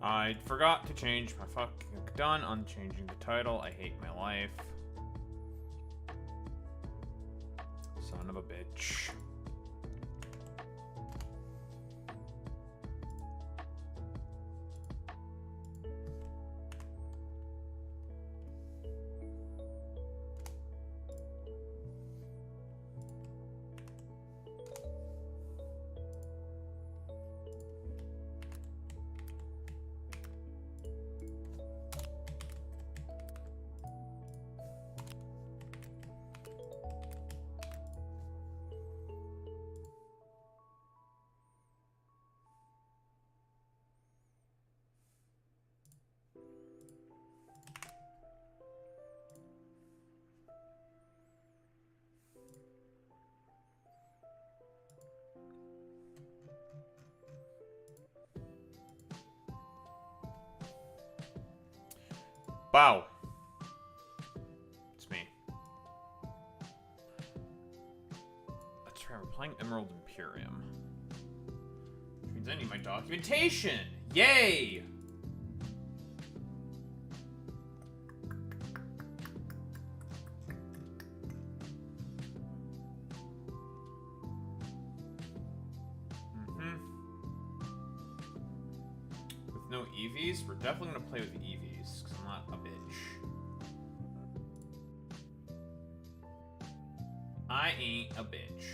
I forgot to change my fucking done on changing the title. I hate my life. Son of a bitch. Wow. It's me. That's right, we're playing Emerald Imperium. Which means I need my documentation! Yay! With no EVs? We're definitely gonna play with EVs, because I'm not a bitch. I ain't a bitch.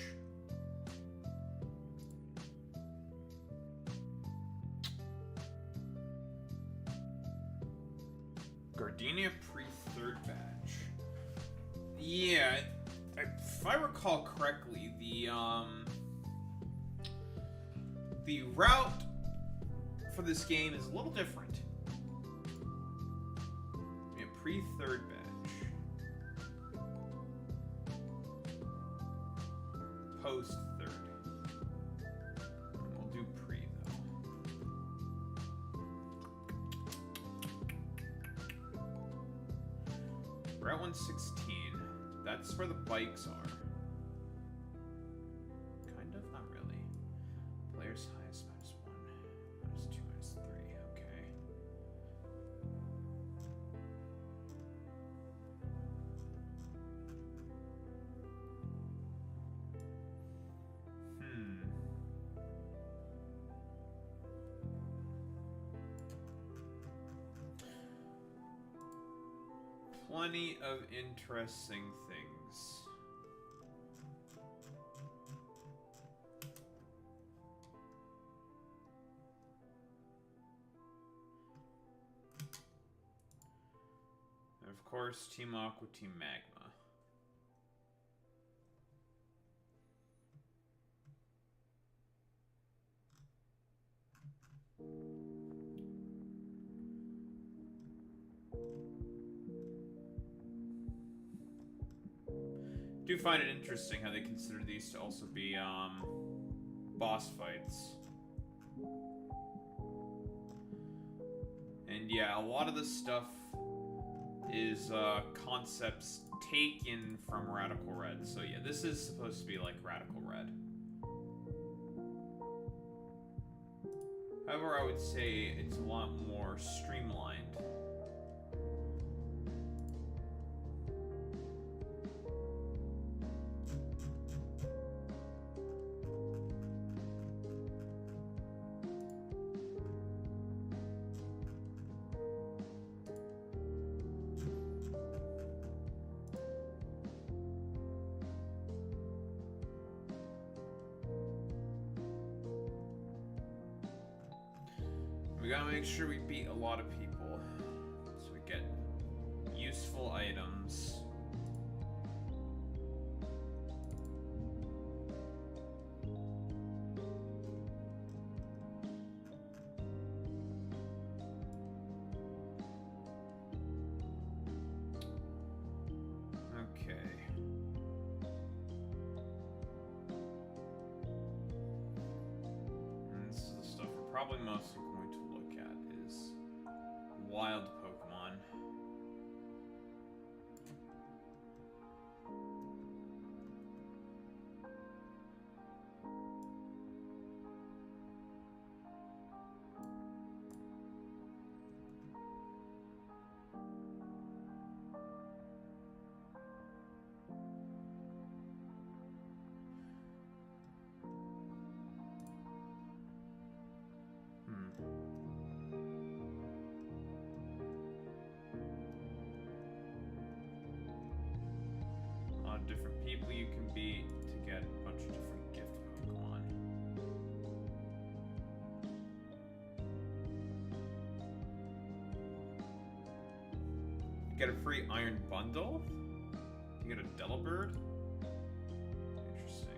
Gardenia pre-third batch. Yeah, if I recall correctly, the route for this game is a little different. Yeah, pre-third batch. Post-third. We'll do pre, though. Route 116. That's where the bikes are. Kind of? Not really. Player's highest -1. -2, -3. Okay. Plenty of interesting things. And of course, Team Aqua, Team Magma. I do find it interesting how they consider these to also be boss fights. And yeah, a lot of this stuff is concepts taken from Radical Red. So yeah, this is supposed to be like Radical Red. However, I would say it's a lot more streamlined. We gotta make sure we beat a lot of people, so we get useful items. Okay. And this is the stuff we're probably mostly going to look at is wild Pokemon. people you can beat to get a bunch of different gift Pokemon. You get a free Iron Bundle? You get a Delibird? Interesting.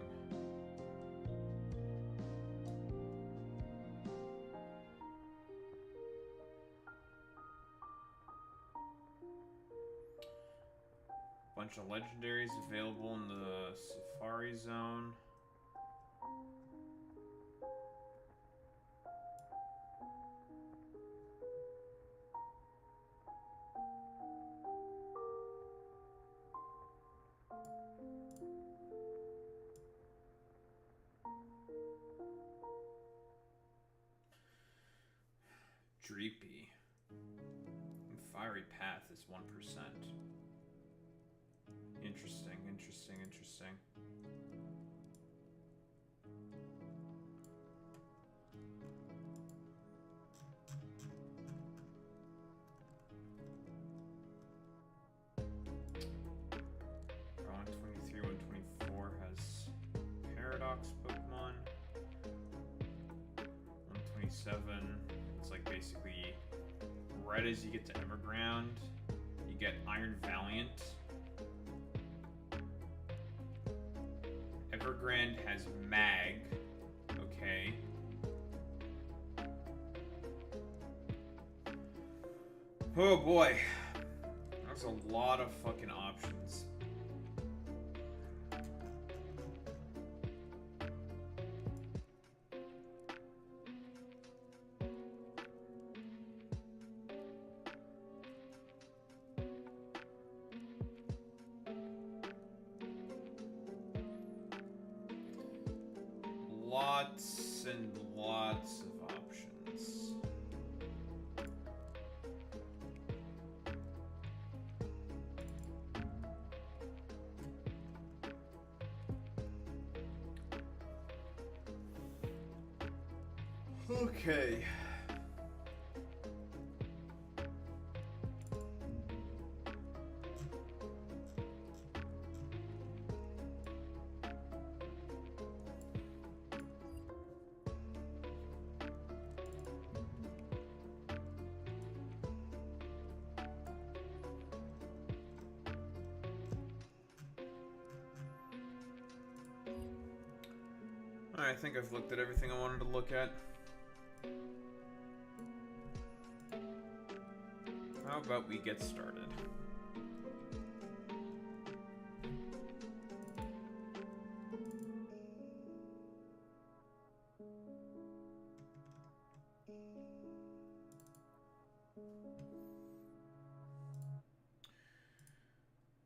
Bunch of legendaries available in the Safari Zone. Dreepy. Fiery Path is 1%. Interesting, interesting, interesting. Round 23, 124 has Paradox Pokemon. 127, it's like basically right as you get to Everground, you get Iron Valiant. Evergrande has Mag. Okay. Oh boy. That's a lot of fucking options. Lots and lots of options. Okay. Alright, I think I've looked at everything I wanted to look at. How about we get started?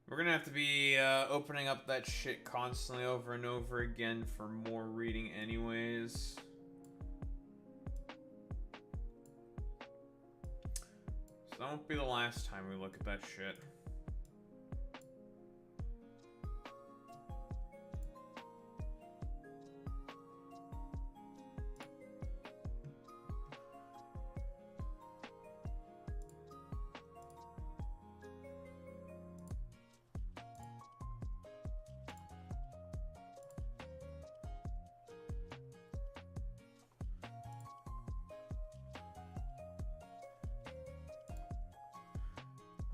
We're gonna have to be opening up that shit constantly over and over again for more reading anyways. So that won't be the last time we look at that shit.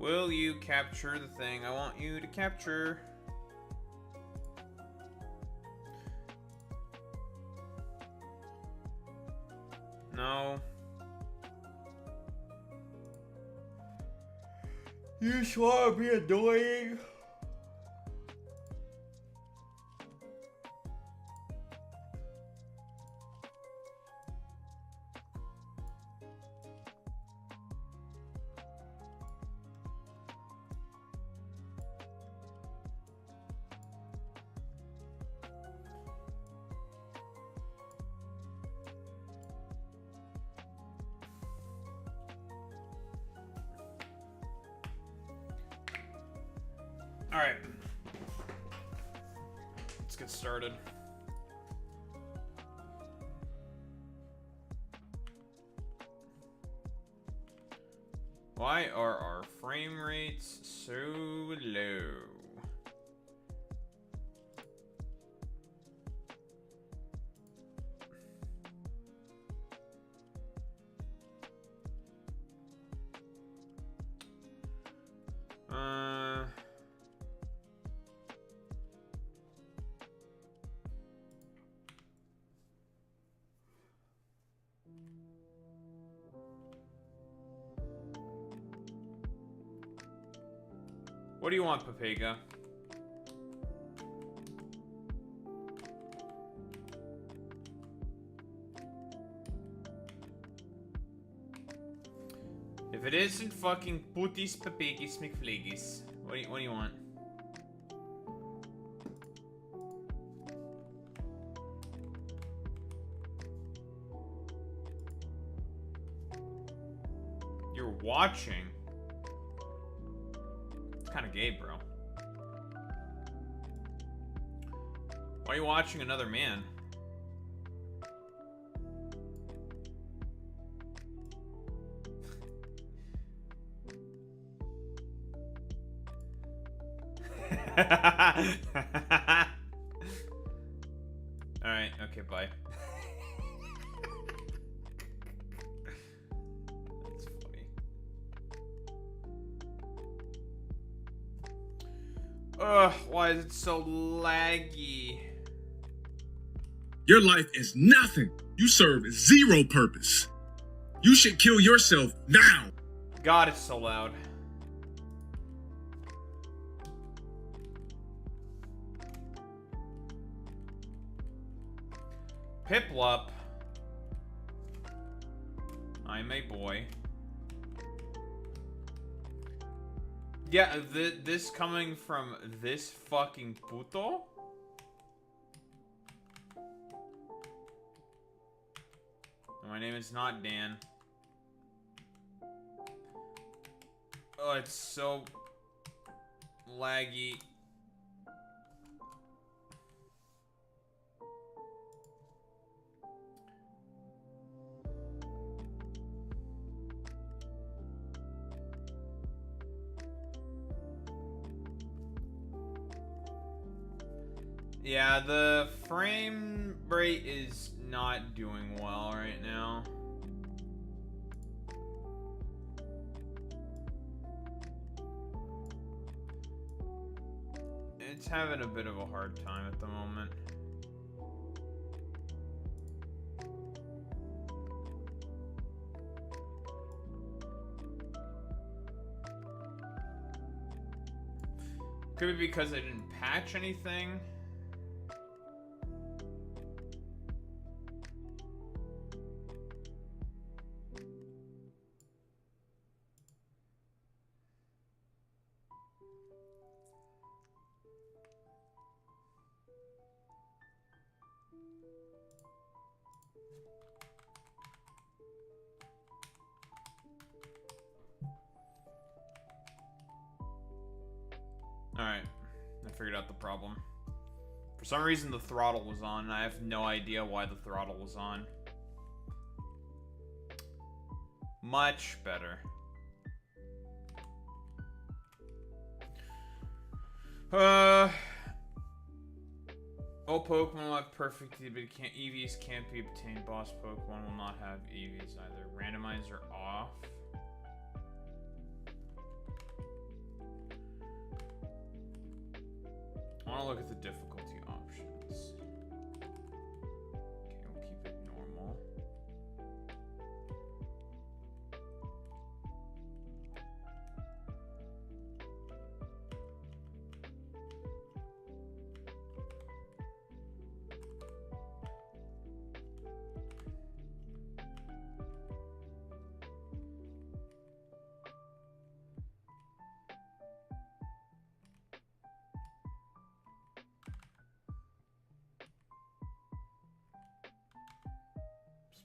Will you capture the thing I want you to capture? No. You just want to be annoying? Alright. Let's get started. Why are our frame rates so low? What do you want, Papega? If it isn't fucking Putis, Papegis, McFlagis, what do you want? You're watching? It's kind of gay, bro. Why are you watching another man? Alright, okay, bye. That's funny. Ugh, why is it so laggy? Your life is nothing. You serve zero purpose. You should kill yourself now. God, it's so loud. Piplup. I'm a boy. Yeah, this coming from this fucking puto? My name is not Dan. Oh, it's so laggy. Yeah, the frame rate is not doing well right now. It's having a bit of a hard time at the moment. Could be because I didn't patch anything. Alright, I figured out the problem. For some reason the throttle was on, and I have no idea why the throttle was on. Much better. All Pokemon will have perfect but EVs can't be obtained. Boss Pokemon will not have EVs either. Randomizer off. I want to look at the difficulty options. Okay, we'll keep it normal.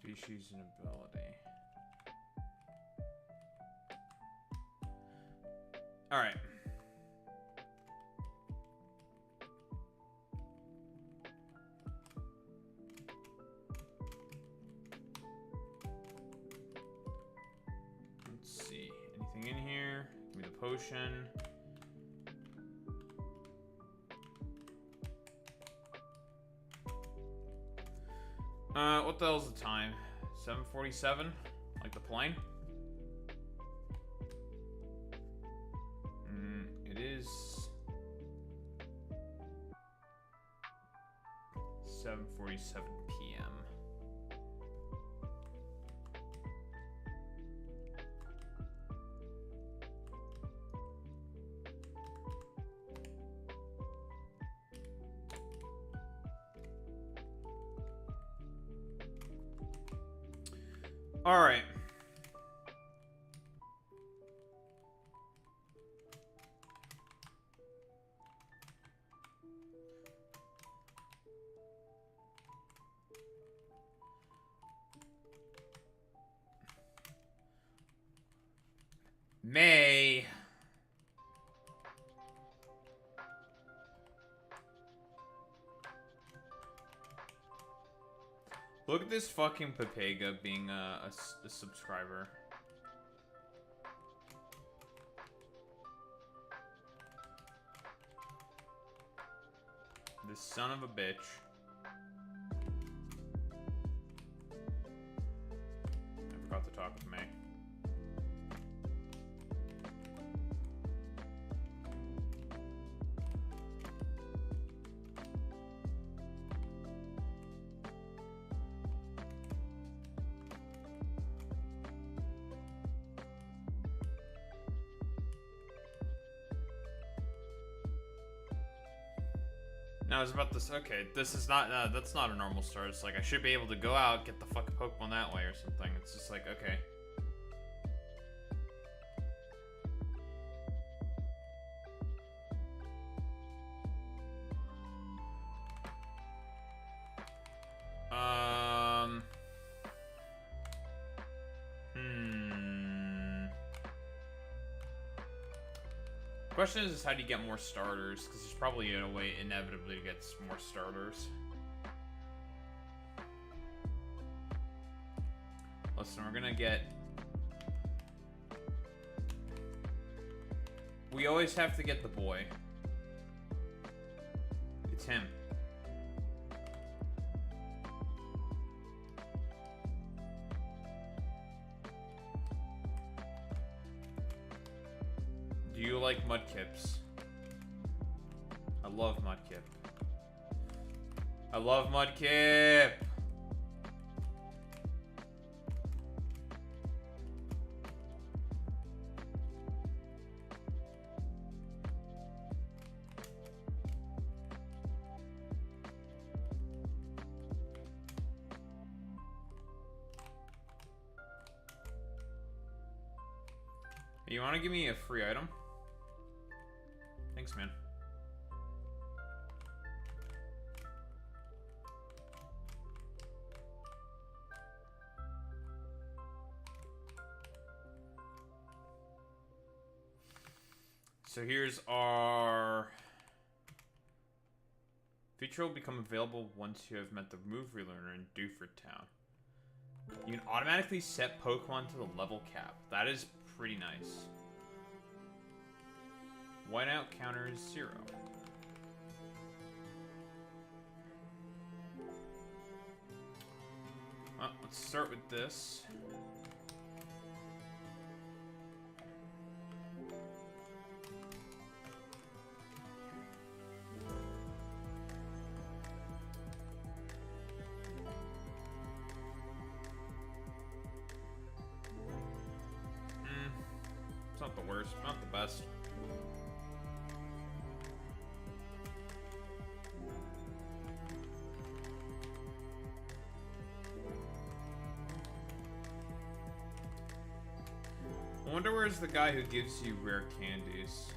Species and ability. Alright. Let's see. Anything in here? Give me the potion. What the hell's the time? 7:47? Like the plane? It is 7:47 p.m. All right. May. Look at this fucking Pepega being a subscriber. This son of a bitch. I forgot to talk with May. No, I was about this. Okay, this is not. That's not a normal start. It's like I should be able to go out, get the fucking Pokemon that way or something. It's just like, okay. Question is how do you get more starters? Because there's probably a way inevitably to get more starters. Listen, we're gonna get... We always have to get the boy. It's him. Do you like Mudkips? I love Mudkip. I love Mudkip! You want to give me a free item? Thanks, man. So here's our... Feature will become available once you have met the move relearner in Dewford Town. You can automatically set Pokemon to the level cap. That is pretty nice. Whiteout counter is 0. Well, let's start with this. It's not the worst, not the best. I wonder where's the guy who gives you rare candies.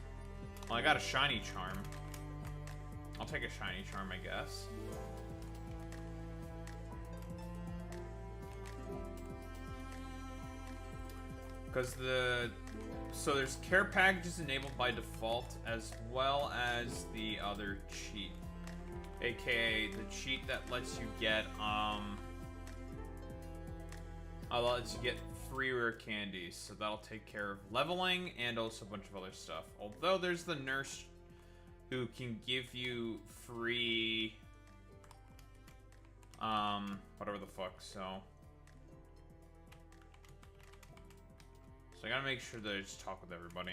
Well, I got a shiny charm. I'll take a shiny charm, I guess. Because so there's care packages enabled by default as well as the other cheat. AKA the cheat that lets you get lets you get free rare candies, so that'll take care of leveling and also a bunch of other stuff. Although there's the nurse who can give you free whatever the fuck, so I gotta make sure that I just talk with everybody.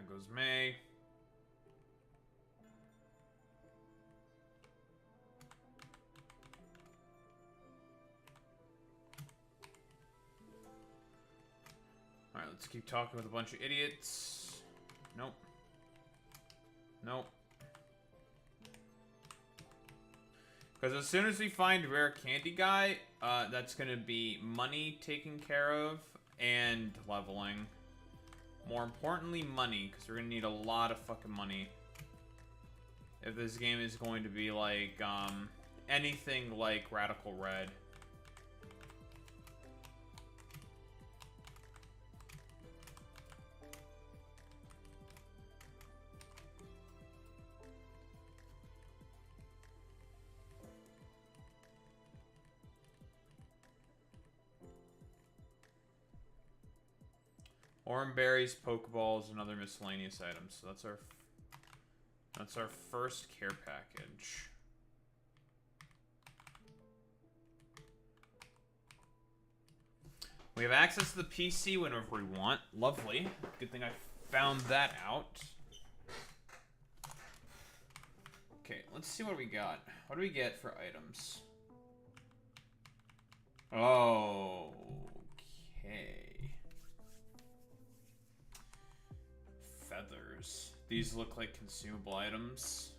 goes May. Alright, let's keep talking with a bunch of idiots. Nope. Nope. Because as soon as we find rare candy guy, that's going to be money taken care of and leveling. More importantly, money, because we're going to need a lot of fucking money. If this game is going to be like, anything like Radical Red. Orange berries, Pokeballs, and other miscellaneous items. So that's our first care package. We have access to the PC whenever we want. Lovely. Good thing I found that out. Okay, let's see what we got. What do we get for items? Oh, okay. Feathers. These look like consumable items.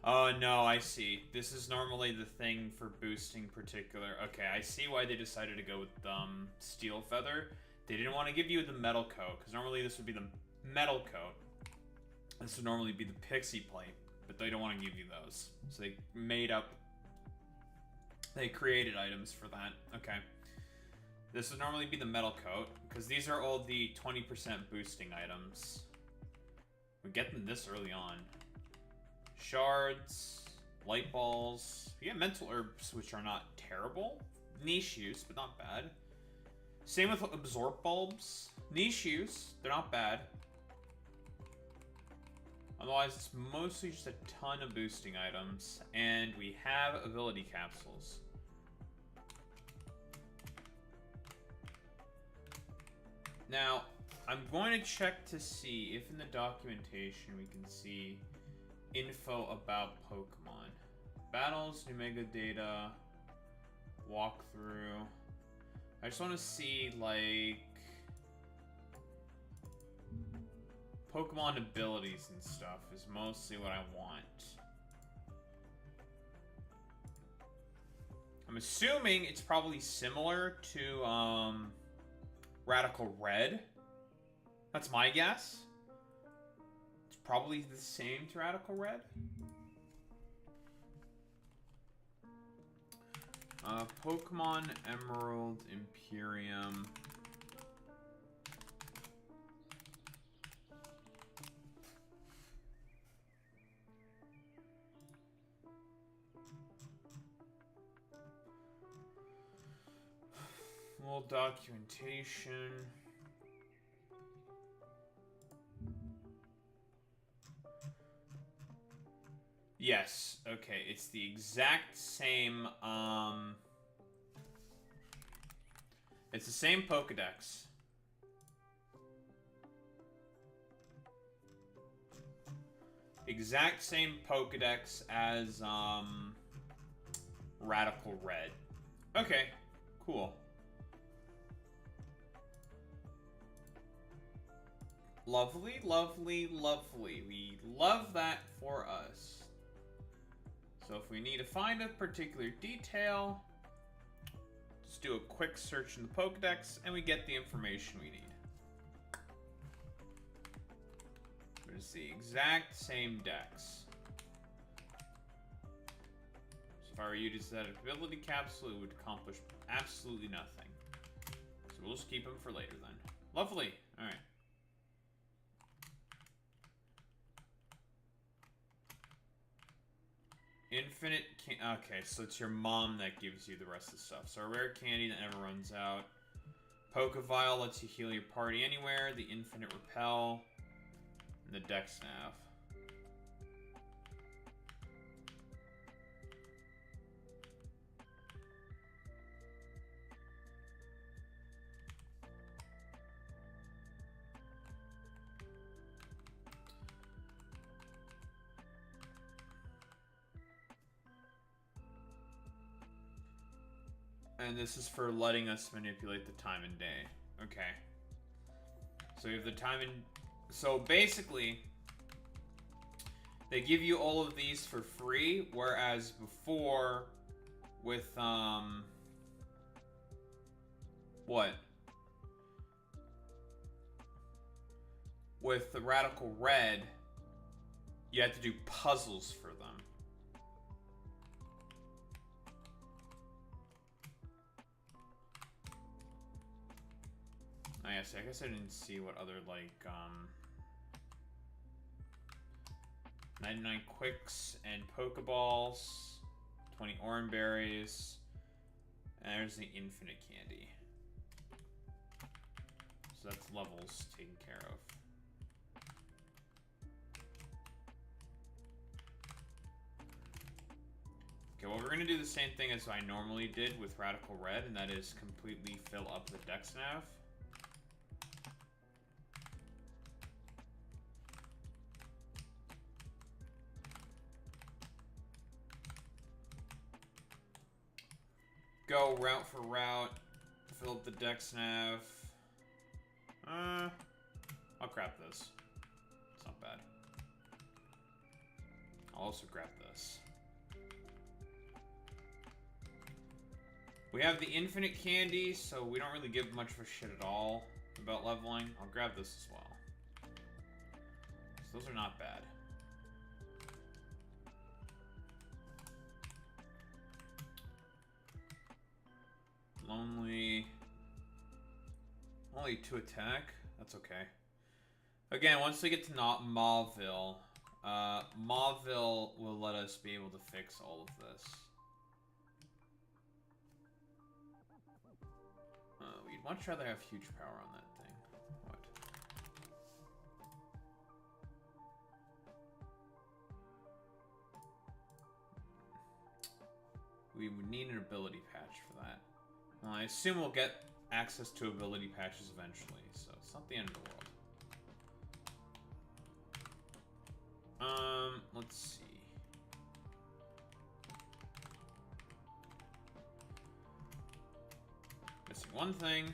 Oh, no, I see. This is normally the thing for boosting particular... Okay, I see why they decided to go with steel feather. They didn't want to give you the metal coat, because normally this would be the metal coat. This would normally be the pixie plate, but they don't want to give you those. So they made up... They created items for that. Okay. This would normally be the metal coat, because these are all the 20% boosting items. We get them this early on. Shards, light balls. We get mental herbs, which are not terrible. Niche use, but not bad. Same with absorb bulbs. Niche use, they're not bad. Otherwise, it's mostly just a ton of boosting items. And we have ability capsules. Now, I'm going to check to see if in the documentation we can see info about Pokemon. Battles, new mega data, walkthrough. I just want to see, like, Pokemon abilities and stuff is mostly what I want. I'm assuming it's probably similar to, Radical Red. That's my guess. It's probably the same to Radical Red. Pokemon Emerald, Imperium. Full documentation. Yes, okay, it's the exact same, it's the same Pokedex. Exact same Pokedex as, Radical Red. Okay, cool. Lovely, lovely, lovely. We love that for us. So if we need to find a particular detail, just do a quick search in the Pokedex and we get the information we need. It's the exact same dex. So if I were you to set an ability capsule, it would accomplish absolutely nothing. So we'll just keep them for later then. Lovely. Alright. Infinite okay, so it's your mom that gives you the rest of the stuff. So a rare candy that never runs out. Pokevial lets you heal your party anywhere. The Infinite Repel. And the Dex Nav. And this is for letting us manipulate the time and day. Okay. So you have the time and... So basically, they give you all of these for free, whereas before with, what? With the Radical Red, you had to do puzzles for them. Oh, yeah, see, I guess I didn't see what other, like, 99 Quicks and Pokeballs, 20 Oran Berries, and there's the Infinite Candy. So that's levels taken care of. Okay, well, we're going to do the same thing as I normally did with Radical Red, and that is completely fill up the Dex Nav. Go route for route, fill up the Dex Nav. I'll grab this. It's not bad. I'll also grab this. We have the Infinite Candy, so we don't really give much of a shit at all about leveling. I'll grab this as well. So those are not bad. Lonely. Only 2 attack. That's okay. Again, once we get to Mauville, Mauville will let us be able to fix all of this. We'd much rather have huge power on that thing. What? We would need an ability patch for that. Well, I assume we'll get access to ability patches eventually, so it's not the end of the world. Let's see. Missing one thing.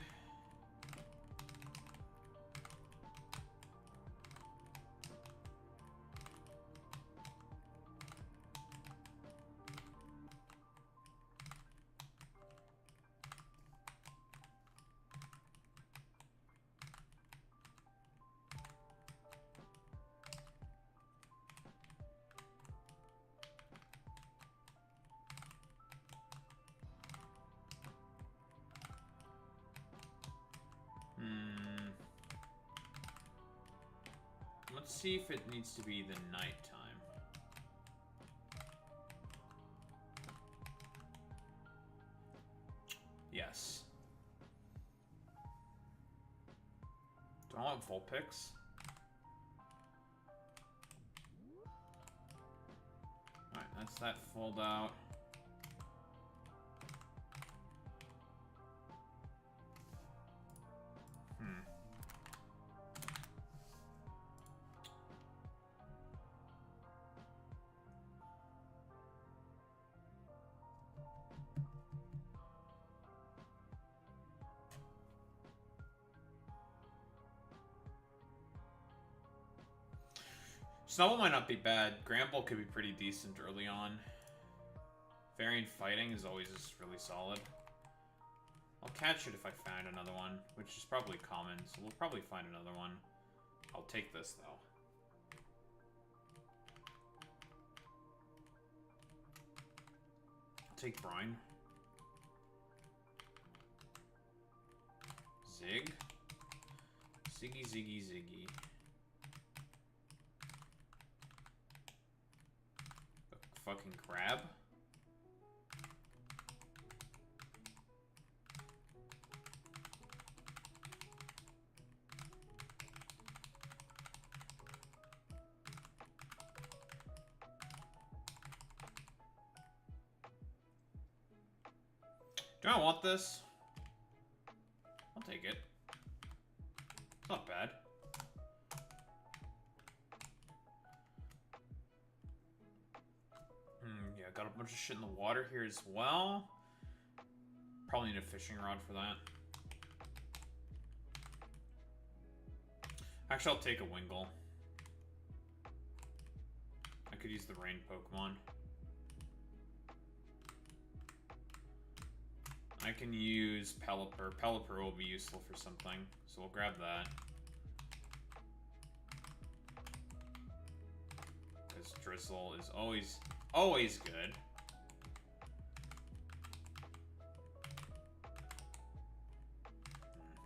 Let's see if it needs to be the nighttime. Yes. Do I want Vulpix? Alright, that's that fold out. Snubble might not be bad. Gramble could be pretty decent early on. Variant Fighting is always just really solid. I'll catch it if I find another one, which is probably common, so we'll probably find another one. I'll take this, though. I'll take Brine. Zig. Ziggy, Ziggy, Ziggy. Fucking crab. Do I want this? I'll take it. It's not bad. Yeah, got a bunch of shit in the water here as well. Probably need a fishing rod for that. Actually, I'll take a Wingull. I could use the rain Pokemon. I can use Pelipper. Pelipper will be useful for something, so we'll grab that. Because Drizzle is always good.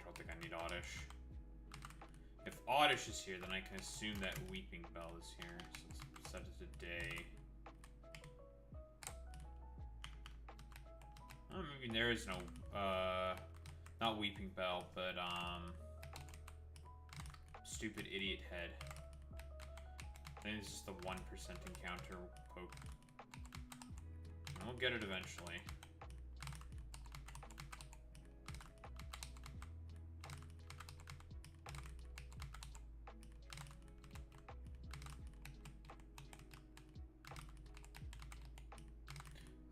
Don't think I need Oddish. If Oddish is here, then I can assume that Weeping Bell is here. So let's set it to day. Oh, maybe there is no, not Weeping Bell, but, stupid idiot head. I think it's just the 1% encounter poke. And we'll get it eventually.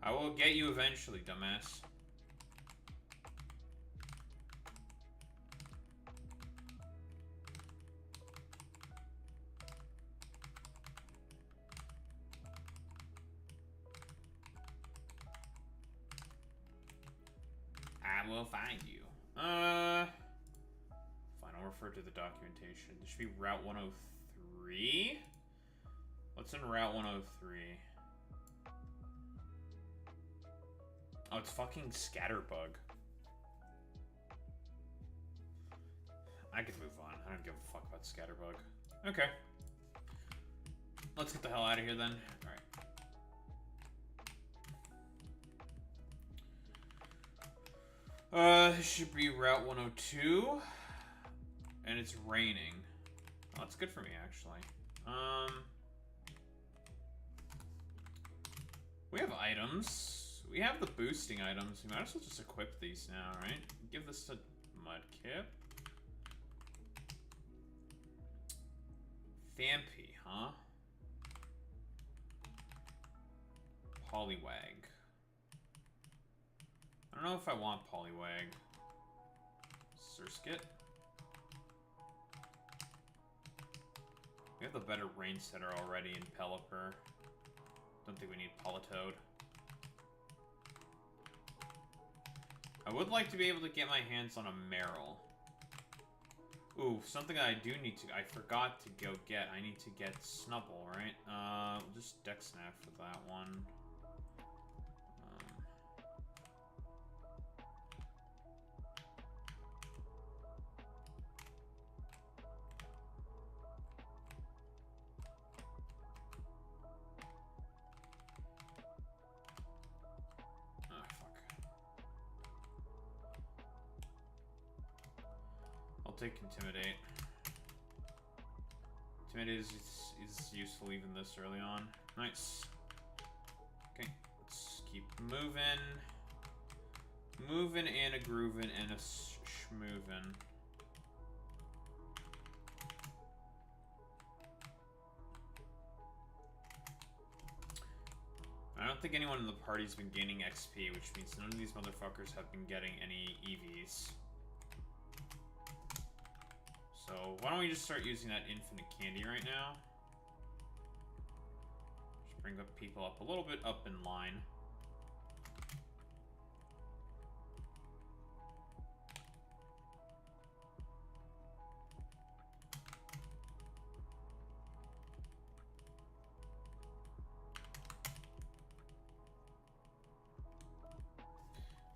I will get you eventually, dumbass. I will find you. Fine, I'll refer to the documentation. There should be Route 103? What's in Route 103? Oh, it's fucking Scatterbug. I could move on. I don't give a fuck about Scatterbug. Okay. Let's get the hell out of here then. Alright. This should be Route 102. And it's raining. Oh, that's good for me, actually. We have items. We have the boosting items. We might as well just equip these now, right? Give this to Mudkip. Vampy, huh? Poliwag. I don't know if I want Poliwag. Surskit. We have the better range setter already in Pelipper. Don't think we need Politoed. I would like to be able to get my hands on a Meryl. Ooh, something that I do need to... I forgot to go get. I need to get Snubbull, right? We'll just Deck Snap for that one. Take Intimidate. Intimidate is useful even this early on. Nice. Okay, let's keep moving. Moving and a grooving and a schmoovin'. I don't think anyone in the party's been gaining XP, which means none of these motherfuckers have been getting any EVs. So, why don't we just start using that infinite candy right now? Just bring up people up a little bit up in line.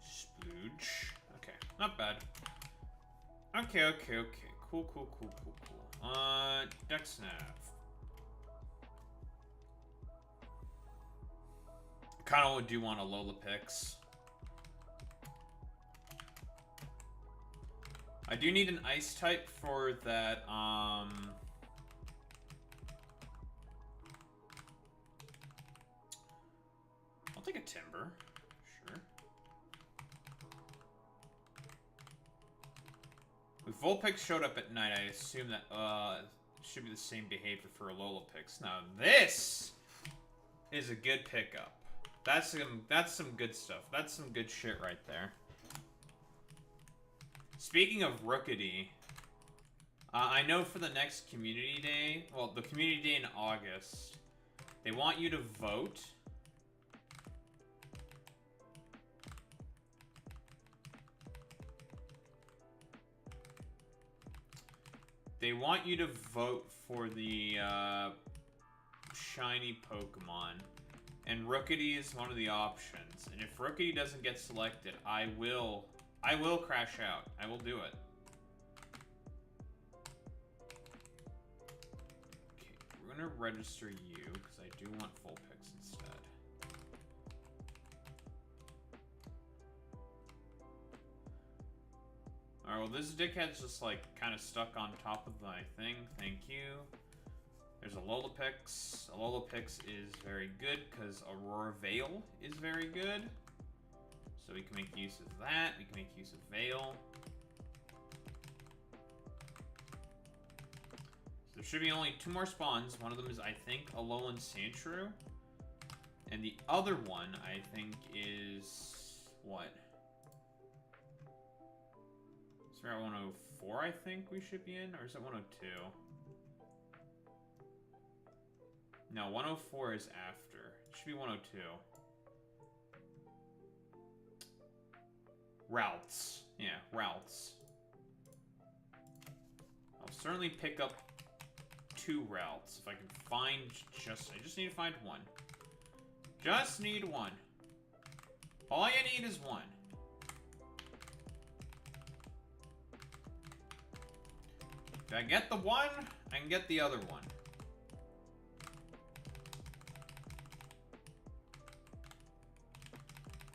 Splooge. Okay, not bad. Okay. Cool. Deck Snap. Kinda do want a Lolapix. I do need an Ice type for that, I'll take a Timber. Sure. If Vulpix showed up at night, I assume that, should be the same behavior for a Lolapix. Now this is a good pickup. That's some good stuff. That's some good shit right there. Speaking of Rookity, I know for the next community day, well, the community day in August, they want you to vote. They want you to vote for the shiny Pokemon. And Rookity is one of the options. And if Rookity doesn't get selected, I will crash out. I will do it. Okay, we're gonna register you, because I do want full picks instead. Alright, well this dickhead's just like kind of stuck on top of my thing. Thank you. There's a Lolapix. A Lolapix is very good because Aurora Veil is very good. So we can make use of that. We can make use of Veil. So there should be only 2 more spawns. One of them is, I think, Alolan Sandshrew. And the other one, I think, is... what? Is Route 104, I think we should be in? Or is it 102? No, 104 is after. It should be 102. Routes. Yeah, routes. I'll certainly pick up 2 routes if I can find I just need to find 1. Just need 1. All you need is 1. If I get the 1, I can get the other 1.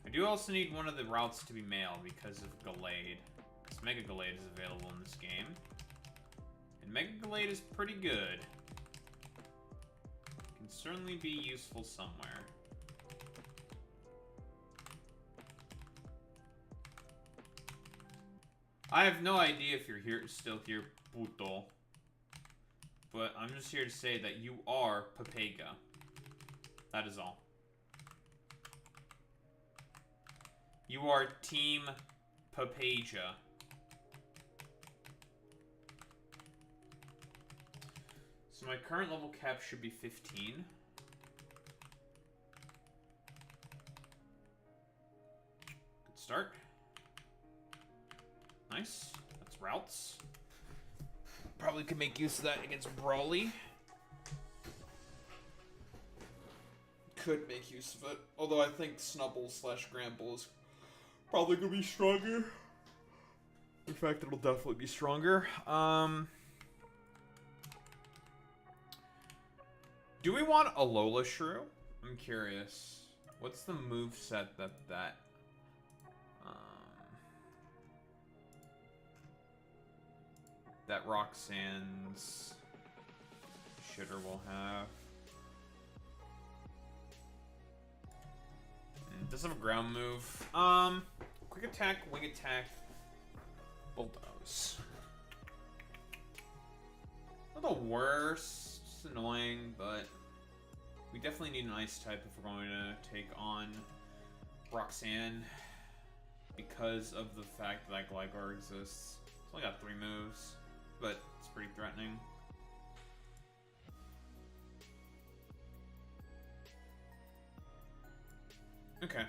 I do also need one of the routes to be male because of Gallade. Because Mega Gallade is available in this game. And Mega Gallade is pretty good. Can certainly be useful somewhere. I have no idea if you're still here, puto. But I'm just here to say that you are Papega. That is all. You are Team Papaja. So my current level cap should be 15. Good start. Nice. That's routes. Probably could make use of that against Brawly. Could make use of it. Although I think Snubbull / Gramble is probably gonna be stronger. In fact, it'll definitely be stronger. Do we want a Alola Shrew? I'm curious. What's the moveset that Roxanne's shitter will have? It does have a ground move. Quick attack, wing attack, bulldoze. Not the worst. It's annoying, but we definitely need an ice type if we're going to take on Roxanne because of the fact that Gligar exists. It's only got 3 moves, but it's pretty threatening. Okay.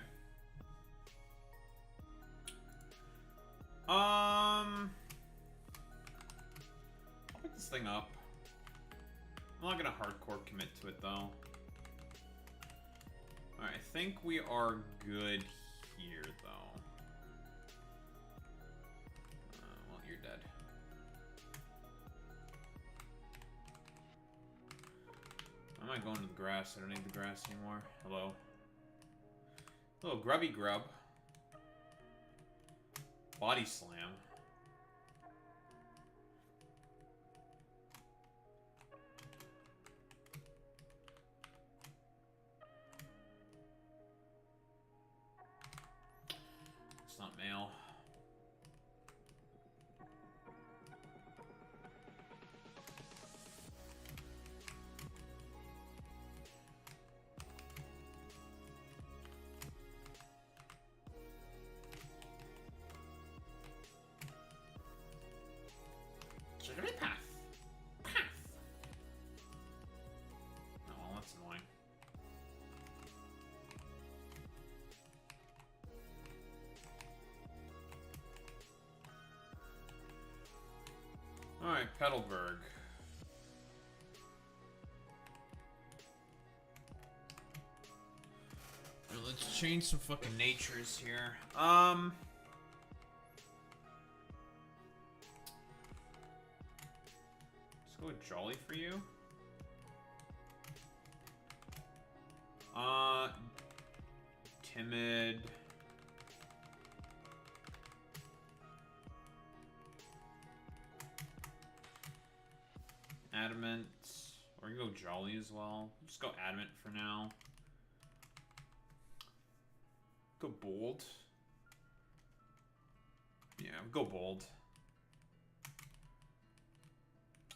I'll pick this thing up. I'm not gonna hardcore commit to it though. Alright, I think we are good here though. Well, you're dead. I might go into the grass. I don't need the grass anymore. Hello. Hello, Grubby Grub. Body Slam. It's not male. Alright, Petalburg. Let's change some fucking natures here. Let's go with Jolly for you. Timid. Adamant. Or you can go Jolly as well. Just go Adamant for now. Go Bold. Yeah, go Bold.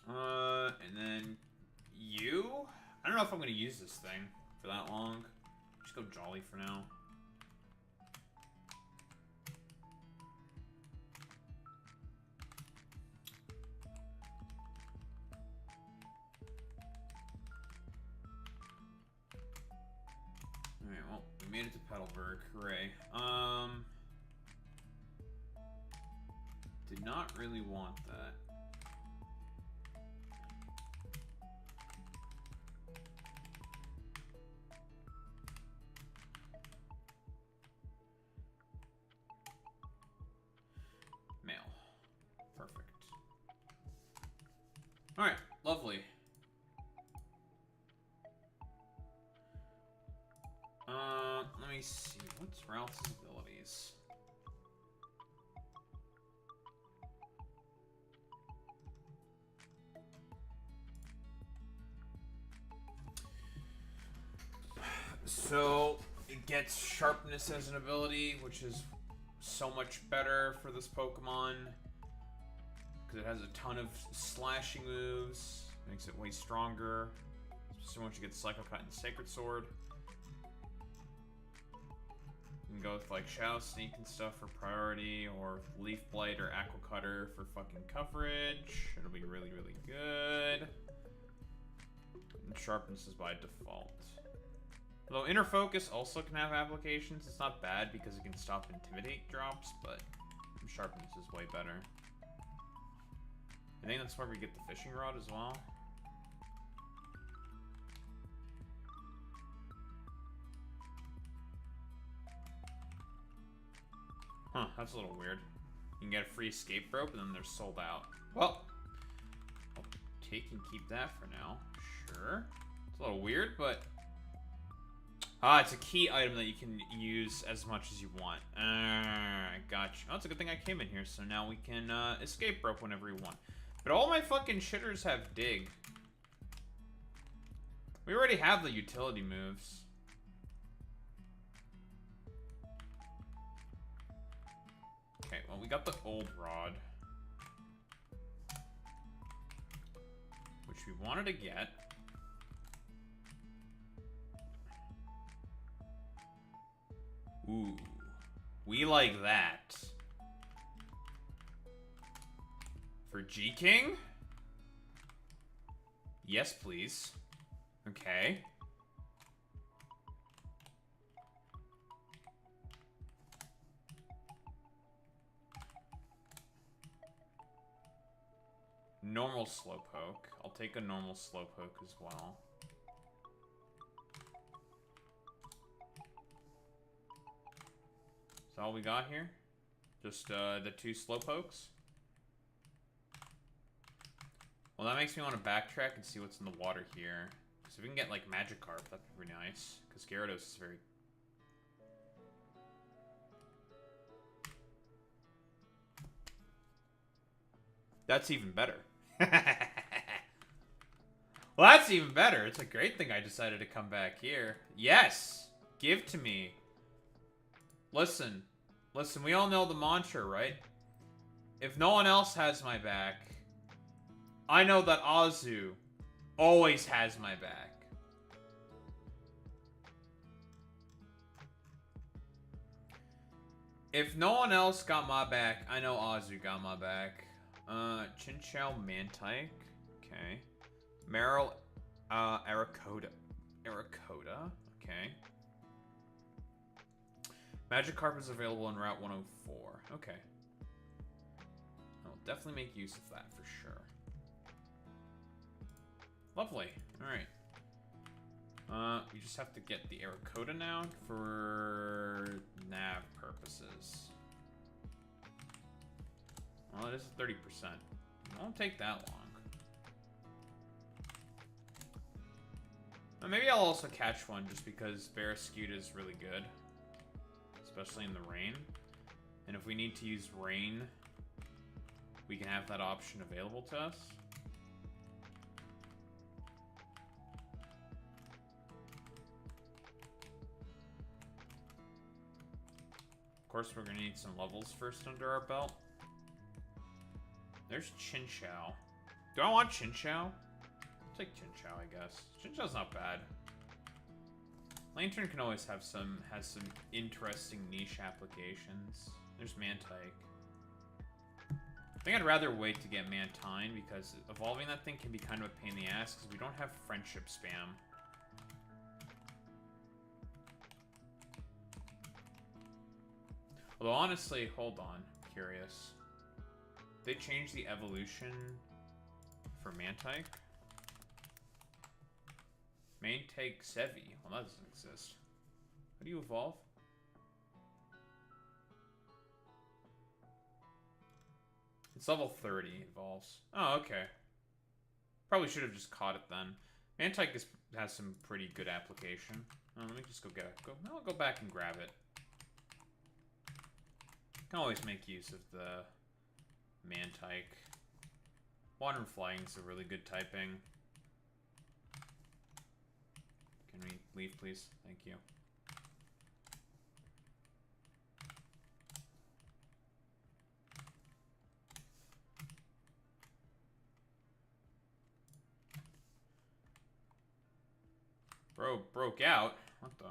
And then you? I don't know if I'm gonna use this thing for that long. Just go Jolly for now. Alright, well, we made it to Petalburg. Hooray. Did not really want that. Mail. Perfect. Alright, lovely. Let me see. What's Ralph's abilities? So, it gets sharpness as an ability, which is so much better for this Pokemon. Because it has a ton of slashing moves. Makes it way stronger. Especially once you get Psycho Cut and Sacred Sword. You can go with like Shadow Sneak and stuff for priority, or Leaf Blight or Aqua Cutter for fucking coverage. It'll be really, really good. And sharpness is by default. Although Inner Focus also can have applications. It's not bad because it can stop Intimidate drops, but sharpness is way better. I think that's where we get the Fishing Rod as well. Huh, that's a little weird. You can get a free escape rope and then they're sold out. Well, I'll take and keep that for now. Sure. It's a little weird, but... it's a key item that you can use as much as you want. I got you. Oh, it's a good thing I came in here, so now we can escape rope whenever we want. But all my fucking shitters have dig. We already have the utility moves. Okay, well, we got the old rod. Which we wanted to get. Ooh. We like that. For G-King? Yes, please. Okay. Normal Slowpoke. I'll take a normal Slowpoke as well. Is that all we got here? Just the 2 Slowpokes? Well, that makes me want to backtrack and see what's in the water here. So if we can get, like, Magikarp, that'd be pretty nice. Because Gyarados is very... That's even better. Well, that's even better. It's a great thing I decided to come back here. Yes! Give to me. Listen. Listen, we all know the mantra, right? If no one else has my back, I know that Azu always has my back. If no one else got my back, I know Azu got my back. Chinchou Mantike. Okay. Meryl, Arakoda. Arakoda. Okay. Magikarp is available in Route 104. Okay. I'll definitely make use of that for sure. Lovely. Alright. We just have to get the Aarakocra now for nav purposes. Well, it is 30%. It won't take that long. Maybe I'll also catch one just because Barraskewda is really good. Especially in the rain. And if we need to use rain, we can have that option available to us. Of course, we're going to need some levels first under our belt. There's Chinchou. Do I want Chinchou? I'll take Chinchou, I guess. Chinchou's not bad. Lantern can always have has some interesting niche applications. There's Mantike. I think I'd rather wait to get Mantine because evolving that thing can be kind of a pain in the ass because we don't have friendship spam. Although honestly, hold on, curious. They changed the evolution for Mantike? Mantike Sevi. Well, that doesn't exist. How do you evolve? It's level 30 it evolves. Oh, okay. Probably should have just caught it then. Mantike has some pretty good application. Oh, let me just go get it. I'll go back and grab it. Can always make use of the Mantike. Water Flying is a really good typing. Can we leave, please? Thank you. Bro, broke out? What the?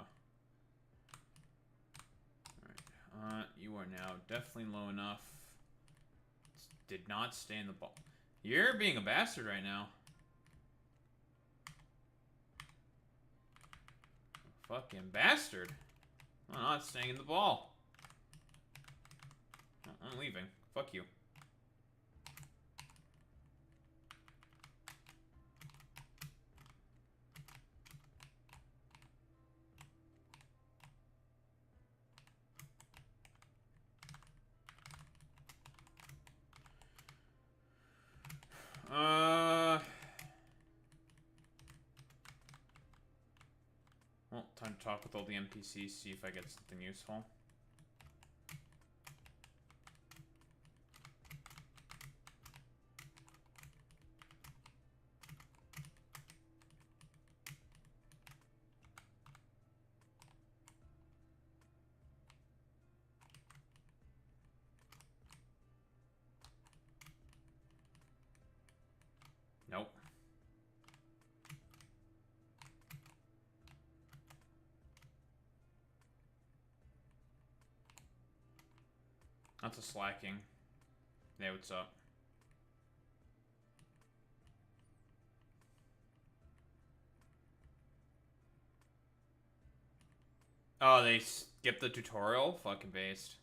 Alright, you are now definitely low enough. Did not stay in the ball. You're being a bastard right now. Fucking bastard. I'm not staying in the ball. I'm leaving. Fuck you. Well, time to talk with all the NPCs, see if I get something useful. Nope. That's a slacking. Hey, what's up? Oh, they skipped the tutorial? Fucking based.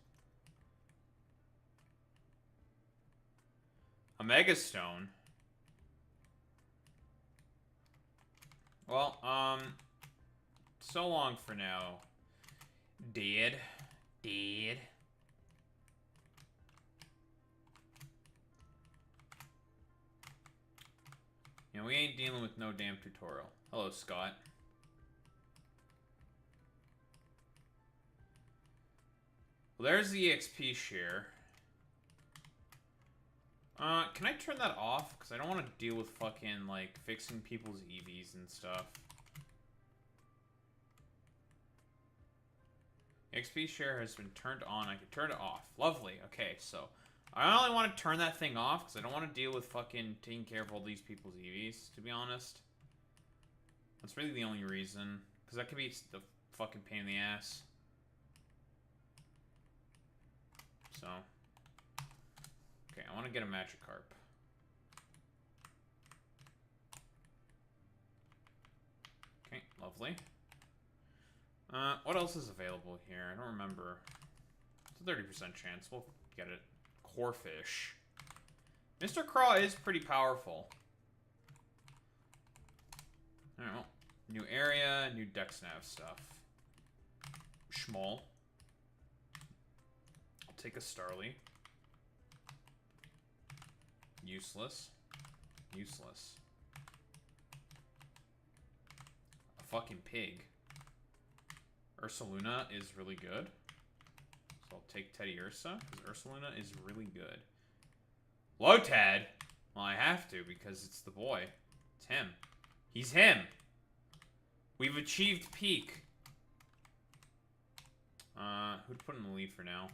A Megastone. Well, so long for now. Dead. Dead. You know, we ain't dealing with no damn tutorial. Hello, Scott. Well, there's the EXP share. Can I turn that off? Because I don't want to deal with fucking, like, fixing people's EVs and stuff. XP share has been turned on. I can turn it off. Lovely. Okay, so I only want to turn that thing off because I don't want to deal with fucking taking care of all these people's EVs, to be honest. That's really the only reason. Because that could be the fucking pain in the ass. So... okay, I want to get a Magikarp. Okay, lovely. What else is available here? I don't remember. It's a 30% chance. We'll get it. Corfish. Mr. Craw is pretty powerful. Alright, well, new area, new DexNav stuff. Schmall. I'll take a Starly. Useless. Useless. A fucking pig. Ursaluna is really good. So I'll take Teddy Ursa, because Ursaluna is really good. Lotad? Well, I have to, because it's the boy. It's him. He's him! We've achieved peak. Who'd put in the lead for now?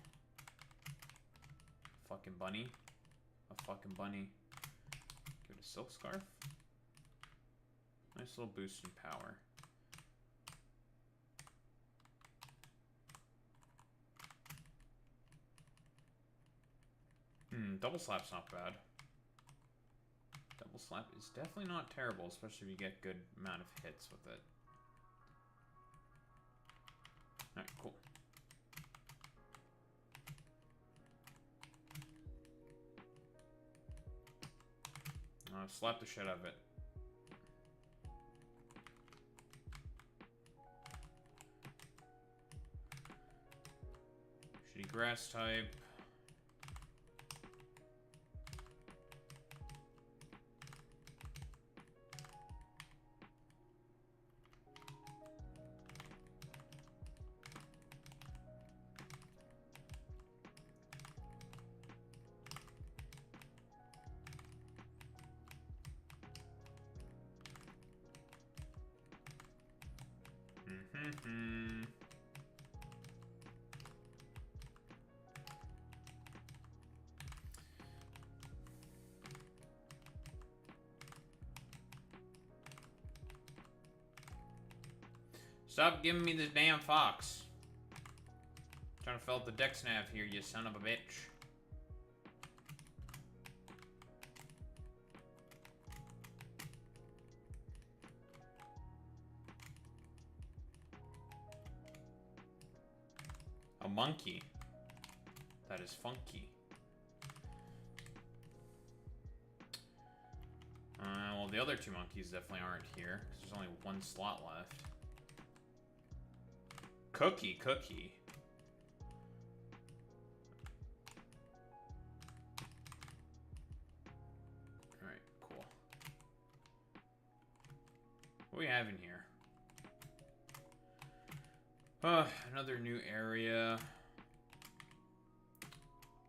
Fucking bunny. A fucking bunny. Give it a silk scarf. Nice little boost in power. Double slap's not bad. Double slap is definitely not terrible, especially if you get good amount of hits with it. Alright, cool. Slap the shit out of it. Shitty grass type. Stop giving me this damn fox. Trying to fill up the DexNav here, you son of a bitch. A monkey. That is funky. Well, the other two monkeys definitely aren't here, because there's only one slot left. Cookie. Alright, cool. What do we have in here? Another new area.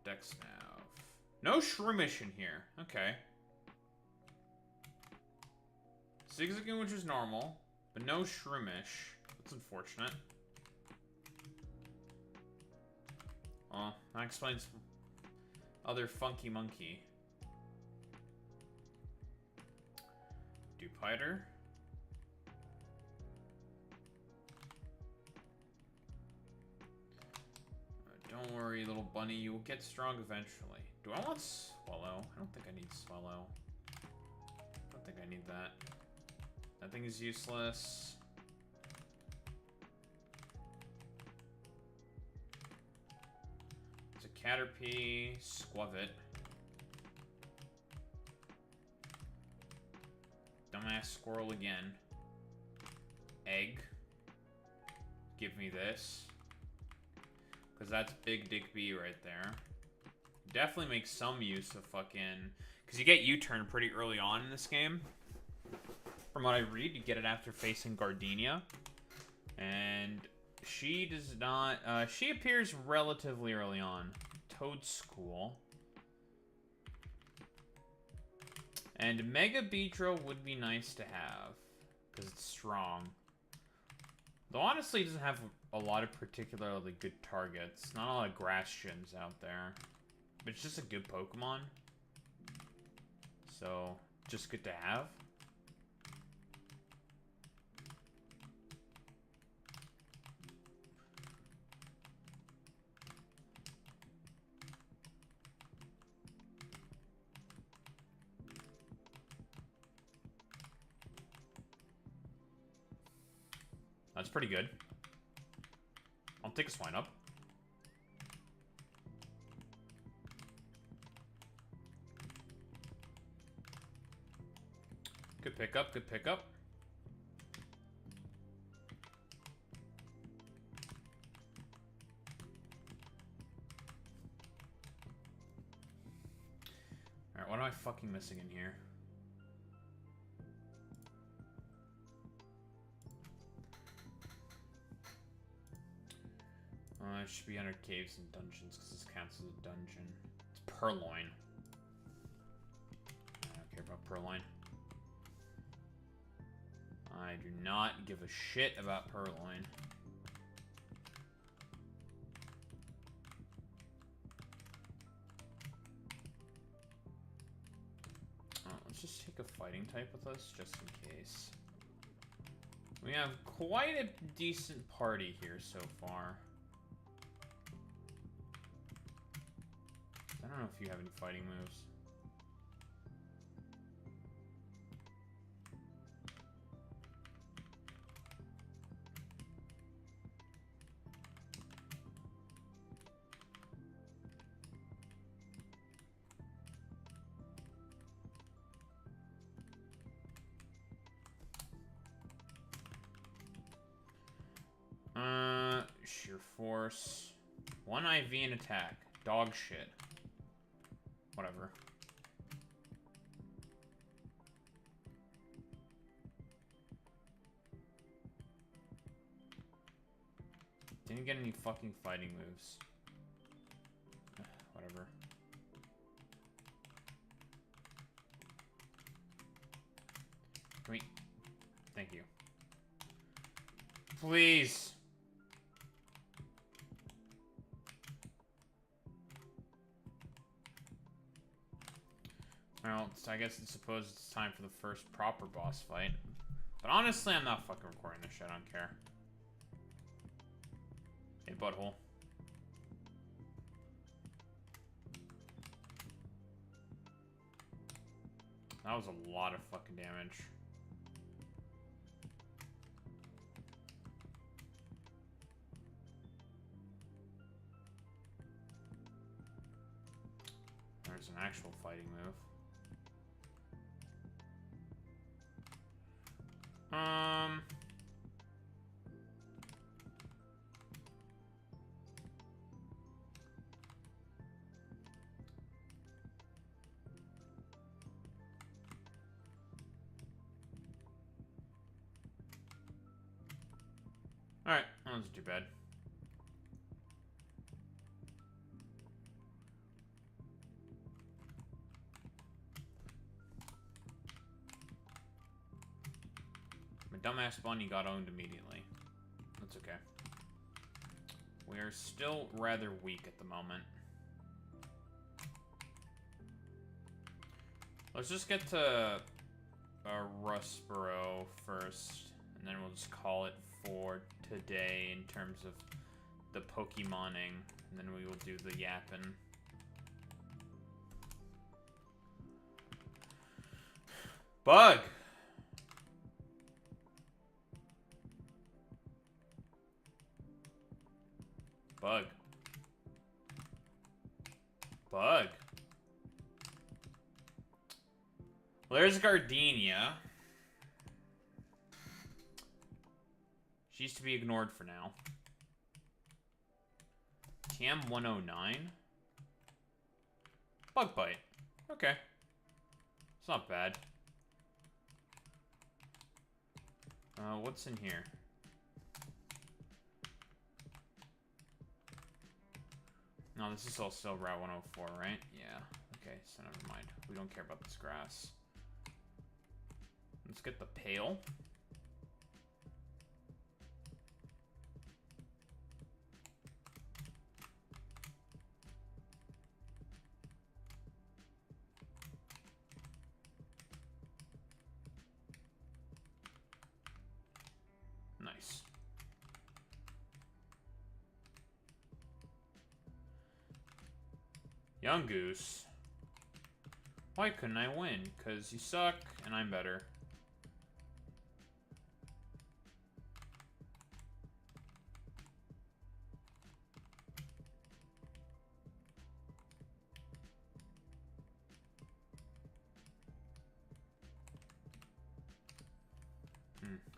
DexNav. No Shroomish in here. Okay. Zigzagoon, which is normal, but no Shroomish. That's unfortunate. Well, that explains other funky monkey. Dupiter. Don't worry, little bunny, you will get strong eventually. Do I want Swallow? I don't think I need Swallow. I don't think I need that. That thing is useless. Caterpie, Squavit. Dumbass squirrel again. Egg. Give me this. Because that's Big Dick B right there. Definitely make some use of fucking... Because you get U-turn pretty early on in this game. From what I read, you get it after facing Gardenia. And she does not... she appears relatively early on. Toadschool. And Mega Beedrill would be nice to have, because it's strong. Though honestly, it doesn't have a lot of particularly good targets. Not a lot of grass gyms out there. But it's just a good Pokemon. So, just good to have. That's pretty good. I'll take a Swine Up. Good pickup, good pickup. what am I fucking missing in here? It should be under caves and dungeons, because this counts as a dungeon. It's purloin. I don't care about purloin. I do not give a shit about purloin. Let's just take a fighting type with us, just in case. We have quite a decent party here so far. I don't know if you have any fighting moves. Sheer force. 1 IV and attack. Dog shit. Whatever. Didn't get any fucking fighting moves. Whatever. Wait. Thank you. Please. Well, I guess I suppose it's time for the first proper boss fight. But honestly, I'm not fucking recording this shit. I don't care. Hey, butthole. That was a lot of fucking damage. There's an actual fighting move. Alright, that wasn't too bad. My dumbass bunny got owned immediately. That's okay. We are still rather weak at the moment. Let's just get to Rustboro first, and then we'll just call it for today in terms of the Pokemoning, and then we will do the yapping. Bug! Bug. Bug. Well, there's Gardenia. She's to be ignored for now. TM 109. Bug bite. Okay. It's not bad. What's in here? No, this is all still Route 104, right? Yeah. Okay, so never mind. We don't care about this grass. Let's get the pail. Nice. Young Goose. Why couldn't I win? 'Cause you suck, and I'm better.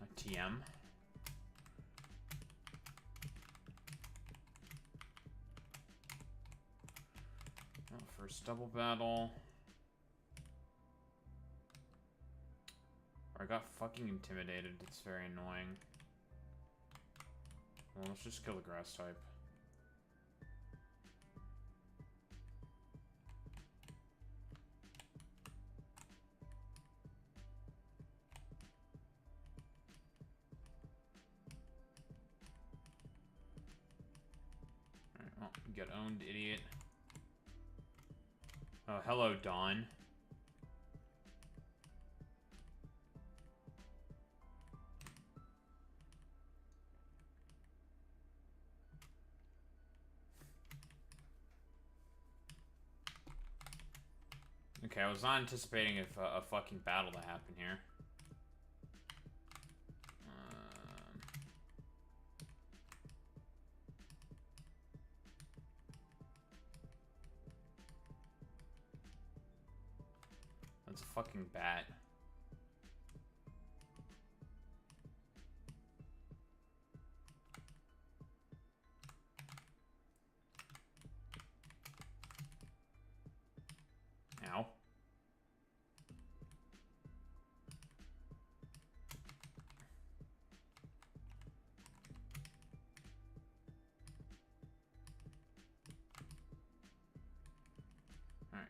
A TM. Oh, first double battle. I got fucking intimidated. It's very annoying. Well, let's just kill the grass type. Alright, well, get owned, idiot. Oh, hello, Dawn. Okay, I was not anticipating if a fucking battle to happen here. That's a fucking bat. Ow. Alright.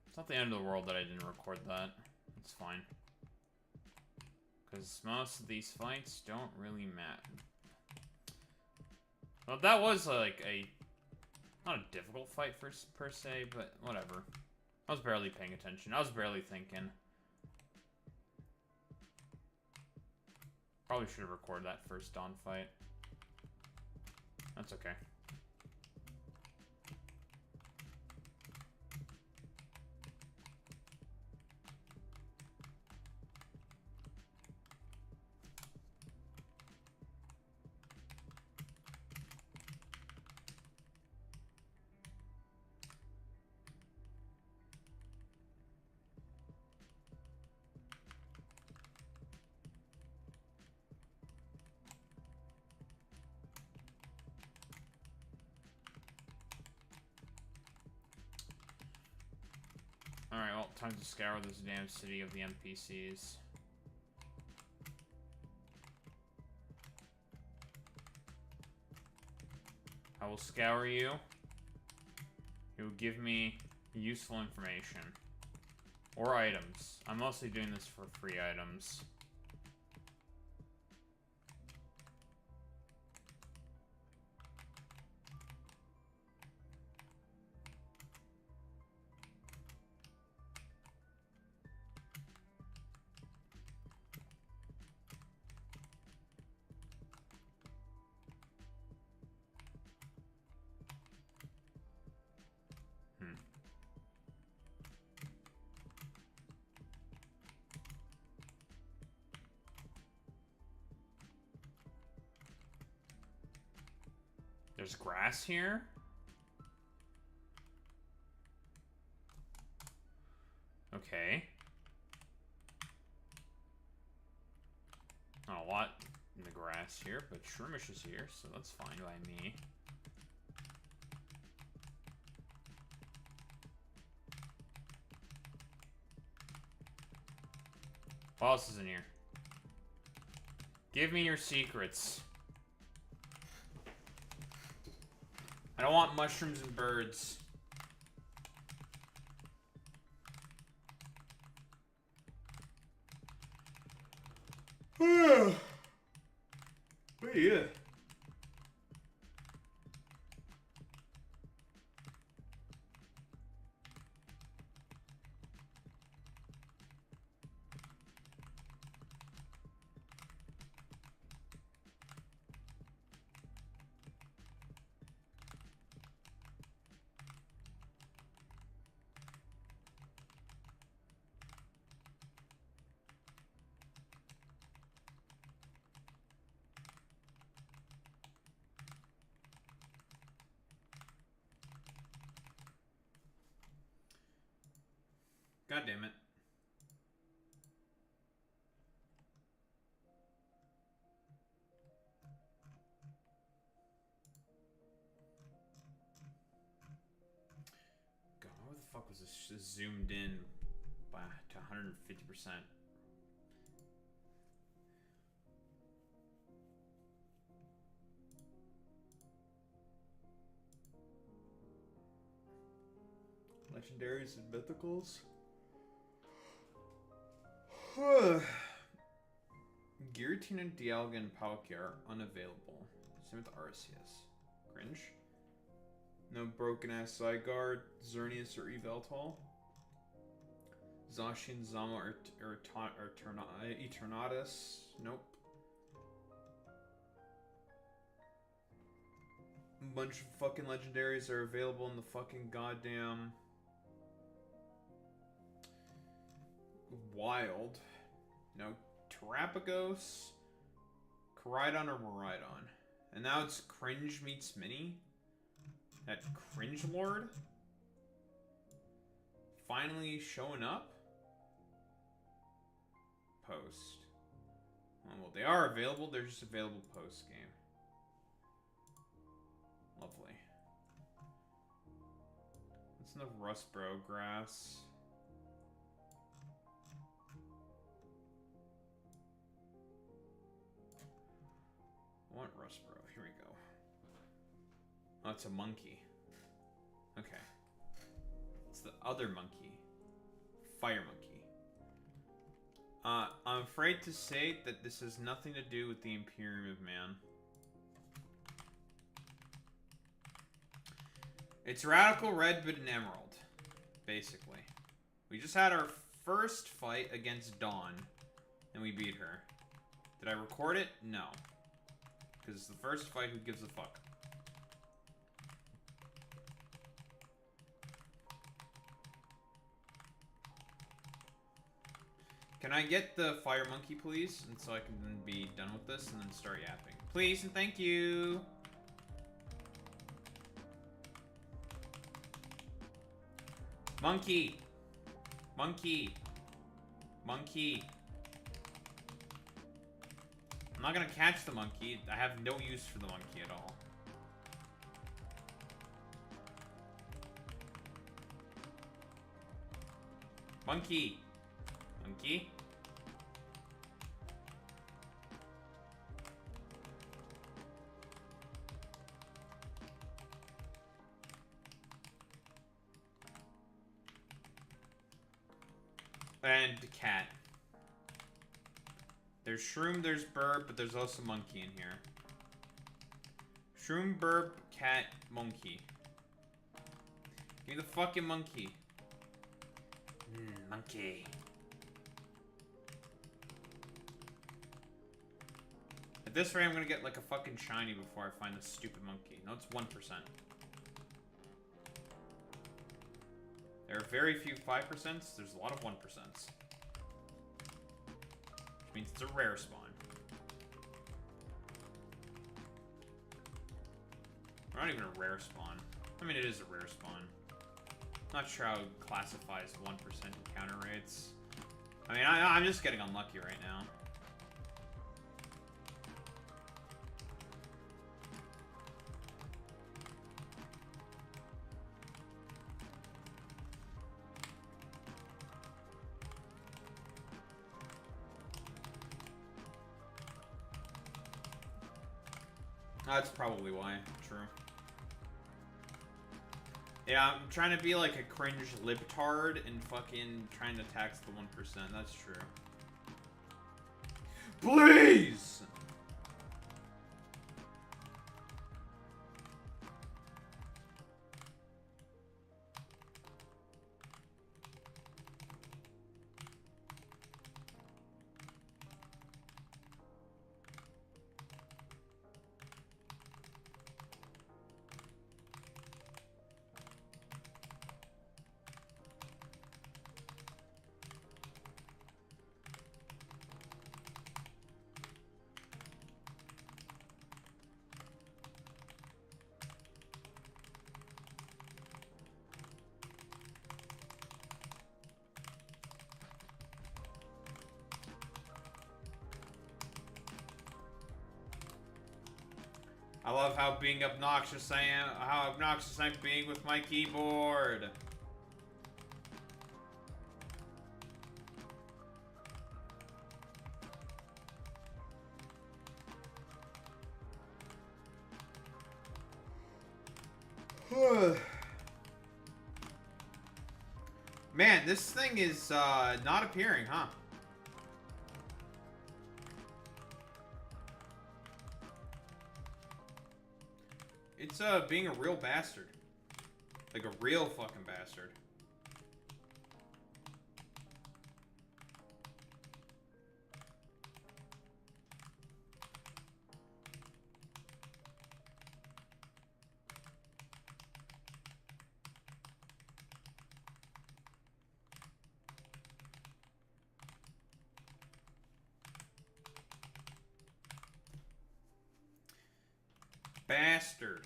It's not the end of the world that I didn't record that. It's fine. Because most of these fights don't really matter. Well, that was like not a difficult fight per se, but whatever. I was barely paying attention. I was barely thinking. Probably should have recorded that first Dawn fight. That's okay. Alright, well, time to scour this damn city of the NPCs. I will scour you. You will give me useful information. Or items. I'm mostly doing this for free items. There's grass here? Okay. Not a lot in the grass here, but Shroomish is here, so that's fine by me. What else is in here? Give me your secrets. I don't want mushrooms and birds. Wait, yeah. God damn it. fuck was this just zoomed in by to 150%? Legendaries and mythicals. Giratina, Dialga, and Palkia are unavailable. Same with Arceus. Cringe. No broken ass Zygarde, Xerneas, or Yveltal. Zacian, Zama, or Eternatus. Nope. A bunch of fucking legendaries are available in the fucking goddamn wild. No Terrapagos, Koraidon, or Miraidon. And now it's Cringe meets Mini. That Cringe Lord finally showing up. Post. Well, they are available. They're just available post game. Lovely. What's in the Rustbro grass? I want Rustbro. Here we go. Oh, it's a monkey. Okay. It's the other monkey. Fire monkey. I'm afraid to say that this has nothing to do with the Imperium of Man. It's Radical Red, but an Emerald. Basically. We just had our first fight against Dawn, and we beat her. Did I record it? No. Because it's the first fight, who gives a fuck? Can I get the fire monkey, please? And so I can then be done with this and then start yapping. Please and thank you! Monkey! Monkey! Monkey! I'm not gonna catch the monkey. I have no use for the monkey at all. Monkey! Monkey? And cat. There's Shroom, there's Burb, but there's also Monkey in here. Shroom, Burb, cat, monkey. Give me the fucking monkey. Monkey. At this rate, I'm gonna get like a fucking shiny before I find this stupid monkey. No, it's 1%. There are very few 5%s. There's a lot of 1%s. Which means it's a rare spawn. Or not even a rare spawn. I mean, it is a rare spawn. Not sure how it classifies 1% encounter rates. I mean, I'm just getting unlucky right now. That's probably why. True. Yeah, I'm trying to be like a cringe libtard and fucking trying to tax the 1%. That's true. Please! I love how being obnoxious I am, how obnoxious I'm being with my keyboard. Man, this thing is not appearing, huh? It's being a real bastard. Like a real fucking bastard. Bastard.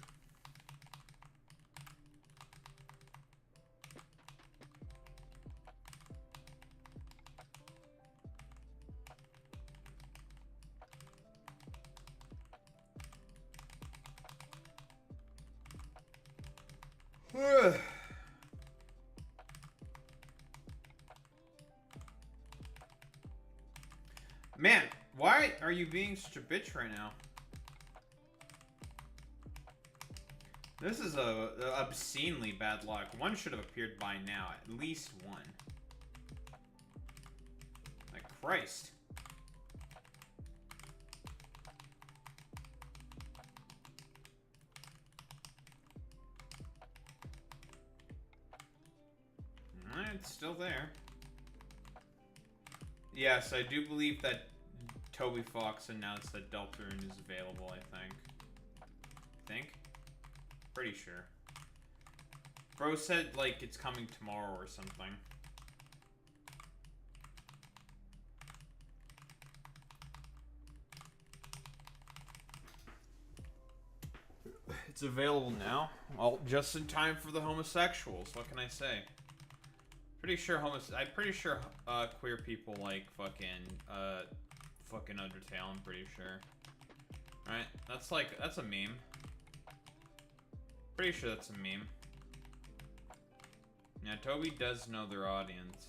Man, why are you being such a bitch right now? This is a obscenely bad luck. One should have appeared by now. At least one. Like, Christ. It's still there. Yes, I do believe that Toby Fox announced that Deltarune is available, I think. Pretty sure. Bro said, like, it's coming tomorrow or something. It's available now. Well, just in time for the homosexuals. What can I say? I'm pretty sure queer people like fucking Undertale. I'm pretty sure. Right? That's a meme. Pretty sure that's a meme. Yeah, Toby does know their audience.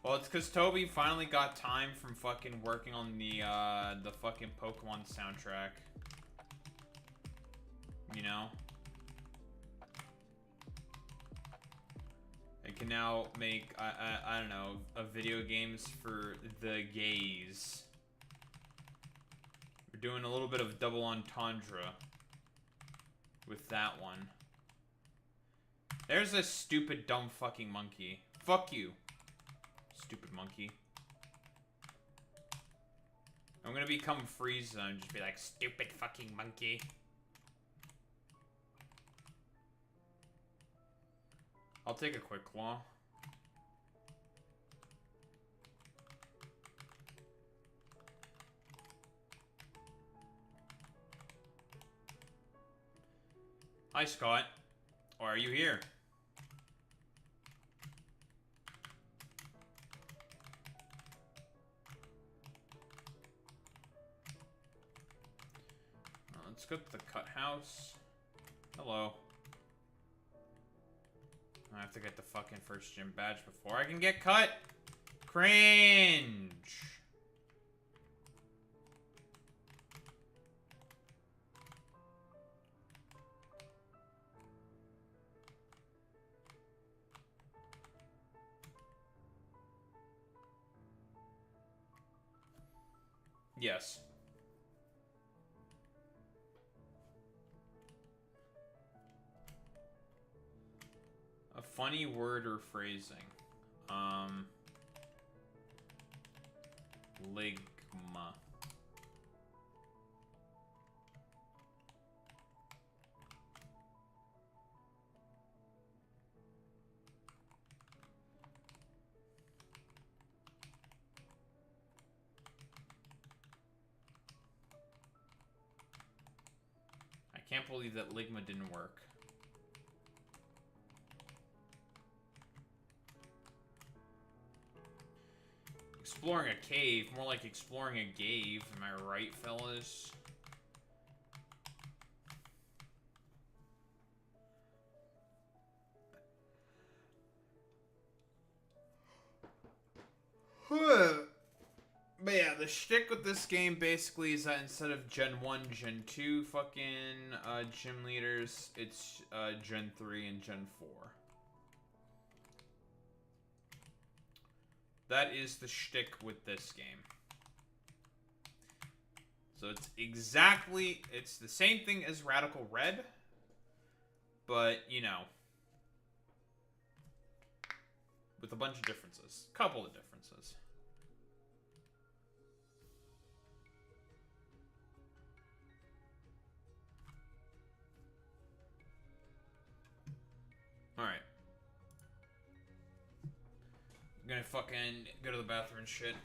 Well, it's because Toby finally got time from fucking working on the fucking Pokemon soundtrack. You know? I can now make, I don't know, video games for the gays. We're doing a little bit of double entendre with that one. There's a stupid, dumb fucking monkey. Fuck you, stupid monkey. I'm gonna become Frieza and just be like, stupid fucking monkey. I'll take a quick claw. Hi, Scott. Why are you here? Let's go to the cut house. Hello. I have to get the fucking first gym badge before I can get cut. Cringe. Yes. A funny word or phrasing. Ligma. I can't believe that Ligma didn't work. Exploring a cave, more like exploring a cave. Am I right, fellas? But yeah, the shtick with this game basically is that instead of Gen 1, Gen 2 fucking gym leaders, it's Gen 3 and Gen 4. That is the shtick with this game. So it's the same thing as Radical Red, but, you know, with a bunch of differences. Couple of differences. Alright. I'm gonna fucking go to the bathroom and shit.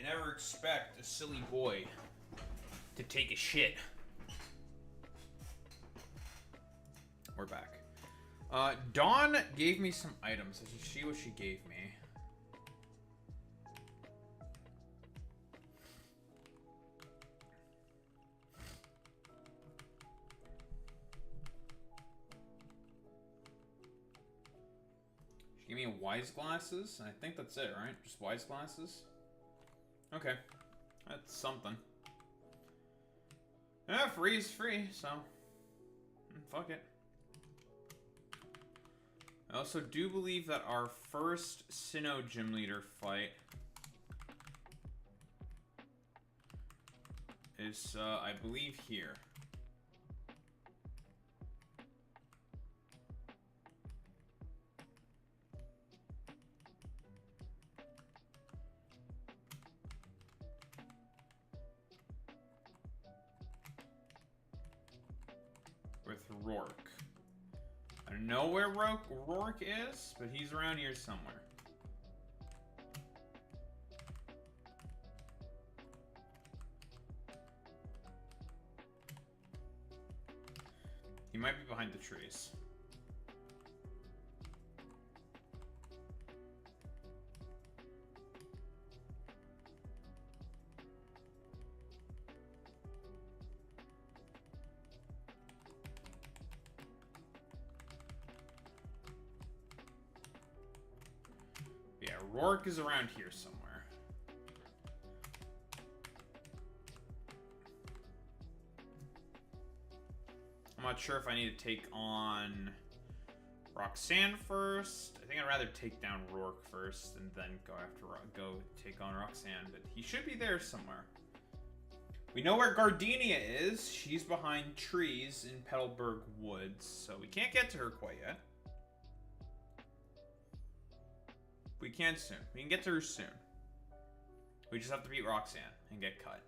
never expect a silly boy to take a shit. We're back. Dawn gave me some items. Let's see what she gave me. She gave me wise glasses, and I think that's it, right? Just wise glasses? Okay. That's something. Yeah, free is free, so... fuck it. I also do believe that our first Sinnoh gym leader fight is, I believe, here. With Rourke. I don't know where Rourke is, but he's around here somewhere. He might be behind the trees. Yeah, Rourke is around here somewhere. I'm not sure if I need to take on Roxanne first. I think I'd rather take down Rourke first and then go take on Roxanne, but he should be there somewhere. We know where Gardenia is. She's behind trees in Petalburg Woods, so we can't get to her quite yet. We can soon. We can get to her soon. We just have to beat Roxanne and get cut.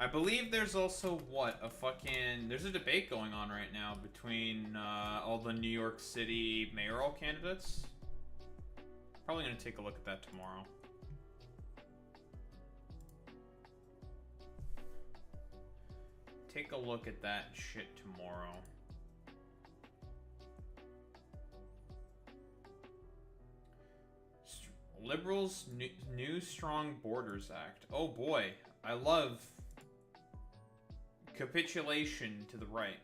I believe there's also, there's a debate going on right now between all the New York City mayoral candidates. Probably going to take a look at that tomorrow. Take a look at that shit tomorrow. Liberals' new Strong Borders Act. Oh boy, I love capitulation to the right.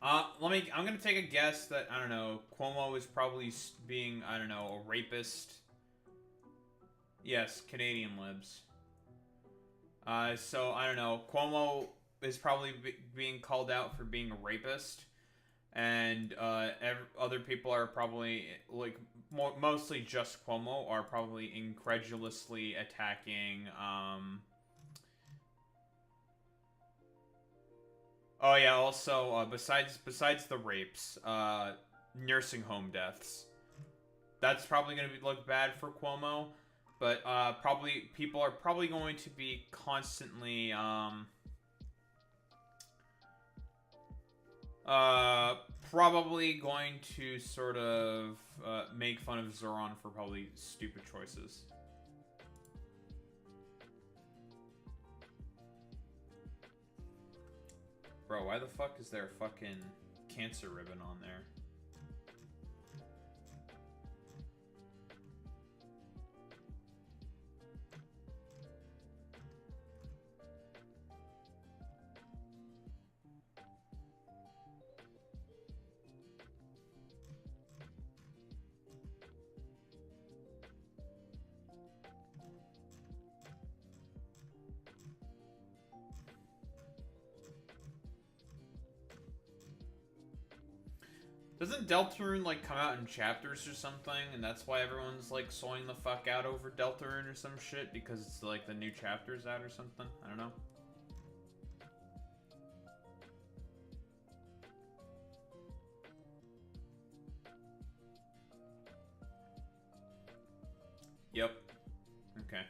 I'm gonna take a guess that, I don't know, Cuomo is probably being, I don't know, a rapist. Yes, Canadian libs. So, I don't know, Cuomo is probably being called out for being a rapist. And, other people are probably, like, mostly just Cuomo, are probably incredulously attacking, Oh yeah, also, besides the rapes, nursing home deaths. That's probably going to look bad for Cuomo, but people are probably going to be constantly probably going to sort of make fun of Zoran for probably stupid choices. Bro, why the fuck is there a fucking cancer ribbon on there? Doesn't Deltarune, like, come out in chapters or something, and that's why everyone's, like, sewing the fuck out over Deltarune or some shit, because it's, like, the new chapter's out or something? I don't know. Yep. Okay.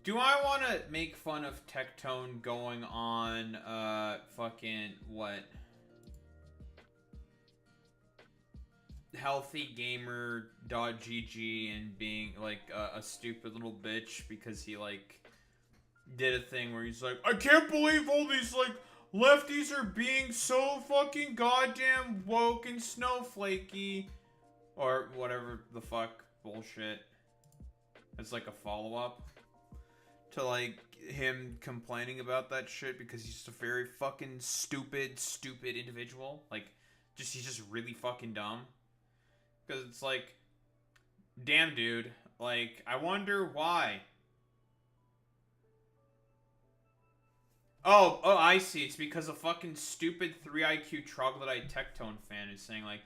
Do I want to make fun of Tectone going on, fucking, what? healthygamer.gg and being, like, a stupid little bitch because he, like, did a thing where he's like, I can't believe all these, like, lefties are being so fucking goddamn woke and snowflakey. Or whatever the fuck bullshit. It's like a follow-up to, like, him complaining about that shit because he's just a very fucking stupid individual. Like, he's just really fucking dumb. Because it's like, damn, dude. Like, I wonder why. Oh, I see. It's because a fucking stupid 3IQ troglodyte Tectone fan is saying, like,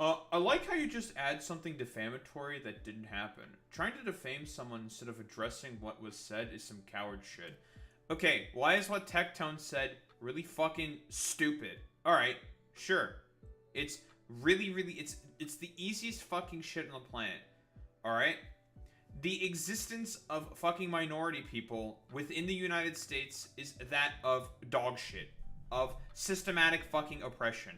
I like how you just add something defamatory that didn't happen. Trying to defame someone instead of addressing what was said is some coward shit. Okay, why is what Tectone said really fucking stupid? Alright, sure. It's really, it's the easiest fucking shit on the planet. Alright? The existence of fucking minority people within the United States is that of dog shit. Of systematic fucking oppression.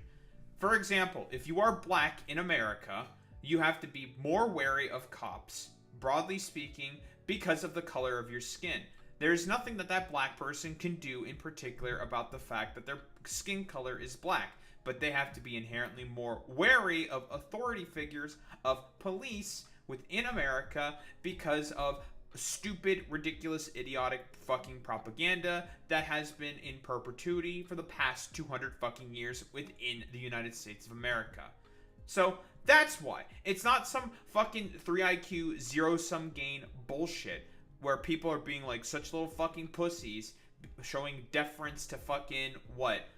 For example, if you are black in America, you have to be more wary of cops, broadly speaking, because of the color of your skin. There's nothing that black person can do in particular about the fact that their skin color is black, but they have to be inherently more wary of authority figures, of police within America, because of stupid, ridiculous, idiotic fucking propaganda that has been in perpetuity for the past 200 fucking years within the United States of America. So that's why. It's not some fucking 3IQ zero-sum gain bullshit where people are being like such little fucking pussies, showing deference to fucking what?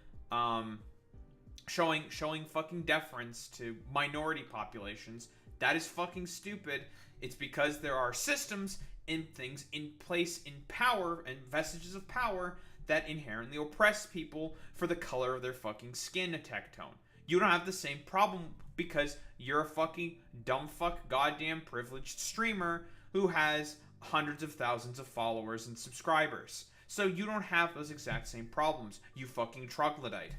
Showing fucking deference to minority populations. That is fucking stupid. It's because there are systems and things in place in power and vestiges of power that inherently oppress people for the color of their fucking skin, Tectone. You don't have the same problem because you're a fucking dumb fuck goddamn privileged streamer who has hundreds of thousands of followers and subscribers. So you don't have those exact same problems, you fucking troglodyte.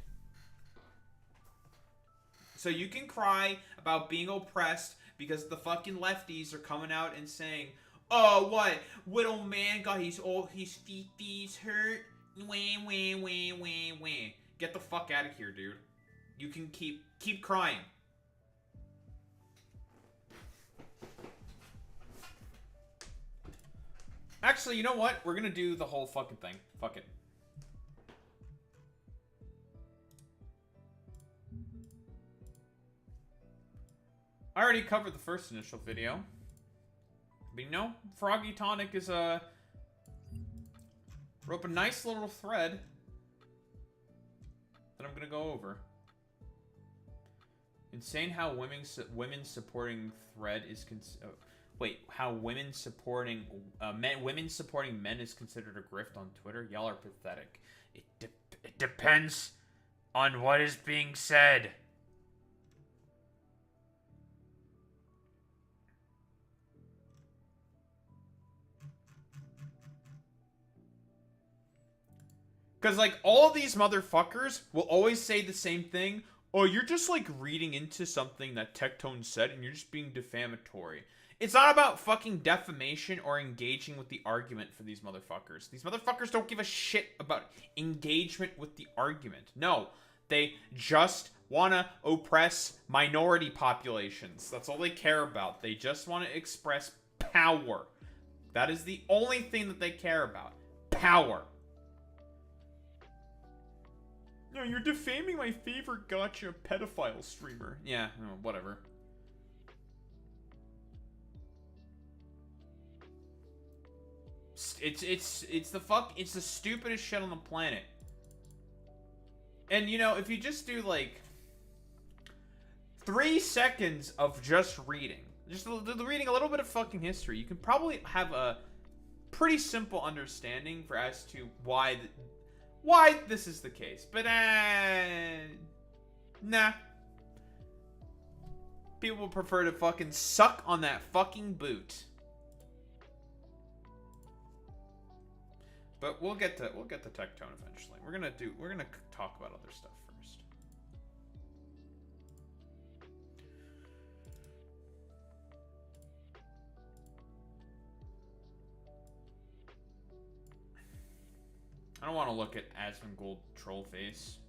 So you can cry about being oppressed because the fucking lefties are coming out and saying, oh, what? Little man got his feeties hurt? Wah. Get the fuck out of here, dude. You can keep crying. Actually, you know what? We're gonna do the whole fucking thing. Fuck it. I already covered the first initial video. But you know, Froggy Tonic is wrote up a nice little thread that I'm gonna go over. Insane how women supporting thread is how women supporting men is considered a grift on Twitter. Y'all are pathetic. It depends on what is being said. Because, like, all of these motherfuckers will always say the same thing. Oh, you're just, like, reading into something that Tectone said and you're just being defamatory. It's not about fucking defamation or engaging with the argument for these motherfuckers. These motherfuckers don't give a shit about engagement with the argument. No, they just want to oppress minority populations. That's all they care about. They just want to express power. That is the only thing that they care about. Power. know, you're defaming my favorite gotcha pedophile streamer. Yeah, whatever. It's the stupidest shit on the planet. And you know, if you just do like 3 seconds of just reading, reading a little bit of fucking history, you can probably have a pretty simple understanding for as to why this is the case. But nah. People prefer to fucking suck on that fucking boot. But we'll get to Tectone eventually. We're gonna talk about other stuff first. I don't want to look at Asmongold troll face.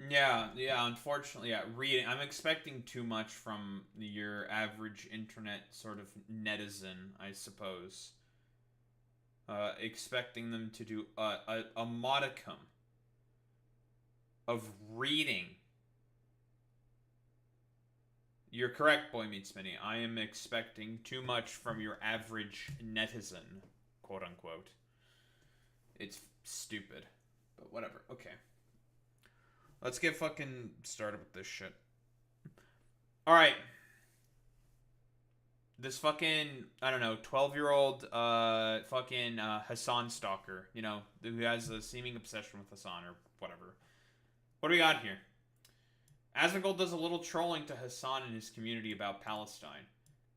Yeah, unfortunately, yeah, reading. I'm expecting too much from your average internet sort of netizen, I suppose. Expecting them to do a modicum of reading. You're correct, Boy Meets Mini. I am expecting too much from your average netizen, quote unquote. It's stupid, but whatever. Okay. Let's get fucking started with this shit. Alright. This fucking, I don't know, 12-year-old fucking Hassan stalker, you know, who has a seeming obsession with Hassan or whatever. What do we got here? Asmongold does a little trolling to Hassan and his community about Palestine.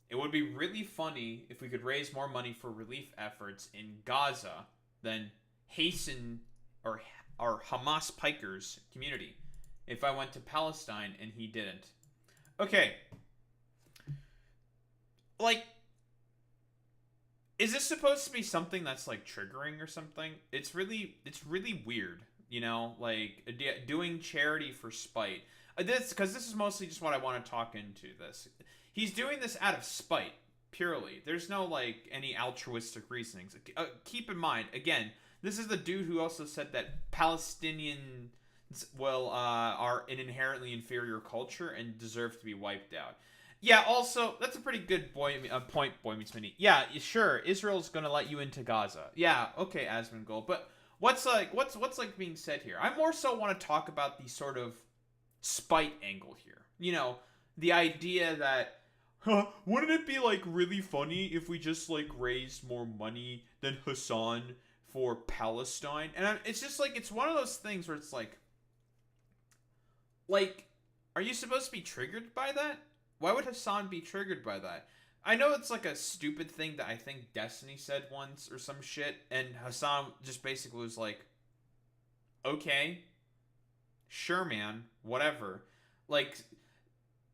It would be really funny if we could raise more money for relief efforts in Gaza than hasten or Hamas Pikers community if I went to Palestine and he didn't. Okay. Like, is this supposed to be something that's like triggering or something? It's really weird, you know, like doing charity for spite. Because this is mostly just what I want to talk into this. He's doing this out of spite, purely. There's no like any altruistic reasonings. Keep in mind, again, this is the dude who also said that Palestinians are an inherently inferior culture and deserve to be wiped out. Yeah, also, that's a pretty good point, Boy Meets Mini. Yeah, sure, Israel's gonna let you into Gaza. Yeah, okay, Asmongold. But what's being said here? I more so want to talk about the sort of spite angle here. You know, the idea that, wouldn't it be like really funny if we just like raised more money than Hassan for Palestine? And it's just like, it's one of those things where it's like, are you supposed to be triggered by that? Why would Hassan be triggered by that? I know it's like a stupid thing that I think Destiny said once or some shit, and Hassan just basically was like, okay, sure, man, whatever. Like,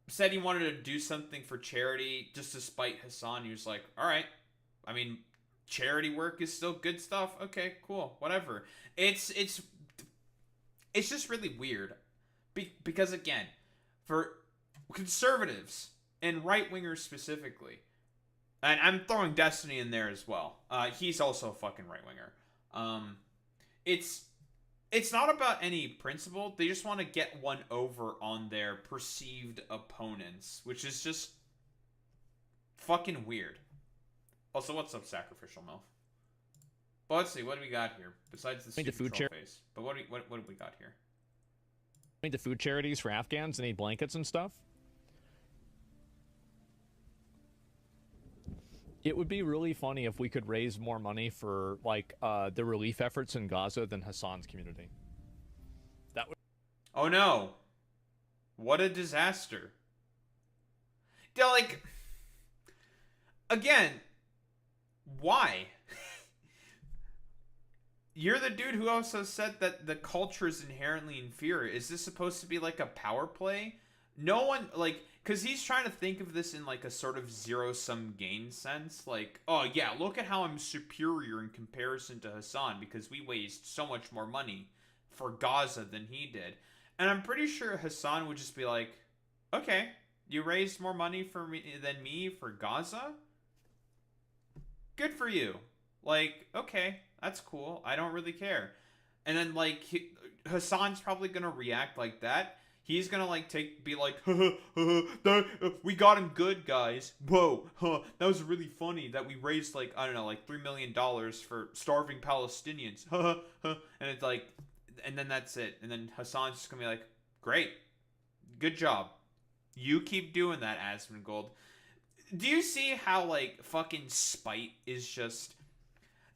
said he wanted to do something for charity just to spite Hassan. He was like, alright, I mean, charity work is still good stuff. Okay, cool, whatever. It's just really weird. Because, again, for conservatives and right-wingers specifically, and I'm throwing Destiny in there as well. He's also a fucking right-winger. It's not about any principle. They just want to get one over on their perceived opponents, which is just fucking weird. Also, what's up, Sacrificial Milf? But let's see, what do we got here besides the stupid food troll face? But what do we got here? The food charities for Afghans that need blankets and stuff. It would be really funny if we could raise more money for like the relief efforts in Gaza than Hassan's community. That would. Oh no! What a disaster! Yeah, like, again, why? You're the dude who also said that the culture is inherently inferior. Is this supposed to be like a power play? No one, like, because he's trying to think of this in like a sort of zero-sum gain sense. Like, oh yeah, look at how I'm superior in comparison to Hassan because we raised so much more money for Gaza than he did. And I'm pretty sure Hassan would just be like, okay, you raised more money for me than me for Gaza? good for you. Like, okay, that's cool. I don't really care. And then, like, Hassan's probably gonna react like that. He's gonna, like, be like, we got him good, guys. Whoa, that was really funny that we raised, like, I don't know, like, $3 million for starving Palestinians. And it's like, and then that's it. And then Hassan's just gonna be like, great. Good job. You keep doing that, Asmongold. Do you see how, like, fucking spite is just...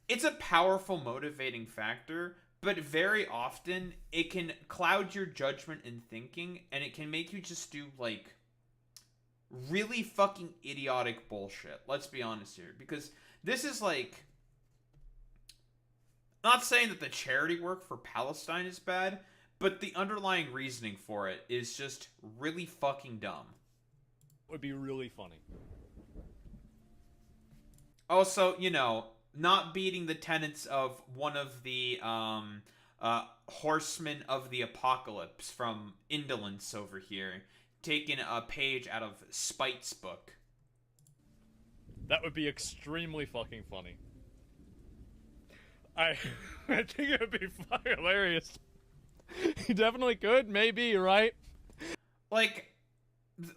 It's a powerful motivating factor, but very often it can cloud your judgment and thinking, and it can make you just do, like, really fucking idiotic bullshit. Let's be honest here. Because this is, like... I'm not saying that the charity work for Palestine is bad, but the underlying reasoning for it is just really fucking dumb. Would be really funny. Also, you know, not beating the tenets of one of the horsemen of the apocalypse from Indolence over here, taking a page out of Spite's book. That would be extremely fucking funny. I think it would be fucking hilarious. He definitely could, maybe, right? Like,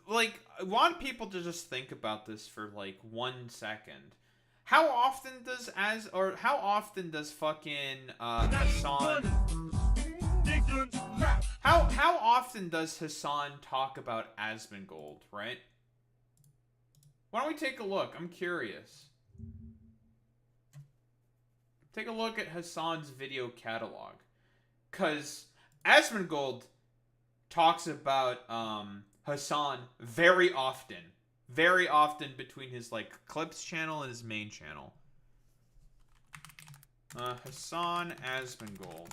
I want people to just think about this for, like, 1 second. How often does fucking Hassan... How often does Hassan talk about Asmongold, right? Why don't we take a look? I'm curious. Take a look at Hassan's video catalog. Because Asmongold talks about Hassan very often. Very often between his, like, clips channel and his main channel. Hassan Asmongold.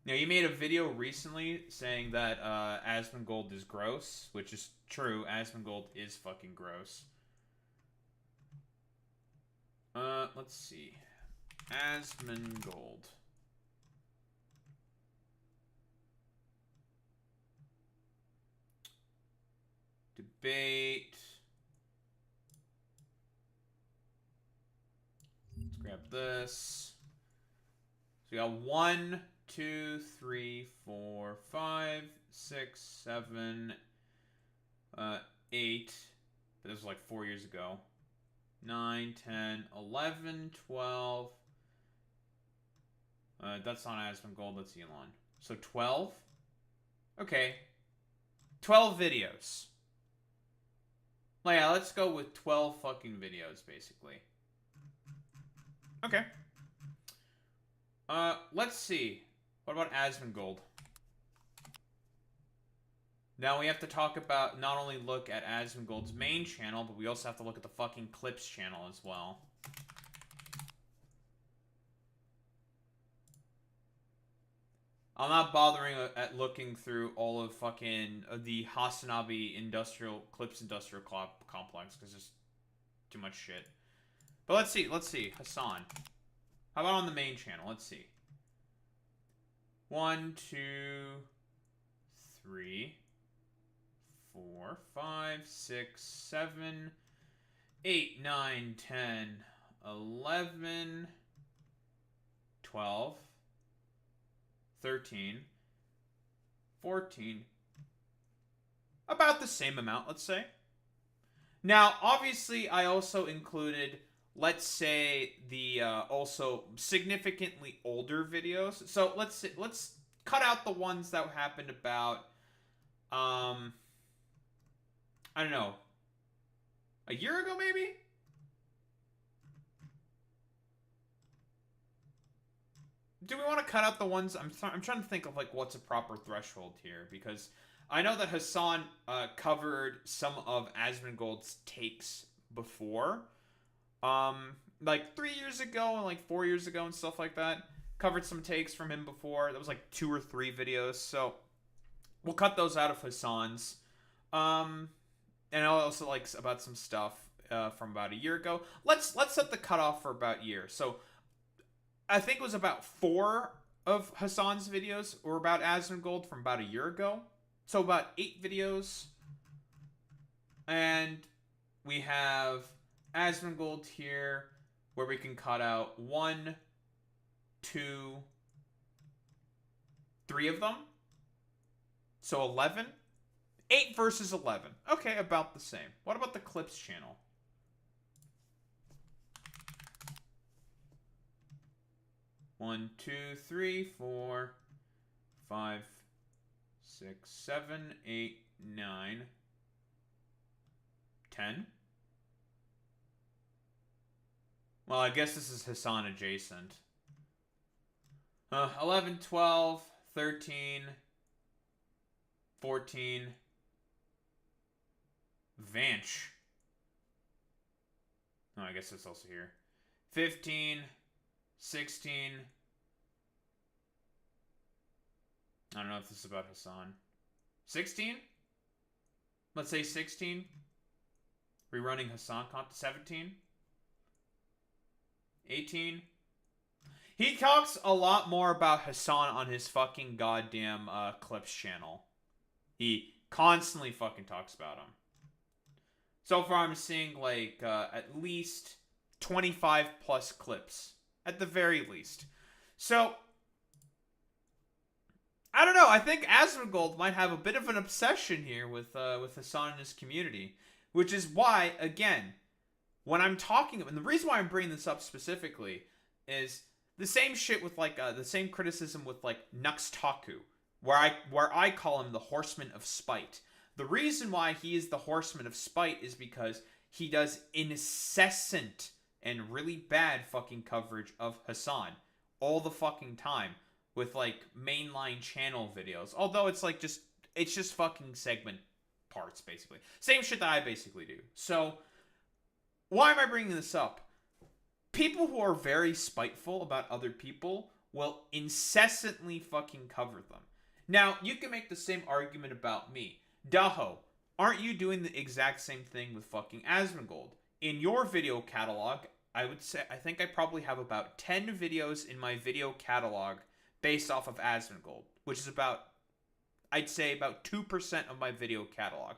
Now, he made a video recently saying that Asmongold is gross, which is true. Asmongold is fucking gross. Let's see. Asmongold. Debate. Let's grab this. So we got 1, 2, 3, 4, 5, 6, 7, 8. But this was like 4 years ago. 9, 10, 11, 12. That's not Asmongold, that's Elon. So 12? Okay. 12 videos. Well, yeah, let's go with 12 fucking videos, basically. Okay. Let's see. What about Asmongold? Now we have to talk about, not only look at Asmongold's main channel, but we also have to look at the fucking Clips channel as well. I'm not bothering at looking through all of fucking the Hasanabi Clips Industrial Complex, because there's too much shit. But let's see, Hassan. How about on the main channel? Let's see. 1, 2, 3, 4, 5, 6, 7, 8, 9, 10, 11, 12, 13, 14, about the same amount, let's say. Now, obviously, I also included, let's say, the also significantly older videos. So let's cut out the ones that happened about, I don't know, a year ago, maybe? Do we want to cut out the ones? I'm trying to think of, like, what's a proper threshold here, because I know that Hassan covered some of Asmongold's takes before, like 3 years ago and like 4 years ago and stuff like that. Covered some takes from him before. That was like 2 or 3 videos, so we'll cut those out of Hassan's. And I'll also like about some stuff from about a year ago. Let's set the cutoff for about a year. So I think it was about 4 of Hassan's videos were about Asmongold from about a year ago. So about 8 videos. And we have Asmongold here, where we can cut out 1, 2, 3 of them. So 11. 8 versus 11. Okay, about the same. What about the clips channel? One, 2, 3, 4, 5, 6, 7, 8, 9, 10. Well, I guess this is Hassan adjacent. 11, 12, 13, 14. Vanch. Oh, I guess it's also here. 15, 16. I don't know if this is about Hassan. 16? Let's say 16. Rerunning Hassan comp to 17. 18. He talks a lot more about Hassan on his fucking goddamn clips channel. He constantly fucking talks about him. So far I'm seeing like at least 25 plus clips. At the very least. So, I don't know. I think Asmongold might have a bit of an obsession here with Hassan and his community. Which is why, again, when I'm talking, and the reason why I'm bringing this up specifically is the same shit with like the same criticism with like Nuxtaku, where I call him the Horseman of Spite. The reason why he is the Horseman of Spite is because he does incessant and really bad fucking coverage of Hassan all the fucking time with like mainline channel videos. Although it's like it's just fucking segment parts basically. Same shit that I basically do. So why am I bringing this up? People who are very spiteful about other people will incessantly fucking cover them. Now, you can make the same argument about me. Daho, aren't you doing the exact same thing with fucking Asmongold? In your video catalog, I think I probably have about 10 videos in my video catalog based off of Asmongold, which is about, I'd say about 2% of my video catalog.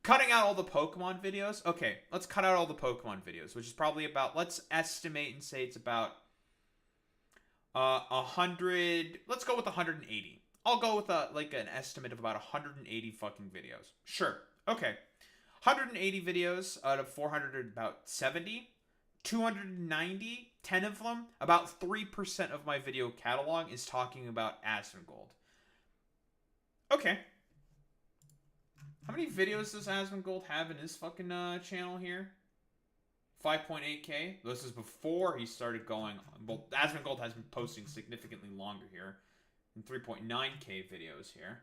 Cutting out all the Pokemon videos? Okay, let's cut out all the Pokemon videos, which is probably about, let's estimate and say it's about 100, let's go with 180. I'll go with an estimate of about 180 fucking videos. Sure, okay. 180 videos out of 400, about 70. 290, 10 of them, about 3% of my video catalog is talking about Asmongold. Okay. How many videos does Asmongold have in his fucking channel here? 5.8k. This is before he started going. Well, Asmongold has been posting significantly longer here. And 3.9k videos here.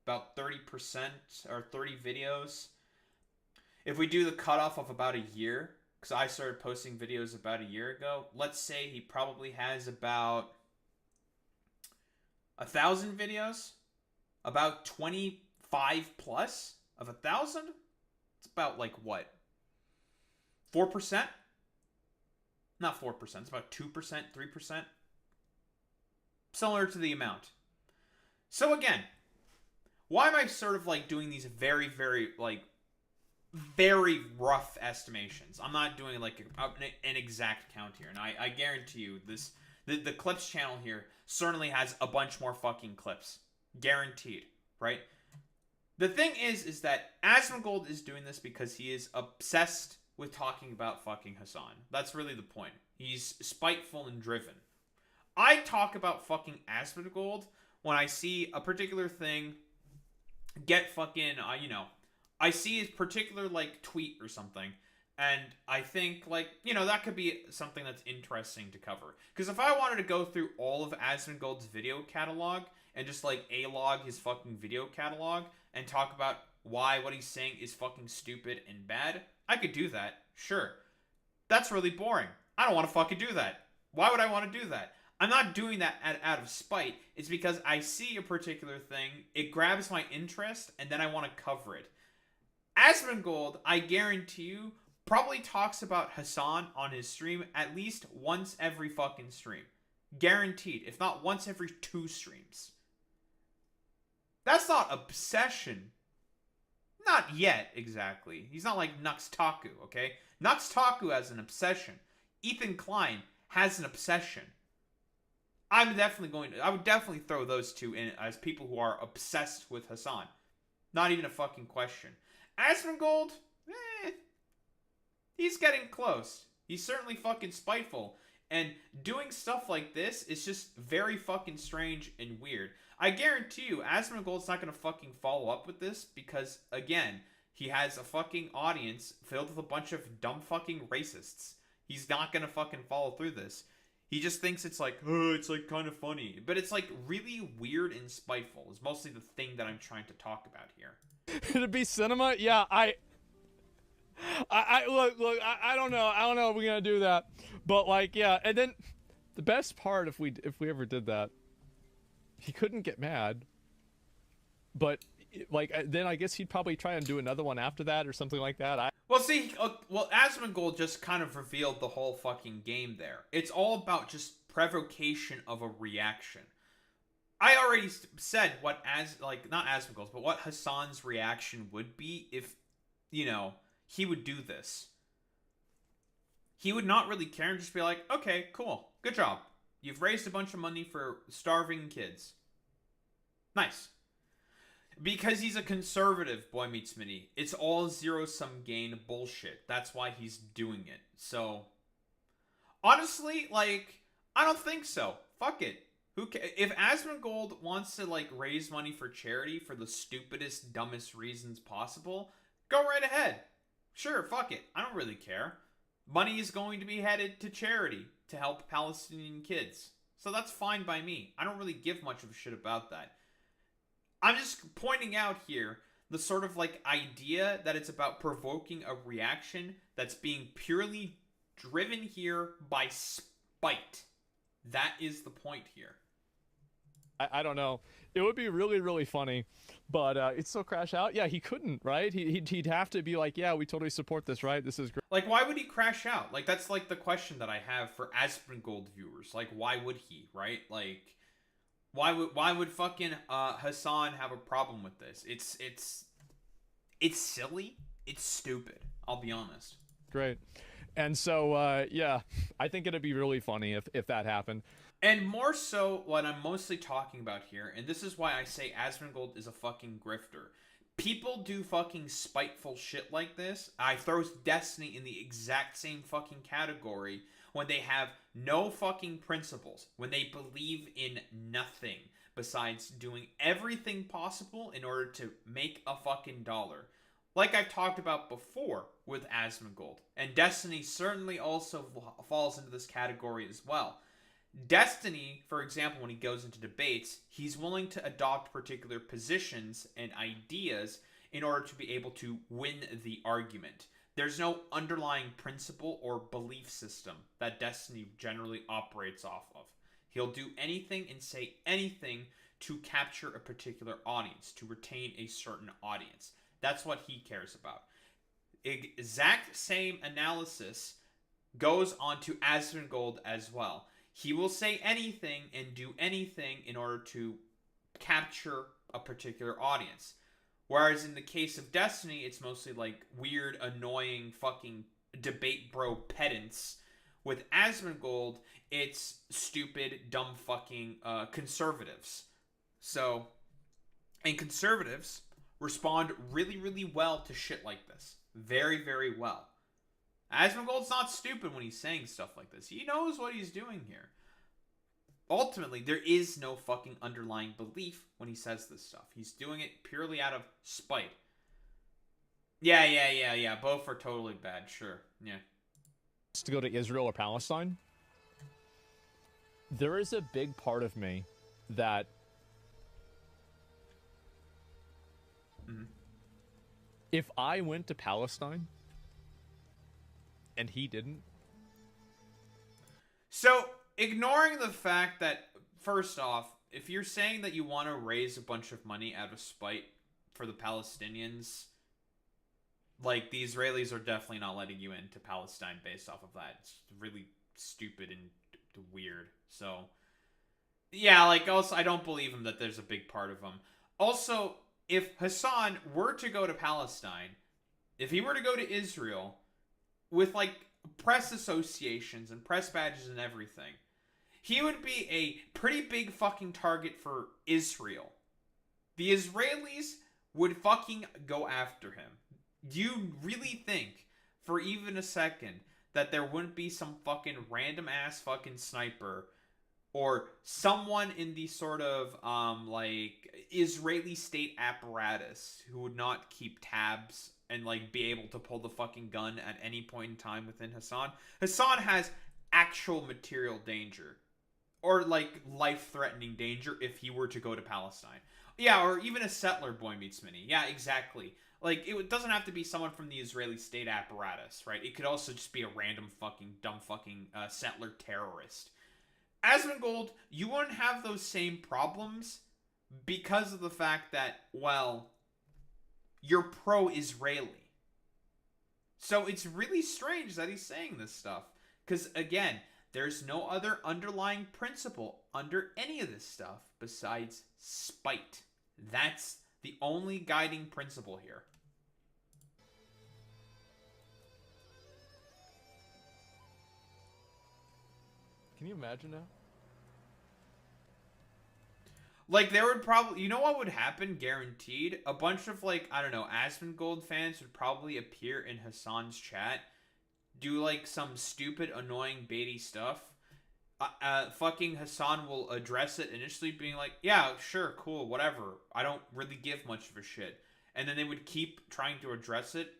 About 30% or 30 videos. If we do the cutoff of about a year, because I started posting videos about a year ago, let's say he probably has about 1,000 videos. About 25 plus of 1,000? It's about like what? 4%? Not 4%, it's about 2%, 3%. Similar to the amount. So again, why am I sort of like doing these very, very like very rough estimations? I'm not doing like an exact count here, and I guarantee you this the clips channel here certainly has a bunch more fucking clips. Guaranteed, right? The thing is that Asmongold is doing this because he is obsessed with talking about fucking Hassan. That's really the point. He's spiteful and driven. I talk about fucking Asmongold when I see a particular thing get fucking, I see his particular, like, tweet or something, and I think, like, that could be something that's interesting to cover. Because if I wanted to go through all of Asmongold's video catalog and just, like, A-log his fucking video catalog and talk about why what he's saying is fucking stupid and bad, I could do that, sure. That's really boring. I don't want to fucking do that. Why would I want to do that? I'm not doing that out of spite. It's because I see a particular thing, it grabs my interest, and then I want to cover it. Asmongold, I guarantee you, probably talks about Hassan on his stream at least once every fucking stream. Guaranteed, if not once every 2 streams. That's not obsession. Not yet, exactly. He's not like Nux Taku, okay? Nux Taku has an obsession. Ethan Klein has an obsession. I would definitely throw those two in as people who are obsessed with Hassan. Not even a fucking question. Asmongold, he's getting close. He's certainly fucking spiteful. And doing stuff like this is just very fucking strange and weird. I guarantee you, Asmongold's not going to fucking follow up with this because, again, he has a fucking audience filled with a bunch of dumb fucking racists. He's not going to fucking follow through this. He just thinks it's like, oh, it's like kind of funny. But it's like really weird and spiteful is mostly the thing that I'm trying to talk about here. It'd be cinema? Yeah, I look, I don't know. I don't know if we're going to do that. But like, yeah, and then the best part if we ever did that, he couldn't get mad. But like then I guess he'd probably try and do another one after that or something like that. Well, see, Asmongold just kind of revealed the whole fucking game there. It's all about just provocation of a reaction. I already said what not Asmongold's, but what Hassan's reaction would be if, you know, he would do this. He would not really care and just be like, okay, cool, good job. You've raised a bunch of money for starving kids. Nice. Because he's a conservative, Boy Meets Minnie. It's all zero-sum gain bullshit. That's why he's doing it. So, honestly, like, I don't think so. Fuck it. If Asmongold wants to, like, raise money for charity for the stupidest, dumbest reasons possible, go right ahead. Sure, fuck it. I don't really care. Money is going to be headed to charity to help Palestinian kids. So that's fine by me. I don't really give much of a shit about that. I'm just pointing out here the sort of like idea that it's about provoking a reaction that's being purely driven here by spite. That is the point here. I don't know. It would be really, really funny, but it's still crash out. Yeah, he couldn't, right? He'd have to be like, yeah, we totally support this, right? This is great. Like, why would he crash out? Like, that's like the question that I have for Asmongold viewers. Like, why would he, right? Like, why would fucking Hassan have a problem with this? It's silly. It's stupid. I'll be honest. Great. And so, yeah, I think it'd be really funny if that happened. And more so, what I'm mostly talking about here, and this is why I say Asmongold is a fucking grifter. People do fucking spiteful shit like this. I throw Destiny in the exact same fucking category when they have no fucking principles, when they believe in nothing besides doing everything possible in order to make a fucking dollar. Like I've talked about before with Asmongold. And Destiny certainly also falls into this category as well. Destiny, for example, when he goes into debates, he's willing to adopt particular positions and ideas in order to be able to win the argument. There's no underlying principle or belief system that Destiny generally operates off of. He'll do anything and say anything to capture a particular audience, to retain a certain audience. That's what he cares about. Exact same analysis goes on to Asmongold as well. He will say anything and do anything in order to capture a particular audience. Whereas in the case of Destiny, it's mostly like weird, annoying, fucking debate bro pedants. With Asmongold, it's stupid, dumb fucking conservatives. So, and conservatives respond really, really well to shit like this. Very, very well. Asmongold's not stupid when he's saying stuff like this. He knows what he's doing here. Ultimately, there is no fucking underlying belief when he says this stuff. He's doing it purely out of spite. Yeah. Both are totally bad, sure. Yeah. To go to Israel or Palestine, there is a big part of me that if I went to Palestine and he didn't. So, ignoring the fact that, first off, if you're saying that you want to raise a bunch of money out of spite for the Palestinians, like, the Israelis are definitely not letting you into Palestine based off of that. It's really stupid and weird. So, yeah, like, also, I don't believe him that there's a big part of them. Also, if Hassan were to go to Palestine, if he were to go to Israel with like press associations and press badges and everything, he would be a pretty big fucking target for Israel. The Israelis would fucking go after him. Do you really think for even a second that there wouldn't be some fucking random ass fucking sniper or someone in the sort of like Israeli state apparatus who would not keep tabs and like be able to pull the fucking gun at any point in time within Hassan? Hassan has actual material danger or like life-threatening danger if he were to go to Palestine. Yeah, or even a settler boy meets Minnie. Yeah, exactly. Like, it doesn't have to be someone from the Israeli state apparatus, right? It could also just be a random fucking, dumb fucking settler terrorist. Asmongold, you wouldn't have those same problems because of the fact that, well, you're pro-Israeli. So it's really strange that he's saying this stuff. Because, again, there's no other underlying principle under any of this stuff besides spite. That's the only guiding principle here. Can you imagine now? Like, there would probably... You know what would happen, guaranteed? A bunch of, like, I don't know, Asmongold fans would probably appear in Hassan's chat, do, like, some stupid, annoying, baity stuff. Fucking Hassan will address it initially being like, yeah, sure, cool, whatever. I don't really give much of a shit. And then they would keep trying to address it.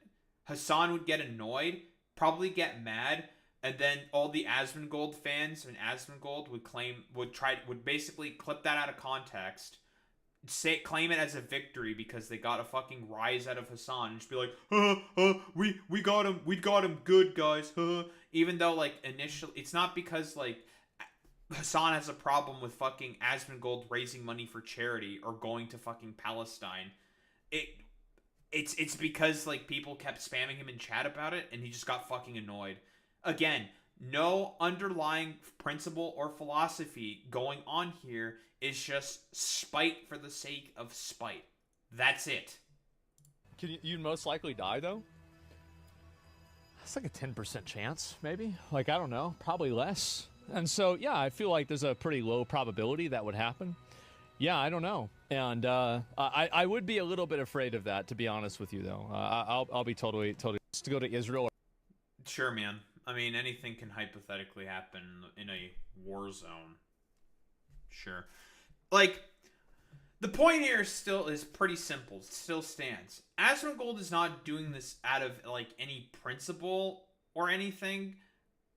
Hassan would get annoyed, probably get mad, and then all the Asmongold fans and Asmongold would basically clip that out of context, claim it as a victory because they got a fucking rise out of Hassan, and just be like, we got him good, guys, even though, like, initially, it's not because, like, Hassan has a problem with fucking Asmongold raising money for charity or going to fucking Palestine. It's because, like, people kept spamming him in chat about it, and he just got fucking annoyed. Again, no underlying principle or philosophy going on here. Is just spite for the sake of spite. That's it. You'd most likely die, though? That's like a 10% chance, maybe. Like, I don't know, probably less. And so, yeah, I feel like there's a pretty low probability that would happen. Yeah, I don't know. And I would be a little bit afraid of that, to be honest with you, though. I'll be totally just to go to Israel. Sure, man. I mean, anything can hypothetically happen in a war zone. Sure. Like, the point here still is pretty simple. It still stands. Asmongold is not doing this out of, like, any principle or anything.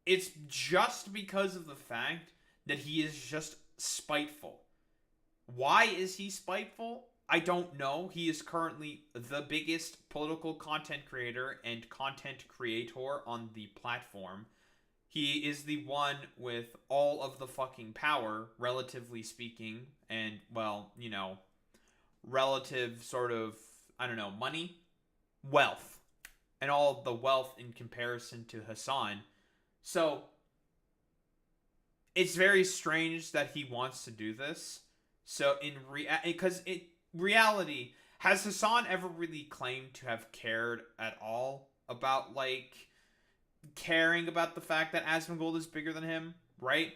It's just because of the fact that he is just spiteful. Why is he spiteful? I don't know. He is currently the biggest political content creator and content creator on the platform. He is the one with all of the fucking power, relatively speaking, and, well, you know, relative sort of, I don't know, money, wealth, and all of the wealth in comparison to Hassan. So, it's very strange that he wants to do this. So, because reality, has Hassan ever really claimed to have cared at all about, like, caring about the fact that Asmongold is bigger than him, right?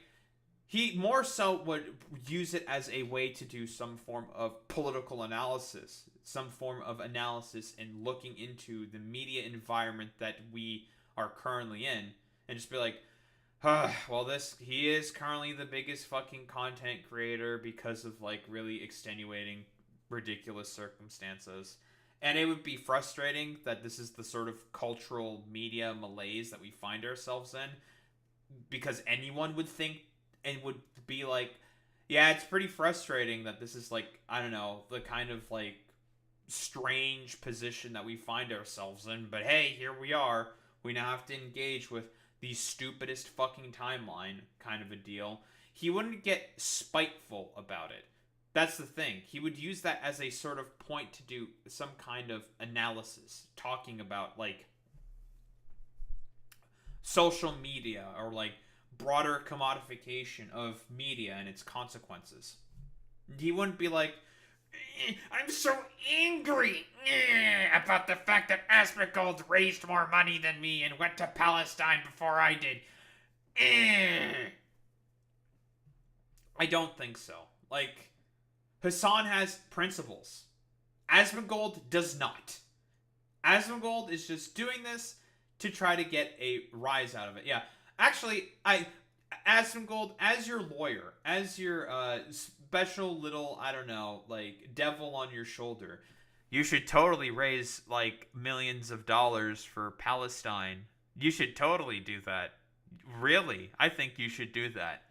He more so would use it as a way to do some form of political analysis, some form of analysis and looking into the media environment that we are currently in, and just be like, well, he is currently the biggest fucking content creator because of, like, really extenuating, ridiculous circumstances. And it would be frustrating that this is the sort of cultural media malaise that we find ourselves in, because anyone would think and would be like, yeah, it's pretty frustrating that this is, like, I don't know, the kind of, like, strange position that we find ourselves in. But hey, here we are. We now have to engage with the stupidest fucking timeline kind of a deal. He wouldn't get spiteful about it. That's the thing. He would use that as a sort of point to do some kind of analysis, talking about, like, social media or, like, broader commodification of media and its consequences. He wouldn't be like, I'm so angry about the fact that Asmongold raised more money than me and went to Palestine before I did. I don't think so. Like, Hassan has principles. Asmongold does not. Asmongold is just doing this to try to get a rise out of it. Yeah. Actually, Asmongold, as your lawyer, as your special little, I don't know, like, devil on your shoulder, you should totally raise, like, millions of dollars for Palestine. You should totally do that. Really, I think you should do that.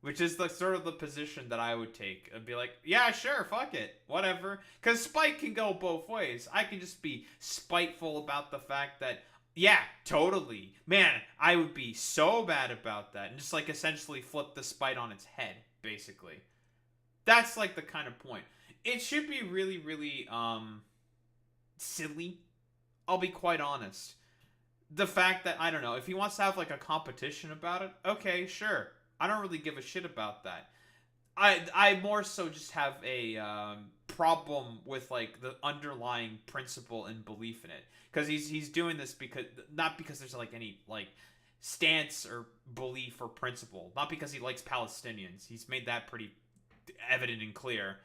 Which is the sort of the position that I would take. I'd be like, yeah, sure, fuck it, whatever. Because spite can go both ways. I can just be spiteful about the fact that, yeah, totally. Man, I would be so bad about that. And just, like, essentially flip the spite on its head, basically. That's, like, the kind of point. It should be really, really, silly. I'll be quite honest. The fact that, I don't know, if he wants to have, like, a competition about it, okay, sure. I don't really give a shit about that. I more so just have a problem with, like, the underlying principle and belief in it. Because he's doing this because, not because there's, like, any, like, stance or belief or principle. Not because he likes Palestinians. He's made that pretty evident and clear.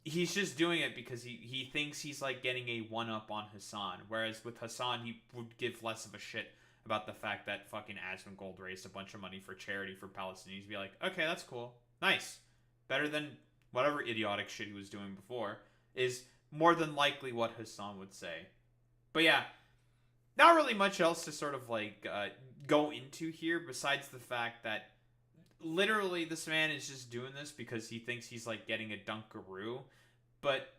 He's just doing it because he thinks he's, like, getting a one-up on Hassan. Whereas with Hassan, he would give less of a shit about the fact that fucking Asmongold raised a bunch of money for charity for Palestinians. Be like, okay, that's cool. Nice. Better than whatever idiotic shit he was doing before. Is more than likely what Hassan would say. But yeah, not really much else to sort of, like, go into here besides the fact that literally this man is just doing this because he thinks he's, like, getting a dunkaroo. But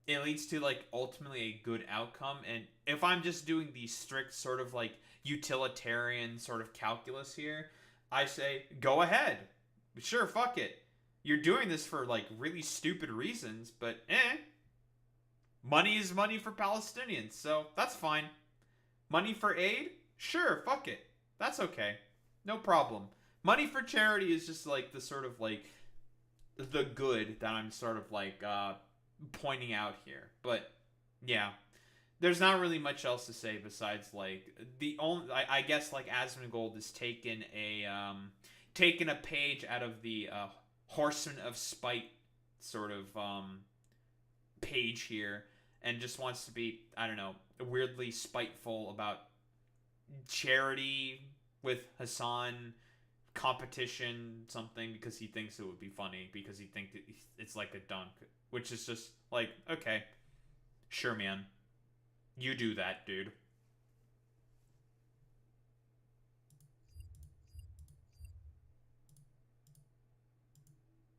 it leads to, like, ultimately a good outcome. And if I'm just doing the strict sort of, like, utilitarian sort of calculus here, I say, go ahead. Sure, fuck it. You're doing this for, like, really stupid reasons, but money is money for Palestinians, so that's fine. Money for aid? Sure, fuck it. That's okay. No problem. Money for charity is just, like, the sort of, like, the good that I'm sort of, like, pointing out here. But, yeah. There's not really much else to say besides, like, the only, I guess, like, Asmongold has taken a page out of the Horseman of Spite sort of page here, and just wants to be, I don't know, weirdly spiteful about charity with Hassan, competition, something, because he thinks it would be funny, because he thinks it's like a dunk, which is just like, okay, sure, man. You do that, dude.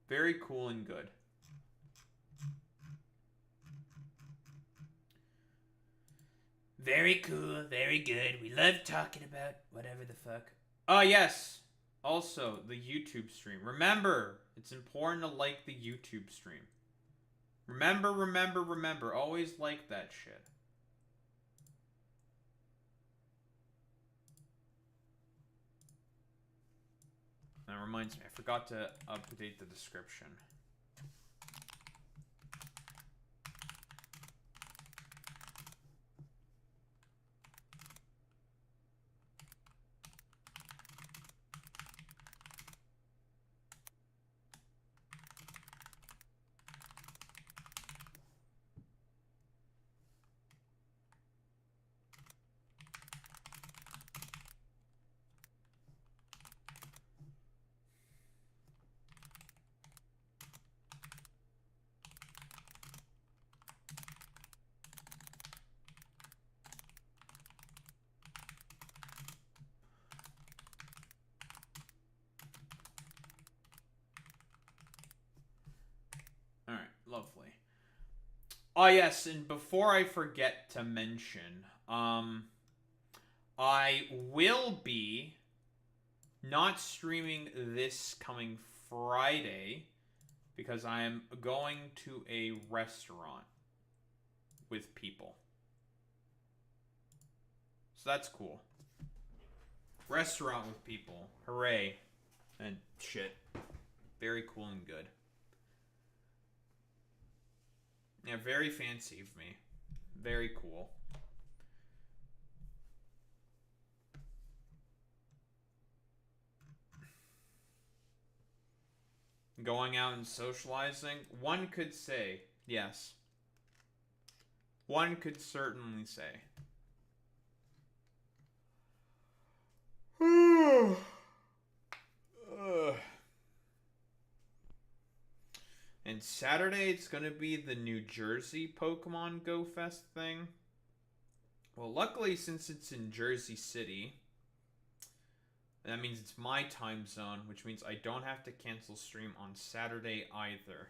Very cool and good. Very cool, very good. We love talking about whatever the fuck. Oh, yes. Also, the YouTube stream. Remember, it's important to like the YouTube stream. Remember, remember, remember. Always like that shit. That reminds me, I forgot to update the description. Alright, lovely. Oh yes, and before I forget to mention, I will be not streaming this coming Friday because I am going to a restaurant with people. So that's cool. Restaurant with people. Hooray. And shit. Very cool and good. Yeah, very fancy of me. Very cool. Going out and socializing? One could say, yes. One could certainly say. And Saturday, it's going to be the New Jersey Pokemon Go Fest thing. Well, luckily, since it's in Jersey City, that means it's my time zone, which means I don't have to cancel stream on Saturday either.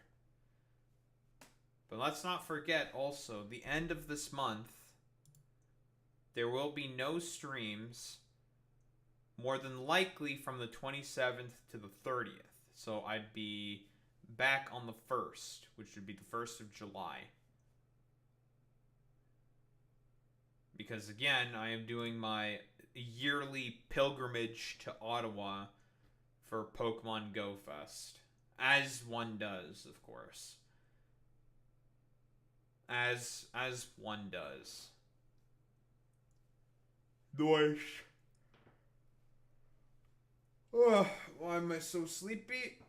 But let's not forget also, the end of this month, there will be no streams, more than likely from the 27th to the 30th. So I'd be back on the 1st, which would be the 1st of July. Because again, I am doing my yearly pilgrimage to Ottawa for Pokemon Go Fest. As one does, of course. As one does. Nice. Oh, why am I so sleepy?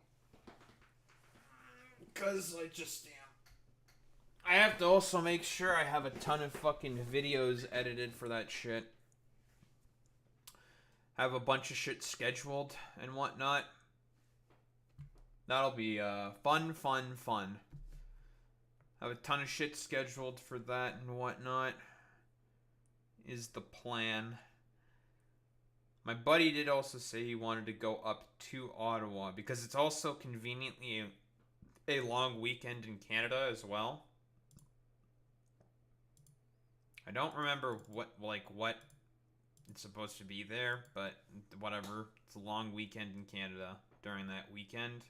Because I just am. I have to also make sure I have a ton of fucking videos edited for that shit. Have a bunch of shit scheduled and whatnot. That'll be fun. Have a ton of shit scheduled for that and whatnot. Is the plan. My buddy did also say he wanted to go up to Ottawa because it's also conveniently a long weekend in Canada as well. I don't remember what it's supposed to be there, but whatever. It's a long weekend in Canada during that weekend.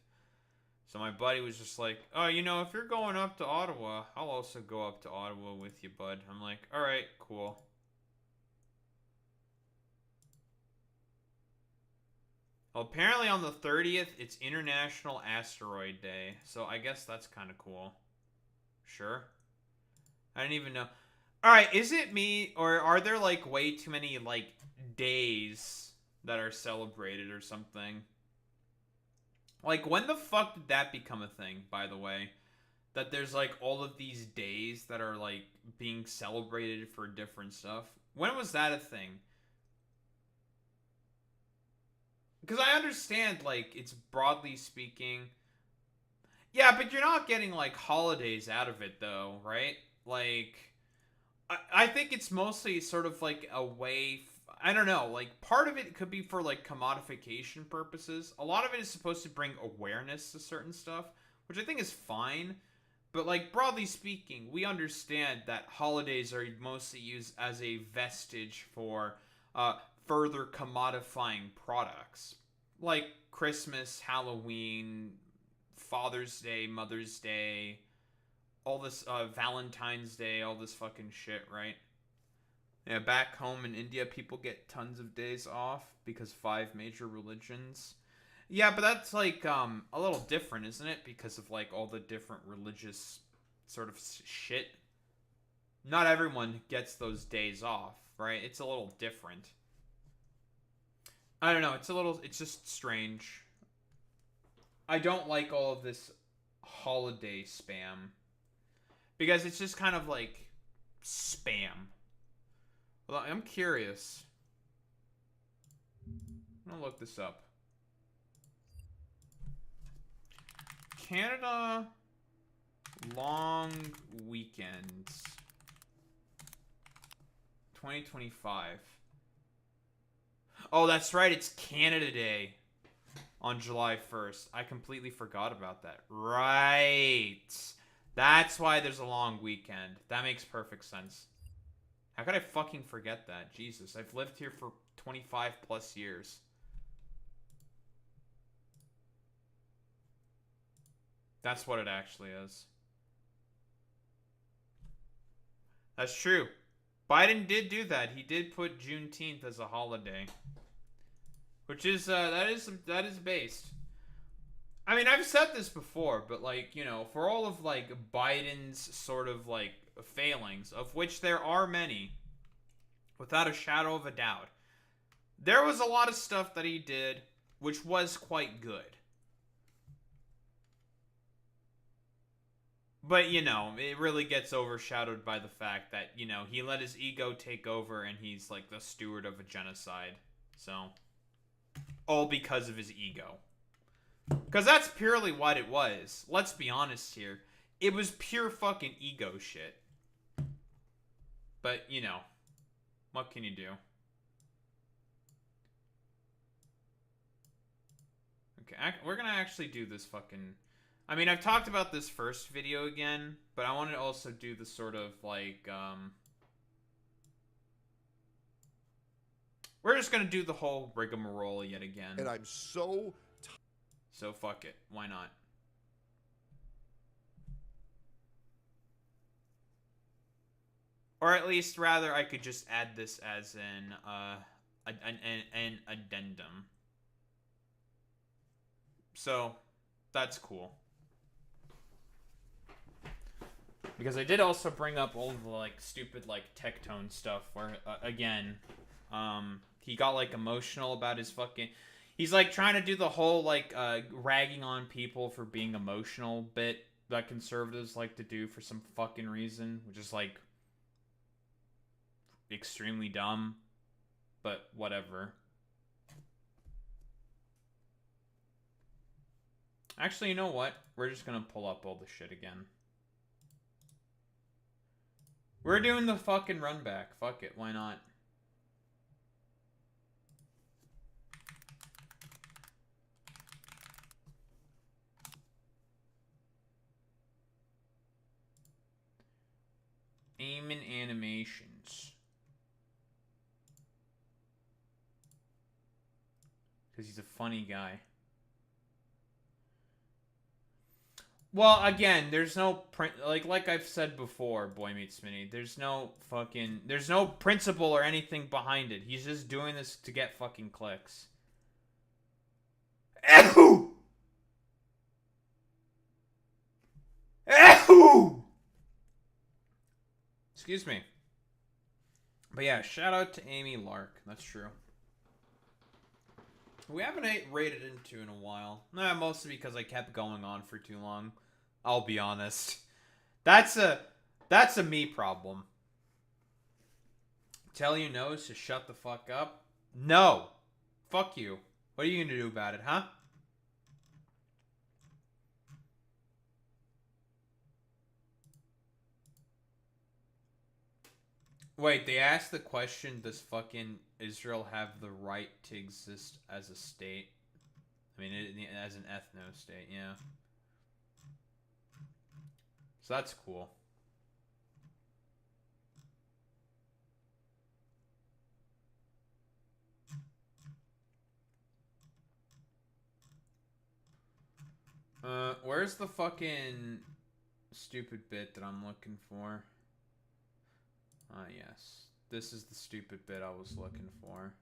So my buddy was just like, oh, you know, if you're going up to Ottawa, I'll also go up to Ottawa with you, bud. I'm like, all right, cool. Well, apparently on the 30th, it's International Asteroid Day. So I guess that's kind of cool. Sure. I didn't even know. Alright, is it me, or are there, like, way too many, like, days that are celebrated or something? Like, when the fuck did that become a thing, by the way? That there's, like, all of these days that are, like, being celebrated for different stuff? When was that a thing? Because I understand, like, it's broadly speaking... Yeah, but you're not getting, like, holidays out of it, though, right? Like... I think it's mostly sort of like a way, I don't know, like part of it could be for like commodification purposes. A lot of it is supposed to bring awareness to certain stuff, which I think is fine. But like broadly speaking, we understand that holidays are mostly used as a vestige for further commodifying products. Like Christmas, Halloween, Father's Day, Mother's Day, all this Valentine's Day, all this fucking shit, right? Yeah, back home in India, people get tons of days off because 5 major religions. Yeah, but that's like a little different, isn't it? Because of like all the different religious sort of shit. Not everyone gets those days off, right? It's a little different. I don't know, it's just strange. I don't like all of this holiday spam. Because it's just kind of like spam. Well, I'm curious. I'm gonna look this up. Canada long weekends 2025. Oh, that's right. It's Canada Day on July 1st. I completely forgot about that. Right. That's why there's a long weekend. That makes perfect sense. How could I fucking forget that? Jesus, I've lived here for 25 plus years. That's what it actually is. That's true. Biden did do that. He did put Juneteenth as a holiday. Which is, that is based. I mean, I've said this before, but like, you know, for all of like Biden's sort of like failings, of which there are many, without a shadow of a doubt, there was a lot of stuff that he did which was quite good. But, you know, it really gets overshadowed by the fact that, you know, he let his ego take over and he's like the steward of a genocide. So, all because of his ego. Because that's purely what it was. Let's be honest here. It was pure fucking ego shit. But, you know, what can you do? Okay, we're gonna actually do this fucking... I mean, I've talked about this first video again, but I want to also do the sort of, like, we're just gonna do the whole rigmarole yet again. And I'm so... So fuck it. Why not? Or at least, rather, I could just add this as an addendum. So, that's cool. Because I did also bring up all the, like, stupid, like, Tectone stuff where, again, he got, like, emotional about his fucking... He's, like, trying to do the whole, like, ragging on people for being emotional bit that conservatives like to do for some fucking reason, which is, like, extremely dumb, but whatever. Actually, you know what? We're just gonna pull up all the shit again. We're doing the fucking run back. Fuck it, why not? Aim and animations. Because he's a funny guy. Well, again, there's no print, like I've said before, Boy Meets Smitty, there's no principle or anything behind it. He's just doing this to get fucking clicks. Ew! Ew! Excuse me. But yeah, shout out to Amy Lark. That's true. We haven't rated into in a while. Nah, mostly because I kept going on for too long. I'll be honest. That's a me problem. Tell you no to shut the fuck up? No. Fuck you. What are you gonna do about it, huh? Wait, they asked the question, does fucking Israel have the right to exist as a state? I mean, as an ethno-state, yeah. So that's cool. Where's the fucking stupid bit that I'm looking for? Ah, yes. This is the stupid bit I was looking for.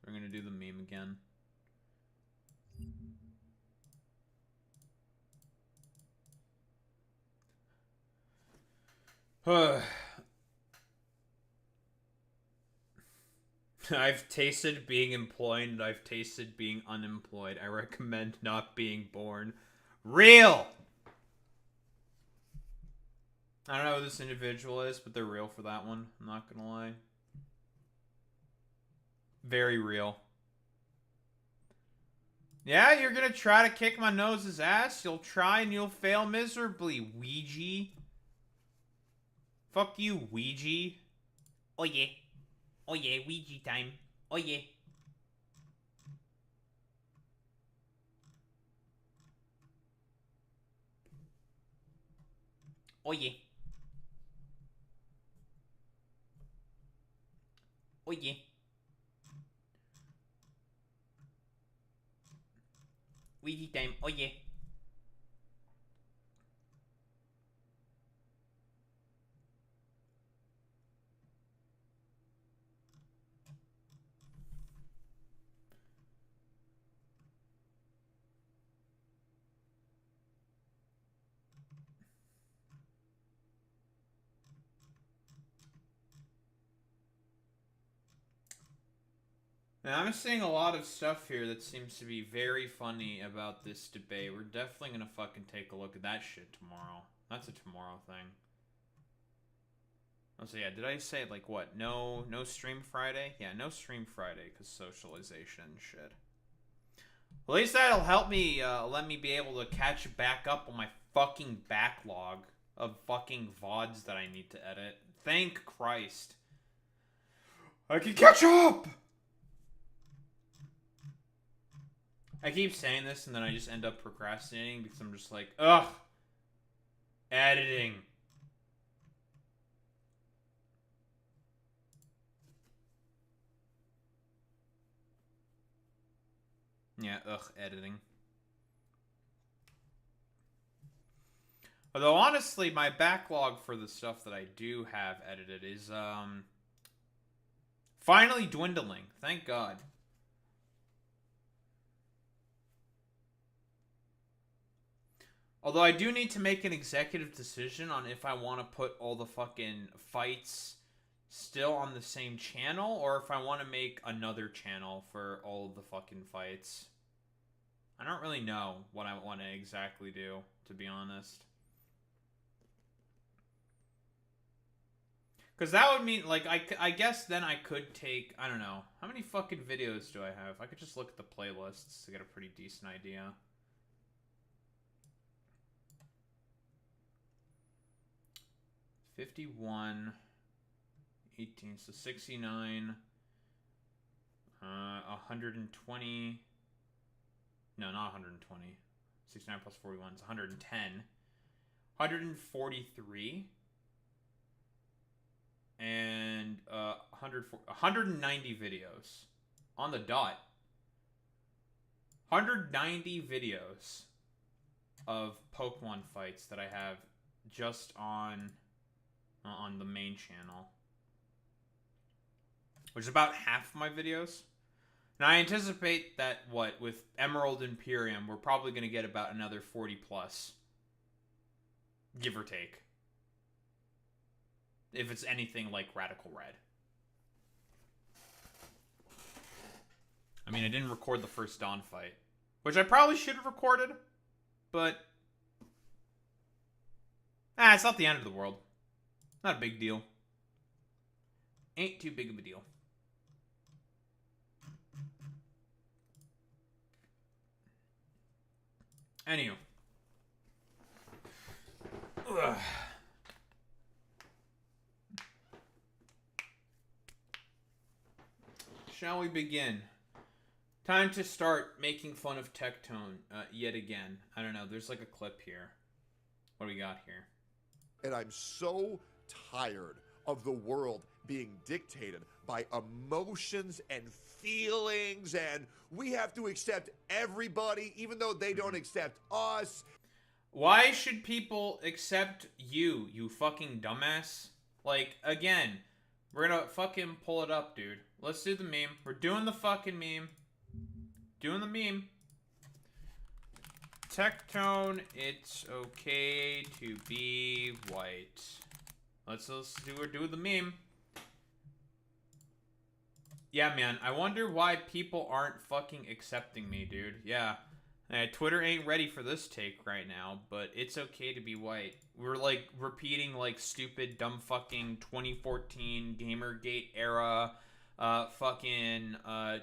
We're gonna do the meme again. I've tasted being employed and I've tasted being unemployed. I recommend not being born. Real! I don't know who this individual is, but they're real for that one. I'm not gonna lie. Very real. Yeah, you're gonna try to kick my nose's ass? You'll try and you'll fail miserably, Ouija. Fuck you, Ouija. Oh yeah. Oh yeah, Ouija time. Oh yeah. Oh yeah. Oh yeah. Ouija time. Oh yeah. Now, I'm seeing a lot of stuff here that seems to be very funny about this debate. We're definitely gonna fucking take a look at that shit tomorrow. That's a tomorrow thing. Oh, so yeah, did I say, like, what? No stream Friday? Yeah, no stream Friday, because socialization and shit. Well, at least that'll help me, let me be able to catch back up on my fucking backlog of fucking VODs that I need to edit. Thank Christ. I can catch up! I keep saying this and then I just end up procrastinating because I'm just like, ugh, editing. Yeah, ugh, editing. Although, honestly, my backlog for the stuff that I do have edited is, finally dwindling. Thank God. Although I do need to make an executive decision on if I want to put all the fucking fights still on the same channel, or if I want to make another channel for all the fucking fights. I don't really know what I want to exactly do, to be honest. Because that would mean, like, I guess then I could take, I don't know, how many fucking videos do I have? I could just look at the playlists to get a pretty decent idea. $51, 18, so 69, 120, no, not 120, 69 plus 41 is 110, 143, and 190 videos on the dot. 190 videos of Pokemon fights that I have just on the main channel, which is about half of my videos. And I anticipate that, with Emerald Imperium, we're probably going to get about another 40 plus, give or take, if it's anything like Radical Red. I mean, I didn't record the first Dawn fight, which I probably should have recorded, but it's not the end of the world. Not a big deal. Ain't too big of a deal. Anywho. Ugh. Shall we begin? Time to start making fun of Tectone yet again. I don't know. There's like a clip here. What do we got here? And I'm so tired of the world being dictated by emotions and feelings, and we have to accept everybody even though they don't accept us. Why should people accept you, you fucking dumbass? Like, again, we're gonna fucking pull it up, dude. Let's do the meme. We're doing the fucking meme. Doing the meme. Tectone, it's okay to be white. Let's do the meme. Yeah, man, I wonder why people aren't fucking accepting me, dude. Yeah. Twitter ain't ready for this take right now, but it's okay to be white. We're, like, repeating, like, stupid, dumb fucking 2014 Gamergate era, fucking,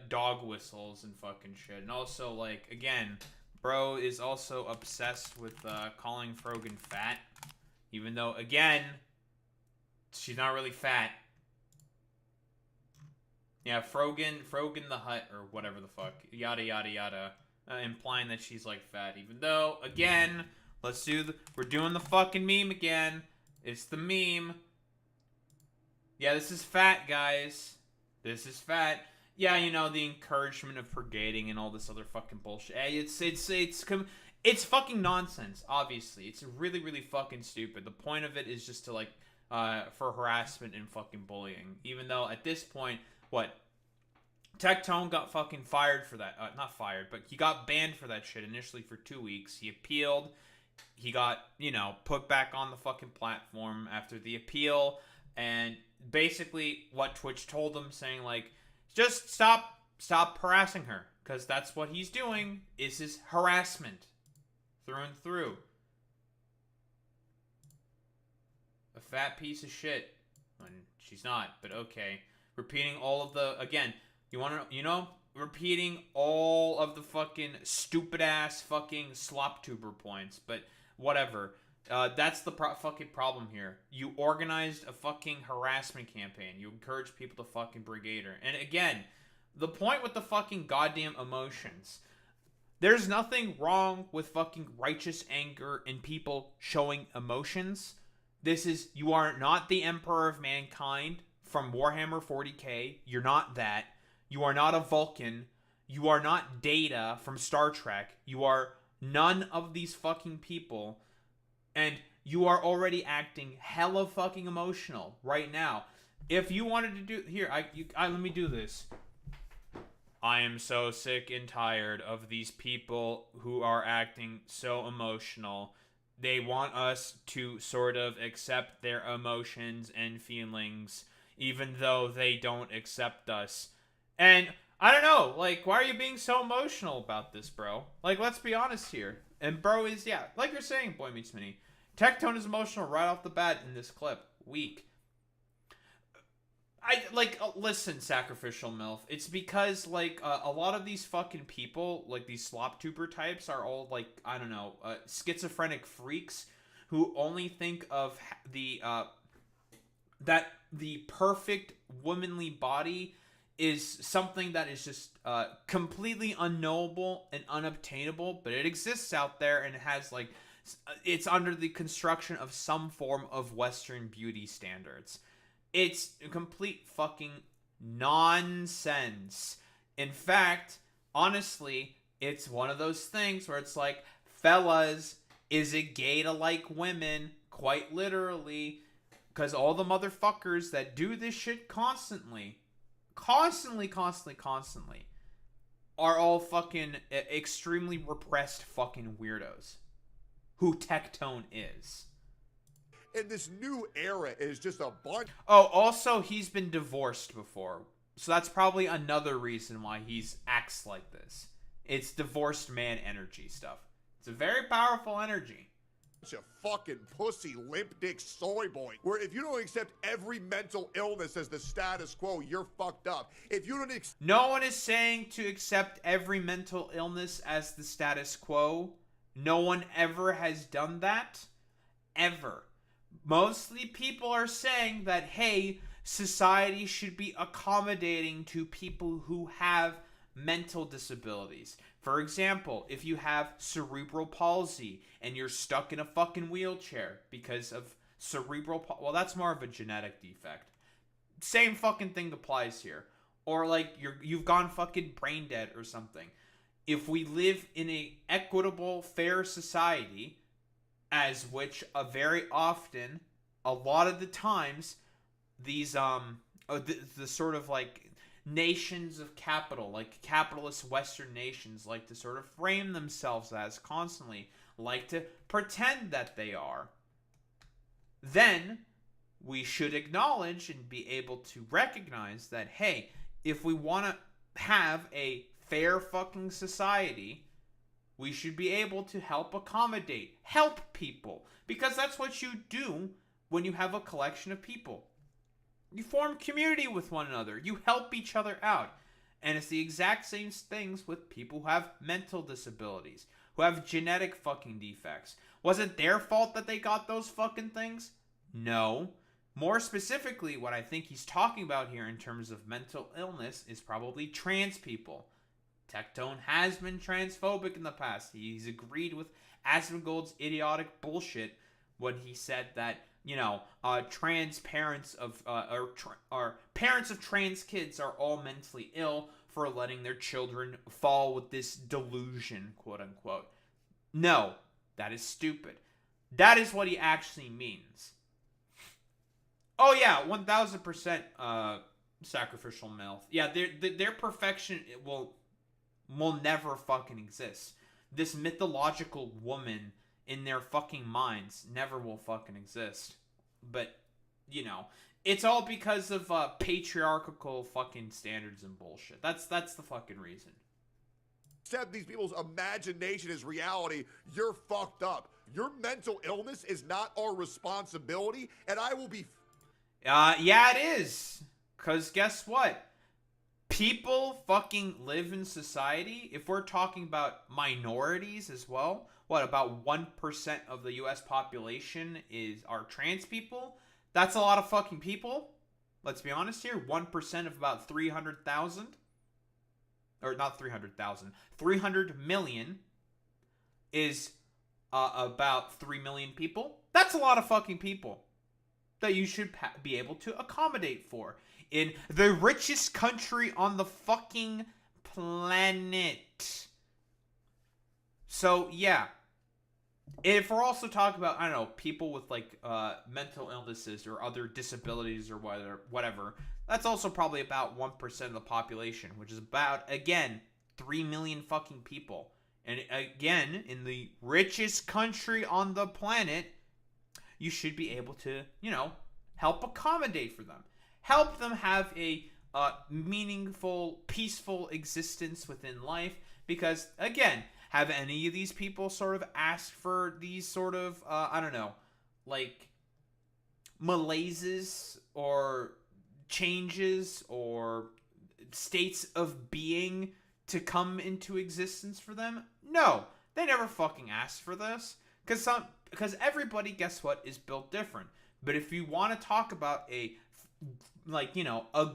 dog whistles and fucking shit. And also, like, again, bro is also obsessed with, calling Frogan fat. Even though, again, she's not really fat. Yeah, Frogan the Hut, or whatever the fuck. Yada, yada, yada. Implying that she's, like, fat. Even though, again, we're doing the fucking meme again. It's the meme. Yeah, this is fat, guys. This is fat. Yeah, you know, the encouragement of purgating and all this other fucking bullshit. It's fucking nonsense, obviously. It's really, really fucking stupid. The point of it is just to, like, for harassment and fucking bullying. Even though, at this point, Tectone got fucking fired for that. Not fired, but he got banned for that shit initially for 2 weeks. He appealed. He got, you know, put back on the fucking platform after the appeal. And basically what Twitch told him, saying, like, just stop stop harassing her, because that's what he's doing, is his harassment. Through and through. A fat piece of shit. When she's not, but okay. Repeating all of the, again, repeating all of the fucking stupid ass fucking slop tuber points, but whatever. That's the fucking problem here. You organized a fucking harassment campaign. You encouraged people to fucking brigade her. And again, the point with the fucking goddamn emotions. There's nothing wrong with fucking righteous anger in people showing emotions. This is, you are not the Emperor of Mankind from Warhammer 40k. You're not that. You are not a Vulcan. You are not Data from Star Trek. You are none of these fucking people. And you are already acting hella fucking emotional right now. If you wanted to do, here, let me do this. I am so sick and tired of these people who are acting so emotional. They want us to sort of accept their emotions and feelings, even though they don't accept us. And I don't know, like, why are you being so emotional about this, bro? Like, let's be honest here. And bro is, yeah, like you're saying, Boy Meets Mini. Tectone is emotional right off the bat in this clip. Weak. Listen, Sacrificial MILF. It's because, like, a lot of these fucking people, like, these slop tuber types are all, like, I don't know, schizophrenic freaks who only think of that the perfect womanly body is something that is just completely unknowable and unobtainable, but it exists out there and it has, like, it's under the construction of some form of Western beauty standards. It's complete fucking nonsense. In fact, honestly, it's one of those things where it's like, fellas, is it gay to like women? Quite literally. Because all the motherfuckers that do this shit constantly, are all fucking extremely repressed fucking weirdos. Who Tectone is. And this new era is just a bunch. Oh, also, he's been divorced before. So that's probably another reason why he's acts like this. It's divorced man energy stuff. It's a very powerful energy. A fucking pussy limp dick soy boy. Where if you don't accept every mental illness as the status quo, you're fucked up. If you don't No one is saying to accept every mental illness as the status quo. No one ever has done that. Ever. Mostly people are saying that, hey, society should be accommodating to people who have mental disabilities. For example, if you have cerebral palsy and you're stuck in a fucking wheelchair because of cerebral palsy, well, that's more of a genetic defect. Same fucking thing applies here. Or like you've gone fucking brain dead or something. If we live in a equitable, fair society, as which very often, a lot of the times, these the sort of like nations of capital, like capitalist Western nations, like to sort of frame themselves as constantly, like to pretend that they are, then we should acknowledge and be able to recognize that, hey, if we want to have a fair fucking society, we should be able to help accommodate, help people, because that's what you do when you have a collection of people. You form community with one another. You help each other out. And it's the exact same things with people who have mental disabilities, who have genetic fucking defects. Was it their fault that they got those fucking things? No. More specifically, what I think he's talking about here in terms of mental illness is probably trans people. Tectone has been transphobic in the past. He's agreed with Asmongold's idiotic bullshit when he said that, you know, trans parents of or parents of trans kids are all mentally ill for letting their children fall with this delusion, quote unquote. No, that is stupid. That is what he actually means. Oh yeah, 1000% sacrificial MILF. Yeah, their perfection will never fucking exist. This mythological woman in their fucking minds never will fucking exist. But, you know, It's all because of patriarchal fucking standards and bullshit. That's the fucking reason. Accept these people's imagination as reality, you're fucked up. Your mental illness is not our responsibility, and I will be... Yeah, it is. Because guess what? People fucking live in society. If we're talking about minorities as well, what, about 1% of the US population are trans people? That's a lot of fucking people. Let's be honest here. 1% of about 300,000. Or not 300,000. 300 million is about 3 million people. That's a lot of fucking people that you should be able to accommodate for in the richest country on the fucking planet. So, yeah. If we're also talking about, I don't know, people with, like, mental illnesses or other disabilities or whatever, that's also probably about 1% of the population, which is about, again, 3 million fucking people. And again, in the richest country on the planet, you should be able to, you know, help accommodate for them. Help them have a meaningful, peaceful existence within life. Because, again, have any of these people sort of asked for these sort of, I don't know, like, malaises or changes or states of being to come into existence for them? No, they never fucking asked for this. Because everybody, guess what, is built different. But if you want to talk about a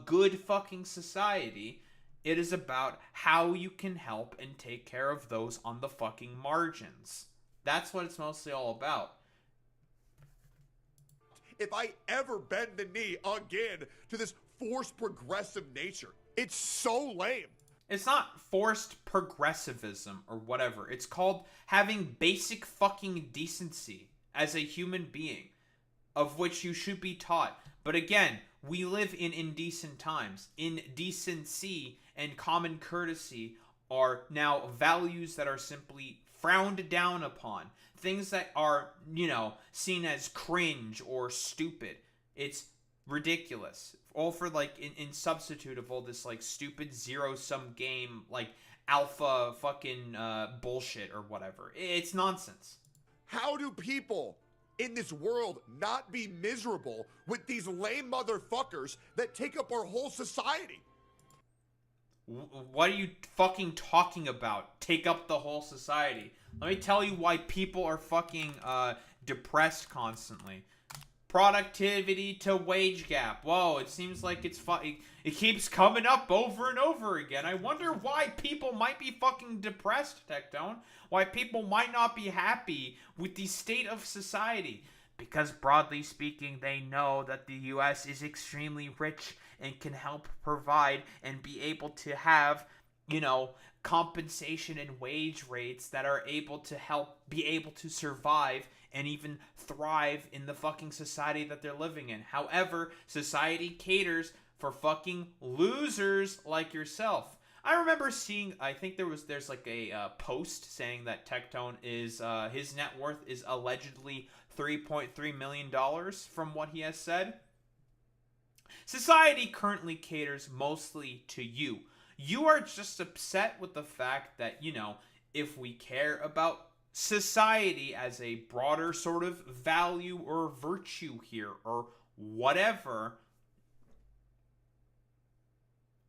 good fucking society, it is about how you can help and take care of those on the fucking margins. That's what it's mostly all about. If I ever bend the knee again to this forced progressive nature, it's so lame. It's not forced progressivism or whatever. It's called having basic fucking decency as a human being, of which you should be taught. But again, we live in indecent times. Indecency and common courtesy are now values that are simply frowned down upon. Things that are, seen as cringe or stupid. It's ridiculous. All for, like, in substitute of all this, like, stupid zero-sum game, like, alpha fucking bullshit or whatever. It's nonsense. How do people in this world not be miserable with these lame motherfuckers that take up our whole society? What are you fucking talking about? Take up the whole society. Let me tell you why people are fucking depressed constantly. Productivity to wage gap. Whoa, it seems like it keeps coming up over and over again. I wonder why people might be fucking depressed, Tectone. Why people might not be happy with the state of society. Because broadly speaking, they know that the US is extremely rich and can help provide and be able to have, compensation and wage rates that are able to help be able to survive and even thrive in the fucking society that they're living in. However, society caters for fucking losers like yourself. I remember seeing, I think there's like a post saying that Tectone is, his net worth is allegedly $3.3 million from what he has said. Society currently caters mostly to you. You are just upset with the fact that, if we care about society as a broader sort of value or virtue here or whatever,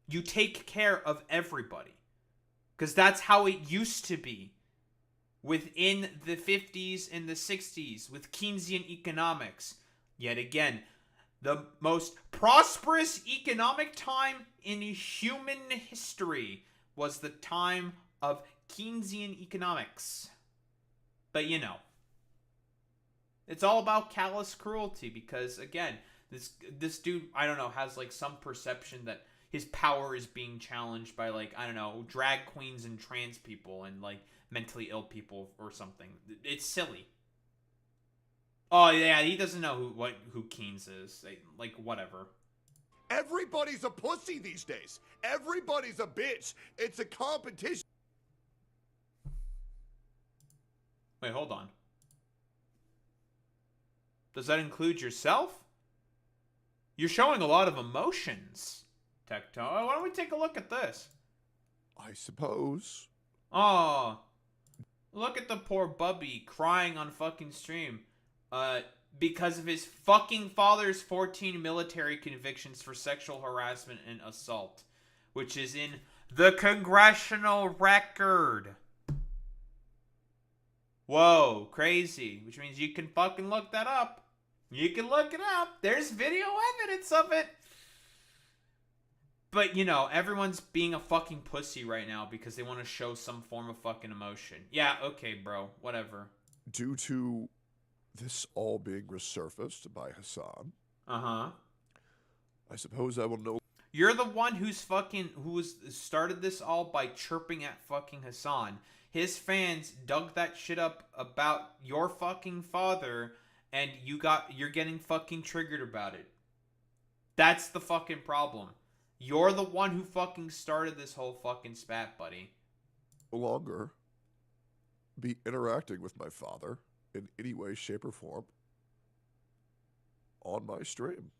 you take care of everybody. Because that's how it used to be within the 50s and the 60s with Keynesian economics. Yet again, the most prosperous economic time in human history was the time of Keynesian economics. But it's all about callous cruelty because, again, this dude, I don't know, has like some perception that his power is being challenged by, like, I don't know, drag queens and trans people and, like, mentally ill people or something. It's silly. Oh, yeah, he doesn't know who Keynes is. Like, whatever. Everybody's a pussy these days. Everybody's a bitch. It's a competition. Wait, hold on. Does that include yourself? You're showing a lot of emotions, Tectone. Why don't we take a look at this? I suppose. Oh, look at the poor Bubby crying on fucking stream. Because of his fucking father's 14 military convictions for sexual harassment and assault, which is in the congressional record. Whoa, crazy. Which means you can fucking look that up. You can look it up. There's video evidence of it. But, you know, everyone's being a fucking pussy right now because they want to show some form of fucking emotion. Yeah, okay, bro. Whatever. Due to this all being resurfaced by Hassan, Uh-huh. I suppose I will know. You're the one who started this all by chirping at fucking Hassan. His fans dug that shit up about your fucking father, and you're getting fucking triggered about it. That's the fucking problem. You're the one who fucking started this whole fucking spat, buddy. No longer be interacting with my father in any way, shape, or form on my stream.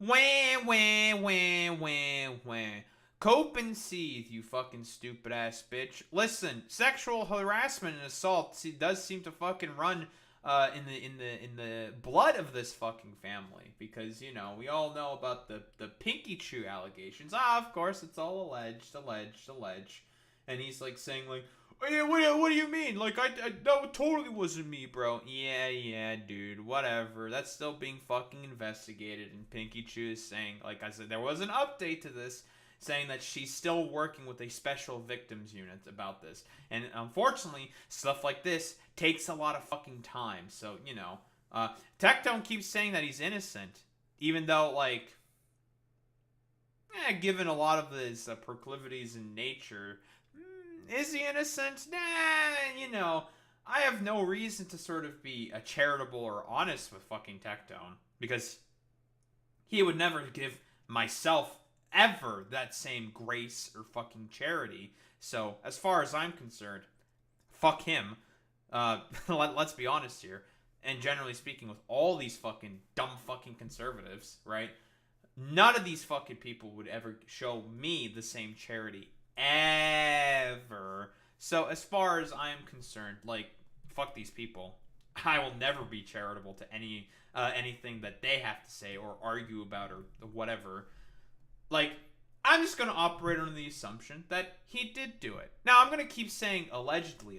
Wah, wah, wah, wah, wah. Cope and seethe, you fucking stupid ass bitch. Listen, sexual harassment and assault does seem to fucking run in the blood of this fucking family, because, you know, we all know about the Pinky Chew allegations. Of course, it's all alleged. And he's like saying like, oh, yeah, what do you mean? Like, that totally wasn't me, bro. Yeah, dude, whatever. That's still being fucking investigated, and Pinky Chew is saying, like I said, there was an update to this, saying that she's still working with a special victims unit about this. And unfortunately, stuff like this takes a lot of fucking time. So, you know, Tectone keeps saying that he's innocent, even though, like, given a lot of his proclivities in nature, is he innocent? Nah, you know, I have no reason to sort of be charitable or honest with fucking Tectone, because he would never give myself ever that same grace or fucking charity. So, as far as I'm concerned, fuck him. Let's be honest here. And generally speaking, with all these fucking dumb fucking conservatives, right? None of these fucking people would ever show me the same charity ever. So, as far as I am concerned, like, fuck these people. I will never be charitable to anything that they have to say or argue about or whatever. Like, I'm just going to operate under the assumption that he did do it. Now, I'm going to keep saying allegedly,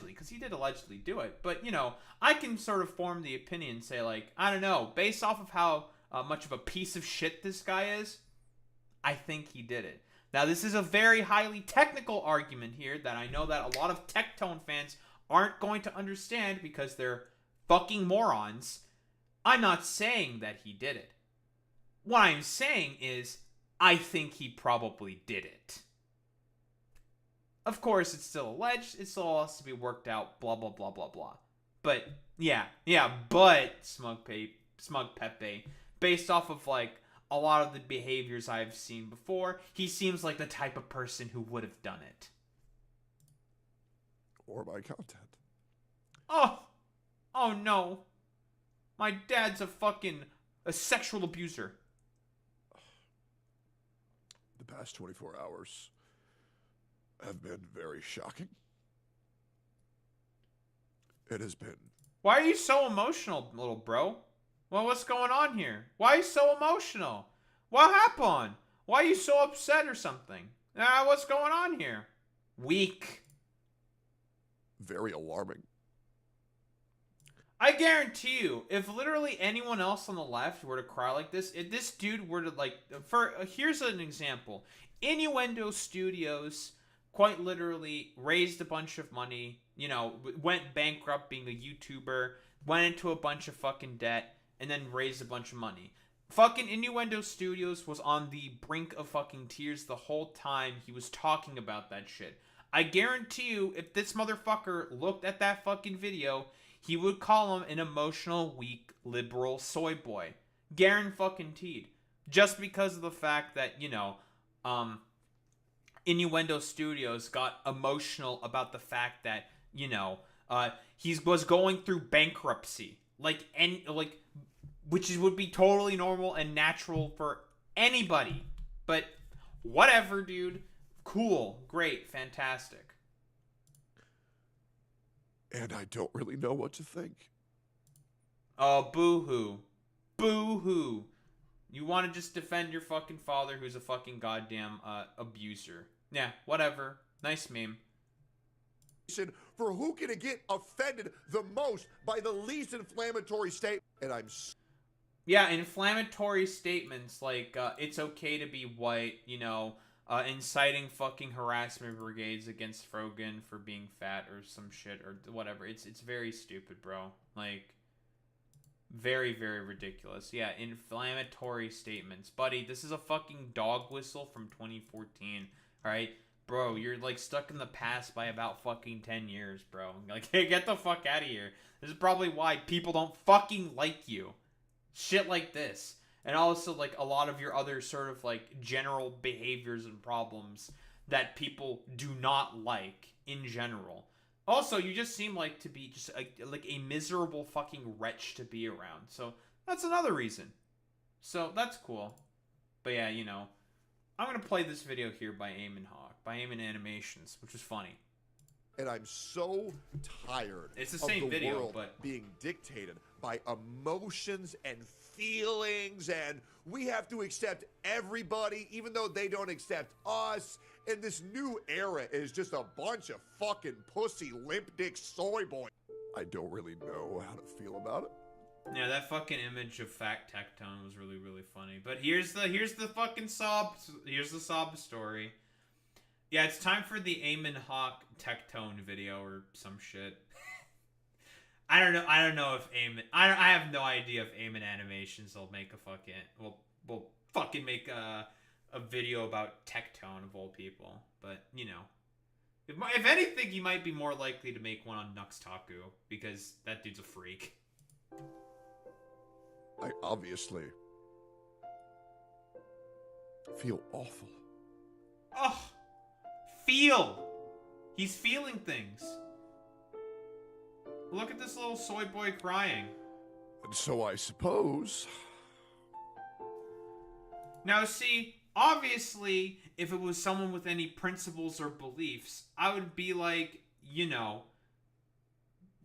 because he did allegedly do it. But, you know, I can sort of form the opinion and say, like, I don't know, based off of how much of a piece of shit this guy is, I think he did it. Now, this is a very highly technical argument here that I know that a lot of Tectone fans aren't going to understand because they're fucking morons. I'm not saying that he did it. What I'm saying is, I think he probably did it. Of course, it's still alleged. It still has to be worked out, blah, blah, blah, blah, blah. But, but, Smug Pepe, based off of, like, a lot of the behaviors I've seen before, he seems like the type of person who would have done it. Or my content. Oh no. My dad's a sexual abuser. The past 24 hours have been very shocking. It has been. Why are you so emotional, little bro? Well, what's going on here? Why are you so emotional? What happened? Why are you so upset or something? What's going on here? Weak. Very alarming. I guarantee you, if literally anyone else on the left were to cry like this, if this dude were to, like, here's an example. Innuendo Studios quite literally raised a bunch of money, you know, went bankrupt being a YouTuber, went into a bunch of fucking debt, and then raised a bunch of money. Fucking Innuendo Studios was on the brink of fucking tears the whole time he was talking about that shit. I guarantee you, if this motherfucker looked at that fucking video, he would call him an emotional, weak, liberal soy boy. Guaranteed. Just because of the fact that, you know, Innuendo Studios got emotional about the fact that, you know, he was going through bankruptcy. would be totally normal and natural for anybody. But whatever, dude. Cool, great, fantastic. And I don't really know what to think. Oh, boo-hoo. Boo-hoo. You want to just defend your fucking father who's a fucking goddamn abuser. Yeah, whatever. Nice meme. For who can get offended the most by the least inflammatory statement. And yeah, inflammatory statements like it's okay to be white, you know, inciting fucking harassment brigades against Frogan for being fat or some shit or whatever. It's very stupid, bro. Like, very, very ridiculous. Yeah, inflammatory statements. Buddy, this is a fucking dog whistle from 2014, alright? Bro, you're, like, stuck in the past by about fucking 10 years, bro. Like, hey, get the fuck out of here. This is probably why people don't fucking like you. Shit like this. And also, like, a lot of your other sort of, like, general behaviors and problems that people do not like in general. Also, you just seem like to be just, like, a miserable fucking wretch to be around. So, that's another reason. So, that's cool. But yeah, you know, I'm gonna play this video here by Eamon Hawk, by Eamon Animations, which is funny. And I'm so tired it's the same of the video, world but being dictated by emotions and feelings, and we have to accept everybody, even though they don't accept us. And this new era is just a bunch of fucking pussy, limp dick soy boy. I don't really know how to feel about it. yeah, that fucking image of Fat Tectone was really, really funny. But here's the fucking sob story. Yeah, it's time for the Eamon Hawk Tectone video or some shit. I don't know if Eamon. I have no idea if Eamon Animations will make a fucking will fucking make a video about Tectone of all people. But you know, if anything, he might be more likely to make one on Nuxtaku because that dude's a freak. I obviously feel awful. Oh, feel. He's feeling things. Look at this little soy boy crying. And so I suppose. Now, see, obviously, if it was someone with any principles or beliefs, I would be like, you know,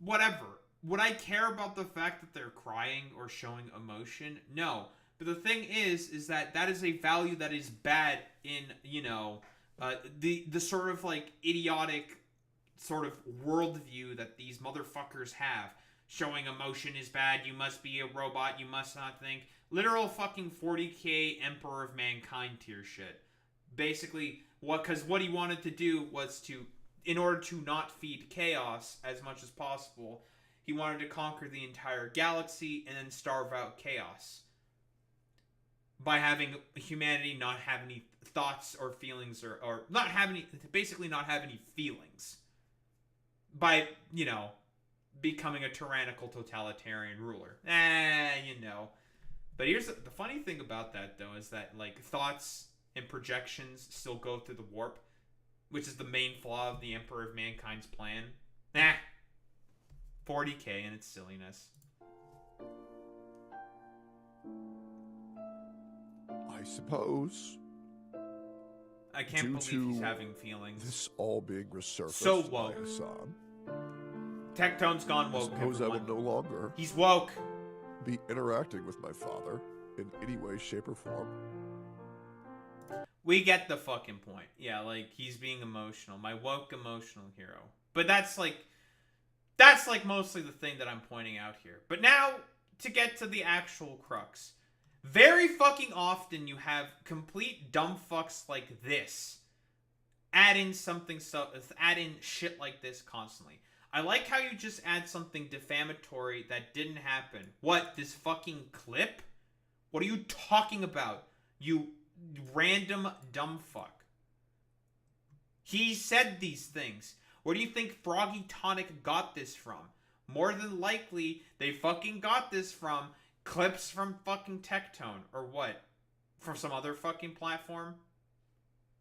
whatever. Would I care about the fact that they're crying or showing emotion? No. But the thing is that is a value that is bad in, you know, the sort of, like, idiotic sort of worldview that these motherfuckers have. Showing emotion is bad, you must be a robot, you must not think. Literal fucking 40k Emperor of Mankind tier shit. Basically, because what he wanted to do was to, in order to not feed chaos as much as possible, he wanted to conquer the entire galaxy and then starve out chaos. By having humanity not have any thoughts or feelings or not have any, basically not have any feelings. By, you know, becoming a tyrannical totalitarian ruler. You know. But here's the funny thing about that, though, is that, like, thoughts and projections still go through the warp, which is the main flaw of the Emperor of Mankind's plan. 40k and its silliness. I suppose. I can't believe he's having feelings. This all being resurfaced So by woke. Hassan. Tectone's gone woke. I suppose I everyone. will no longer He's woke. be interacting with my father in any way, shape, or form. We get the fucking point. Yeah, like, he's being emotional. My woke emotional hero. But that's like mostly the thing that I'm pointing out here. But now, to get to the actual crux. Very fucking often you have complete dumb fucks like this. Add in shit like this constantly. I like how you just add something defamatory that didn't happen. What, this fucking clip? What are you talking about? You random dumb fuck. He said these things. Where do you think Froggy Tonic got this from? More than likely, they fucking got this from clips from fucking Tectone. Or what? From some other fucking platform?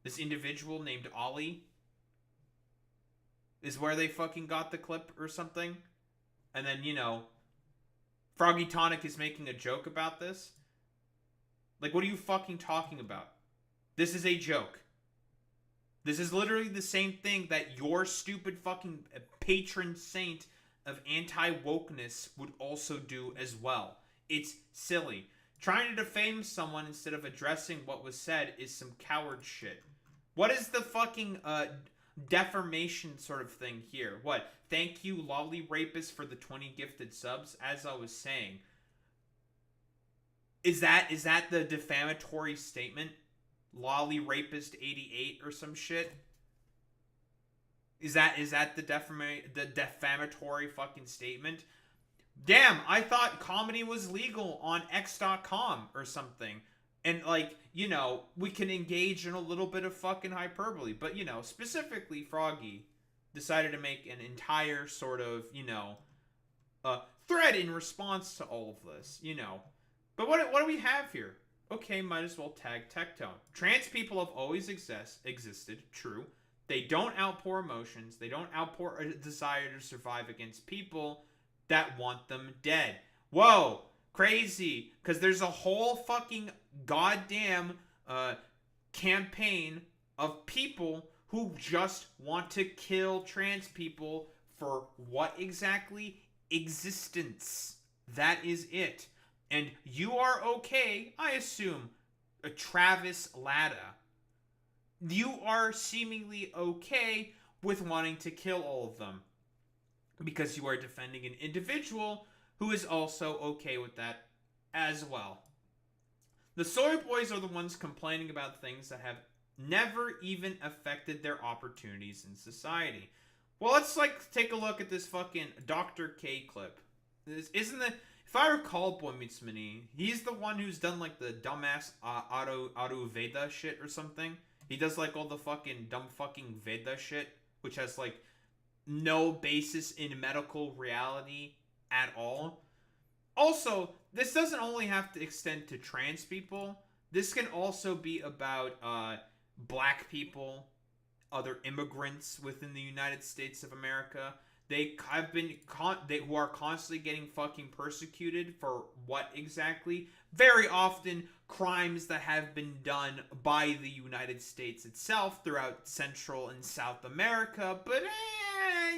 This individual named Ollie is where they fucking got the clip or something. And then, you know, Froggy Tonic is making a joke about this? Like, what are you fucking talking about? This is a joke. This is literally the same thing that your stupid fucking patron saint of anti-wokeness would also do as well. It's silly. Trying to defame someone instead of addressing what was said is some coward shit. What is the fucking defamation sort of thing here? What? Thank you, lolly rapist, for the 20 gifted subs. As I was saying, is that the defamatory statement? Lolly rapist 88 or some shit? Is that the defamatory fucking statement? Damn, I thought comedy was legal on X.com or something. And, like, you know, we can engage in a little bit of fucking hyperbole. But, you know, specifically Froggy decided to make an entire sort of, you know, thread in response to all of this, you know. But what do we have here? Okay, might as well tag Tectone. Trans people have always existed, true. They don't outpour emotions. They don't outpour a desire to survive against people that want them dead. Whoa, crazy. Because there's a whole fucking goddamn campaign of people who just want to kill trans people for what exactly? Existence. That is it. And you are okay, I assume, Travis Latta. You are seemingly okay with wanting to kill all of them. Because you are defending an individual who is also okay with that as well. The soy boys are the ones complaining about things that have never even affected their opportunities in society. Well, let's take a look at this fucking Dr. K clip. If I recall, Boy Meets Mini, he's the one who's done like the dumbass idubbbz shit or something. He does like all the fucking dumb fucking Veda shit, which has like no basis in medical reality at all. Also, this doesn't only have to extend to trans people. This can also be about black people, other immigrants within the United States of America. They have been who are constantly getting fucking persecuted for what exactly? Very often crimes that have been done by the United States itself throughout Central and South America. But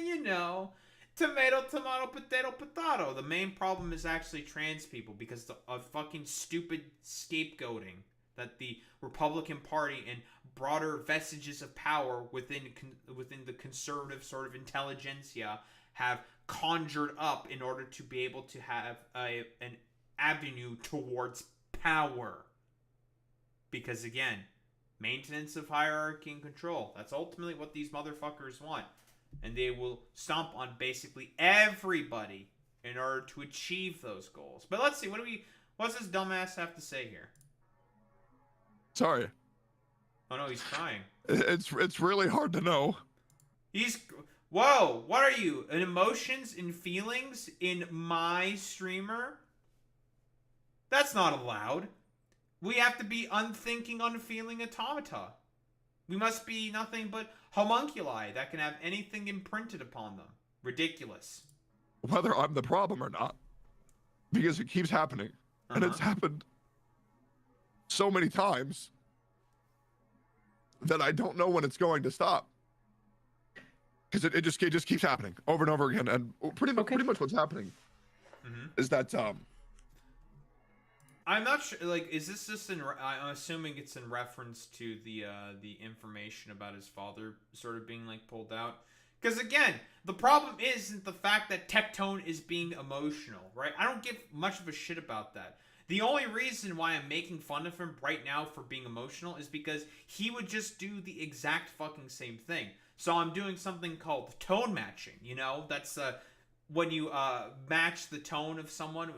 you know, tomato, tomato, potato, potato. The main problem is actually trans people because of fucking stupid scapegoating that the Republican Party and broader vestiges of power within the conservative sort of intelligentsia have conjured up in order to be able to have an avenue towards power. Because again, maintenance of hierarchy and control. That's ultimately what these motherfuckers want. And they will stomp on basically everybody in order to achieve those goals. But let's see, what's this dumbass have to say here? Sorry. Oh no, he's crying. It's really hard to know. Whoa, what are you? In emotions and feelings in my streamer? That's not allowed. We have to be unthinking, unfeeling automata. We must be nothing but homunculi that can have anything imprinted upon them. Ridiculous. Whether I'm the problem or not. Because it keeps happening. And it's happened so many times that I don't know when it's going to stop. Because it just keeps happening over and over again. And pretty much what's happening is that I'm not sure. Like, is this just I'm assuming it's in reference to the information about his father sort of being like pulled out. Because again, the problem isn't the fact that Tectone is being emotional, right? I don't give much of a shit about that. The only reason why I'm making fun of him right now for being emotional is because he would just do the exact fucking same thing. So I'm doing something called tone matching, you know? That's when you match the tone of someone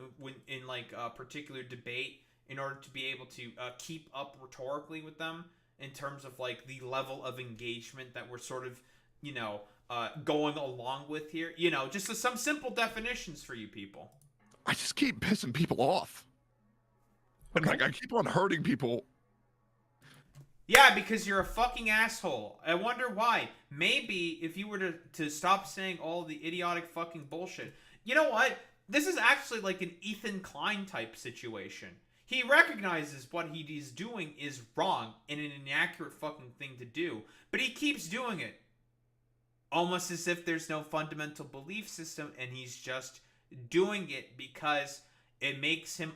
in like a particular debate in order to be able to keep up rhetorically with them in terms of like the level of engagement that we're sort of, you know, going along with here. You know, just some simple definitions for you people. I just keep pissing people off. And like I keep on hurting people. Yeah, because you're a fucking asshole. I wonder why. Maybe if you were to stop saying all the idiotic fucking bullshit. You know what? this is actually like an Ethan Klein type situation. He recognizes what he's doing is wrong and an inaccurate fucking thing to do, but he keeps doing it. Almost as if there's no fundamental belief system, and he's just doing it because it makes him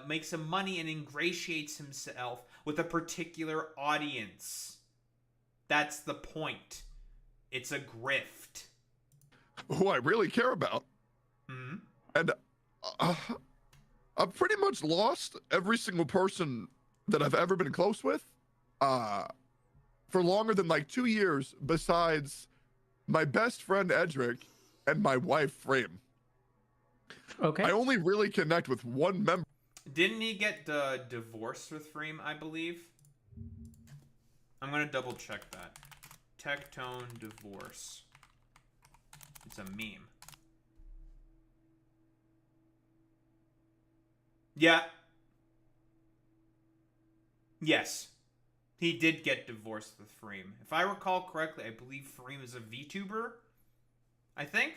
makes him money and ingratiates himself with a particular audience. That's the point. It's a grift. Who I really care about. Mm-hmm. And I've pretty much lost every single person that I've ever been close with for longer than like 2 years, besides my best friend Edric and my wife Frame. Okay. I only really connect with one member. Didn't he get divorced with Freem, I believe? I'm gonna double check that. Tectone divorce. It's a meme. Yeah. Yes. He did get divorced with Freem. If I recall correctly, I believe Freem is a VTuber. I think.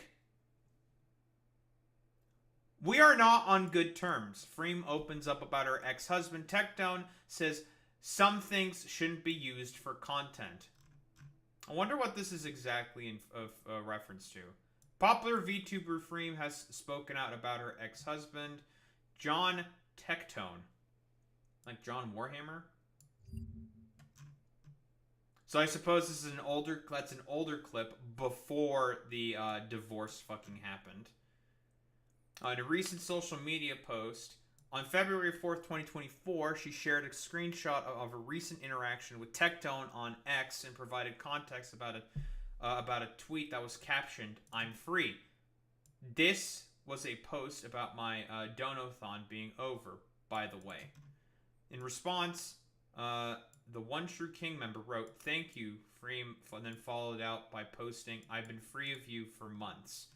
We are not on good terms. Freem opens up about her ex-husband. Tectone says some things shouldn't be used for content. I wonder what this is exactly in reference to. Popular VTuber Freem has spoken out about her ex-husband, John Tectone. Like John Warhammer? So I suppose this is that's an older clip before the divorce fucking happened. In a recent social media post, on February 4th, 2024, she shared a screenshot of a recent interaction with Tectone on X and provided context about a tweet that was captioned, "I'm free." This was a post about my donathon being over, by the way. In response, the One True King member wrote, "Thank you, Freem," and then followed out by posting, "I've been free of you for months."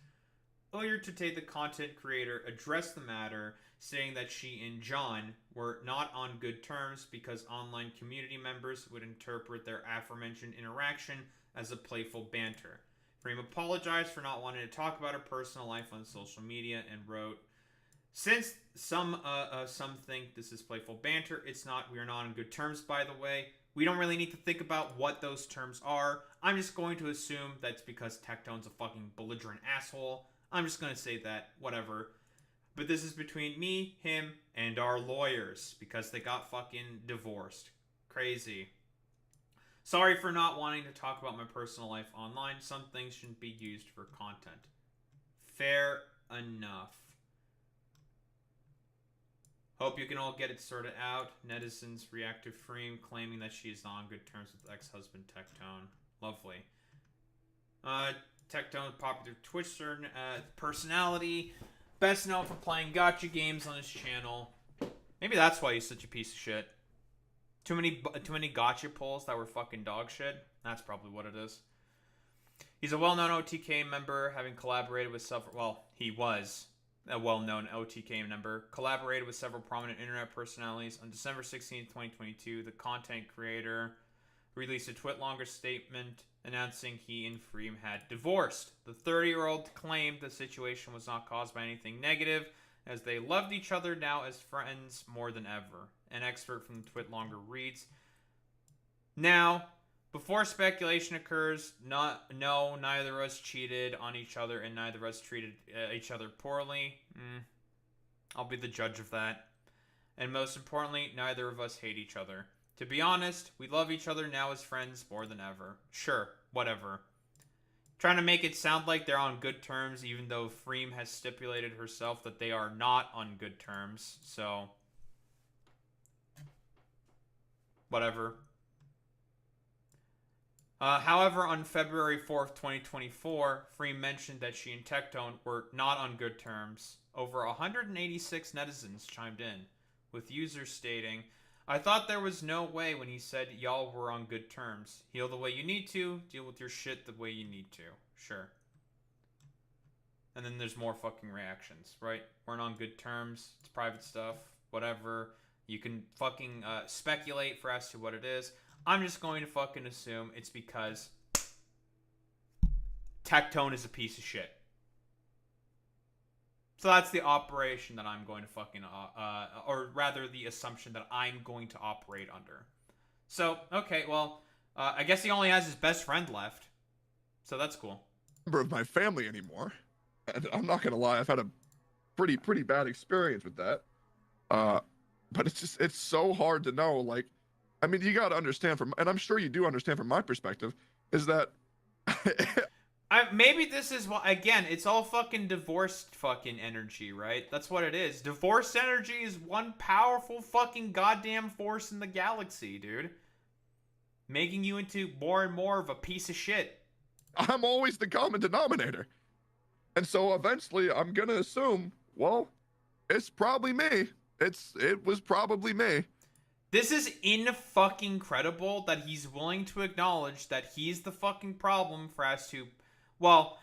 Earlier today, the content creator addressed the matter, saying that she and John were not on good terms because online community members would interpret their aforementioned interaction as a playful banter. Freem apologized for not wanting to talk about her personal life on social media and wrote, "Since some think this is playful banter, it's not. We are not on good terms, by the way. We don't really need to think about what those terms are. I'm just going to assume that's because Tectone's a fucking belligerent asshole. I'm just going to say that, whatever. But this is between me, him, and our lawyers, because they got fucking divorced. Crazy. Sorry for not wanting to talk about my personal life online. Some things shouldn't be used for content." Fair enough. Hope you can all get it sorted out. Netizens react to Freem, claiming that she is not on good terms with ex-husband Tectone. Lovely. Tectone, popular Twitch personality, best known for playing gacha games on his channel. Maybe that's why he's such a piece of shit. Too many gacha pulls that were fucking dog shit. That's probably what it is. He's a well-known OTK member, having collaborated with several. Well, he was a well-known OTK member, collaborated with several prominent internet personalities. On December 16th, 2022, the content creator released a twit-longer statement announcing he and Freem had divorced. The 30-year-old claimed the situation was not caused by anything negative, as they loved each other now as friends more than ever. An expert from the twit-longer reads, "Now, before speculation occurs, no, neither of us cheated on each other and neither of us treated each other poorly. I'll be the judge of that. And most importantly, neither of us hate each other. To be honest, we love each other now as friends more than ever. Sure, whatever." Trying to make it sound like they're on good terms, even though Freem has stipulated herself that they are not on good terms. So, whatever. However, on February 4th, 2024, Freem mentioned that she and Tectone were not on good terms. Over 186 netizens chimed in, with users stating, "I thought there was no way when he said y'all were on good terms. Heal the way you need to, deal with your shit the way you need to." Sure. And then there's more fucking reactions, right? We're not on good terms. It's private stuff. Whatever. You can fucking speculate for as to what it is. I'm just going to fucking assume it's because Tectone is a piece of shit. So that's the operation that I'm going to fucking, or rather the assumption that I'm going to operate under. So, okay, well, I guess he only has his best friend left. So that's cool. Member of my family anymore. And I'm not gonna lie, I've had a pretty bad experience with that. But it's so hard to know. Like, I mean, you gotta understand and I'm sure you do understand from my perspective, is that maybe this is what, again, it's all fucking divorced fucking energy, right? That's what it is. Divorced energy is one powerful fucking goddamn force in the galaxy, dude. Making you into more and more of a piece of shit. I'm always the common denominator. And so eventually I'm gonna assume, well, it's probably me. It was probably me. This is in-fucking credible that he's willing to acknowledge that he's the fucking problem for us to... Well,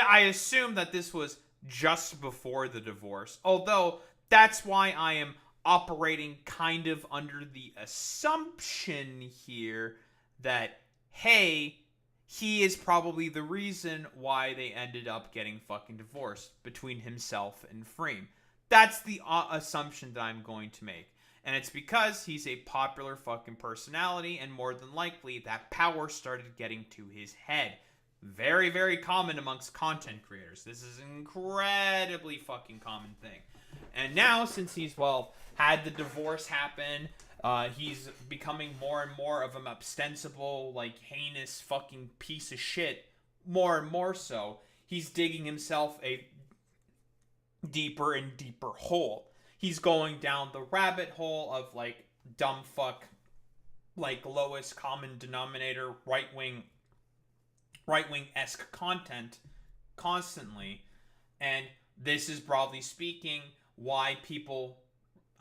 I assume that this was just before the divorce. Although, that's why I am operating kind of under the assumption here that, hey, he is probably the reason why they ended up getting fucking divorced between himself and Freem. That's the assumption that I'm going to make. And it's because he's a popular fucking personality, and more than likely, that power started getting to his head. Very, very common amongst content creators. This is an incredibly fucking common thing. And now, since he's, well, had the divorce happen, he's becoming more and more of an ostensible, like, heinous fucking piece of shit. More and more so. He's digging himself a deeper and deeper hole. He's going down the rabbit hole of, like, dumb fuck, like, lowest common denominator, right-wing-esque content constantly. And this is, broadly speaking, why people,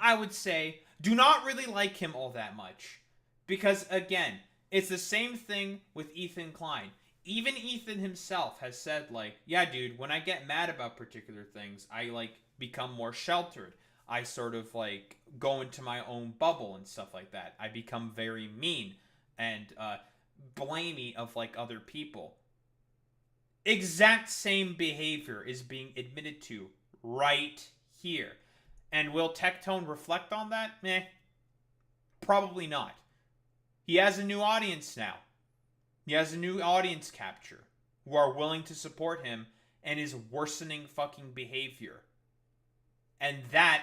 I would say, do not really like him all that much. Because, again, it's the same thing with Ethan Klein. Even Ethan himself has said, like, yeah, dude, when I get mad about particular things, I, like, become more sheltered. I sort of, like, go into my own bubble and stuff like that. I become very mean and blamey of, like, other people. Exact same behavior is being admitted to right here. And will Tectone reflect on that? Probably not. He has a new audience now. He has a new audience capture who are willing to support him and his worsening fucking behavior. And that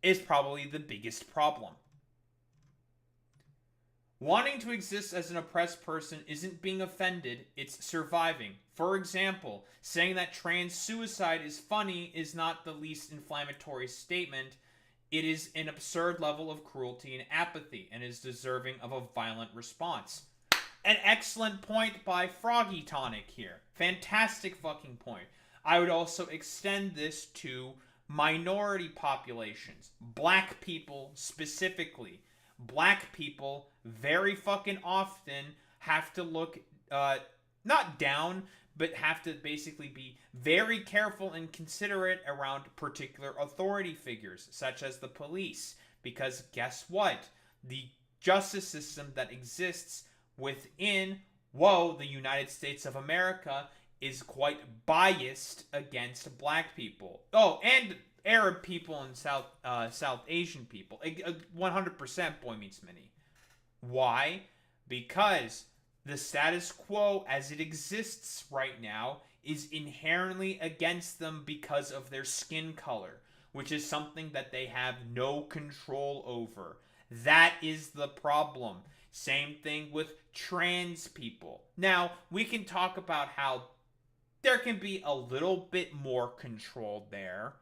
is probably the biggest problem. Wanting to exist as an oppressed person isn't being offended, it's surviving. For example, saying that trans suicide is funny is not the least inflammatory statement. It is an absurd level of cruelty and apathy, and is deserving of a violent response. An excellent point by Froggy Tonic here. Fantastic fucking point. I would also extend this to minority populations. Black people specifically. Black people very fucking often have to look, not down, but have to basically be very careful and considerate around particular authority figures, such as the police. Because guess what? The justice system that exists within, the United States of America is quite biased against black people. Oh, and Arab people and South Asian people. 100% boy meets many. Why? Because the status quo as it exists right now is inherently against them because of their skin color, which is something that they have no control over. That is the problem. Same thing with trans people. Now, we can talk about how there can be a little bit more control there.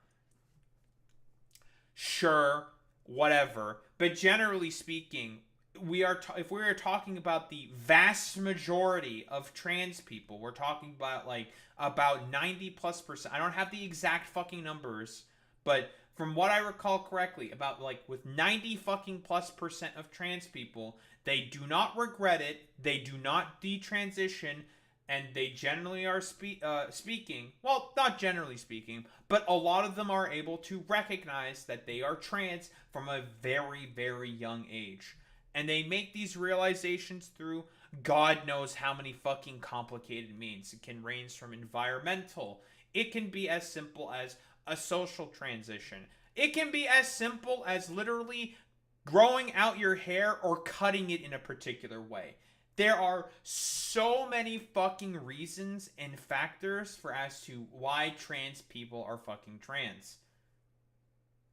Sure, whatever. But generally speaking, if we are talking about the vast majority of trans people, we're talking about about 90+%. I don't have the exact fucking numbers, but from what I recall correctly, about with 90+% of trans people, they do not regret it, they do not detransition, and they generally are speaking, well, not generally speaking, but a lot of them are able to recognize that they are trans from a very, very young age. And they make these realizations through God knows how many fucking complicated means. It can range from environmental. It can be as simple as a social transition. It can be as simple as literally growing out your hair or cutting it in a particular way. There are so many fucking reasons and factors for as to why trans people are fucking trans.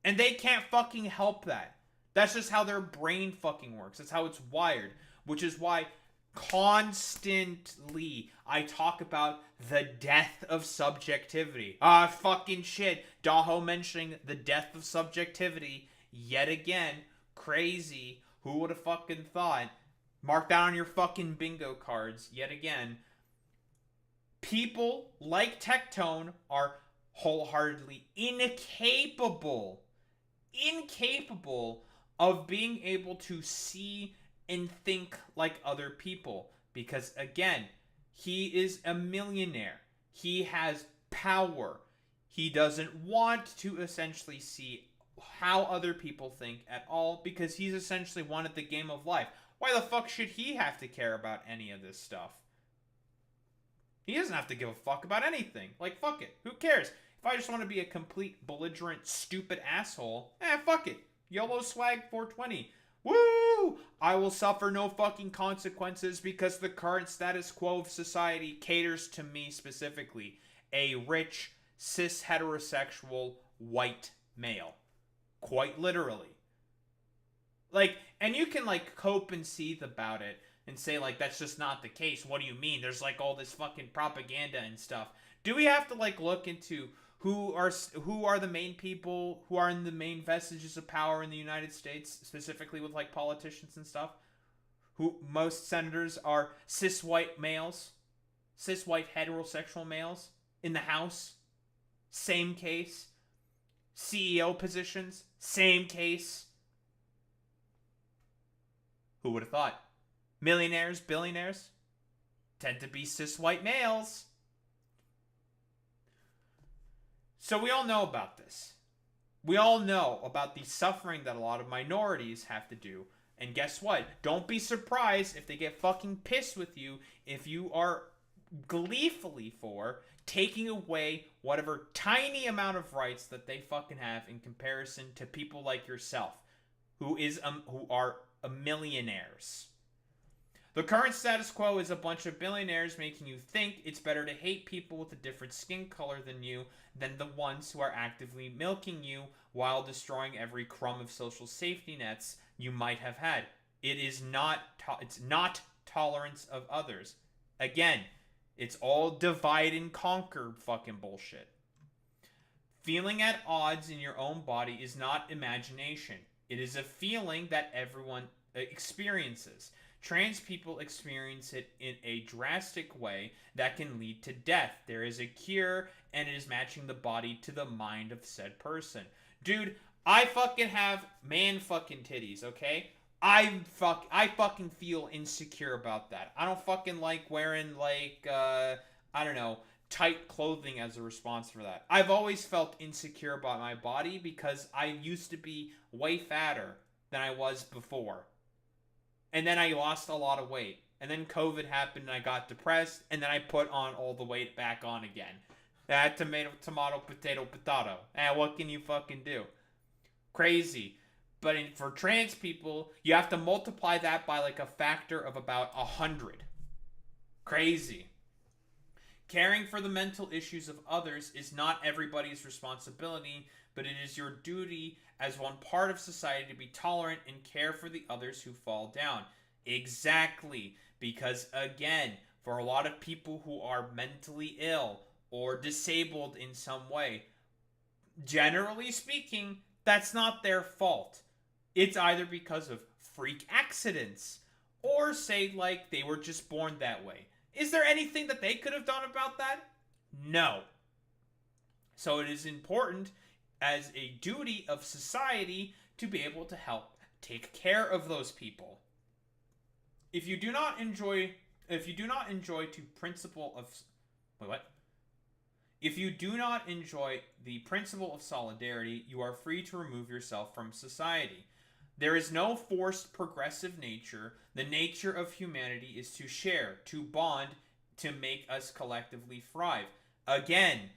And they can't fucking help that. That's just how their brain fucking works. That's how it's wired. Which is why constantly I talk about the death of subjectivity. Fucking shit. Daho mentioning the death of subjectivity yet again. Crazy. Who would have fucking thought? Mark that on your fucking bingo cards yet again. People like Tectone are wholeheartedly incapable of being able to see and think like other people. Because again, he is a millionaire. He has power. He doesn't want to essentially see how other people think at all because he's essentially won at the game of life. Why the fuck should he have to care about any of this stuff? He doesn't have to give a fuck about anything. Like, fuck it. Who cares? If I just want to be a complete belligerent, stupid asshole, fuck it. YOLO swag 420. Woo! I will suffer no fucking consequences because the current status quo of society caters to me specifically. A rich, cis, heterosexual, white male. Quite literally. Like, and you can, like, cope and seethe about it and say, like, that's just not the case. What do you mean? There's, like, all this fucking propaganda and stuff. Do we have to, like, look into who are the main people who are in the main vestiges of power in the United States, specifically with, like, politicians and stuff? Who most senators are cis white males, cis white heterosexual males in the House. Same case. CEO positions, same case. Who would have thought? Millionaires, billionaires tend to be cis white males. So we all know about this. We all know about the suffering that a lot of minorities have to do. And guess what? Don't be surprised if they get fucking pissed with you if you are gleefully for taking away whatever tiny amount of rights that they fucking have in comparison to people like yourself who are millionaires. The current status quo is a bunch of billionaires making you think it's better to hate people with a different skin color than you than the ones who are actively milking you while destroying every crumb of social safety nets you might have had. It's not tolerance of others. Again, it's all divide and conquer fucking bullshit. Feeling at odds in your own body is not imagination. It is a feeling that everyone experiences. Trans people experience it in a drastic way that can lead to death. There is a cure, and it is matching the body to the mind of said person. Dude, I fucking have man fucking titties, okay? I fucking feel insecure about that. I don't fucking like wearing, like, I don't know, tight clothing as a response for that. I've always felt insecure about my body because I used to be way fatter than I was before. And then I lost a lot of weight. And then COVID happened and I got depressed. And then I put on all the weight back on again. That tomato, potato. What can you fucking do? Crazy. But for trans people, you have to multiply that by like a factor of about 100. Crazy. Caring for the mental issues of others is not everybody's responsibility, but it is your duty as one part of society to be tolerant and care for the others who fall down. Exactly. Because again, for a lot of people who are mentally ill or disabled in some way, generally speaking, that's not their fault. It's either because of freak accidents or say like they were just born that way. Is there anything that they could have done about that? No. So it is important as a duty of society to be able to help take care of those people. If you do not enjoy the principle of solidarity, you are free to remove yourself from society. There is no forced progressive nature. The nature of humanity is to share, to bond, to make us collectively thrive. Again,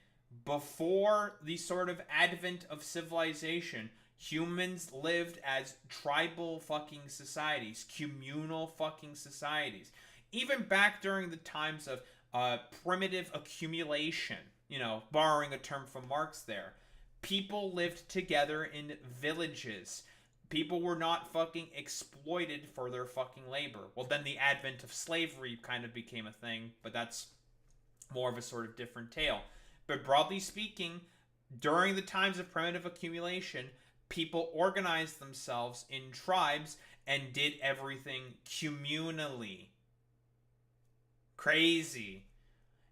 before the sort of advent of civilization, humans lived as tribal fucking societies, communal fucking societies. Even back during the times of primitive accumulation, you know, borrowing a term from Marx there, people lived together in villages. People were not fucking exploited for their fucking labor. Well, then the advent of slavery kind of became a thing, but that's more of a sort of different tale. But broadly speaking, during the times of primitive accumulation, people organized themselves in tribes and did everything communally. Crazy.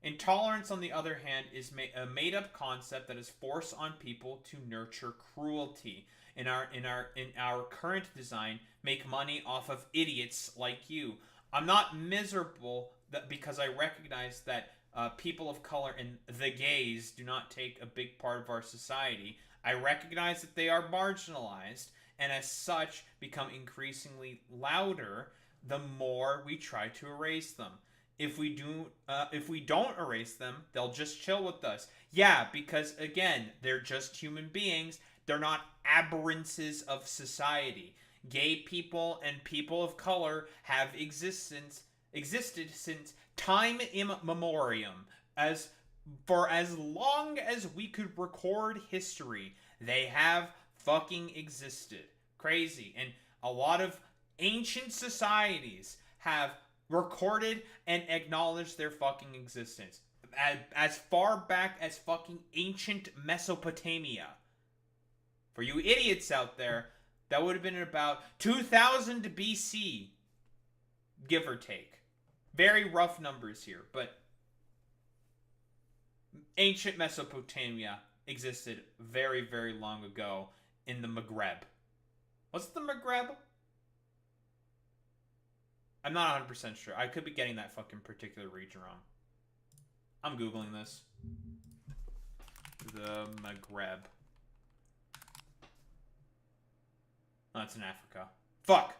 Intolerance, on the other hand, is a made-up concept that is forced on people to nurture cruelty. In our current design, make money off of idiots like you. I'm not miserable because I recognize that people of color and the gays do not take a big part of our society. I recognize that they are marginalized, and as such become increasingly louder the more we try to erase them. If we don't erase them, they'll just chill with us. Yeah, because again, they're just human beings. They're not aberrances of society. Gay people and people of color have existed since time immemorial. For as long as we could record history, they have fucking existed. Crazy. And a lot of ancient societies have recorded and acknowledged their fucking existence. As far back as fucking ancient Mesopotamia. For you idiots out there, that would have been about 2000 BC, give or take. Very rough numbers here, but ancient Mesopotamia existed very, very long ago in the Maghreb. What's the Maghreb? I'm not 100% sure. I could be getting that fucking particular region wrong. I'm Googling this. The Maghreb. Oh, it's in Africa. Fuck!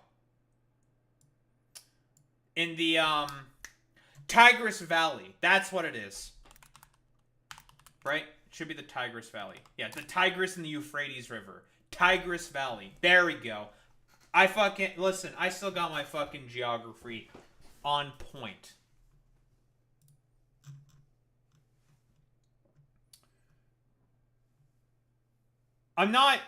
In the, Tigris Valley. That's what it is. Right? It should be the Tigris Valley. Yeah, the Tigris and the Euphrates River. Tigris Valley. There we go. Listen, I still got my fucking geography on point. I'm not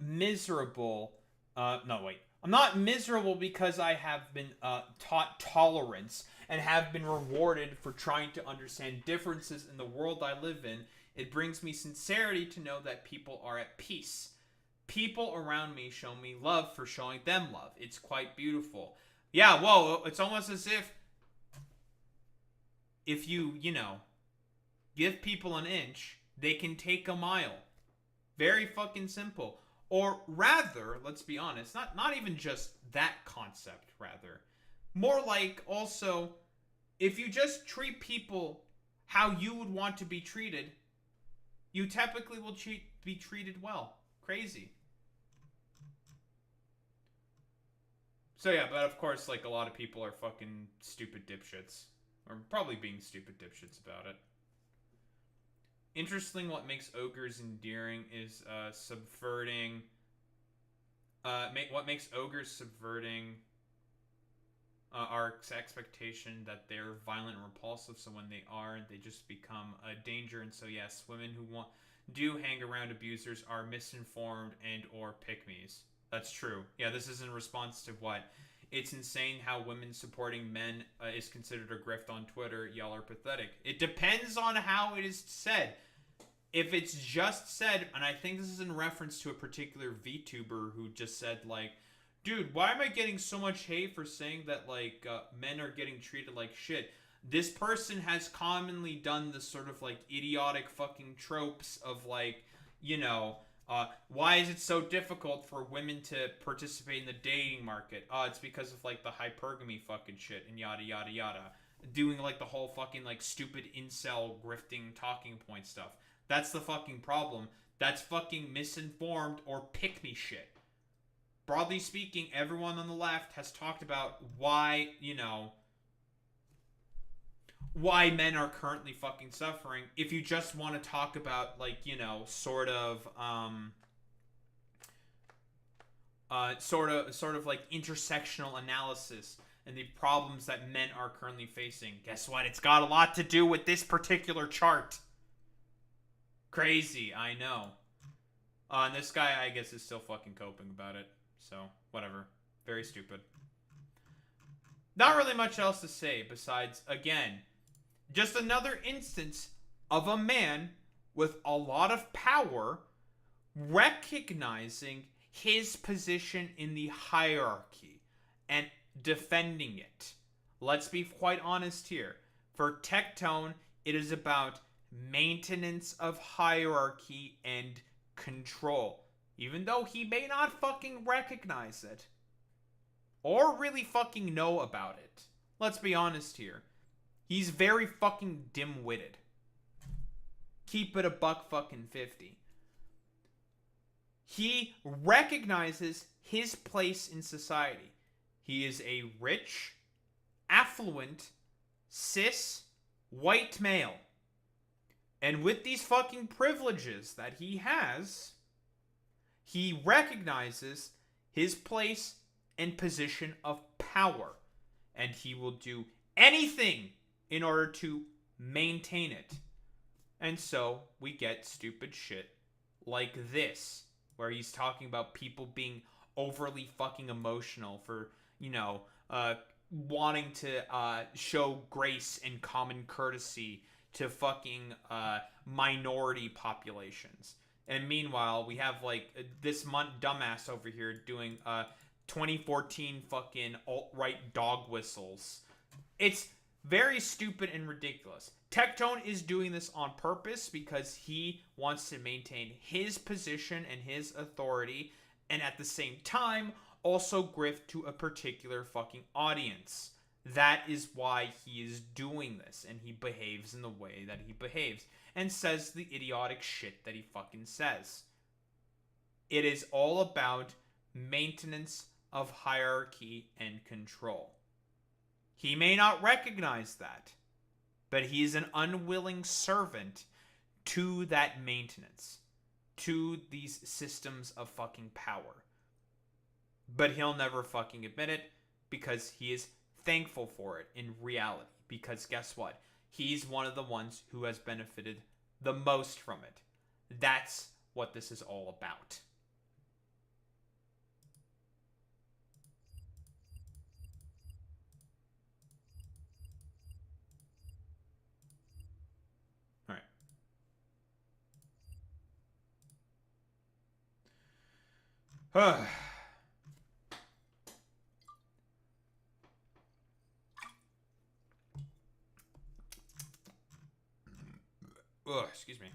miserable. No, wait. I'm not miserable because I have been taught tolerance and have been rewarded for trying to understand differences in the world I live in. It brings me sincerity to know that people are at peace. People around me show me love for showing them love. It's quite beautiful. Yeah, whoa, it's almost as if you give people an inch, they can take a mile. Very fucking simple. Or rather, let's be honest, not even just that concept, rather. More like also, if you just treat people how you would want to be treated, you typically will be treated well. Crazy. So yeah, but of course, like, a lot of people are fucking stupid dipshits. Or probably being stupid dipshits about it. Interesting, what makes ogres endearing is subverting... what makes ogres subverting our expectation that they're violent and repulsive, so when they are, they just become a danger. And so yes, women who do hang around abusers are misinformed and or pick-me's. That's true. Yeah, this is in response to what? It's insane how women supporting men is considered a grift on Twitter. Y'all are pathetic. It depends on how it is said. If it's just said, and I think this is in reference to a particular VTuber who just said, like, dude, why am I getting so much hate for saying that, like, men are getting treated like shit? This person has commonly done the sort of, like, idiotic fucking tropes of, like, why is it so difficult for women to participate in the dating market? It's because of, like, the hypergamy fucking shit and yada, yada, yada. Doing, like, the whole fucking, like, stupid incel grifting talking point stuff. That's the fucking problem. That's fucking misinformed or pick-me shit. Broadly speaking, everyone on the left has talked about why why men are currently fucking suffering. If you just want to talk about, like, you know, sort of like intersectional analysis and the problems that men are currently facing, guess what? It's got a lot to do with this particular chart. Crazy, I know. And this guy, I guess, is still fucking coping about it. So, whatever. Very stupid. Not really much else to say besides, again, just another instance of a man with a lot of power recognizing his position in the hierarchy and defending it. Let's be quite honest here. For Tectone, it is about maintenance of hierarchy and control. Even though he may not fucking recognize it. Or really fucking know about it. Let's be honest here. He's very fucking dim-witted. Keep it a buck fucking 50. He recognizes his place in society. He is a rich, affluent, cis, white male. And with these fucking privileges that he has, he recognizes his place and position of power. And he will do anything in order to maintain it. And so we get stupid shit like this, where he's talking about people being overly fucking emotional for, you know, wanting to show grace and common courtesy to fucking minority populations. And meanwhile, we have like this dumbass over here doing 2014 fucking alt-right dog whistles. It's very stupid and ridiculous. Tectone is doing this on purpose because he wants to maintain his position and his authority, and at the same time also grift to a particular fucking audience. That is why he is doing this, and he behaves in the way that he behaves, and says the idiotic shit that he fucking says. It is all about maintenance of hierarchy and control. He may not recognize that, but he is an unwilling servant to that maintenance, to these systems of fucking power. But he'll never fucking admit it because he is thankful for it in reality. Because guess what? He's one of the ones who has benefited the most from it. That's what this is all about. Alright. Excuse me.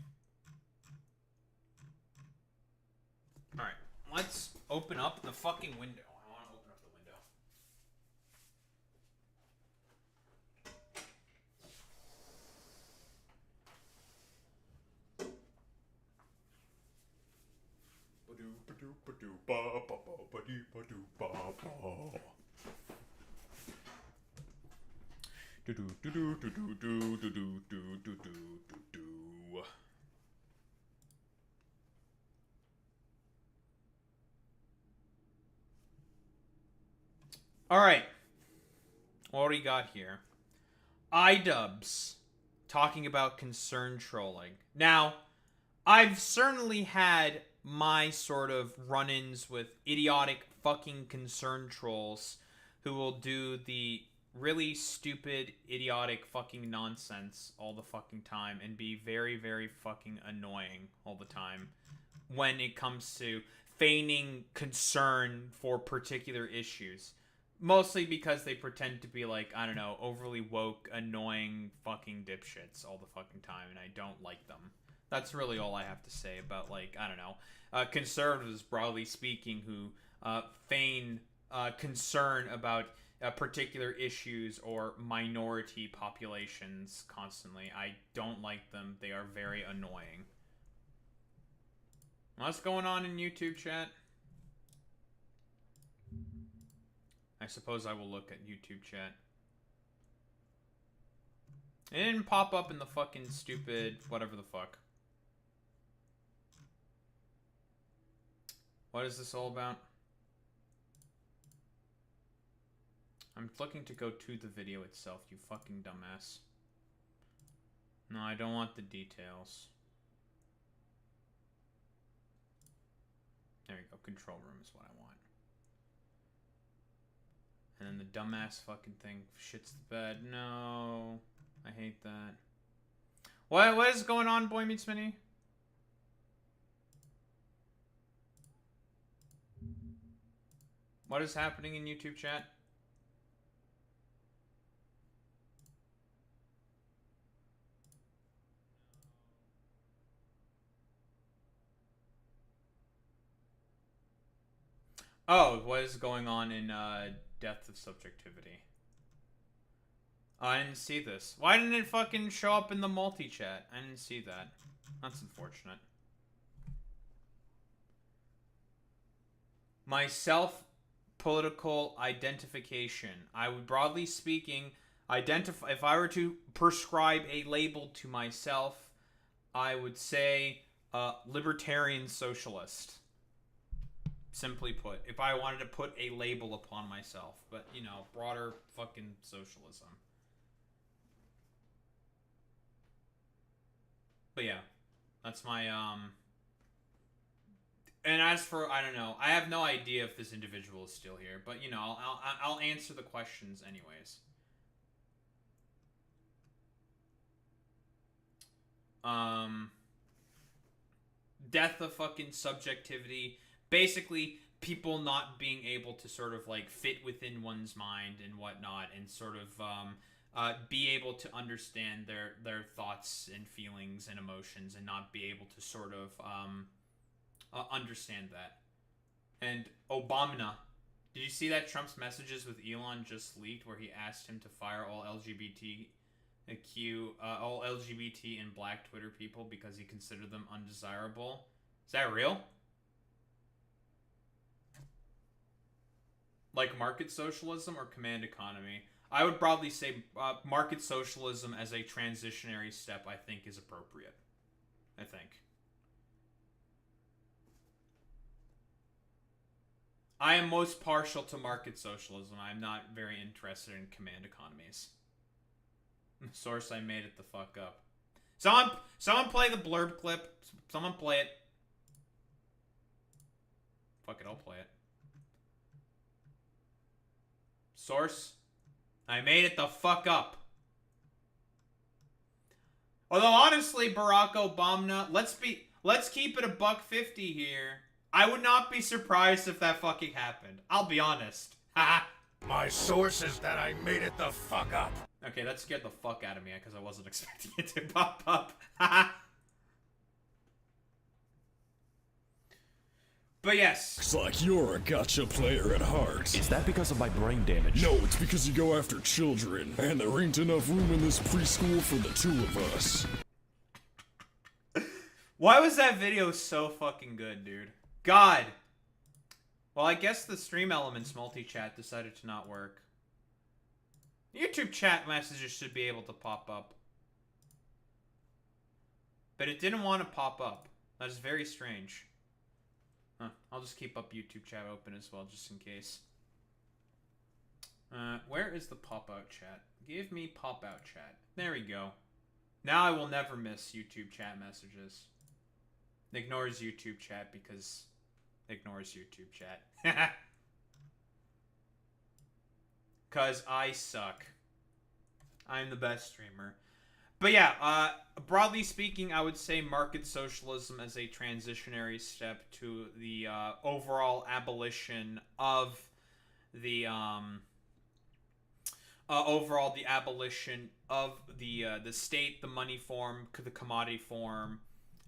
Alright, let's open up the fucking window. I want to open up the window. Alright. What do we got here? idubbbz talking about concern trolling. Now, I've certainly had my sort of run-ins with idiotic fucking concern trolls who will do the really stupid, idiotic fucking nonsense all the fucking time and be very, very fucking annoying all the time when it comes to feigning concern for particular issues. Mostly because they pretend to be like, I don't know, overly woke, annoying fucking dipshits all the fucking time, and I don't like them. That's really all I have to say about, like, I don't know, conservatives, broadly speaking, who feign concern about particular issues or minority populations constantly. I don't like them. They are very annoying. What's going on in YouTube chat? I suppose I will look at YouTube chat. It didn't pop up in the fucking stupid whatever the fuck. What is this all about? I'm looking to go to the video itself, you fucking dumbass. No, I don't want the details. There you go, control room is what I want. And then the dumbass fucking thing shits the bed. No, I hate that. What is going on, Boy Meets Mini? What is happening in YouTube chat? Oh, what is going on in Death of Subjectivity? Oh, I didn't see this. Why didn't it fucking show up in the multi-chat? I didn't see that. That's unfortunate. My self-political identification. I would, broadly speaking, identify... If I were to prescribe a label to myself, I would say libertarian socialist. Simply put, if I wanted to put a label upon myself, but, you know, broader fucking socialism. But yeah, that's my, and as for, I don't know, I have no idea if this individual is still here, but, you know, I'll answer the questions anyways. Death of fucking subjectivity. Basically, people not being able to sort of, like, fit within one's mind and whatnot, and sort of, be able to understand their thoughts and feelings and emotions, and not be able to sort of, understand that. And Obama, did you see that Trump's messages with Elon just leaked, where he asked him to fire all LGBT and black Twitter people because he considered them undesirable? Is that real? Like market socialism or command economy? I would broadly say market socialism as a transitionary step, I think, is appropriate. I think. I am most partial to market socialism. I'm not very interested in command economies. Source, I made it the fuck up. Someone play the blurb clip. Someone play it. Fuck it, I'll play it. Source, I made it the fuck up. Although honestly, Barack Obama, let's keep it $1.50 here. I would not be surprised if that fucking happened. I'll be honest. Haha. My source is that I made it the fuck up. Okay, that scared the fuck out of me because I wasn't expecting it to pop up. Haha. But yes. Looks like you're a gotcha player at heart. Is that because of my brain damage? No, it's because you go after children, and there ain't enough room in this preschool for the two of us. Why was that video so fucking good, dude? God. Well, I guess the Stream Elements multi-chat decided to not work. YouTube chat messages should be able to pop up. But it didn't want to pop up. That is very strange. Huh. I'll just keep up YouTube chat open as well, just in case. Where is the pop-out chat? Give me pop-out chat. There we go. Now I will never miss YouTube chat messages. Ignores YouTube chat because... Ignores YouTube chat. Cause I suck. I'm the best streamer. But yeah, broadly speaking, I would say market socialism as a transitionary step to the overall abolition of the the state, the money form, the commodity form,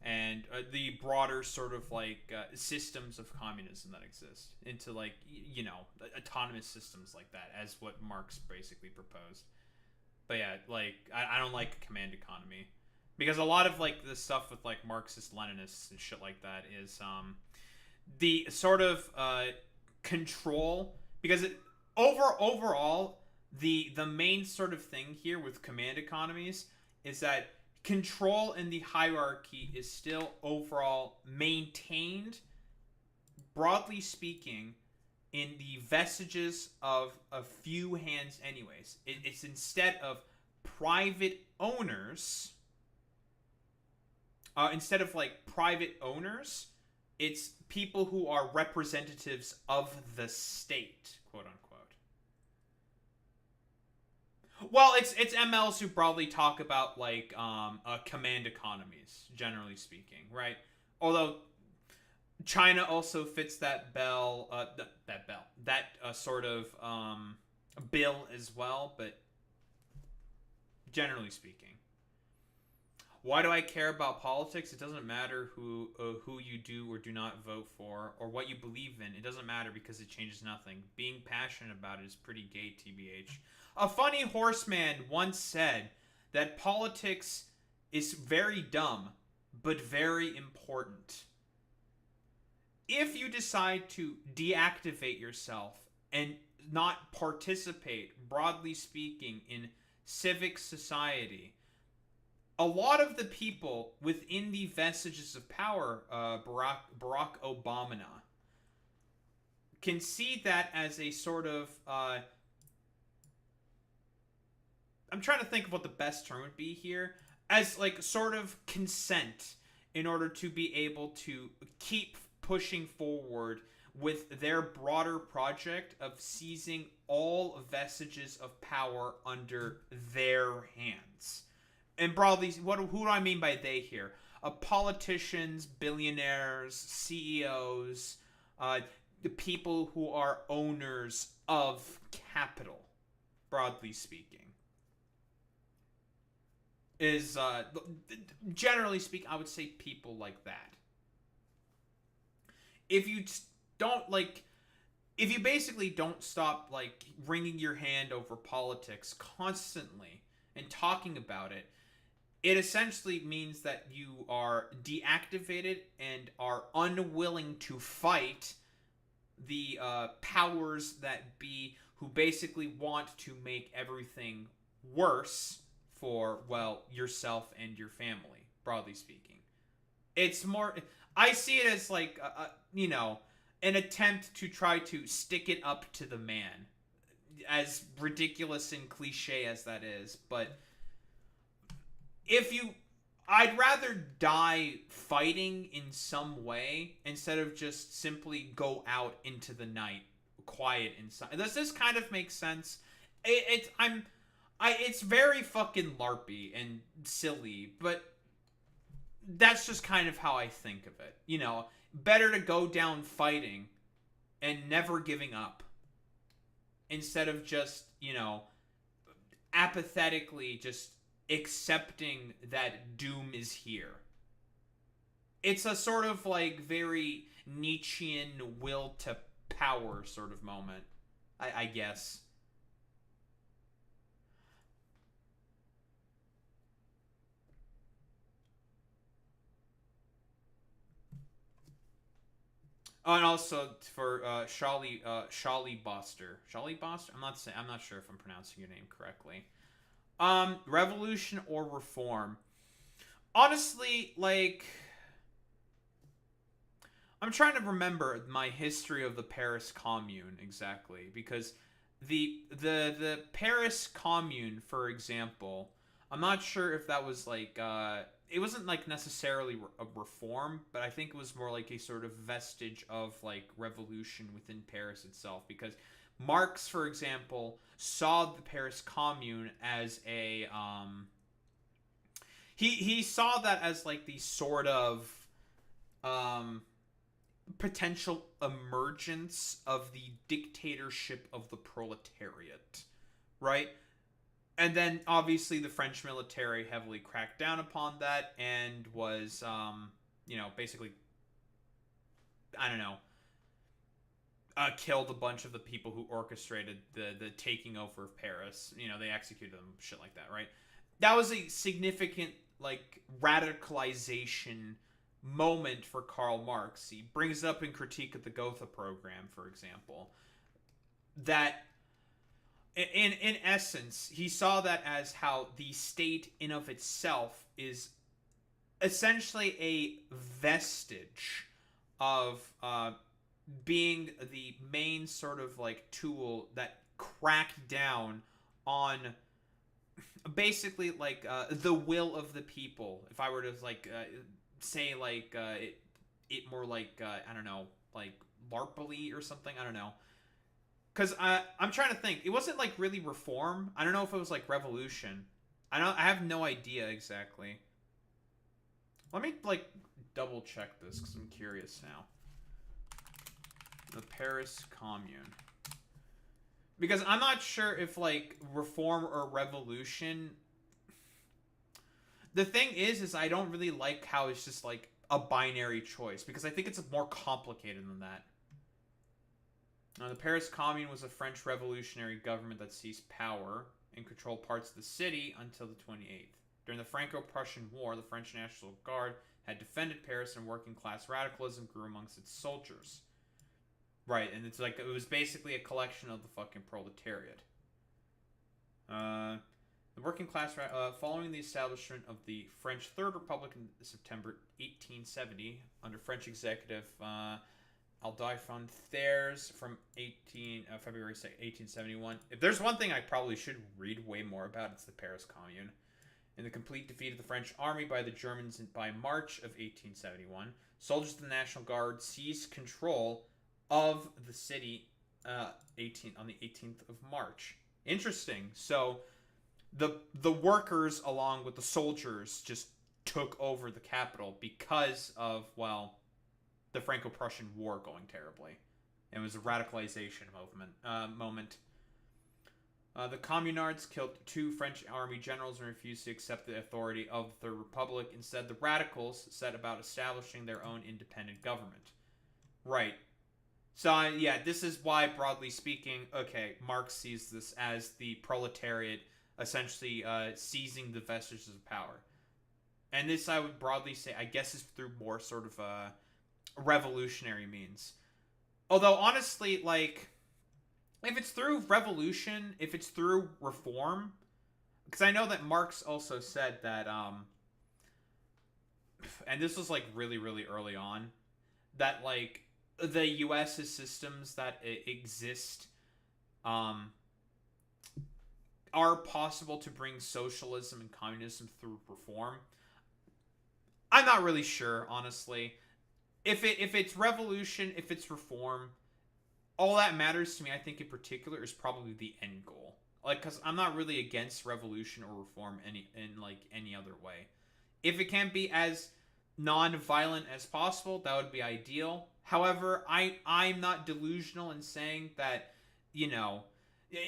and the broader sort of like systems of communism that exist into like you know autonomous systems like that, as what Marx basically proposed. But yeah, like, I don't like a command economy. Because a lot of, like, the stuff with, like, Marxist-Leninists and shit like that is, the sort of, control... Because overall, The main sort of thing here with command economies is that control in the hierarchy is still overall maintained, broadly speaking, in the vestiges of a few hands anyways. It's instead of private owners, it's people who are representatives of the state, quote unquote. Well, it's MLs who broadly talk about like command economies, generally speaking, right? Although China also fits that sort of bill as well, but generally speaking. Why do I care about politics? It doesn't matter who you do or do not vote for, or what you believe in. It doesn't matter because it changes nothing. Being passionate about it is pretty gay, TBH. A funny horseman once said that politics is very dumb, but very important. If you decide to deactivate yourself and not participate, broadly speaking, in civic society, a lot of the people within the vestiges of power, Barack Obama, can see that as a sort of... I'm trying to think of what the best term would be here. As, like, sort of consent in order to be able to keep pushing forward with their broader project of seizing all vestiges of power under their hands. And broadly, who do I mean by they here? Politicians, billionaires, CEOs, the people who are owners of capital, broadly speaking. Is, generally speaking, I would say people like that. If you basically don't stop, like, wringing your hand over politics constantly and talking about it, it essentially means that you are deactivated and are unwilling to fight the powers that be, who basically want to make everything worse for, well, yourself and your family, broadly speaking. It's more... I see it as, like, an attempt to try to stick it up to the man. As ridiculous and cliche as that is. But I'd rather die fighting in some way instead of just simply go out into the night, quiet inside. Does this kind of make sense? It's very fucking LARPy and silly, but that's just kind of how I think of it. You know, better to go down fighting and never giving up instead of just, apathetically just accepting that doom is here. It's a sort of like very Nietzschean will to power sort of moment, I guess. Oh, and also for Shali Boster. Shali Boster? I'm not sure if I'm pronouncing your name correctly. Revolution or reform? Honestly, like, I'm trying to remember my history of the Paris Commune exactly, because the Paris Commune, for example, I'm not sure if that was like it wasn't like necessarily a reform, but I think it was more like a sort of vestige of like revolution within Paris itself, because Marx, for example, saw the Paris Commune as a he saw that as like the sort of potential emergence of the dictatorship of the proletariat, right? And then, obviously, the French military heavily cracked down upon that and was, basically, killed a bunch of the people who orchestrated the taking over of Paris. They executed them, shit like that, right? That was a significant, like, radicalization moment for Karl Marx. He brings it up in Critique of the Gotha Program, for example, that in essence, he saw that as how the state in of itself is essentially a vestige of being the main sort of like tool that cracked down on basically like the will of the people. If I were to like say like it more like I don't know, like larpily or something, I don't know. Because I'm trying to think. It wasn't like really reform. I don't know if it was like revolution. I have no idea exactly. Let me like double check this because I'm curious now. The Paris Commune. Because I'm not sure if like reform or revolution. The thing is I don't really like how it's just like a binary choice, because I think it's more complicated than that. The Paris Commune was a French revolutionary government that seized power and controlled parts of the city until the 28th. During the Franco-Prussian War, the French National Guard had defended Paris, and working-class radicalism grew amongst its soldiers. Right, and it's like, it was basically a collection of the fucking proletariat. The working class, following the establishment of the French Third Republic in September 1870, under French executive Flamethrowers from February 1871. If there's one thing I probably should read way more about, it's the Paris Commune. In the complete defeat of the French army by the Germans by March of 1871, soldiers of the National Guard seized control of the city on the 18th of March. Interesting. So the workers along with the soldiers just took over the capital because of, well, the Franco-Prussian War going terribly. It was a radicalization moment. The Communards killed 2 French army generals and refused to accept the authority of the Third Republic. Instead, the radicals set about establishing their own independent government. Right. So, yeah, this is why, broadly speaking, okay, Marx sees this as the proletariat essentially seizing the vestiges of power. And this, I would broadly say, I guess, is through more sort of revolutionary means. Although, honestly, like, if it's through revolution, if it's through reform, because I know that Marx also said that, and this was, like, really, really early on, that, like, the U.S.'s systems that exist are possible to bring socialism and communism through reform. I'm not really sure, honestly. If it's revolution, if it's reform, all that matters to me, I think in particular, is probably the end goal. Like, because I'm not really against revolution or reform any other way. If it can be as non-violent as possible, that would be ideal. However, I'm not delusional in saying that, you know,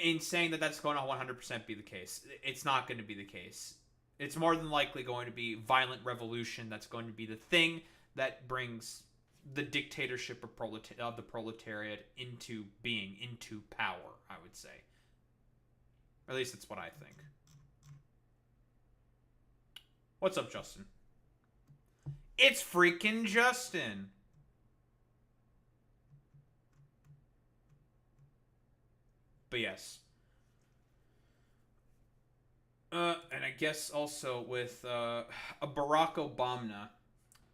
in saying that that's going to 100% be the case. It's not going to be the case. It's more than likely going to be violent revolution that's going to be the thing that brings the dictatorship of the proletariat into being, into power, I would say. Or at least that's what I think. What's up, Justin? It's freaking Justin! But yes. And I guess also with a Barack Obama,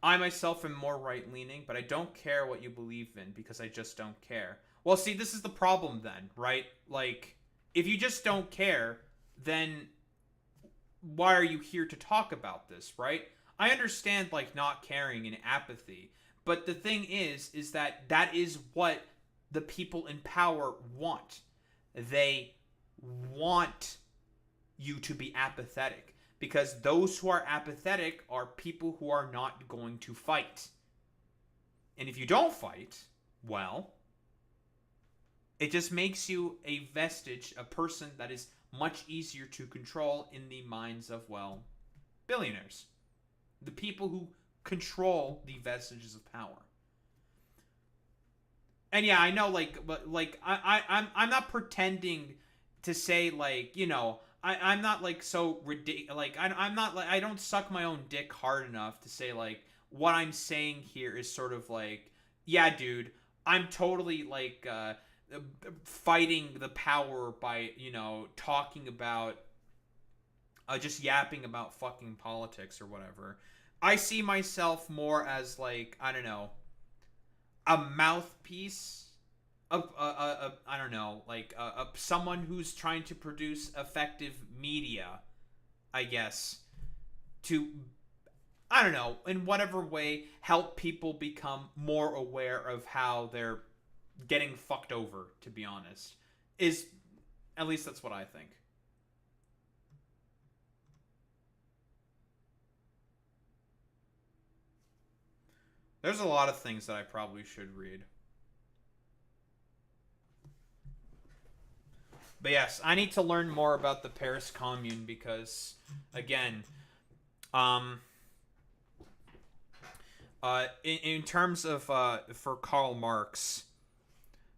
I myself am more right-leaning, but I don't care what you believe in because I just don't care. Well, see, this is the problem then, right? Like, if you just don't care, then why are you here to talk about this, right? I understand, like, not caring and apathy, but the thing is that is what the people in power want. They want you to be apathetic, because those who are apathetic are people who are not going to fight. And if you don't fight, well, it just makes you a vestige, a person that is much easier to control in the minds of, well, billionaires. The people who control the vestiges of power. And yeah, I know, like, but like, I'm not pretending to say, like, you know, I'm not like so ridiculous. Like, I'm not like, I don't suck my own dick hard enough to say, like, what I'm saying here is sort of like, yeah, dude, I'm totally like fighting the power by, you know, talking about, just yapping about fucking politics or whatever. I see myself more as, like, I don't know, a mouthpiece of, I don't know, like, someone who's trying to produce effective media, I guess, to, I don't know, in whatever way, help people become more aware of how they're getting fucked over, to be honest. At least that's what I think. There's a lot of things that I probably should read. But yes, I need to learn more about the Paris Commune because, again, in terms of, for Karl Marx,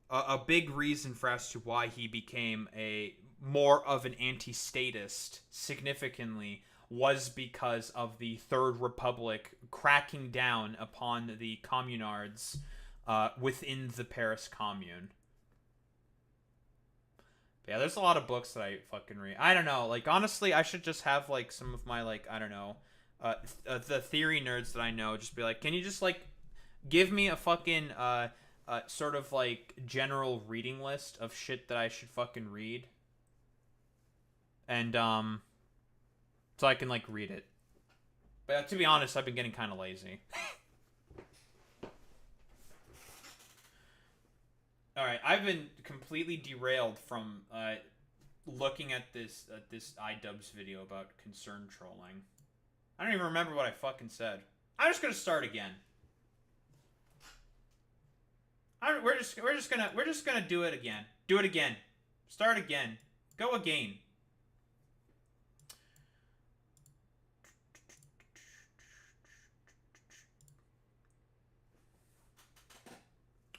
a big reason for as to why he became more of an anti-statist, significantly, was because of the Third Republic cracking down upon the communards within the Paris Commune. But yeah, there's a lot of books that I fucking read. I don't know, like, honestly, I should just have, like, some of my, like, I don't know, the theory nerds that I know just be like, can you just, like, give me a fucking, sort of, like, general reading list of shit that I should fucking read? And, so I can, like, read it. But to be honest, I've been getting kind of lazy. Alright, I've been completely derailed from, looking at this idubbbz video about concern trolling. I don't even remember what I fucking said. I'm just gonna start again. We're just gonna do it again. Do it again. Start again. Go again.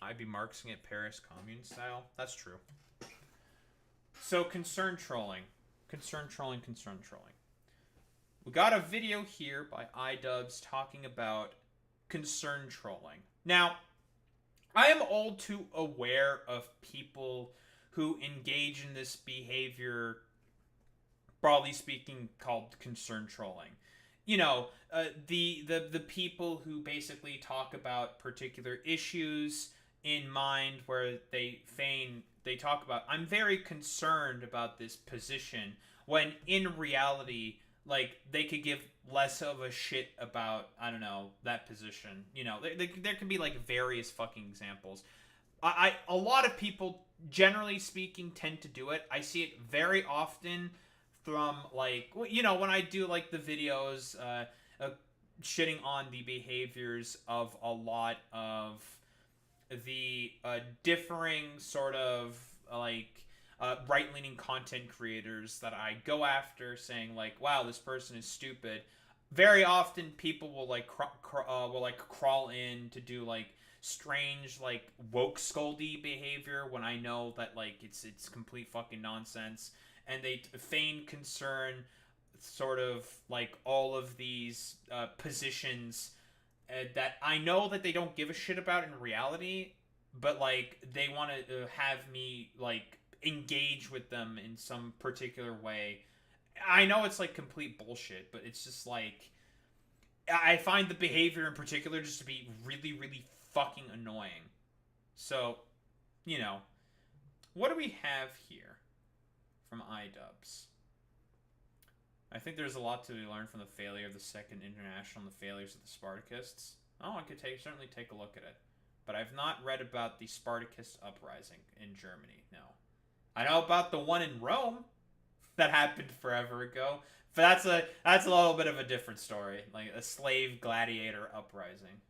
I'd be Marxing it Paris Commune style. That's true. So, concern trolling. Concern trolling, concern trolling. We got a video here by idubbbz talking about concern trolling. Now, I am all too aware of people who engage in this behavior, broadly speaking, called concern trolling. You know, the people who basically talk about particular issues in mind where they talk about, I'm very concerned about this position, when in reality, like, they could give less of a shit about, I don't know, that position. You know, there can be, like, various fucking examples. A lot of people, generally speaking, tend to do it. I see it very often from, like, you know, when I do, like, the videos, shitting on the behaviors of a lot of the differing sort of, like, right-leaning content creators that I go after, saying, like, wow, this person is stupid. Very often people will, like, crawl in to do, like, strange, like, woke scoldy behavior when I know that, like, it's complete fucking nonsense, and they feign concern, sort of, like, all of these positions that I know that they don't give a shit about in reality, but, like, they want to have me, like, engage with them in some particular way. I know it's, like, complete bullshit, but it's just, like, I find the behavior in particular just to be really, really fucking annoying. So, you know, what do we have here from idubbbz? I think there's a lot to be learned from the failure of the Second International and the failures of the Spartacists. Oh, I could certainly take a look at it. But I've not read about the Spartacist uprising in Germany, no. I know about the one in Rome that happened forever ago, but that's a little bit of a different story, like a slave gladiator uprising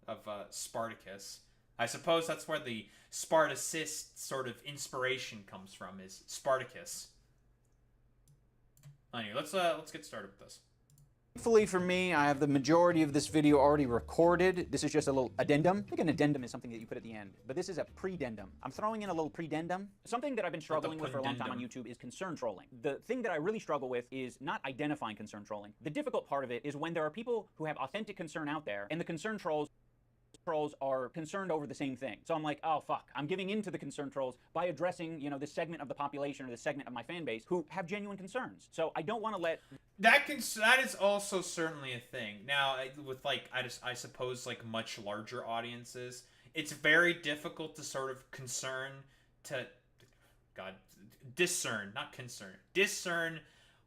of Spartacus. I suppose that's where the Spartacist sort of inspiration comes from, is Spartacus. Anyway, let's get started with this. Thankfully for me, I have the majority of this video already recorded. This is just a little addendum. I think an addendum is something that you put at the end, but this is a predendum. I'm throwing in a little predendum. Something that I've been struggling with for a long time on YouTube is concern trolling. The thing that I really struggle with is not identifying concern trolling. The difficult part of it is when there are people who have authentic concern out there, and the concern trolls trolls are concerned over the same thing. So I'm like, oh fuck, I'm giving in to the concerned trolls by addressing, you know, this segment of the population or this segment of my fan base who have genuine concerns. So I don't want to let that is also certainly a thing. Now, with like I suppose like much larger audiences, it's very difficult to sort of discern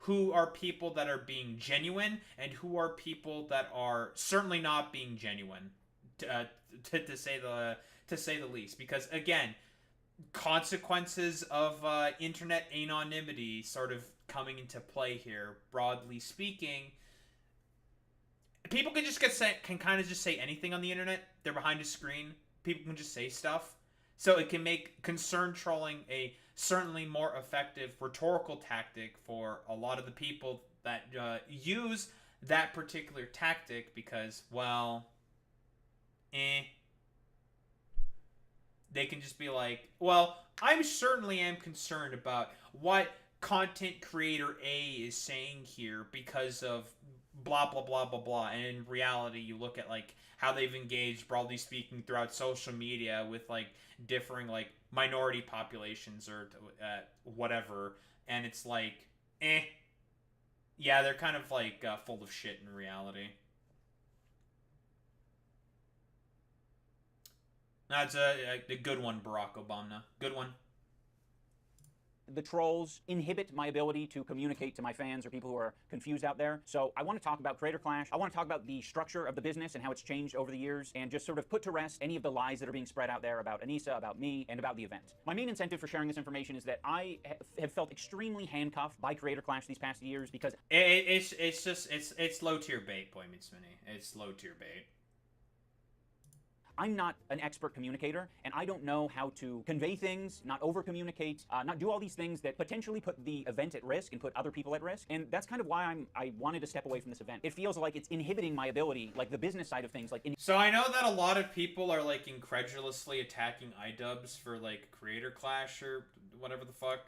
who are people that are being genuine and who are people that are certainly not being genuine, to say the least. Because again, consequences of internet anonymity sort of coming into play here. Broadly speaking, people can kind of just say anything on the internet. They're behind a screen. People can just say stuff. So it can make concern trolling a certainly more effective rhetorical tactic for a lot of the people that use that particular tactic because, well, they can just be like, well, I certainly am concerned about what content creator A is saying here because of blah, blah, blah, blah, blah. And in reality, you look at, like, how they've engaged, broadly speaking, throughout social media with, like, differing, like, minority populations or whatever. And it's like, yeah, they're kind of, like, full of shit in reality. That's a good one, Barack Obama. Good one. The trolls inhibit my ability to communicate to my fans or people who are confused out there. So I want to talk about Creator Clash. I want to talk about the structure of the business and how it's changed over the years and just sort of put to rest any of the lies that are being spread out there about Anissa, about me, and about the event. My main incentive for sharing this information is that I have felt extremely handcuffed by Creator Clash these past years because it's low tier bait, Boy Meets Mini. It's low tier bait. I'm not an expert communicator, and I don't know how to convey things, not over-communicate, not do all these things that potentially put the event at risk and put other people at risk. And that's kind of why I wanted to step away from this event. It feels like it's inhibiting my ability, like the business side of things. So I know that a lot of people are like incredulously attacking idubbbz for like Creator Clash or whatever the fuck.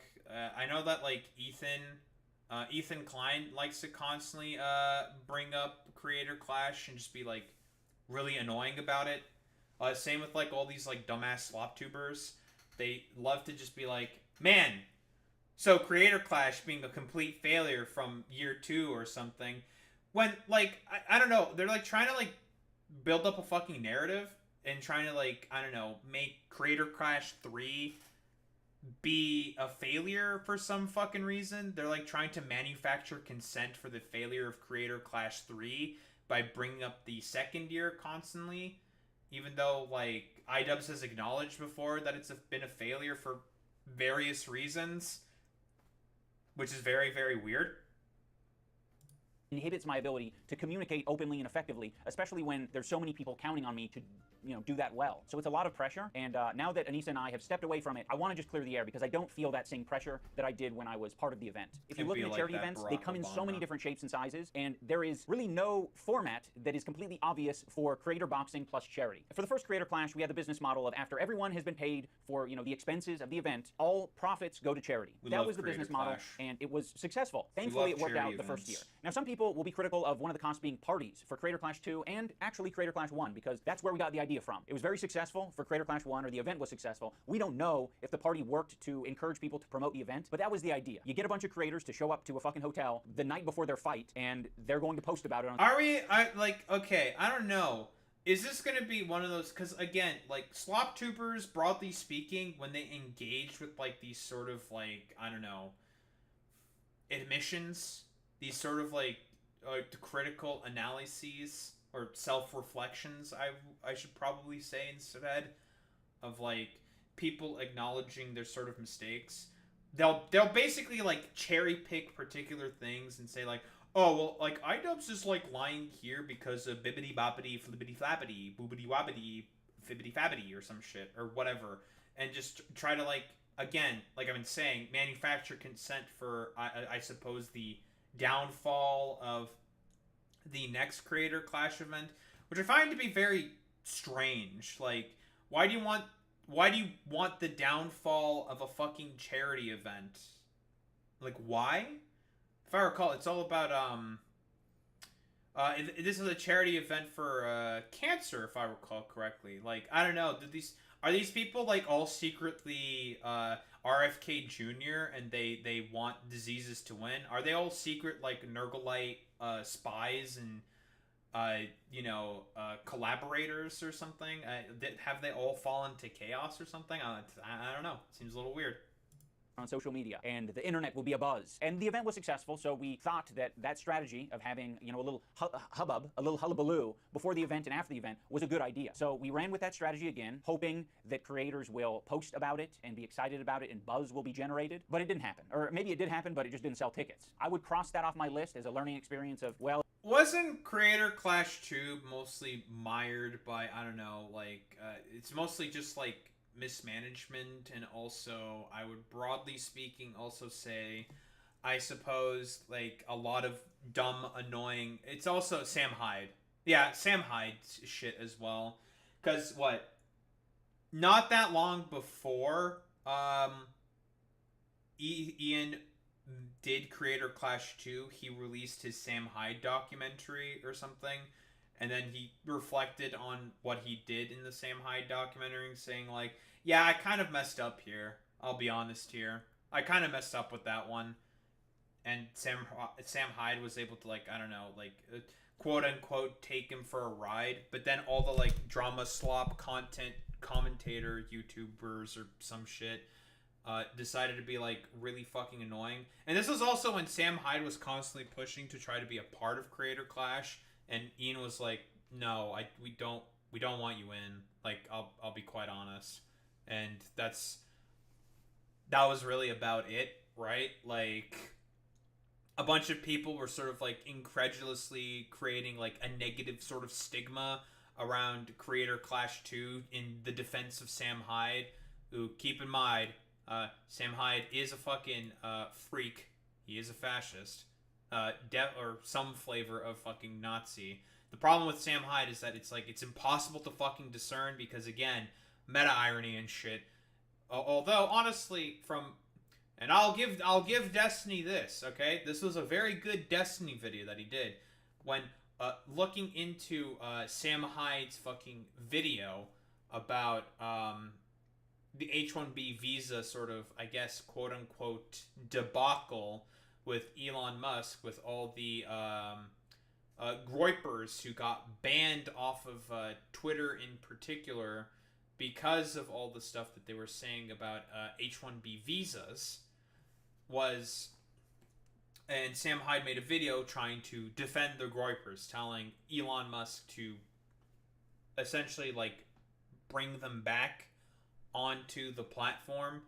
I know that like Ethan Klein likes to constantly bring up Creator Clash and just be like really annoying about it. Same with like all these like dumbass slop tubers. They love to just be like, man, so Creator Clash being a complete failure from year 2 or something. When like I don't know, they're like trying to like build up a fucking narrative and trying to like, I don't know, make Creator Clash 3 be a failure for some fucking reason. They're like trying to manufacture consent for the failure of Creator Clash 3 by bringing up the second year constantly. Even though, like, idubbbz has acknowledged before that it's been a failure for various reasons, which is very, very weird. Inhibits my ability to communicate openly and effectively, especially when there's so many people counting on me to, you know, do that well. So it's a lot of pressure, and now that Anissa and I have stepped away from it, I want to just clear the air because I don't feel that same pressure that I did when I was part of the event. If you look at charity events, they come in so many different shapes and sizes, and there is really no format that is completely obvious for creator boxing plus charity. For the first Creator Clash, we had the business model of after everyone has been paid for, you know, the expenses of the event, all profits go to charity. That was the business model, and it was successful. Thankfully, it worked out the first year. Now, some people will be critical of one of the costs being parties for Creator Clash 2 and actually Creator Clash 1 because that's where we got the idea from. It was very successful for Creator Clash 1, or the event was successful. We don't know if the party worked to encourage people to promote the event, but that was the idea. You get a bunch of creators to show up to a fucking hotel the night before their fight, and they're going to post about it on... Okay, I don't know. Is this going to be one of those, because again, like, slop tubers, broadly speaking, when they engage with, like, these sort of, like, I don't know, admissions, these sort of, like, critical analyses or self-reflections, I should probably say instead of like people acknowledging their sort of mistakes, they'll basically like cherry pick particular things and say like, oh well, like idubbbz is like lying here because of bibbity boppity flippity flappity boobity wobbity fibbity fabbity or some shit or whatever, and just try to like, again, like I've been saying, manufacture consent for I suppose the downfall of the next Creator Clash event, which I find to be very strange. Like, why do you want the downfall of a fucking charity event? Like, why? If I recall, it's all about This is a charity event for cancer, if I recall correctly. Like, I don't know. Are these people like all secretly RFK Jr. and they want diseases to win? Are they all secret like Nergalite spies and collaborators or something? Have they all fallen to chaos or something? I don't know. It seems a little weird. On social media, and the internet will be abuzz. And the event was successful, so we thought that strategy of having, a little hubbub, a little hullabaloo before the event and after the event was a good idea. So we ran with that strategy again, hoping that creators will post about it and be excited about it and buzz will be generated. But it didn't happen. Or maybe it did happen, but it just didn't sell tickets. I would cross that off my list as a learning experience of, well, wasn't Creator Clash 2 mostly mired by, I don't know, like, it's mostly just like mismanagement, and also I would broadly speaking also say, I suppose, like a lot of dumb, annoying. It's also Sam Hyde. Yeah, Sam Hyde's shit as well. Because not that long before Ian did Creator Clash 2, he released his Sam Hyde documentary or something. And then he reflected on what he did in the Sam Hyde documentary, saying like, yeah, I kind of messed up here. I'll be honest here. I kind of messed up with that one. And Sam Hyde was able to, like, I don't know, like, quote unquote, take him for a ride. But then all the, like, drama slop content commentator YouTubers or some shit decided to be, like, really fucking annoying. And this was also when Sam Hyde was constantly pushing to try to be a part of Creator Clash. And Ian was like, no, we don't want you in. Like, I'll be quite honest. And that was really about it, right? Like, a bunch of people were sort of like incredulously creating like a negative sort of stigma around Creator Clash 2 in the defense of Sam Hyde, who, keep in mind, Sam Hyde is a fucking freak. He is a fascist. Or some flavor of fucking Nazi. The problem with Sam Hyde is that it's impossible to fucking discern because, again, meta irony and shit. Although, honestly, and I'll give Destiny this, okay? This was a very good Destiny video that he did. When looking into Sam Hyde's fucking video about the H-1B visa sort of, I guess, quote-unquote debacle with Elon Musk, with all the groypers who got banned off of Twitter in particular because of all the stuff that they were saying about H-1B visas, and Sam Hyde made a video trying to defend the groypers, telling Elon Musk to essentially, like, bring them back onto the platform,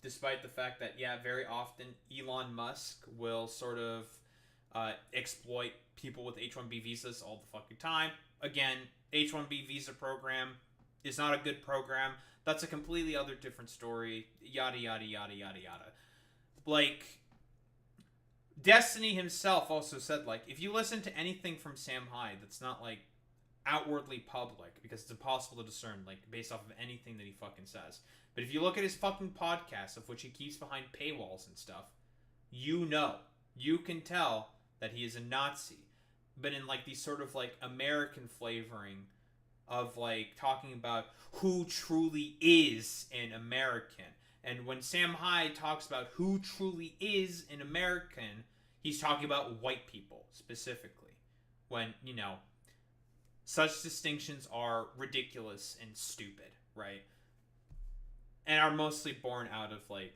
despite the fact that, yeah, very often Elon Musk will sort of exploit people with H-1B visas all the fucking time. Again, H-1B visa program is not a good program. That's a completely other different story. Yada, yada, yada, yada, yada. Like, Destiny himself also said, like, if you listen to anything from Sam Hyde that's not, like, outwardly public, because it's impossible to discern, like, based off of anything that he fucking says. But if you look at his fucking podcast, of which he keeps behind paywalls and stuff, you can tell that he is a Nazi. But in, like, these sort of, like, American flavoring of, like, talking about who truly is an American. And when Sam Hyde talks about who truly is an American, he's talking about white people, specifically. When, such distinctions are ridiculous and stupid, right? And are mostly born out of, like,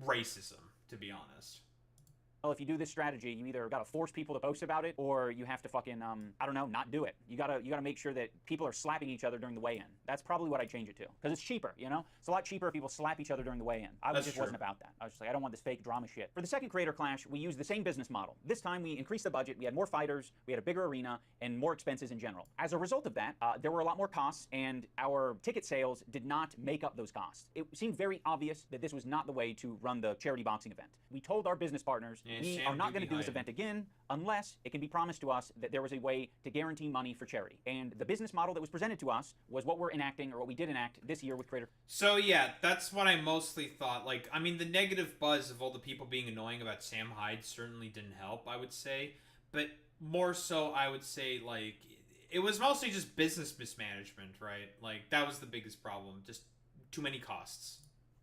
racism, to be honest. Well, if you do this strategy, you either gotta force people to post about it, or you have to fucking, I don't know, not do it. You gotta make sure that people are slapping each other during the weigh-in. That's probably what I change it to, because it's cheaper, It's a lot cheaper if people slap each other during the weigh-in. I just wasn't about that. I was just like, I don't want this fake drama shit. For the second Creator Clash, we used the same business model. This time, we increased the budget, we had more fighters, we had a bigger arena, and more expenses in general. As a result of that, there were a lot more costs, and our ticket sales did not make up those costs. It seemed very obvious that this was not the way to run the charity boxing event. We told our business partners, we are not going to do this event again unless it can be promised to us that there was a way to guarantee money for charity. And the business model that was presented to us was what we're enacting, or what we did enact this year with Creator. So yeah, that's what I mostly thought. Like, I mean, the negative buzz of all the people being annoying about Sam Hyde certainly didn't help, I would say. but more so, I would say, like, it was mostly just business mismanagement, right? Like, that was the biggest problem. Just too many costs.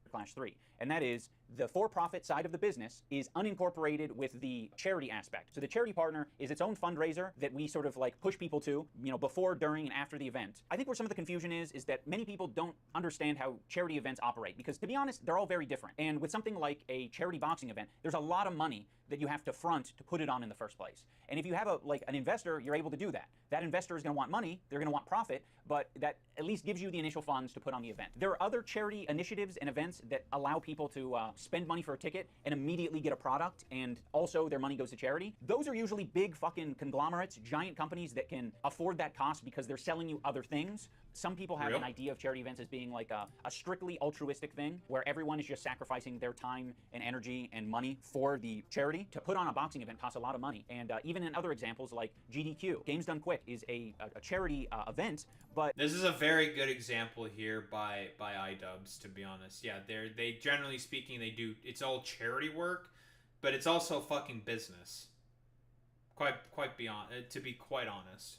Clash 3, and that is the for-profit side of the business is unincorporated with the charity aspect. So the charity partner is its own fundraiser that we sort of like push people to, you know, before, during, and after the event. I think where some of the confusion is that many people don't understand how charity events operate, because to be honest, they're all very different. And with something like a charity boxing event, there's a lot of money that you have to front to put it on in the first place. And if you have an investor, you're able to do that. That investor is going to want money, they're going to want profit, but that at least gives you the initial funds to put on the event. There are other charity initiatives and events that allow people to spend money for a ticket and immediately get a product, and also their money goes to charity. Those are usually big fucking conglomerates, giant companies that can afford that cost because they're selling you other things. Some people have an idea of charity events as being like a strictly altruistic thing where everyone is just sacrificing their time and energy and money for the charity. To put on a boxing event costs a lot of money. And even in other examples like GDQ, Games Done Quick is a charity event, but... This is a very good example here by idubbbz, to be honest. Yeah, they generally speaking, they do, it's all charity work, but it's also fucking business. Quite beyond, to be quite honest.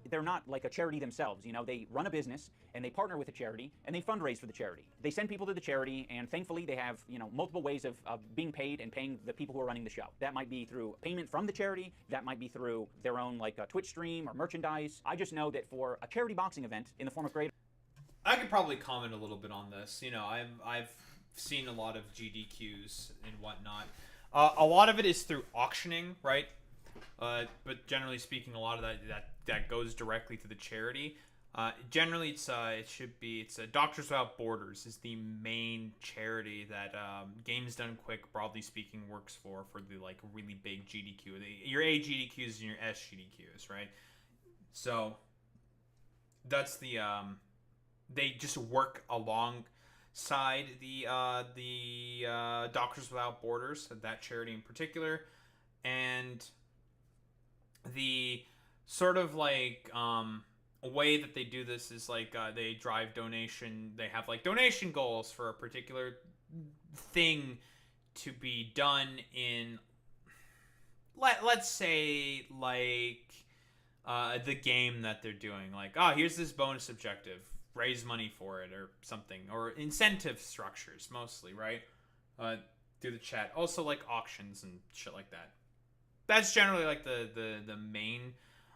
They're not like a charity themselves, you know, they run a business and they partner with a charity and they fundraise for the charity. They send people to the charity, and thankfully they have, you know, multiple ways of being paid and paying the people who are running the show. That might be through payment from the charity, that might be through their own like a Twitch stream or merchandise. I just know that for a charity boxing event in the form of great... I could probably comment a little bit on this. You know, I've seen a lot of GDQs and whatnot. A lot of it is through auctioning, right? But generally speaking, a lot of that goes directly to the charity. Generally, it's Doctors Without Borders is the main charity that Games Done Quick, broadly speaking, works for the like really big GDQ. Your A GDQs and your S GDQs, right? So that's the they just work alongside the Doctors Without Borders, that charity in particular, and the sort of like a way that they do this is like they drive donation. They have like donation goals for a particular thing to be done in, let's say, like the game that they're doing. Like, oh, here's this bonus objective, raise money for it or something, or incentive structures mostly, right? Through the chat. Also like auctions and shit like that. That's generally like the main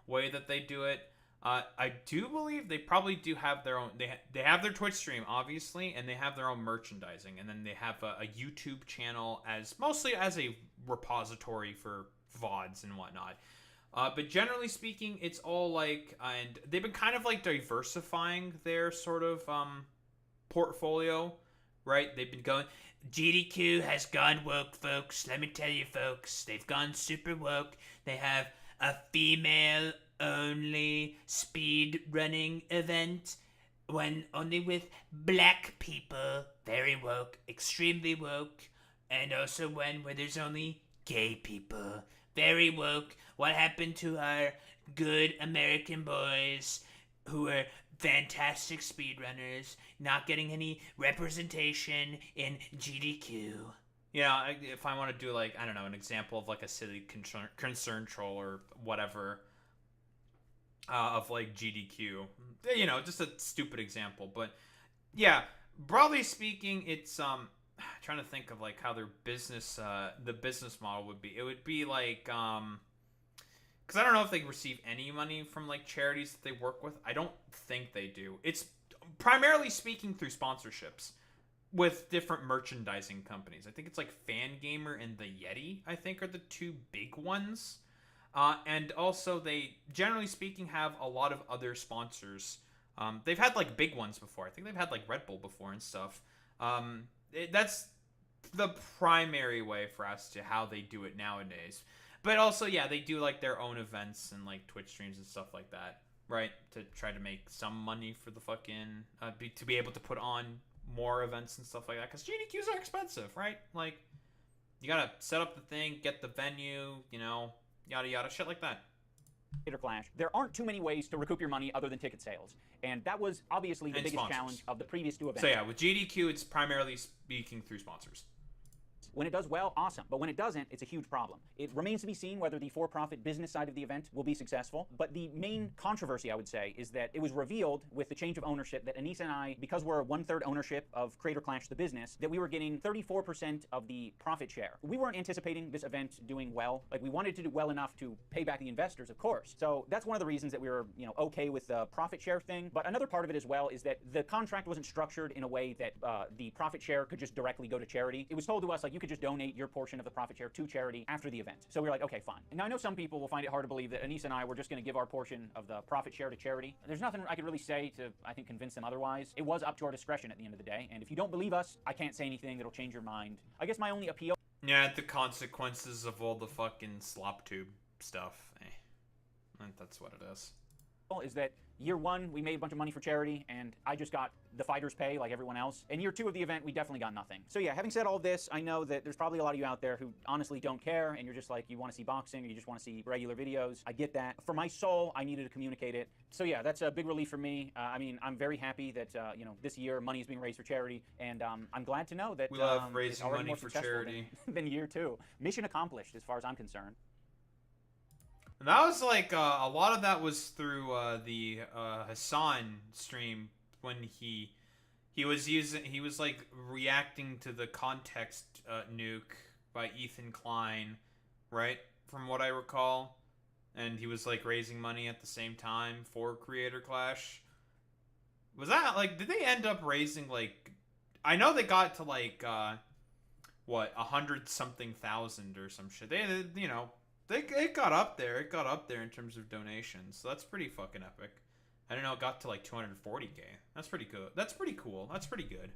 way that they do it. I do believe they probably do have their own. They have their Twitch stream, obviously, and they have their own merchandising, and then they have a YouTube channel mostly as a repository for VODs and whatnot. But generally speaking, it's all like, and they've been kind of like diversifying their sort of portfolio, right? They've been going. GDQ has gone woke, folks. Let me tell you, folks, they've gone super woke. They have a female-only speed running event, only with black people. Very woke, extremely woke. And also one where there's only gay people. Very woke. What happened to our good American boys who are fantastic speedrunners, not getting any representation in GDQ? You know, if I want to do, like, I don't know, an example of, like, a silly concern troll or whatever of, like, GDQ. You know, just a stupid example. But, yeah, broadly speaking, it's, trying to think of, like, how their business, the business model would be. It would be, like, because I don't know if they receive any money from, like, charities that they work with. I don't think they do. It's primarily speaking through sponsorships with different merchandising companies. I think it's, like, Fangamer and the Yeti, I think, are the two big ones. And also, they, generally speaking, have a lot of other sponsors. They've had, like, big ones before. I think they've had, like, Red Bull before and stuff. That's the primary way for us to how they do it nowadays. But also, yeah, they do, like, their own events and, like, Twitch streams and stuff like that, right? To try to make some money for the fucking, to be able to put on more events and stuff like that. Because GDQs are expensive, right? Like, you gotta set up the thing, get the venue, you know, yada yada, shit like that. Clash. There aren't too many ways to recoup your money other than ticket sales. And that was obviously the biggest challenge of the previous two events. So yeah, with GDQ, it's primarily speaking through sponsors. When it does well, awesome. But when it doesn't, it's a huge problem. It remains to be seen whether the for-profit business side of the event will be successful. But the main controversy, I would say, is that it was revealed with the change of ownership that Anissa and I, because we're 1/3 ownership of Creator Clash, the business, that we were getting 34% of the profit share. We weren't anticipating this event doing well. Like, we wanted to do well enough to pay back the investors, of course. So that's one of the reasons that we were, okay with the profit share thing. But another part of it as well is that the contract wasn't structured in a way that the profit share could just directly go to charity. It was told to us, like, you could just donate your portion of the profit share to charity after the event. So we were like, okay, fine. And now I know some people will find it hard to believe that Anissa and I were just going to give our portion of the profit share to charity. There's nothing I could really say to, I think, convince them otherwise. It was up to our discretion at the end of the day. And if you don't believe us, I can't say anything that'll change your mind. I guess my only appeal... Yeah, the consequences of all the fucking slop tube stuff. That's what it is. ...is that year one, we made a bunch of money for charity, and I just got the fighters' pay like everyone else. And year two of the event, we definitely got nothing. So yeah, having said all this, I know that there's probably a lot of you out there who honestly don't care, and you're just like, you want to see boxing, or you just want to see regular videos. I get that. For my soul, I needed to communicate it. So yeah, that's a big relief for me. I mean, I'm very happy that, this year money is being raised for charity, and I'm glad to know that we love it's raising already money more for successful charity. than year two. Mission accomplished, as far as I'm concerned. And that was like a lot of that was through the Hassan stream when he was like reacting to the context nuke by Ethan Klein, right? From what I recall, and he was like raising money at the same time for Creator Clash. Was that like? Did they end up raising like? I know they got to like what 100-something thousand or some shit. It got up there. It got up there in terms of donations. So that's pretty fucking epic. I don't know. It got to like 240K. That's pretty good. That's pretty cool. That's pretty good.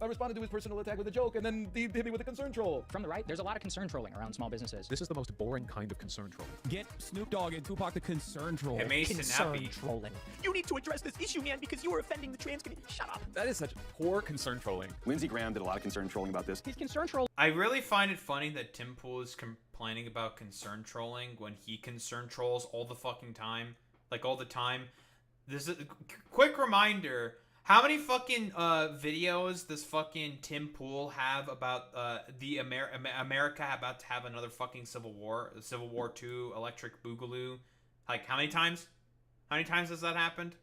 I responded to his personal attack with a joke, and then he hit me with a concern troll. From the right, there's a lot of concern trolling around small businesses. This is the most boring kind of concern trolling. Get Snoop Dogg and Tupac the concern troll. Concern trolling. You need to address this issue, man, because you are offending the trans community. Shut up. That is such poor concern trolling. Lindsey Graham did a lot of concern trolling about this. He's concern troll. I really find it funny that Tim Pool is complaining about concern trolling when he concern trolls all the fucking time. Like, all the time. This is a quick reminder. How many fucking videos does fucking Tim Pool have about the America about to have another fucking Civil War II, Electric Boogaloo? Like, how many times? How many times has that happened?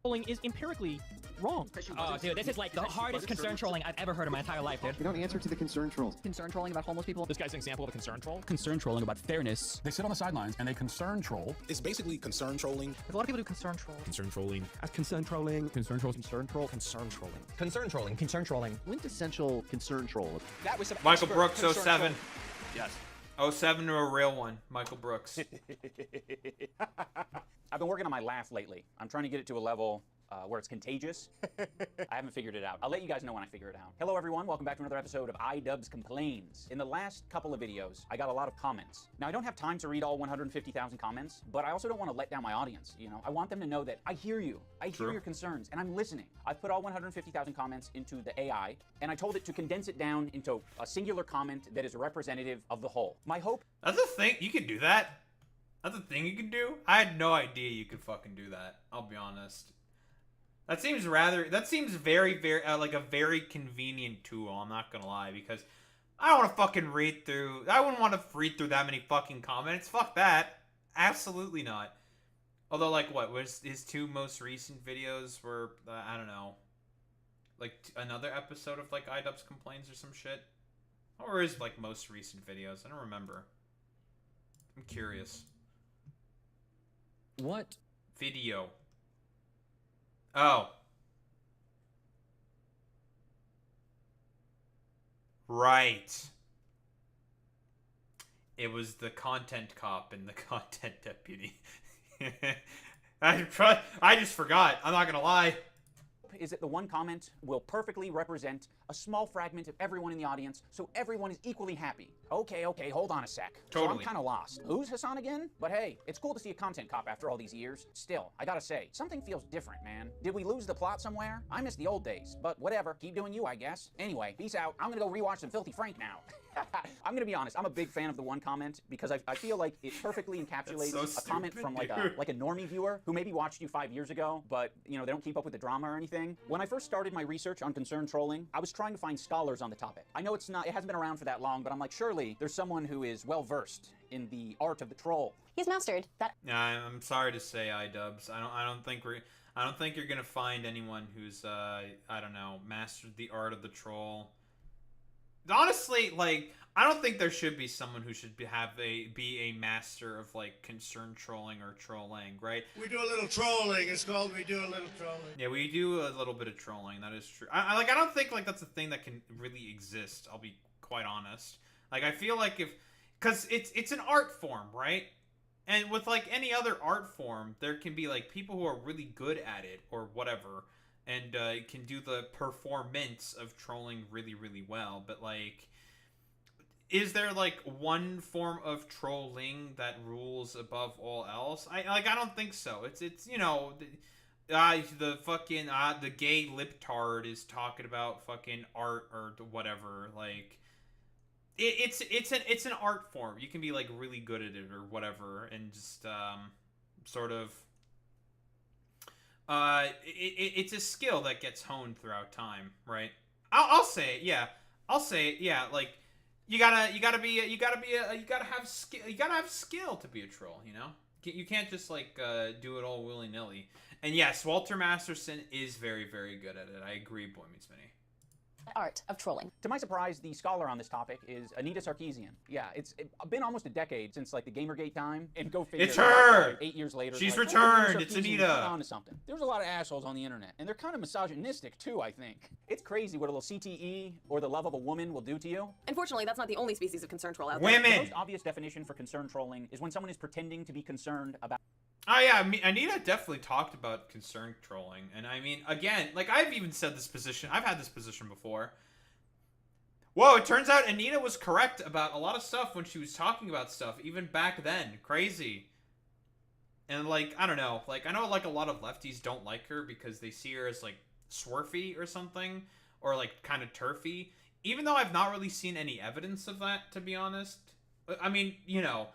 Trolling is empirically wrong. Oh, dude, this is like the hardest concern trolling I've ever heard in my entire life, dude. You don't answer to the concern trolls. Concern trolling about homeless people. This guy's an example of a concern troll. Concern trolling about fairness. They sit on the sidelines and they concern troll. It's basically concern trolling. A lot of people do concern troll. Concern trolling. Concern trolling. Concern troll. Concern troll. Concern trolling. Concern trolling. Concern trolling. Quintessential concern troll. That was some Michael Brooks, 07. Yes. 07 to a real one. Michael Brooks. I've been working on my laugh lately. I'm trying to get it to a level where it's contagious. I haven't figured it out. I'll let you guys know when I figure it out. Hello, everyone. Welcome back to another episode of idubbbz Complains. In the last couple of videos, I got a lot of comments. Now, I don't have time to read all 150,000 comments, but I also don't want to let down my audience. I want them to know that I hear you. I hear your concerns, and I'm listening. I've put all 150,000 comments into the AI, and I told it to condense it down into a singular comment that is representative of the whole. My hope... That's a thing. You can do that? That's a thing you can do? I had no idea you could fucking do that. I'll be honest. That seems very, very, like a very convenient tool, I'm not gonna lie, because I don't want to fucking read through, I wouldn't want to read through that many fucking comments. Fuck that. Absolutely not. Although, like, what, was his two most recent videos were, I don't know, like, another episode of, like, idubbbz Complains or some shit? What were his, like, most recent videos? I don't remember. I'm curious. What? Video. Oh. Right. It was the content cop and the content deputy. I just forgot. I'm not gonna lie. Is that the one comment will perfectly represent a small fragment of everyone in the audience, so everyone is equally happy. Okay, hold on a sec. Totally. So I'm kind of lost. Who's Hassan again? But hey, it's cool to see a content cop after all these years. Still, I gotta say, something feels different, man. Did we lose the plot somewhere? I miss the old days, but whatever. Keep doing you, I guess. Anyway, peace out. I'm gonna go rewatch some Filthy Frank now. I'm gonna be honest. I'm a big fan of the one comment because I feel like it perfectly encapsulates so a comment stupid, from like a normie viewer who maybe watched you 5 years ago, but they don't keep up with the drama or anything. When I first started my research on concern trolling, I was trying to find scholars on the topic. I know it hasn't been around for that long, but I'm like, surely there's someone who is well versed in the art of the troll. He's mastered that. Yeah, I'm sorry to say, idubbbz. I don't think you're gonna find anyone who's I don't know, mastered the art of the troll. Honestly, like, I don't think there should be someone who should be a master of like concern trolling or trolling, right? We do a little trolling. It's called we do a little trolling. Yeah, we do a little bit of trolling. That is true. I don't think like that's a thing that can really exist. I'll be quite honest. Like, I feel like because it's an art form, right? And with like any other art form, there can be like people who are really good at it or whatever, and can do the performance of trolling really, really well. But like, is there like one form of trolling that rules above all else? I don't think so. It's you know, the fucking the gay libtard is talking about fucking art or whatever. Like, it's an art form. You can be like really good at it or whatever, and just sort of it's a skill that gets honed throughout time, right? I'll say it, yeah. I'll say it, yeah. Like, you gotta have skill to be a troll, you know? You can't just like do it all willy-nilly. And yes, Walter Masterson is very, very good at it. I agree, Boy Meets Mini. Art of trolling. To my surprise, the scholar on this topic is Anita Sarkeesian. Yeah, it's been almost a decade since like the Gamergate time, and go figure. It's her. 8 years later, She's like, returned. It's Anita. On to something. There's a lot of assholes on the internet, and they're kind of misogynistic too. I think it's crazy what a little CTE or the love of a woman will do to you. Unfortunately, that's not the only species of concern troll out Women. there. The most obvious definition for concern trolling is when someone is pretending to be concerned about. Oh yeah, Anita definitely talked about concern trolling, and I mean, again, like I've even said this position. I've had this position before. Whoa, it turns out Anita was correct about a lot of stuff when she was talking about stuff, even back then. Crazy. And, like, I don't know. Like, I know, like, a lot of lefties don't like her because they see her as, like, swerfy or something. Or, like, kind of turfy. Even though I've not really seen any evidence of that, to be honest. I mean, you know,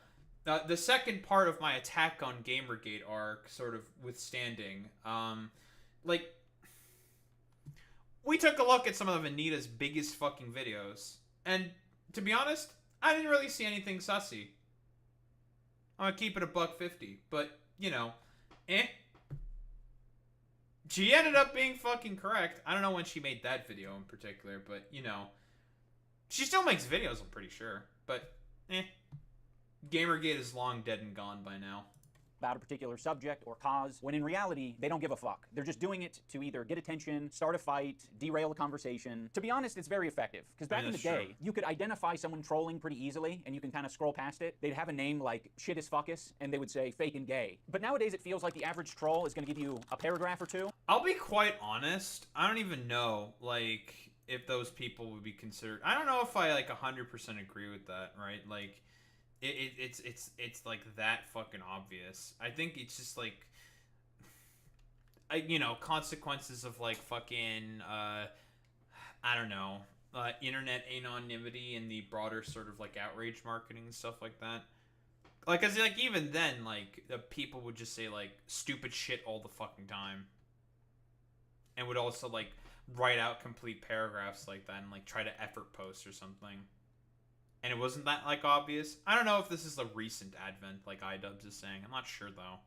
the second part of my attack on Gamergate arc, sort of withstanding, like, we took a look at some of Anita's biggest fucking videos, and to be honest, I didn't really see anything sussy. I'm gonna keep it $1.50, but, you know, She ended up being fucking correct. I don't know when she made that video in particular, but, you know, she still makes videos, I'm pretty sure, but, Gamergate is long dead and gone by now. About a particular subject or cause, when in reality, they don't give a fuck. They're just doing it to either get attention, start a fight, derail a conversation. To be honest, it's very effective. Because back in the day, you could identify someone trolling pretty easily, and you can kind of scroll past it. They'd have a name like Shit is Fuckus, and they would say fake and gay. But nowadays, it feels like the average troll is going to give you a paragraph or two. I'll be quite honest, I don't even know, like, if those people would be considered. I don't know if I, like, 100% agree with that, right? Like, it's like that fucking obvious. I think it's just like, you know, consequences of like fucking I don't know, internet anonymity and the broader sort of like outrage marketing and stuff like that. Like, cause like even then, like people would just say like stupid shit all the fucking time, and would also like write out complete paragraphs like that and like try to effort post or something. And it wasn't that, like, obvious. I don't know if this is a recent advent, like idubbbz is saying. I'm not sure, though.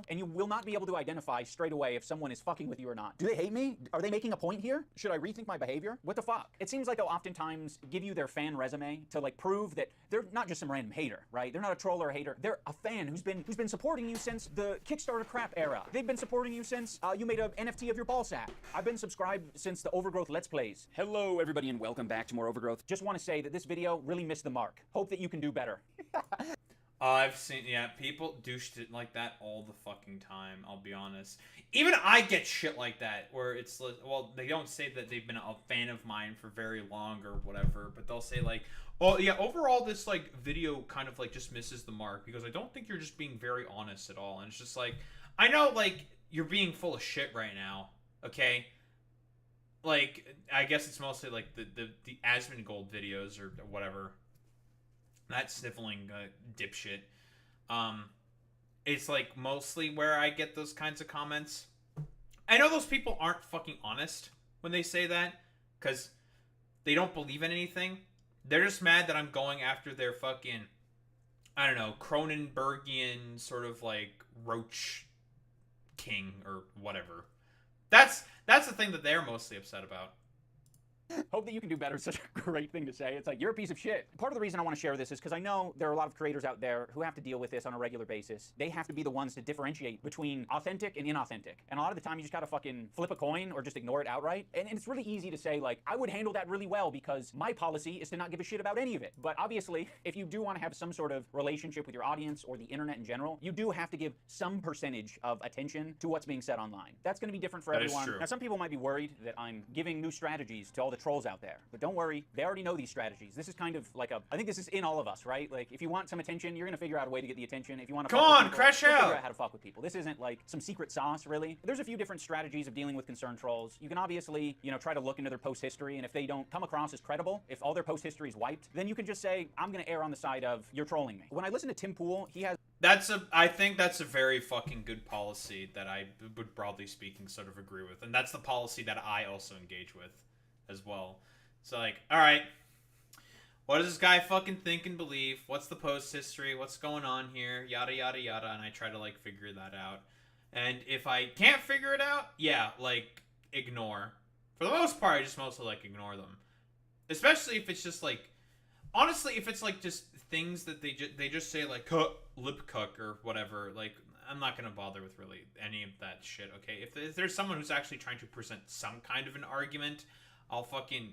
And you will not be able to identify straight away if someone is fucking with you or not. Do they hate me? Are they making a point here? Should I rethink my behavior? What the fuck? It seems like they'll oftentimes give you their fan resume to like prove that they're not just some random hater, right? They're not a troll or a hater. They're a fan who's been supporting you since the Kickstarter crap era. They've been supporting you since you made an NFT of your ball sack. I've been subscribed since the Overgrowth Let's Plays. Hello, everybody, and welcome back to more Overgrowth. Just want to say that this video really missed the mark. Hope that you can do better. I've seen, yeah, people do shit like that all the fucking time, I'll be honest. Even I get shit like that, where it's, well, they don't say that they've been a fan of mine for very long or whatever, but they'll say, like, oh, yeah, overall this, like, video kind of, like, just misses the mark, because I don't think you're just being very honest at all, and it's just, like, I know, like, you're being full of shit right now, okay? Like, I guess it's mostly, like, the Asmongold videos or whatever. That sniffling dipshit. It's like mostly where I get those kinds of comments. I know those people aren't fucking honest when they say that, because they don't believe in anything. They're just mad that I'm going after their fucking, I don't know, Cronenbergian sort of like roach king or whatever. That's the thing that they're mostly upset about. Hope that you can do better. It's such a great thing to say. It's like, you're a piece of shit. Part of the reason I want to share this is because I know there are a lot of creators out there who have to deal with this on a regular basis. They have to be the ones to differentiate between authentic and inauthentic. And a lot of the time you just gotta fucking flip a coin or just ignore it outright. And it's really easy to say, like, I would handle that really well because my policy is to not give a shit about any of it. But obviously, if you do want to have some sort of relationship with your audience or the internet in general, you do have to give some percentage of attention to what's being said online. That's going to be different for everyone. Is true. Now, some people might be worried that I'm giving new strategies to all the trolls out there. But don't worry, they already know these strategies. This is kind of like I think this is in all of us, right? Like, if you want some attention, you're going to figure out a way to get the attention. If you want to Come on, crash you'll out! Figure out how to fuck with people. This isn't like some secret sauce, really. There's a few different strategies of dealing with concerned trolls. You can obviously, you know, try to look into their post history, and if they don't come across as credible, if all their post history is wiped, then you can just say, I'm going to err on the side of, you're trolling me. When I listen to Tim Pool, he has... I think that's a very fucking good policy that I would, broadly speaking, sort of agree with. And that's the policy that I also engage with as well. So, like, alright, what does this guy fucking think and believe? What's the post history? What's going on here? Yada, yada, yada. And I try to, like, figure that out. And if I can't figure it out, yeah, like, ignore. For the most part, I just mostly, like, ignore them. Especially if it's just, like, honestly, if it's, like, just things that they just say, like, lip cuck or whatever, like, I'm not going to bother with really any of that shit, okay? If there's someone who's actually trying to present some kind of an argument, I'll fucking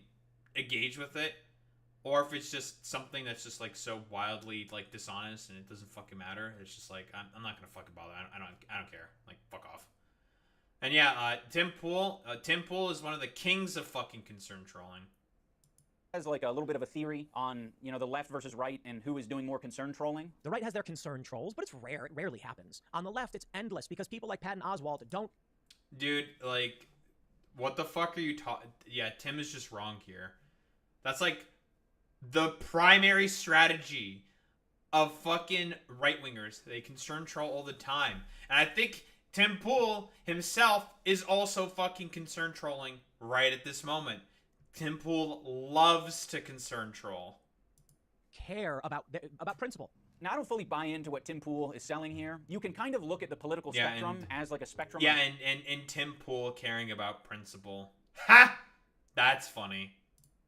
engage with it. Or if it's just something that's just like so wildly like dishonest and it doesn't fucking matter, it's just like I'm not gonna fucking bother. I don't care. Like, fuck off. And yeah, Tim Pool is one of the kings of fucking concern trolling. Has like a little bit of a theory on, you know, the left versus right and who is doing more concern trolling. The right has their concern trolls, but it's rare. It rarely happens. On the left, it's endless because people like Patton Oswalt don't. Dude, like, what the fuck are you talking? Yeah, Tim is just wrong here. That's like the primary strategy of fucking right-wingers. They concern troll all the time. And I think Tim Pool himself is also fucking concern trolling right at this moment. Tim Pool loves to concern troll. Care about principle. Now, I don't fully buy into what Tim Pool is selling here. You can kind of look at the political spectrum as like a spectrum. Yeah, and Tim Pool caring about principle. Ha! That's funny.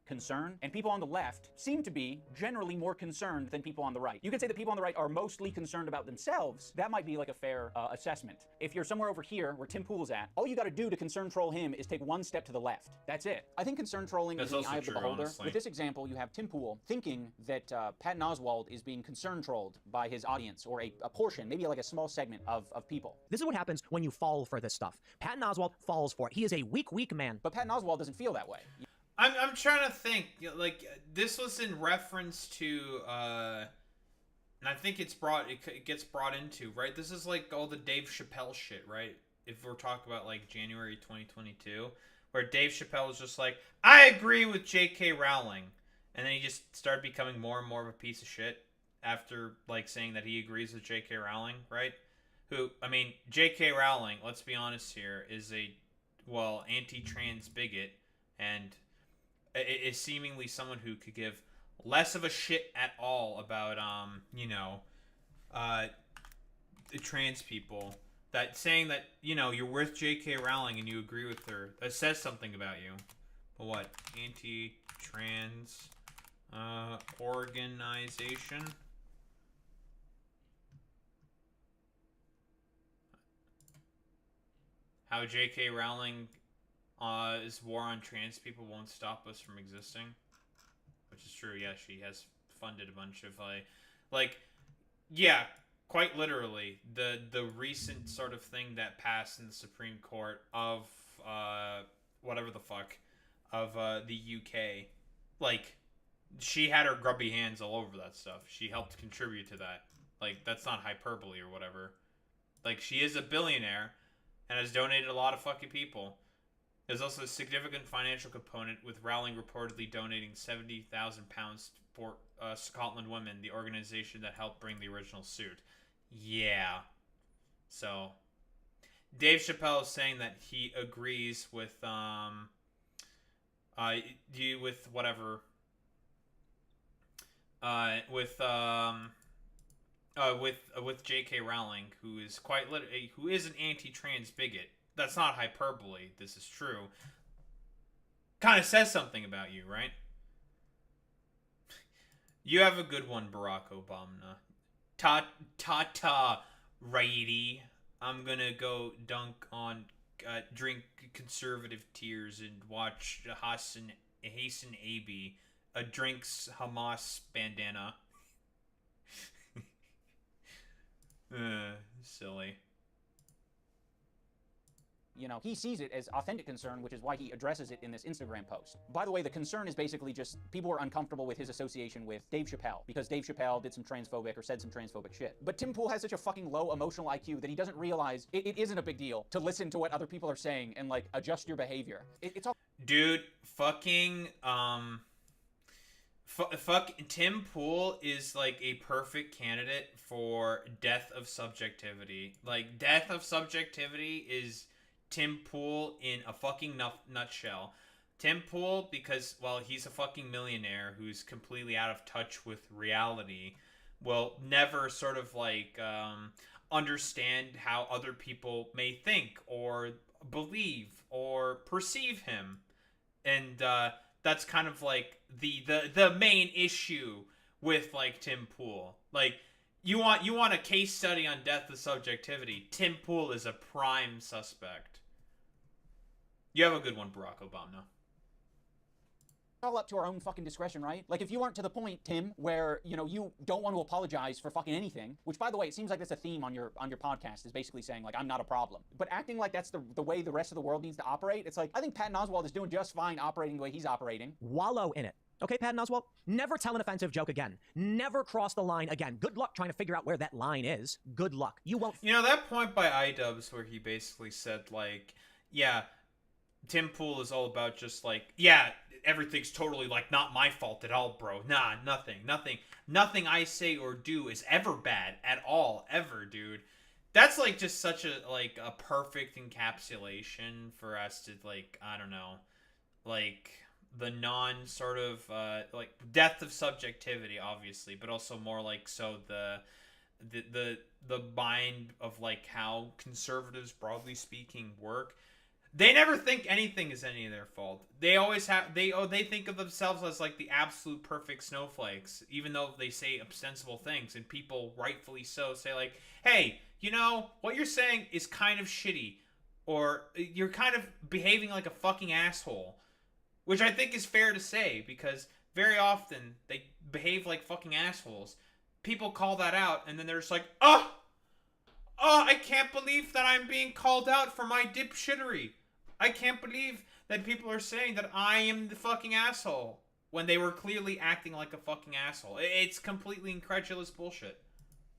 Concern, and people on the left seem to be generally more concerned than people on the right. You can say that people on the right are mostly concerned about themselves. That might be like a fair assessment. If you're somewhere over here where Tim Pool's at, all you got to do to concern troll him is take one step to the left. That's it. I think concern trolling is in the eye of the beholder. Honestly. With this example, you have Tim Pool thinking that Patton Oswalt is being concern trolled by his audience, or a portion, maybe like a small segment of people. This is what happens when you fall for this stuff. Patton Oswalt falls for it. He is a weak man. But Patton Oswalt doesn't feel that way. I'm trying to think, like, this was in reference to, and I think it gets brought into, right? This is like all the Dave Chappelle shit, right? If we're talking about like January 2022, where Dave Chappelle was just like, I agree with J.K. Rowling, and then he just started becoming more and more of a piece of shit after like saying that he agrees with J.K. Rowling, right? Who, I mean, J.K. Rowling, let's be honest here, is a, well, anti-trans bigot, and is seemingly someone who could give less of a shit at all about, you know, trans people. That saying that, you know, you're with J.K. Rowling and you agree with her, that says something about you. But what? Anti-trans organization? How J.K. Rowling... his war on trans people won't stop us from existing, which is true. Yeah, she has funded a bunch of like, yeah, quite literally the recent sort of thing that passed in the Supreme Court of whatever the fuck of the UK. Like, she had her grubby hands all over that stuff. She helped contribute to that. Like, that's not hyperbole or whatever. Like, she is a billionaire and has donated a lot of fucking people. There's also a significant financial component, with Rowling reportedly donating £70,000 for Scotland Women, the organization that helped bring the original suit. Yeah. So, Dave Chappelle is saying that he agrees with You with whatever. With J.K. Rowling, who is who is an anti-trans bigot. That's not hyperbole. This is true. Kind of says something about you, right? You have a good one, Barack Obama. Ta righty. I'm gonna go dunk on, drink conservative tears and watch Hasan Abi drinks Hamas bandana. Silly. You know, he sees it as authentic concern, which is why he addresses it in this Instagram post. By the way, the concern is basically just people were uncomfortable with his association with Dave Chappelle because Dave Chappelle did some transphobic or said some transphobic shit. But Tim Pool has such a fucking low emotional IQ that he doesn't realize it isn't a big deal to listen to what other people are saying and like adjust your behavior. It's all. Dude, fucking fuck Tim Pool is like a perfect candidate for death of subjectivity. Like, death of subjectivity is Tim Pool in a fucking nutshell. Tim Pool, because, well, he's a fucking millionaire who's completely out of touch with reality, will never sort of like understand how other people may think or believe or perceive him. And that's kind of like the main issue with like Tim Pool. Like, you want a case study on death of subjectivity. Tim Pool is a prime suspect. You have a good one, Barack Obama. All up to our own fucking discretion, right? Like, if you aren't to the point, Tim, where, you know, you don't want to apologize for fucking anything, which, by the way, it seems like that's a theme on your podcast, is basically saying, like, I'm not a problem. But acting like that's the way the rest of the world needs to operate, it's like, I think Patton Oswalt is doing just fine operating the way he's operating. Wallow in it. Okay, Patton Oswalt? Never tell an offensive joke again. Never cross the line again. Good luck trying to figure out where that line is. Good luck. You won't... You know, that point by idubbbz where he basically said, like, yeah, Tim Pool is all about just, like, yeah, everything's totally, like, not my fault at all, bro. Nah, nothing I say or do is ever bad at all, ever, dude. That's, like, just such a, like, a perfect encapsulation for us to, like, I don't know, like, the non-sort of, like, death of subjectivity, obviously, but also more, like, so the mind of, like, how conservatives, broadly speaking, work. They never think anything is any of their fault. They always have, they think of themselves as like the absolute perfect snowflakes, even though they say ostensible things, and people, rightfully so, say like, hey, you know, what you're saying is kind of shitty, or you're kind of behaving like a fucking asshole, which I think is fair to say, because very often they behave like fucking assholes. People call that out, and then they're just like, oh, I can't believe that I'm being called out for my dipshittery. I can't believe that people are saying that I am the fucking asshole when they were clearly acting like a fucking asshole. It's completely incredulous bullshit.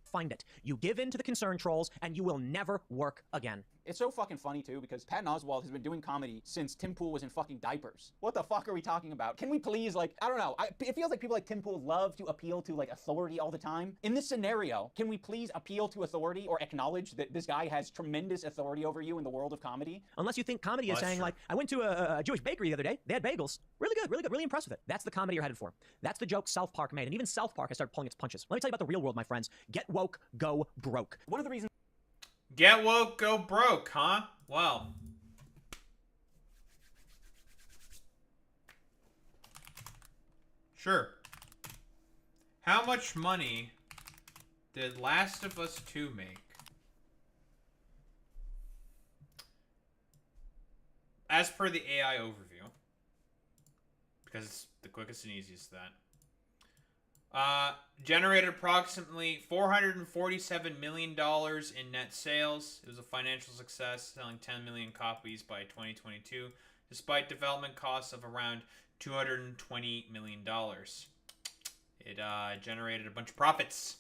Find it. You give in to the concern trolls, and you will never work again. It's so fucking funny, too, because Patton Oswalt has been doing comedy since Tim Pool was in fucking diapers. What the fuck are we talking about? Can we please, like, I don't know. It feels like people like Tim Pool love to appeal to, like, authority all the time. In this scenario, can we please appeal to authority or acknowledge that this guy has tremendous authority over you in the world of comedy? Unless you think comedy is saying, like, I went to a Jewish bakery the other day. They had bagels. Really good, really impressed with it. That's the comedy you're headed for. That's the joke South Park made, and even South Park has started pulling its punches. Let me tell you about the real world, my friends. Get woke, go broke. One of the reasons... Get woke, go broke, huh? Well. Sure. How much money did Last of Us 2 make? As per the AI overview, because it's the quickest and easiest that. Generated approximately $447 million in net sales. It was a financial success, selling 10 million copies by 2022, despite development costs of around $220 million. It generated a bunch of profits.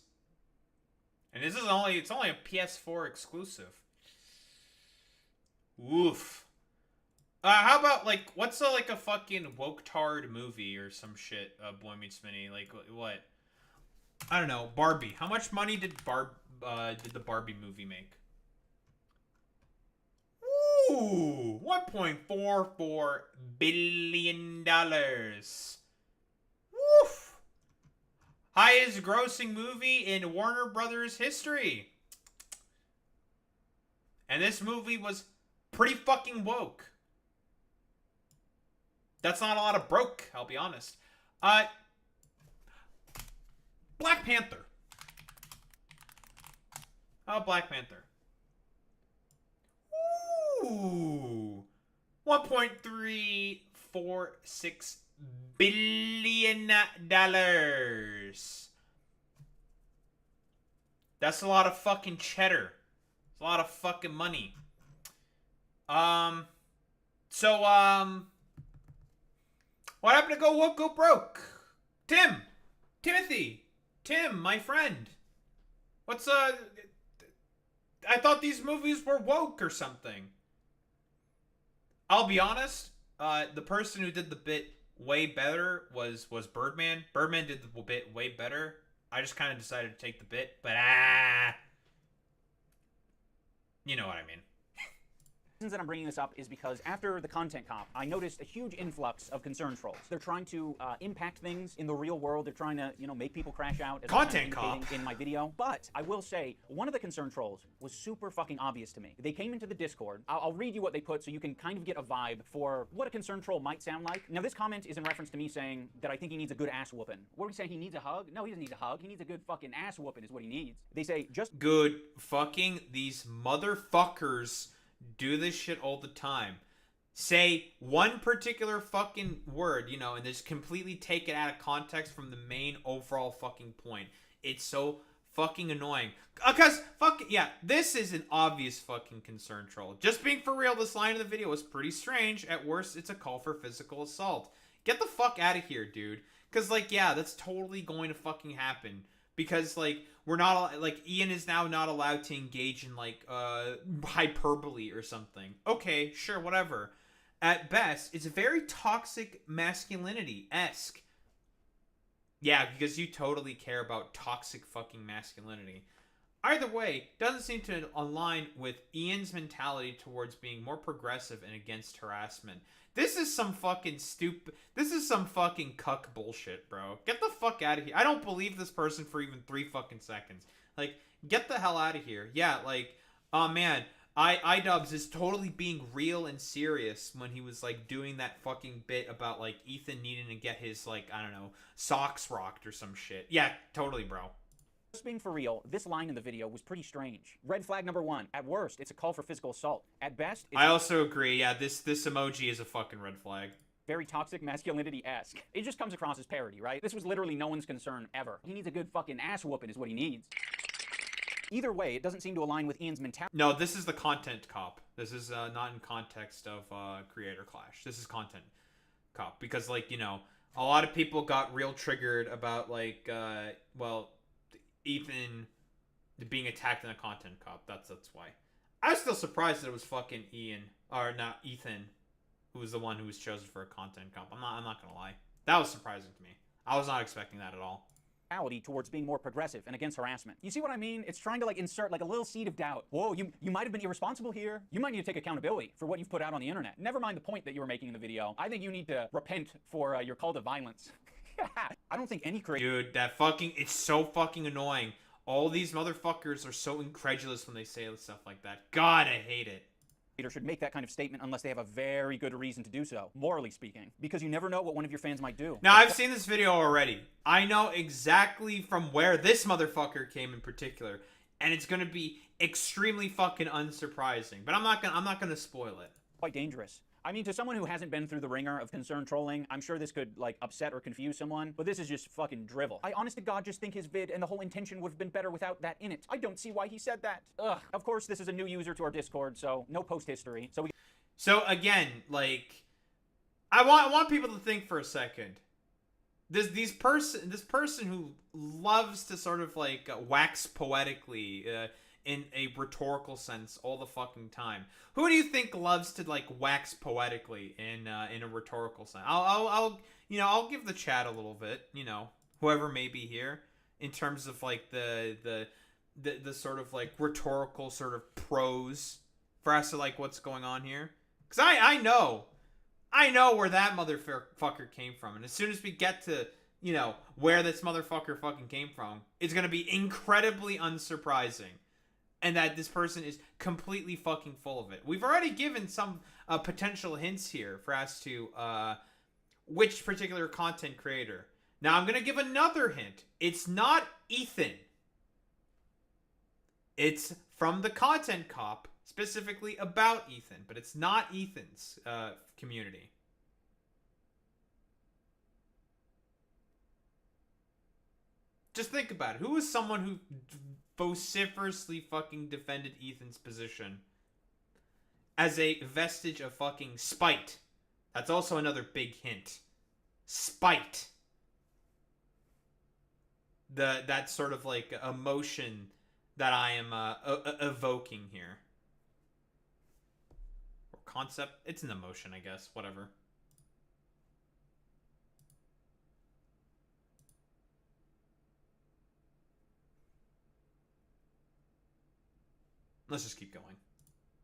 And this is it's only a PS4 exclusive. Woof. How about, like, what's like a fucking woke-tard movie or some shit, Boy Meets Mini? Like, what? I don't know. Barbie. How much money did the Barbie movie make? Ooh, $1.44 billion. Woof. Highest grossing movie in Warner Brothers history. And this movie was pretty fucking woke. That's not a lot of broke, I'll be honest. Black Panther. Oh, Black Panther. Ooh. $1.346 billion. That's a lot of fucking cheddar. It's a lot of fucking money. What happened to Go Woke, Go Broke? Timothy, my friend. I thought these movies were woke or something. I'll be honest, the person who did the bit way better was Birdman. Birdman did the bit way better. I just kind of decided to take the bit, but you know what I mean. The reason that I'm bringing this up is because after the content cop, I noticed a huge influx of concern trolls. They're trying to impact things in the real world. They're trying to, make people crash out. As content cop in my video. But I will say, one of the concern trolls was super fucking obvious to me. They came into the Discord. I'll read you what they put so you can kind of get a vibe for what a concern troll might sound like. Now, this comment is in reference to me saying that I think he needs a good ass whooping. What are we saying? He needs a hug? No, he doesn't need a hug. He needs a good fucking ass whooping is what he needs. They say just good fucking these motherfuckers do this shit all the time. Say one particular fucking word, and just completely take it out of context from the main overall fucking point. It's so fucking annoying. Because, this is an obvious fucking concern troll. Just being for real, this line in the video was pretty strange. At worst, it's a call for physical assault. Get the fuck out of here, dude. Because, that's totally going to fucking happen. Because, we're not, Ian is now not allowed to engage in, hyperbole or something. Okay, sure, whatever. At best, it's very toxic masculinity-esque. Yeah, because you totally care about toxic fucking masculinity. Either way, doesn't seem to align with Ian's mentality towards being more progressive and against harassment. This is some fucking this is some fucking cuck bullshit, bro. Get the fuck out of here. I don't believe this person for even 3 fucking seconds. Get the hell out of here. Yeah, oh man, idubbbz is totally being real and serious when he was, doing that fucking bit about, Ethan needing to get his, I don't know, socks rocked or some shit. Yeah, totally, bro. Just being for real, this line in the video was pretty strange. Red flag number 1. At worst, it's a call for physical assault. At best, it's I also agree. Yeah, this emoji is a fucking red flag. Very toxic masculinity-esque. It just comes across as parody, right? This was literally no one's concern ever. He needs a good fucking ass whooping is what he needs. Either way, it doesn't seem to align with Ian's mentality. No, this is the content cop. This is not in context of creator clash. This is content cop. Because, a lot of people got real triggered about, Ethan being attacked in a content cop. That's why. I was still surprised that it was fucking Ian, or not Ethan, who was the one who was chosen for a content cop. I'm not gonna lie. That was surprising to me. I was not expecting that at all. Towards being more progressive and against harassment. You see what I mean? It's trying to insert a little seed of doubt. Whoa, you might have been irresponsible here. You might need to take accountability for what you've put out on the internet. Never mind the point that you were making in the video. I think you need to repent for your call to violence. I don't think any creator... Dude, it's so fucking annoying. All these motherfuckers are so incredulous when they say stuff like that. God, I hate it. Should make that kind of statement unless they have a very good reason to do so, morally speaking, because you never know what one of your fans might do. Now, I've seen this video already. I know exactly from where this motherfucker came in particular, and it's gonna be extremely fucking unsurprising. But I'm not gonna spoil it. Quite dangerous. I mean, to someone who hasn't been through the ringer of concern trolling, I'm sure this could, upset or confuse someone, but this is just fucking drivel. I honest to God just think his vid and the whole intention would have been better without that in it. I don't see why he said that. Ugh. Of course, this is a new user to our Discord, so no post history. So again, I want people to think for a second. This person who loves to sort of wax poetically, in a rhetorical sense all the fucking time. Who do you think loves to wax poetically in a rhetorical sense? I'll give the chat a little bit, whoever may be here, in terms of the sort of rhetorical sort of prose for us to like what's going on here? Because I know where that motherfucker came from, and as soon as we get to, you know, where this motherfucker fucking came from, it's gonna be incredibly unsurprising, and that this person is completely fucking full of it. We've already given some potential hints here for as to which particular content creator. Now I'm gonna give another hint. It's not Ethan. It's from the Content Cop, specifically about Ethan, but it's not Ethan's community. Just think about it. Who was someone who vociferously fucking defended Ethan's position as a vestige of fucking spite? That's also another big hint. Spite. That sort of like emotion that I am evoking here. Or concept. It's an emotion, I guess. Whatever. Let's just keep going.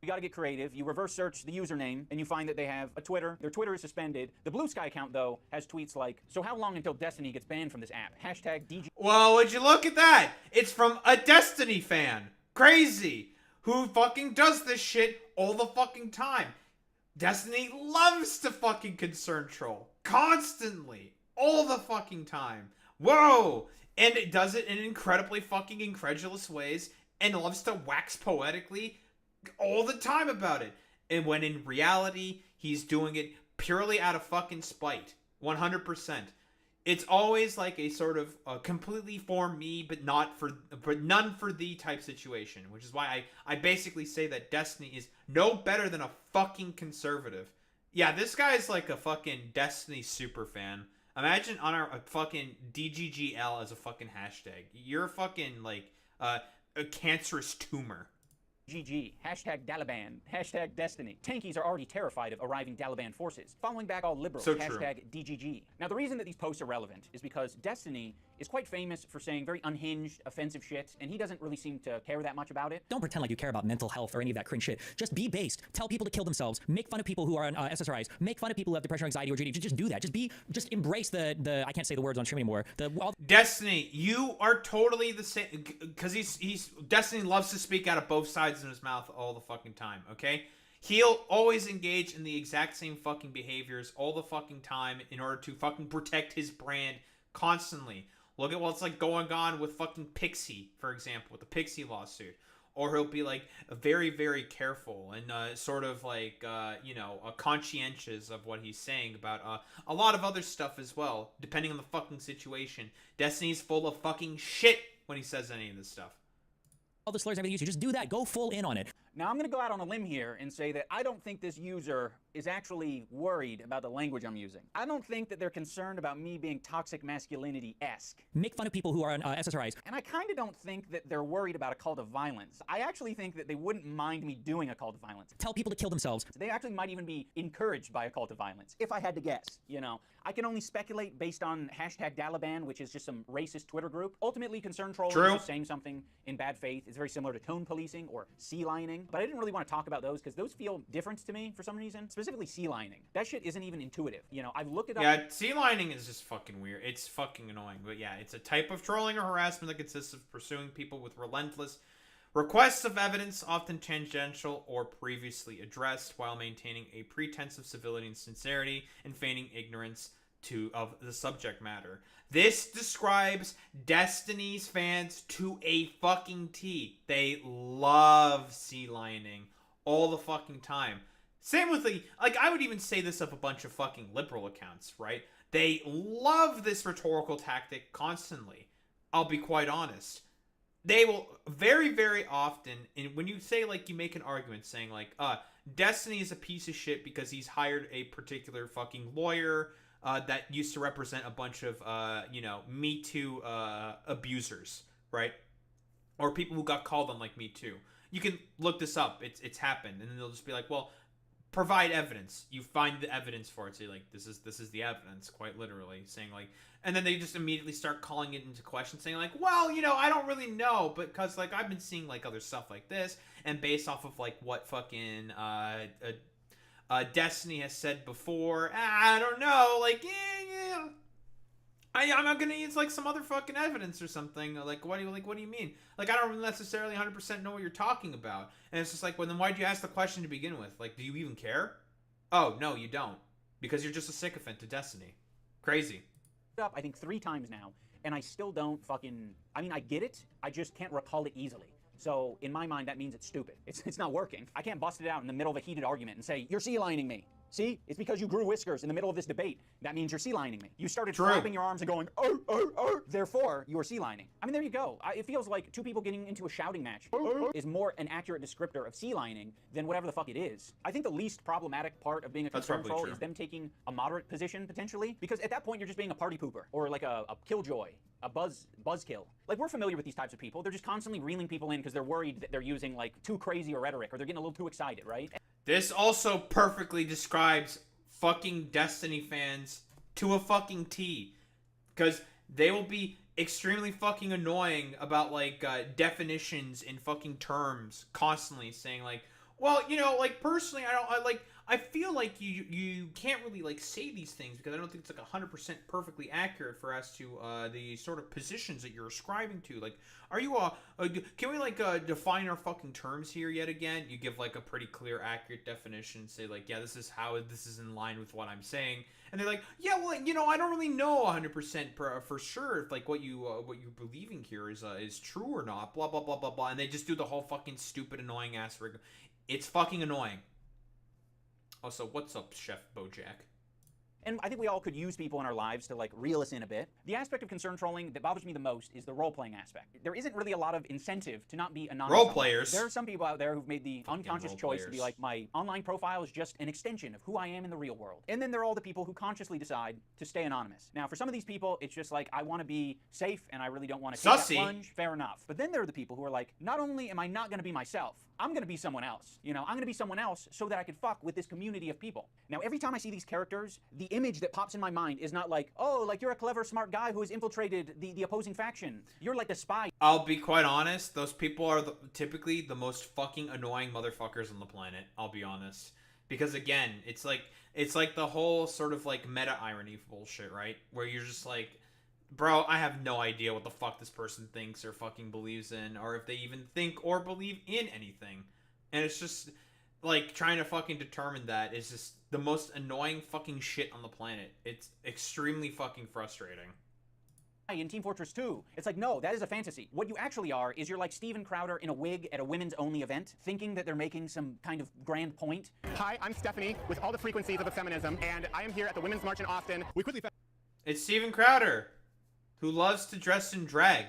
You gotta get creative. You reverse search the username, and you find that they have a Twitter. Their Twitter is suspended. The Blue Sky account, though, has tweets like, "So how long until Destiny gets banned from this app? Hashtag DG." Well, would you look at that? It's from a Destiny fan. Crazy. Who fucking does this shit all the fucking time. Destiny loves to fucking concern troll. Constantly. All the fucking time. Whoa. And it does it in incredibly fucking incredulous ways, and loves to wax poetically all the time about it. And when in reality, he's doing it purely out of fucking spite. 100%. It's always like a sort of completely for me, but none for thee type situation. Which is why I basically say that Destiny is no better than a fucking conservative. Yeah, this guy is like a fucking Destiny super fan. Imagine on our fucking DGGL as a fucking hashtag. You're a fucking like a cancerous tumor. GG, hashtag Daliban, hashtag Destiny. Tankies are already terrified of arriving Daliban forces. Following back all liberals, So true. hashtag DGG. Now the reason that these posts are relevant is because Destiny is quite famous for saying very unhinged, offensive shit, and he doesn't really seem to care that much about it. Don't pretend like you care about mental health or any of that cringe shit. Just be based. Tell people to kill themselves. Make fun of people who are on SSRIs. Make fun of people who have depression, anxiety, or GD. Just do that. Just embrace the I can't say the words on stream anymore. Destiny, you are totally the same, because he's Destiny loves to speak out of both sides in his mouth all the fucking time, okay? He'll always engage in the exact same fucking behaviors all the fucking time in order to fucking protect his brand constantly. Look at what's like going on with fucking Pixie, for example, with the Pixie lawsuit. Or he'll be like very, very careful and sort of like, conscientious of what he's saying about a lot of other stuff as well, depending on the fucking situation. Destiny's full of fucking shit when he says any of this stuff. All the slurs and everything you use, just do that. Go full in on it. Now I'm gonna go out on a limb here and say that I don't think this user is actually worried about the language I'm using. I don't think that they're concerned about me being toxic masculinity-esque. Make fun of people who are on SSRIs. And I kind of don't think that they're worried about a call to violence. I actually think that they wouldn't mind me doing a call to violence. Tell people to kill themselves. They actually might even be encouraged by a call to violence, if I had to guess, you know. I can only speculate based on hashtag Daliban, which is just some racist Twitter group. Ultimately, concern trolling is just saying something in bad faith. It's very similar to tone policing or sea lining. But I didn't really want to talk about those because those feel different to me for some reason. Specifically sea lining. That shit isn't even intuitive. You know, I've looked it up. Yeah, sea lining is just fucking weird. It's fucking annoying. But yeah, it's a type of trolling or harassment that consists of pursuing people with relentless requests of evidence, often tangential or previously addressed, while maintaining a pretense of civility and sincerity and feigning ignorance of the subject matter. This describes Destiny's fans to a fucking T. They love sea lining all the fucking time. Same with I would even say this of a bunch of fucking liberal accounts, right? They love this rhetorical tactic constantly. I'll be quite honest. They will very, very often, and when you say, like, you make an argument saying, like, Destiny is a piece of shit because he's hired a particular fucking lawyer that used to represent a bunch of, Me Too abusers, right? Or people who got called on, like, Me Too. You can look this up. It's happened. And then they'll just be like, well, provide evidence. You find the evidence for it. So you're like, this is the evidence, quite literally, saying like, and then they just immediately start calling it into question, saying like, well, you know, I don't really know, but because like I've been seeing like other stuff like this, and based off of like what fucking Destiny has said before, I don't know, like, yeah. I'm not gonna use like some other fucking evidence or something. Like, what do you mean? Like, I don't necessarily 100% know what you're talking about. And it's just like, well, then why'd you ask the question to begin with? Like, do you even care? Oh no, you don't, because you're just a sycophant to Destiny. Crazy. Up, I think 3 times now, and I still don't fucking. I mean, I get it. I just can't recall it easily. So in my mind, that means it's stupid. It's not working. I can't bust it out in the middle of a heated argument and say, you're sea lining me. See, it's because you grew whiskers in the middle of this debate. That means you're sea lining me. You started flapping your arms and going, oh, oh, oh. Therefore, you are sea lining. I mean, there you go. It feels like 2 people getting into a shouting match is more an accurate descriptor of sea lining than whatever the fuck it is. I think the least problematic part of being a concern troll is them taking a moderate position, potentially, because at that point, you're just being a party pooper, or like a killjoy, a buzzkill. Like, we're familiar with these types of people. They're just constantly reeling people in because they're worried that they're using, like, too crazy a rhetoric, or they're getting a little too excited, right? This also perfectly describes fucking Destiny fans to a fucking T. Because they will be extremely fucking annoying about, like, definitions in fucking terms constantly, saying, like, well, you know, like, personally, I feel like you can't really, like, say these things because I don't think it's, like, 100% perfectly accurate for us to, the sort of positions that you're ascribing to. Like, are you, can we, like, define our fucking terms here yet again? You give, like, a pretty clear, accurate definition, say, like, yeah, this is how this is in line with what I'm saying. And they're like, yeah, well, you know, I don't really know 100% for sure if, like, what you're believing here is true or not, blah, blah, blah, blah, blah. And they just do the whole fucking stupid, annoying ass rig. It's fucking annoying. Also, what's up, Chef Bojack? And I think we all could use people in our lives to, like, reel us in a bit. The aspect of concern trolling that bothers me the most is the role-playing aspect. There isn't really a lot of incentive to not be anonymous. Role players. There are some people out there who've made the unconscious choice to be like, my online profile is just an extension of who I am in the real world. And then there are all the people who consciously decide to stay anonymous. Now, for some of these people, it's just like, I want to be safe and I really don't want to take that plunge. Fair enough. But then there are the people who are like, not only am I not going to be myself, I'm going to be someone else. You know, I'm going to be someone else so that I can fuck with this community of people. Now, every time I see these characters, the image that pops in my mind is not like, oh, like you're a clever, smart guy who has infiltrated the opposing faction. You're like a spy. I'll be quite honest. Those people are typically the most fucking annoying motherfuckers on the planet. I'll be honest. Because again, it's like the whole sort of like meta irony bullshit, right? Where you're just like, bro, I have no idea what the fuck this person thinks or fucking believes in, or if they even think or believe in anything. And it's just, like, trying to fucking determine that is just the most annoying fucking shit on the planet. It's extremely fucking frustrating. In Team Fortress 2, it's like, no, that is a fantasy. What you actually are is you're like Steven Crowder in a wig at a women's-only event, thinking that they're making some kind of grand point. Hi, I'm Stephanie, with all the frequencies of feminism, and I am here at the Women's March in Austin. We quickly found... It's Steven Crowder, who loves to dress in drag.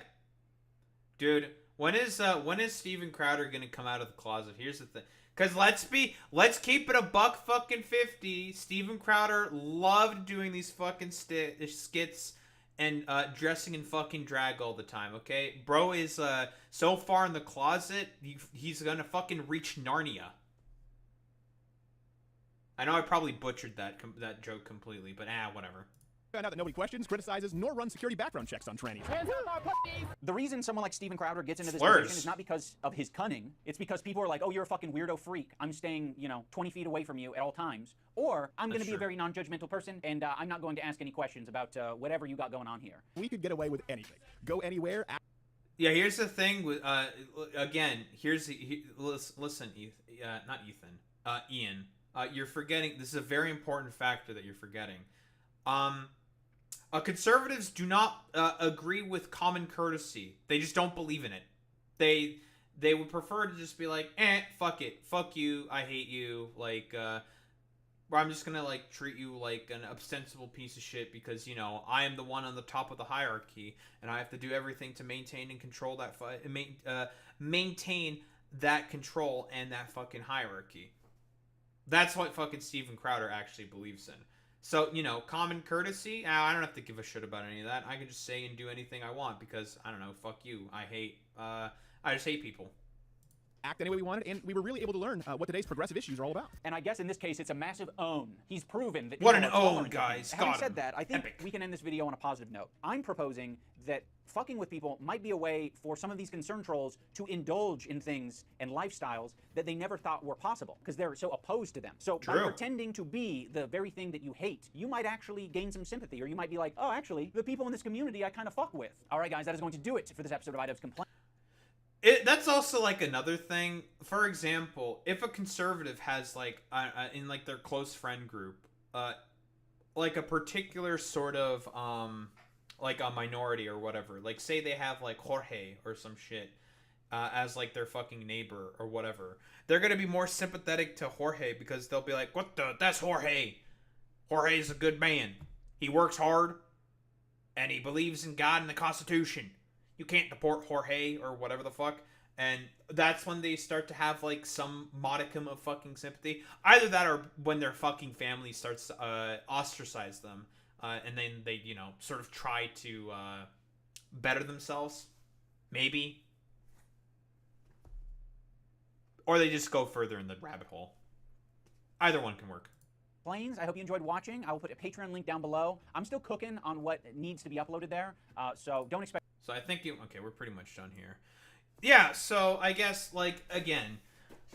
Dude, when is Steven Crowder gonna come out of the closet? Here's the thing. Because let's keep it a buck fucking 50. Steven Crowder loved doing these fucking skits and dressing in fucking drag all the time, okay? Bro is so far in the closet, he's gonna fucking reach Narnia. I know I probably butchered that joke completely, but whatever. Found out that nobody questions, criticizes, nor runs security background checks on trannies. The reason someone like Steven Crowder gets into this position is not because of his cunning. It's because people are like, oh, you're a fucking weirdo freak. I'm staying, 20 feet away from you at all times. Or I'm going to be a very non-judgmental person, and I'm not going to ask any questions about whatever you got going on here. We could get away with anything. Go anywhere. Yeah, here's the thing with, again, listen, not Ethan, Ian. You're forgetting, this is a very important factor that you're forgetting. Conservatives do not agree with common courtesy. They just don't believe in it. They would prefer to just be like, fuck it, fuck you, I hate you, like, where I'm just gonna like treat you like an ostensible piece of shit because I am the one on the top of the hierarchy and I have to do everything to maintain and control that maintain that control and that fucking hierarchy. That's what fucking Steven Crowder actually believes in. So, common courtesy, I don't have to give a shit about any of that. I can just say and do anything I want because, I don't know, fuck you. I just hate people. act any way we wanted, and we were really able to learn what today's progressive issues are all about. And I guess in this case, it's a massive own. He's proven that. What people an are own, tolerant of guys. him. Having Got said him. that, I think Epic. we can end this video on a positive note. I'm proposing that fucking with people might be a way for some of these concern trolls to indulge in things and lifestyles that they never thought were possible because they're so opposed to them. So by True. pretending to be the very thing that you hate, you might actually gain some sympathy, or you might be like, oh, actually, the people in this community I kind of fuck with. All right, guys, that is going to do it for this episode of idubbbz Complain. That's also like another thing. For example, if a conservative has like in like their close friend group, like a particular sort of like a minority or whatever, like say they have like Jorge or some shit as like their fucking neighbor or whatever, they're gonna be more sympathetic to Jorge because they'll be like, that's Jorge. Jorge's a good man. He works hard and he believes in God and the Constitution. You can't deport Jorge or whatever the fuck. And that's when they start to have like some modicum of fucking sympathy. Either that or when their fucking family starts to ostracize them. And then they, you know, sort of try to better themselves. Maybe. Or they just go further in the rabbit hole. Either one can work. Planes, I hope you enjoyed watching. I will put a Patreon link down below. I'm still cooking on what needs to be uploaded there. So don't expect... So I think okay, we're pretty much done here. Yeah, so I guess, like, again,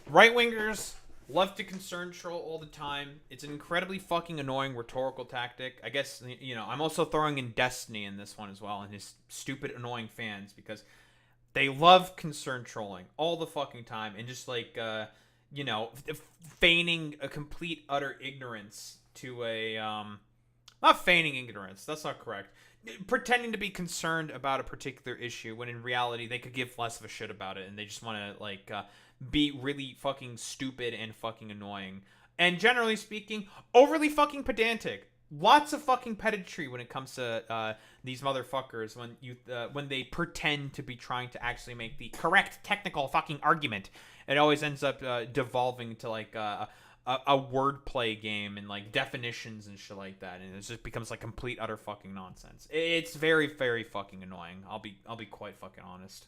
right-wingers love to concern troll all the time. It's an incredibly fucking annoying rhetorical tactic. I guess, you know, I'm also throwing in Destiny in this one as well, and his stupid, annoying fans, because they love concern trolling all the fucking time, and just, like, you know, feigning a complete, utter ignorance to a, not feigning ignorance, that's not correct. Pretending to be concerned about a particular issue when in reality they could give less of a shit about it, and they just want to like be really fucking stupid and fucking annoying, and generally speaking overly fucking pedantic. Lots of fucking pedantry when it comes to these motherfuckers when they pretend to be trying to actually make the correct technical fucking argument. It always ends up devolving to like a wordplay game and like definitions and shit like that, and it just becomes like complete utter fucking nonsense. It's very, very fucking annoying. I'll be quite fucking honest.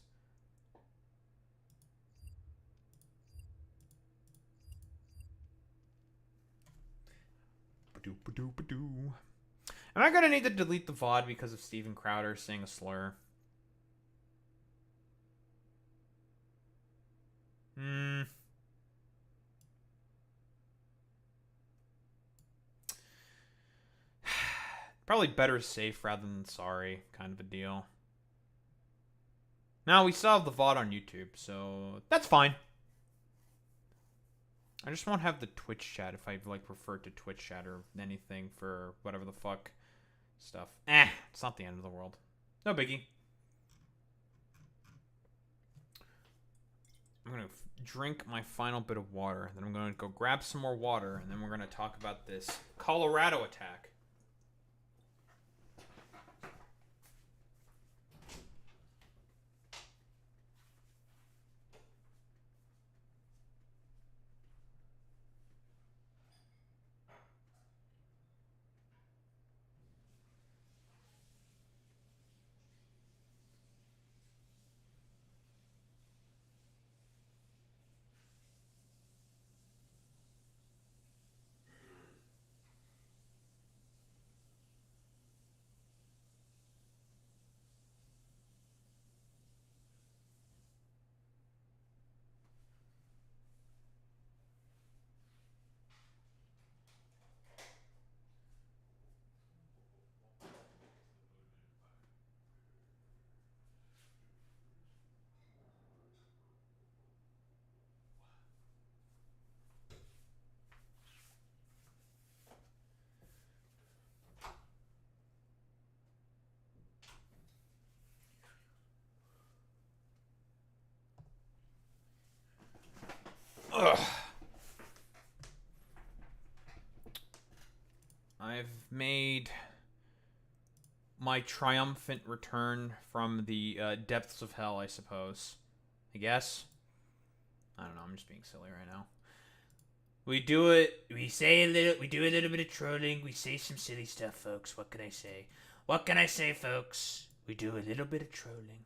Am I gonna need to delete the VOD because of Steven Crowder saying a slur? Probably better safe rather than sorry, kind of a deal. Now, we still have the VOD on YouTube, so that's fine. I just won't have the Twitch chat if I, like, refer to Twitch chat or anything for whatever the fuck stuff. It's not the end of the world. No biggie. I'm gonna drink my final bit of water, then I'm gonna go grab some more water, and then we're gonna talk about this Colorado attack. Ugh. I've made my triumphant return from the depths of hell, I suppose. I guess. I don't know, I'm just being silly right now. We do a little bit of trolling, we say some silly stuff, folks. What can I say? What can I say, folks? We do a little bit of trolling.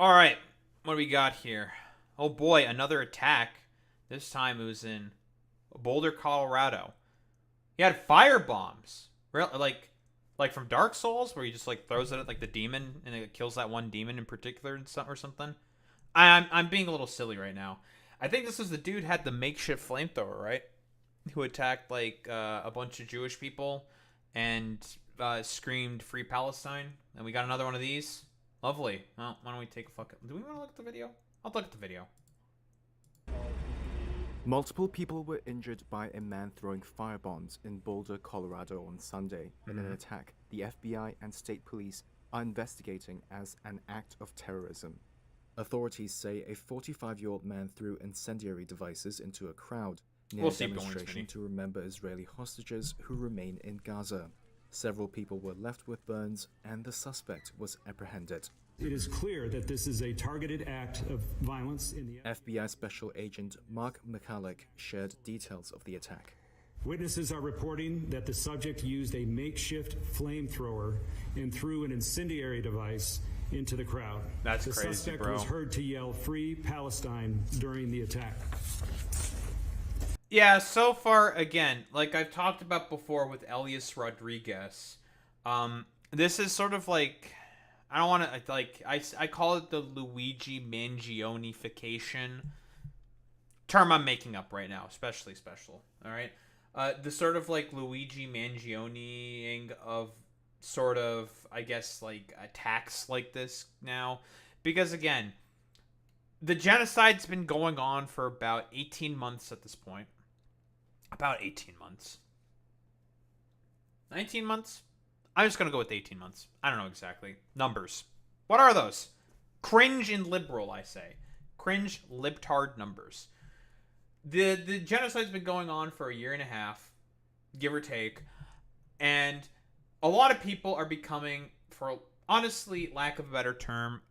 All right, what do we got here? Oh boy, another attack. This time it was in Boulder, Colorado. He had fire bombs, like from Dark Souls, where he just like throws it at like the demon and it kills that one demon in particular or something. I'm being a little silly right now. I think this was the dude had the makeshift flamethrower, right? Who attacked like a bunch of Jewish people and screamed "Free Palestine." And we got another one of these. Lovely. Well, why don't we take a fucking... Do we want to look at the video? I'll look at the video. Multiple people were injured by a man throwing firebombs in Boulder, Colorado on Sunday in an attack the FBI and state police are investigating as an act of terrorism. Authorities say a 45-year-old man threw incendiary devices into a crowd near a demonstration to remember Israeli hostages who remain in Gaza. Several people were left with burns, and the suspect was apprehended. It is clear that this is a targeted act of violence in the... FBI Special Agent Mark McCulloch shared details of the attack. Witnesses are reporting that the subject used a makeshift flamethrower and threw an incendiary device into the crowd. That's crazy, bro. The suspect was heard to yell "Free Palestine" during the attack. Yeah, so far, again, like I've talked about before with Elias Rodriguez, this is sort of like, I don't want to, like, I call it the Luigi Mangione-fication term I'm making up right now, especially special, all right? The sort of like Luigi Mangione-ing of sort of, I guess, like attacks like this now, because again, the genocide's been going on for about 18 months at this point. About 18 months. 19 months? I'm just going to go with 18 months. I don't know exactly. Numbers. What are those? Cringe and liberal, I say. Cringe, libtard numbers. The genocide's been going on for a year and a half, give or take. And a lot of people are becoming, for honestly, lack of a better term,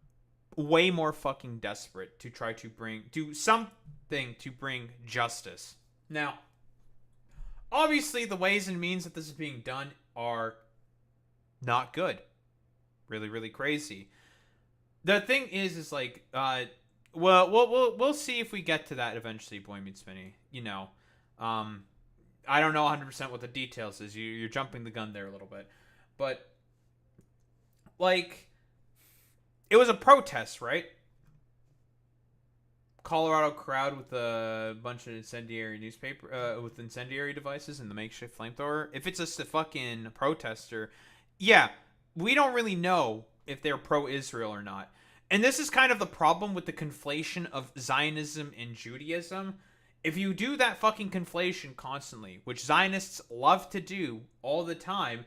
way more fucking desperate to try to do something to bring justice. Now, obviously, the ways and means that this is being done are not good. Really, really crazy. The thing is like, well, we'll see if we get to that eventually, Boy Meets Spinny. You know, I don't know 100% what the details is. You're jumping the gun there a little bit. But, like, it was a protest, right? Colorado crowd with a bunch of incendiary with incendiary devices and the makeshift flamethrower. If it's just a fucking protester, yeah, we don't really know if they're pro-Israel or not. And this is kind of the problem with the conflation of Zionism and Judaism. If you do that fucking conflation constantly, which Zionists love to do all the time,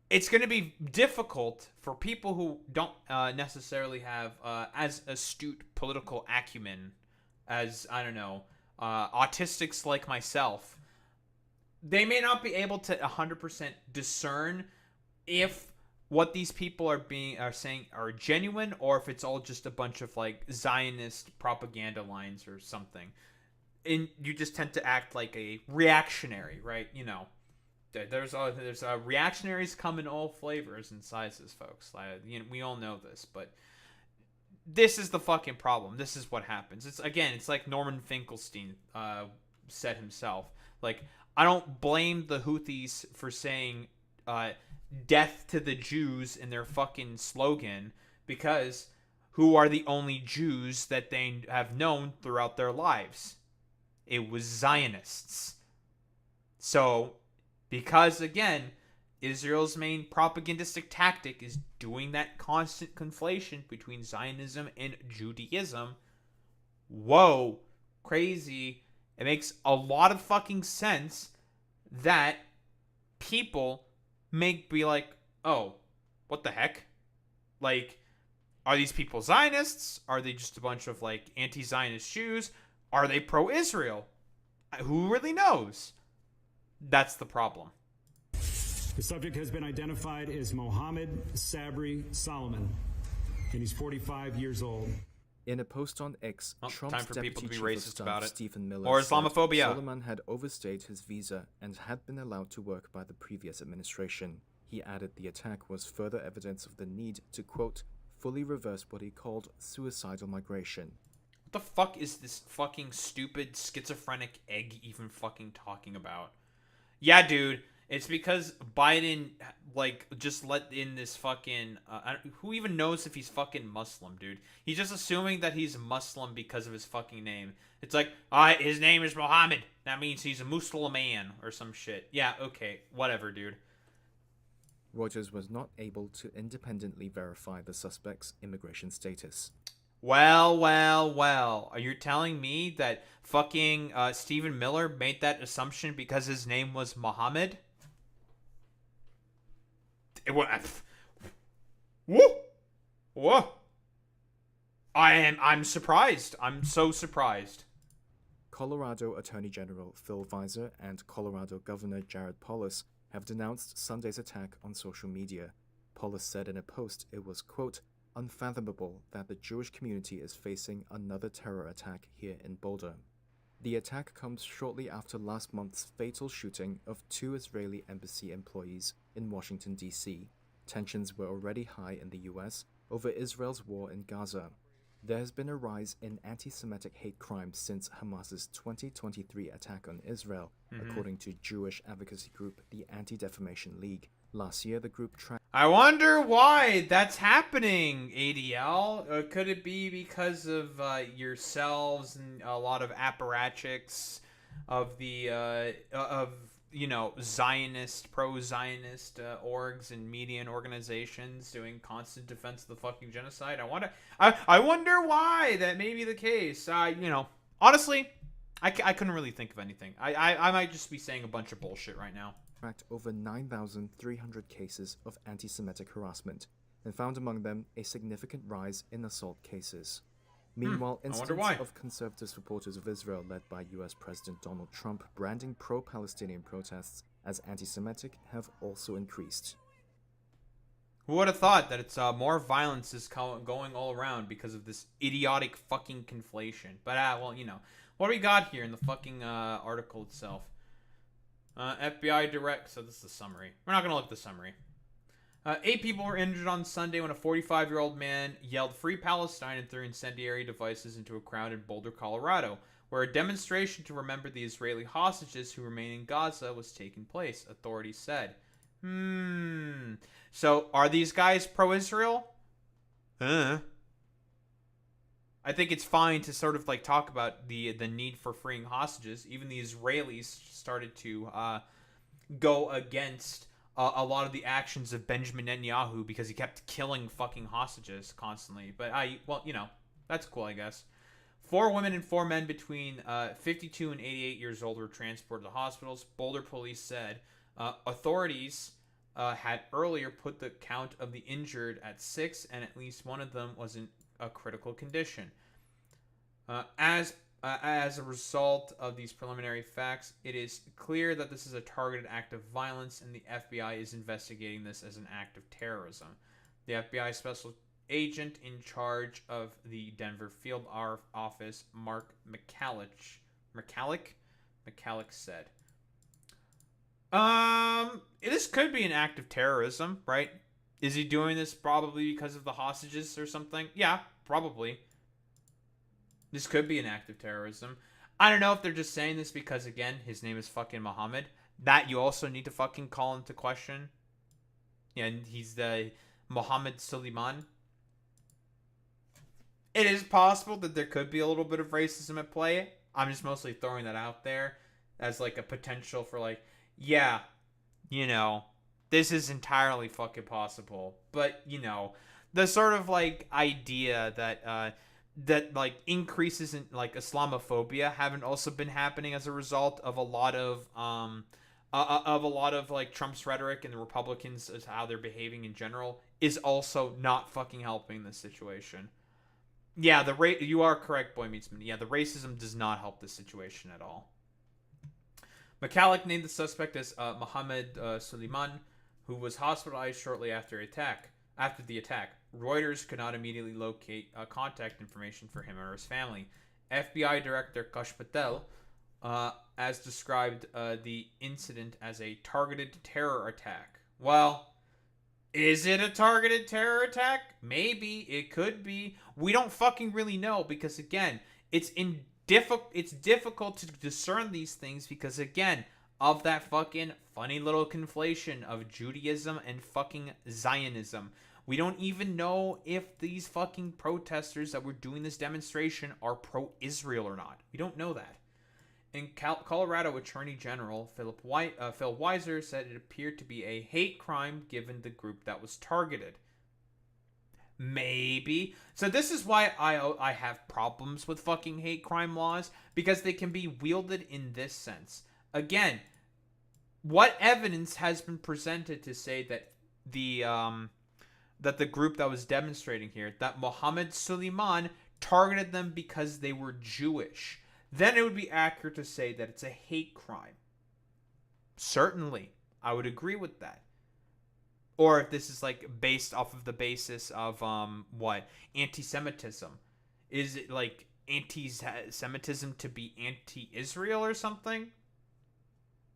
it's going to be difficult for people who don't necessarily have as astute political acumen as, I don't know, autistics like myself. They may not be able to 100% discern if what these people are saying are genuine or if it's all just a bunch of like Zionist propaganda lines or something. And you just tend to act like a reactionary, right? You know, there's reactionaries come in all flavors and sizes, folks. We all know this, but this is the fucking problem. This is what happens. It's like Norman Finkelstein said himself. Like, I don't blame the Houthis for saying death to the Jews in their fucking slogan, because who are the only Jews that they have known throughout their lives? It was Zionists. So, because again, Israel's main propagandistic tactic is doing that constant conflation between Zionism and Judaism. Whoa, crazy. It makes a lot of fucking sense that people may be like, oh, what the heck? Like, are these people Zionists? Are they just a bunch of like anti-Zionist Jews? Are they pro-Israel? Who really knows? That's the problem. The subject has been identified as Mohammed Sabri Solomon, and he's 45 years old. In a post on X, Trump's time for people to be racist about it. Stephen Miller or said Islamophobia. Solomon had overstayed his visa and had been allowed to work by the previous administration. He added the attack was further evidence of the need to, quote, fully reverse what he called suicidal migration. What the fuck is this fucking stupid schizophrenic egg even fucking talking about? Yeah, dude. It's because Biden, like, just let in this fucking... who even knows if he's fucking Muslim, dude? He's just assuming that he's Muslim because of his fucking name. It's like, his name is Mohammed. That means he's a Muslim man or some shit. Yeah, okay. Whatever, dude. Reuters was not able to independently verify the suspect's immigration status. Well. Are you telling me that fucking Stephen Miller made that assumption because his name was Mohammed? Whoa. I'm surprised. I'm so surprised. Colorado Attorney General Phil Weiser and Colorado Governor Jared Polis have denounced Sunday's attack on social media. Polis said in a post it was, quote, unfathomable that the Jewish community is facing another terror attack here in Boulder. The attack comes shortly after last month's fatal shooting of 2 Israeli embassy employees in Washington, D.C. Tensions were already high in the U.S. over Israel's war in Gaza. There has been a rise in anti-Semitic hate crimes since Hamas's 2023 attack on Israel, according to Jewish advocacy group the Anti-Defamation League. Last year, the group tracked... I wonder why that's happening, ADL. Could it be because of yourselves and a lot of apparatchiks of the Zionist, pro-Zionist orgs and media and organizations doing constant defense of the fucking genocide? I wonder why that may be the case. Honestly, I couldn't really think of anything. I might just be saying a bunch of bullshit right now. Tracked over 9,300 cases of anti-Semitic harassment and found among them a significant rise in assault cases. Meanwhile, incidents of conservative supporters of Israel led by US President Donald Trump branding pro-Palestinian protests as anti-Semitic have also increased. Who would have thought that it's more violence is going all around because of this idiotic fucking conflation? But, what do we got here in the fucking article itself? FBI direct... So this is the summary. We're not going to look at the summary. 8 people were injured on Sunday when a 45-year-old man yelled "Free Palestine" and threw incendiary devices into a crowd in Boulder, Colorado, where a demonstration to remember the Israeli hostages who remain in Gaza was taking place, authorities said. So, are these guys pro-Israel? I think it's fine to sort of like talk about the need for freeing hostages. Even the Israelis started to go against a lot of the actions of Benjamin Netanyahu because he kept killing fucking hostages constantly. But that's cool, I guess. 4 women and 4 men between 52 and 88 years old were transported to hospitals. Boulder police said authorities had earlier put the count of the injured at 6, and at least one of them was in a critical condition. As a result of these preliminary facts, it is clear that this is a targeted act of violence, and the FBI is investigating this as an act of terrorism. The FBI special agent in charge of the Denver field office, Mark McCallick said, this could be an act of terrorism, right? Is he doing this probably because of the hostages or something? Yeah, probably. This could be an act of terrorism. I don't know if they're just saying this because, again, his name is fucking Muhammad. That you also need to fucking call into question. Yeah, and he's the Mohammed Suleiman. It is possible that there could be a little bit of racism at play. I'm just mostly throwing that out there as like a potential for like, yeah, this is entirely fucking possible. But, the sort of like idea that like increases in like Islamophobia haven't also been happening as a result of a lot of like Trump's rhetoric and the Republicans as how they're behaving in general is also not fucking helping this situation. Yeah, you are correct, Boy Meets Me. Yeah, the racism does not help this situation at all. McCallick named the suspect as Mohammed Suleiman, who was hospitalized shortly after the attack. Reuters could not immediately locate contact information for him or his family. FBI Director Kash Patel as described the incident as a targeted terror attack. Well, Is it a targeted terror attack? Maybe. It could be. We don't fucking really know because, again, it's difficult to discern these things because, again, of that fucking funny little conflation of Judaism and fucking Zionism. We don't even know if these fucking protesters that were doing this demonstration are pro-Israel or not. We don't know that. In Colorado Attorney General Phil Weiser said it appeared to be a hate crime given the group that was targeted. Maybe. So this is why I have problems with fucking hate crime laws, because they can be wielded in this sense. Again, what evidence has been presented to say that the group that was demonstrating here, that Mohammed Suleiman targeted them because they were Jewish? Then it would be accurate to say that it's a hate crime. Certainly, I would agree with that. Or if this is like based off of the basis of what? Anti-Semitism. Is it like anti-Semitism to be anti-Israel or something?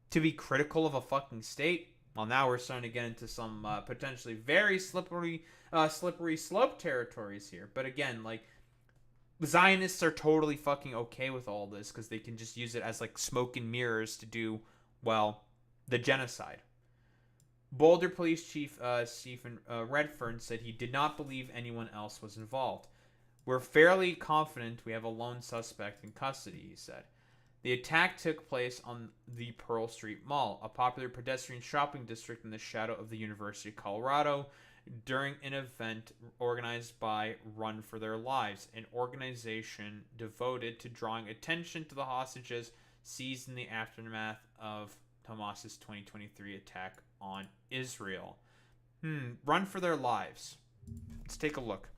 To be critical of a fucking state? Well, now we're starting to get into some potentially very slippery slope territories here. But again, like, Zionists are totally fucking okay with all this because they can just use it as like smoke and mirrors to do, well, the genocide. Boulder Police Chief Stephen Redfern said he did not believe anyone else was involved. We're fairly confident we have a lone suspect in custody, he said. The attack took place on the Pearl Street Mall, a popular pedestrian shopping district in the shadow of the University of Colorado, during an event organized by Run for Their Lives, an organization devoted to drawing attention to the hostages seized in the aftermath of Hamas's 2023 attack on Israel. Run for Their Lives. Let's take a look.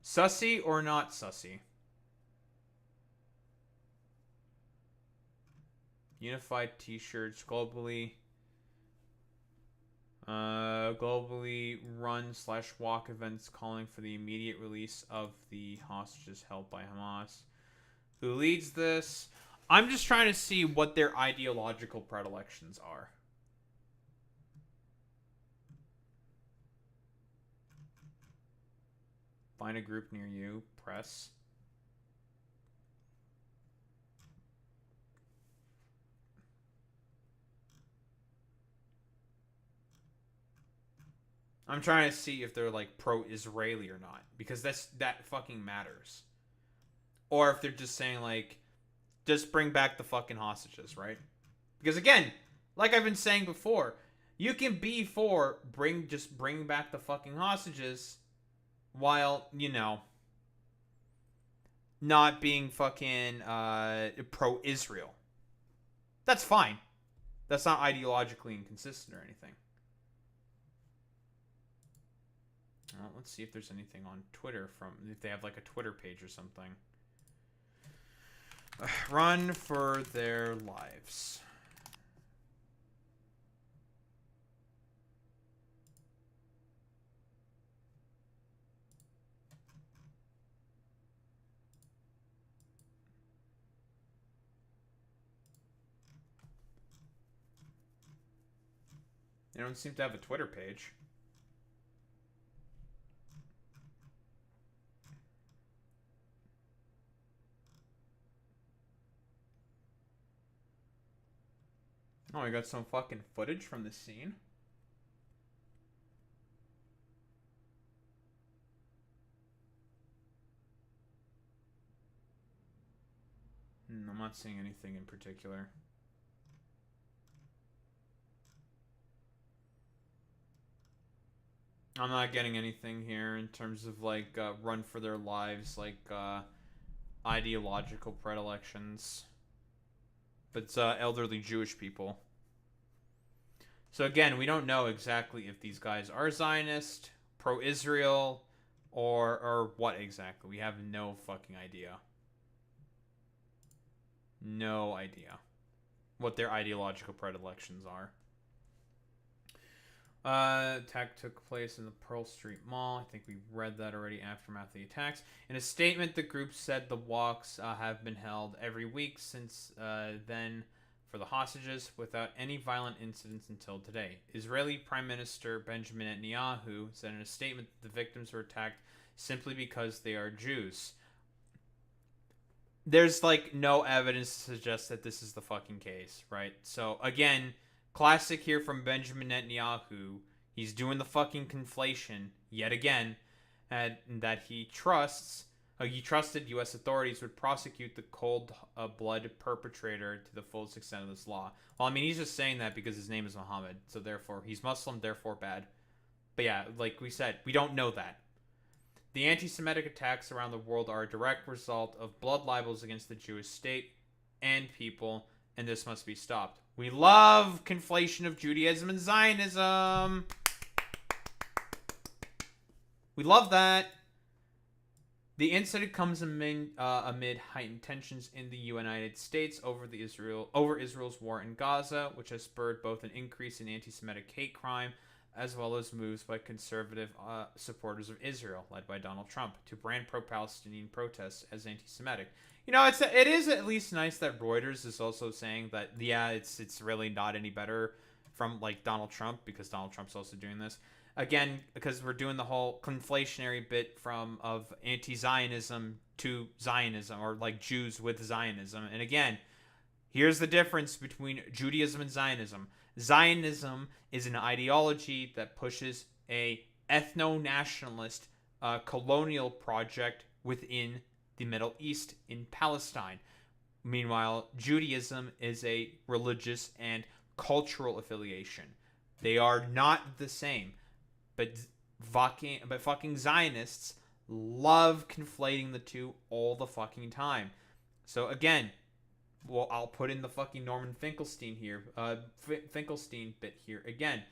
Sussy or not sussy? Unified t-shirts globally. Globally run/walk events calling for the immediate release of the hostages held by Hamas. Who leads this? I'm just trying to see what their ideological predilections are. Find a group near you. Press. I'm trying to see if they're like pro-Israeli or not, because that fucking matters. Or if they're just saying like, just bring back the fucking hostages, right? Because again, like I've been saying before, you can be for just bring back the fucking hostages, while, you know, not being fucking pro-Israel. That's fine. That's not ideologically inconsistent or anything. Well, let's see if there's anything on Twitter if they have like a Twitter page or something. Run for Their Lives. They don't seem to have a Twitter page. Oh, we got some fucking footage from the scene. I'm not seeing anything in particular. I'm not getting anything here in terms of like Run for Their Lives, like ideological predilections. But it's elderly Jewish people. So again, we don't know exactly if these guys are Zionist, pro-Israel, or what exactly. We have no fucking idea. No idea what their ideological predilections are. Attack took place in the Pearl Street Mall. I think we read that already. Aftermath of the attacks. In a statement, the group said the walks have been held every week since then for the hostages, without any violent incidents until today. Israeli Prime Minister Benjamin Netanyahu said in a statement that the victims were attacked simply because they are Jews. There's like no evidence to suggest that this is the fucking case, right? So again, classic here from Benjamin Netanyahu. He's doing the fucking conflation yet again, and that he trusted U.S. authorities would prosecute the cold-blood perpetrator to the fullest extent of this law. Well, I mean, he's just saying that because his name is Muhammad, so therefore he's Muslim, therefore bad. But yeah, like we said, we don't know that. The anti-Semitic attacks around the world are a direct result of blood libels against the Jewish state and people, and this must be stopped. We love conflation of Judaism and Zionism. We love that. The incident comes amid heightened tensions in the United States over Israel's war in Gaza, which has spurred both an increase in anti-Semitic hate crime as well as moves by conservative supporters of Israel, led by Donald Trump, to brand pro-Palestinian protests as anti-Semitic. You know, it is at least nice that Reuters is also saying that, yeah, it's really not any better from, like, Donald Trump, because Donald Trump's also doing this. Again, because we're doing the whole conflationary bit of anti-Zionism to Zionism, or like Jews with Zionism. And again, here's the difference between Judaism and Zionism. Zionism is an ideology that pushes a ethno-nationalist colonial project within the Middle East in Palestine. Meanwhile, Judaism is a religious and cultural affiliation. They are not the same. But fucking Zionists love conflating the two all the fucking time. So again, well, I'll put in the fucking Norman Finkelstein here, Finkelstein bit here again.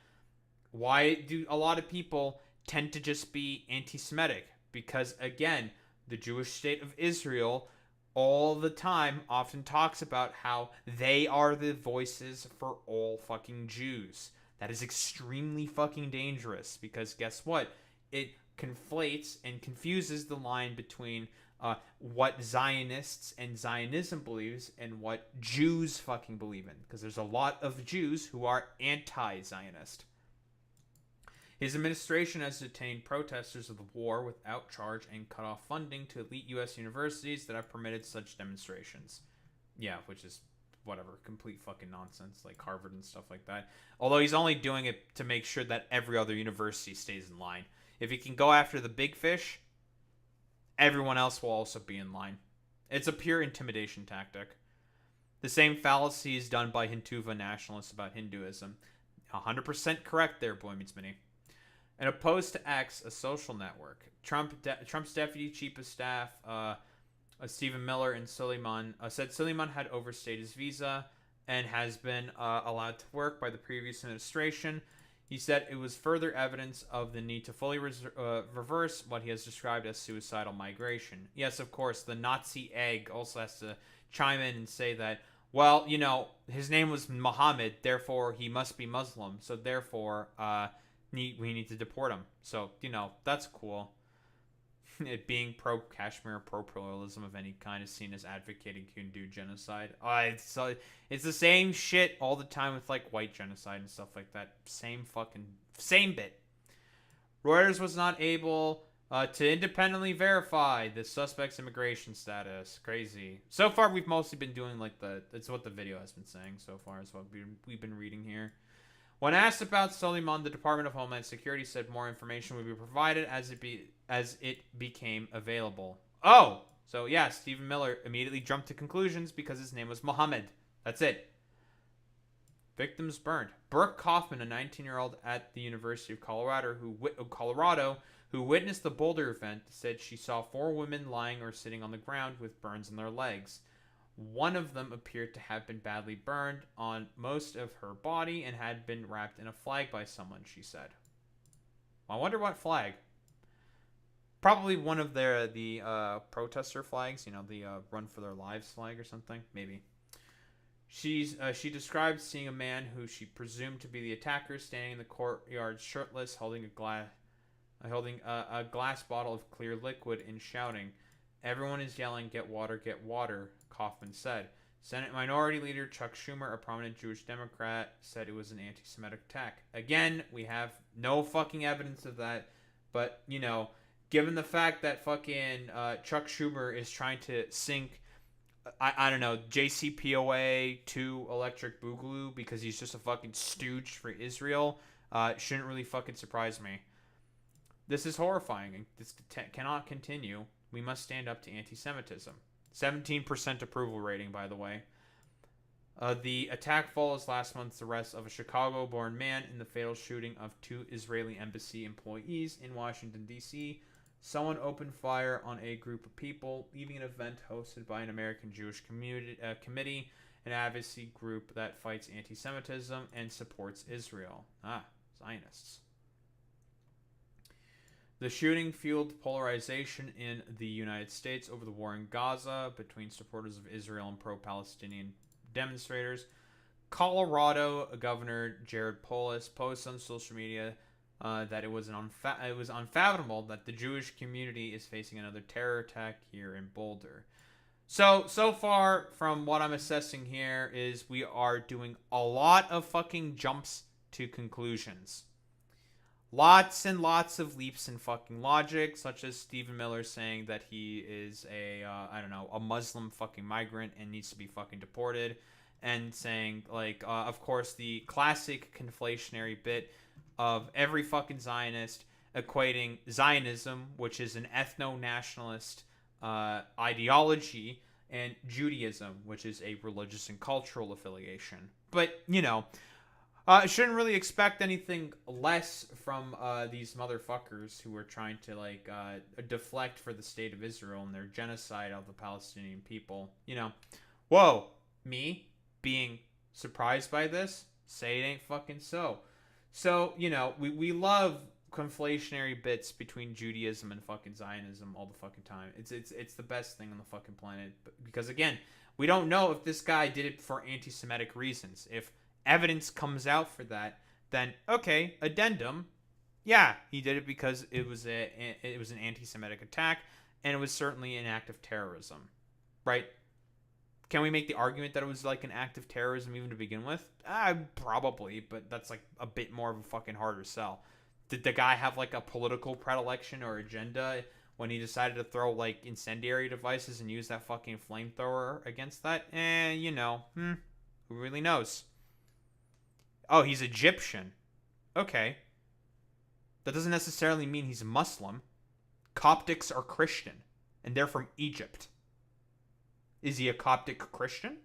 Why do a lot of people tend to just be anti-Semitic? Because again, the Jewish state of Israel all the time often talks about how they are the voices for all fucking Jews. That is extremely fucking dangerous, because guess what? It conflates and confuses the line between what Zionists and Zionism believes and what Jews fucking believe in. Because there's a lot of Jews who are anti-Zionist. His administration has detained protesters of the war without charge and cut off funding to elite U.S. universities that have permitted such demonstrations. Yeah, which is whatever, complete fucking nonsense, like Harvard and stuff like that. Although he's only doing it to make sure that every other university stays in line. If he can go after the big fish, everyone else will also be in line. It's a pure intimidation tactic. The same fallacy is done by Hinduva nationalists about Hinduism. 100% correct there, Boy Meets Mini. And opposed to X, a social network, Trump's deputy chief of staff, Stephen Miller and Suleiman said Suleiman had overstayed his visa and has been allowed to work by the previous administration. He said it was further evidence of the need to fully reverse what he has described as suicidal migration. Yes, of course, the Nazi egg also has to chime in and say that, well, you know, his name was Muhammad, therefore he must be Muslim, so therefore we need to deport him. So, you know, that's cool. It being pro-Kashmir, pro-pluralism of any kind is seen as advocating Hindu genocide. It's the same shit all the time with, like, white genocide and stuff like that. Same bit. Reuters was not able to independently verify the suspect's immigration status. Crazy. So far, we've mostly been doing, like, it's what the video has been saying so far, is what we've been reading here. When asked about Suleiman, the Department of Homeland Security said more information would be provided as it became available. Oh! So yeah, Stephen Miller immediately jumped to conclusions because his name was Muhammad. That's it. Victims burned. Brooke Kaufman, a 19-year-old at the University of Colorado who witnessed the Boulder event, said she saw 4 women lying or sitting on the ground with burns on their legs. One of them appeared to have been badly burned on most of her body and had been wrapped in a flag by someone, she said. I wonder what flag. Probably one of the protester flags, you know, the Run for Their Lives flag or something, maybe. She described seeing a man who she presumed to be the attacker standing in the courtyard shirtless, holding a glass bottle of clear liquid and shouting, "Everyone is yelling, 'Get water, get water,'" Kaufman said. Senate Minority Leader Chuck Schumer, a prominent Jewish Democrat, said it was an anti-Semitic attack. Again, we have no fucking evidence of that, but, you know, given the fact that fucking Chuck Schumer is trying to sink, I don't know, JCPOA to Electric Boogaloo because he's just a fucking stooge for Israel, shouldn't really fucking surprise me. This is horrifying. This cannot continue. We must stand up to anti-Semitism. 17% approval rating, by the way. The attack follows last month's arrest of a Chicago-born man in the fatal shooting of 2 Israeli embassy employees in Washington, D.C. Someone opened fire on a group of people leaving an event hosted by an American Jewish community committee, an advocacy group that fights anti-Semitism and supports Israel. Zionists. The shooting fueled polarization in the United States over the war in Gaza between supporters of Israel and pro-Palestinian demonstrators. Colorado Governor Jared Polis posted on social media that it was unfathomable that the Jewish community is facing another terror attack here in Boulder. So far from what I'm assessing here is we are doing a lot of fucking jumps to conclusions. Lots and lots of leaps in fucking logic, such as Stephen Miller saying that he is a Muslim fucking migrant and needs to be fucking deported, and saying, like, of course, the classic conflationary bit of every fucking Zionist equating Zionism, which is an ethno-nationalist ideology, and Judaism, which is a religious and cultural affiliation. But, you know, shouldn't really expect anything less from these motherfuckers who are trying to, like, deflect for the state of Israel and their genocide of the Palestinian people. You know, whoa, me being surprised by this? Say it ain't fucking so. So, you know, we love conflationary bits between Judaism and fucking Zionism all the fucking time. It's the best thing on the fucking planet. Because, again, we don't know if this guy did it for anti-Semitic reasons. If evidence comes out for that, then okay, addendum, yeah, he did it because it was an anti-Semitic attack, and it was certainly an act of terrorism, right? Can we make the argument that it was like an act of terrorism even to begin with? Probably, but that's like a bit more of a fucking harder sell. Did the guy have like a political predilection or agenda when he decided to throw like incendiary devices and use that fucking flamethrower against that? You know, who really knows? Oh, he's Egyptian. Okay. That doesn't necessarily mean he's Muslim. Coptics are Christian, and they're from Egypt. Is he a Coptic Christian?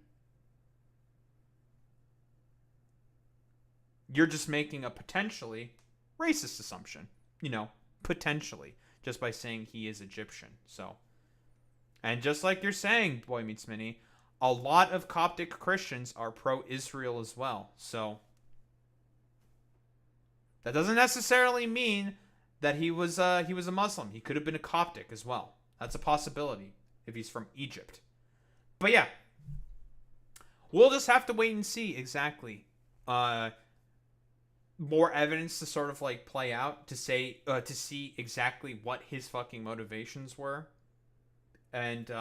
You're just making a potentially racist assumption. You know, potentially. Just by saying he is Egyptian. So. And just like you're saying, Boy Meets Mini, a lot of Coptic Christians are pro-Israel as well. So. That doesn't necessarily mean that he was a Muslim. He could have been a Coptic as well. That's a possibility if he's from Egypt. But yeah, we'll just have to wait and see exactly. More evidence to sort of like play out to see exactly what his fucking motivations were. And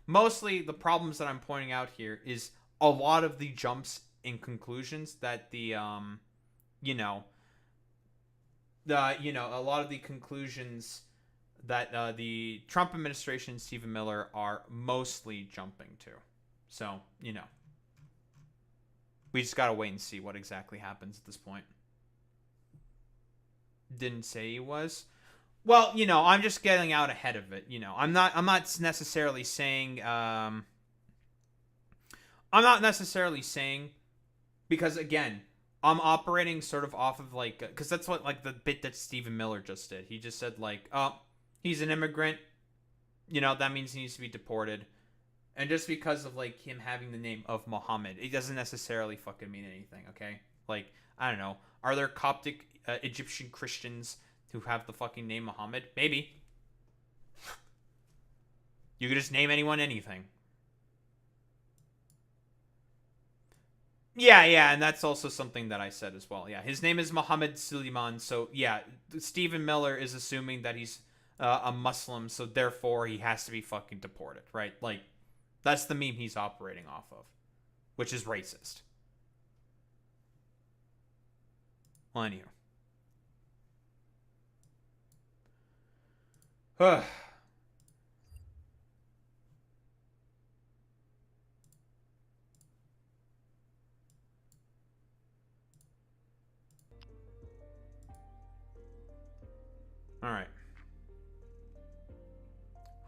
mostly the problems that I'm pointing out here is a lot of the jumps in conclusions that a lot of the conclusions that the Trump administration and Stephen Miller are mostly jumping to. So, you know, we just gotta wait and see what exactly happens at this point. Didn't say he was. Well, you know, I'm just getting out ahead of it. You know, I'm not necessarily saying. I'm not necessarily saying, because again, I'm operating sort of off of like, because that's what like the bit that Stephen Miller just did. He just said like, oh, he's an immigrant. You know, that means he needs to be deported. And just because of like him having the name of Muhammad, it doesn't necessarily fucking mean anything. Okay, like I don't know. Are there Coptic Egyptian Christians who have the fucking name Muhammad? Maybe. You could just name anyone anything. Yeah, and that's also something that I said as well. Yeah, his name is Mohammed Suleiman, so yeah, Stephen Miller is assuming that he's a Muslim, so therefore he has to be fucking deported, right? Like, that's the meme he's operating off of, which is racist. Well, anywho. Alright.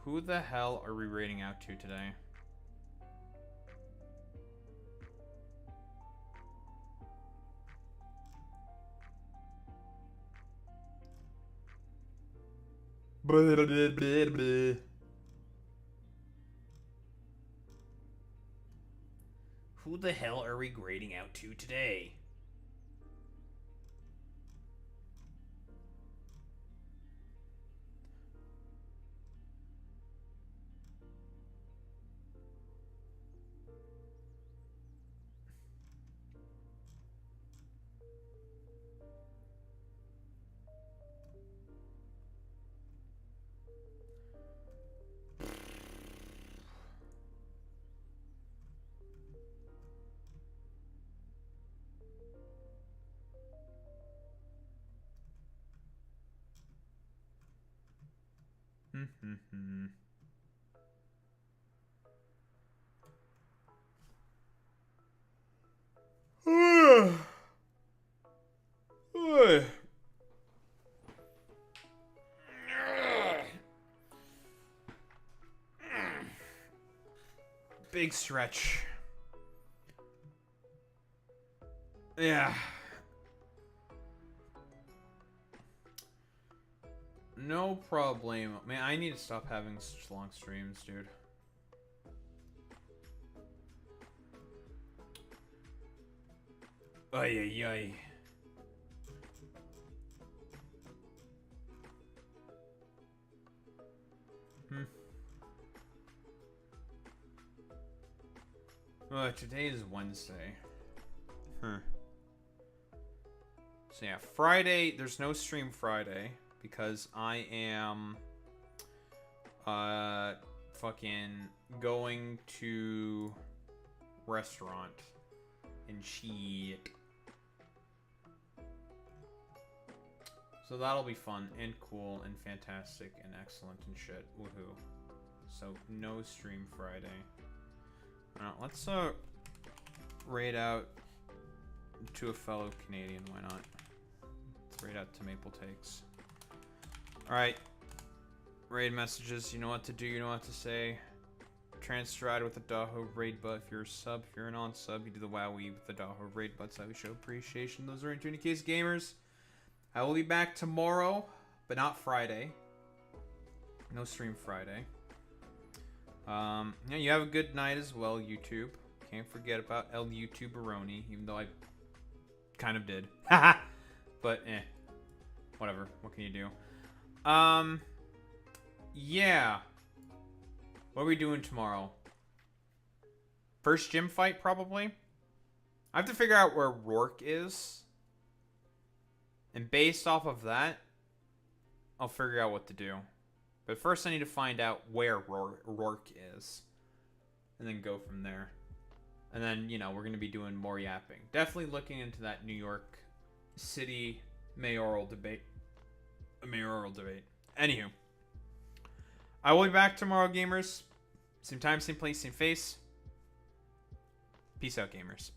Who the hell are we raiding out to today? Blah, blah, blah, blah. Who the hell are we grading out to today? Big stretch. Yeah. No problem. Man, I need to stop having such long streams, dude. Ay, ay, ay. Today is Wednesday. So yeah, Friday, there's no stream Friday because I am fucking going to restaurant and shit. So that'll be fun and cool and fantastic and excellent and shit. Woohoo. So no stream Friday. Let's raid out to a fellow Canadian. Why not? Let's raid out to Maple Takes. Alright. Raid messages. You know what to do. You know what to say. Transtride with the Daho raid butt. If you're a sub, if you're a non-sub, you do the WowWee with the Daho raid butts. That would show appreciation. Those are in case gamers. I will be back tomorrow, but not Friday. No stream Friday. Yeah, you have a good night as well, YouTube. Can't forget about El YouTuberoni, even though I kind of did. But, whatever. What can you do? Yeah. What are we doing tomorrow? First gym fight, probably? I have to figure out where Rourke is. And based off of that, I'll figure out what to do. But first I need to find out where Rourke is. And then go from there. And then, you know, we're going to be doing more yapping. Definitely looking into that New York City mayoral debate. Anywho. I will be back tomorrow, gamers. Same time, same place, same face. Peace out, gamers.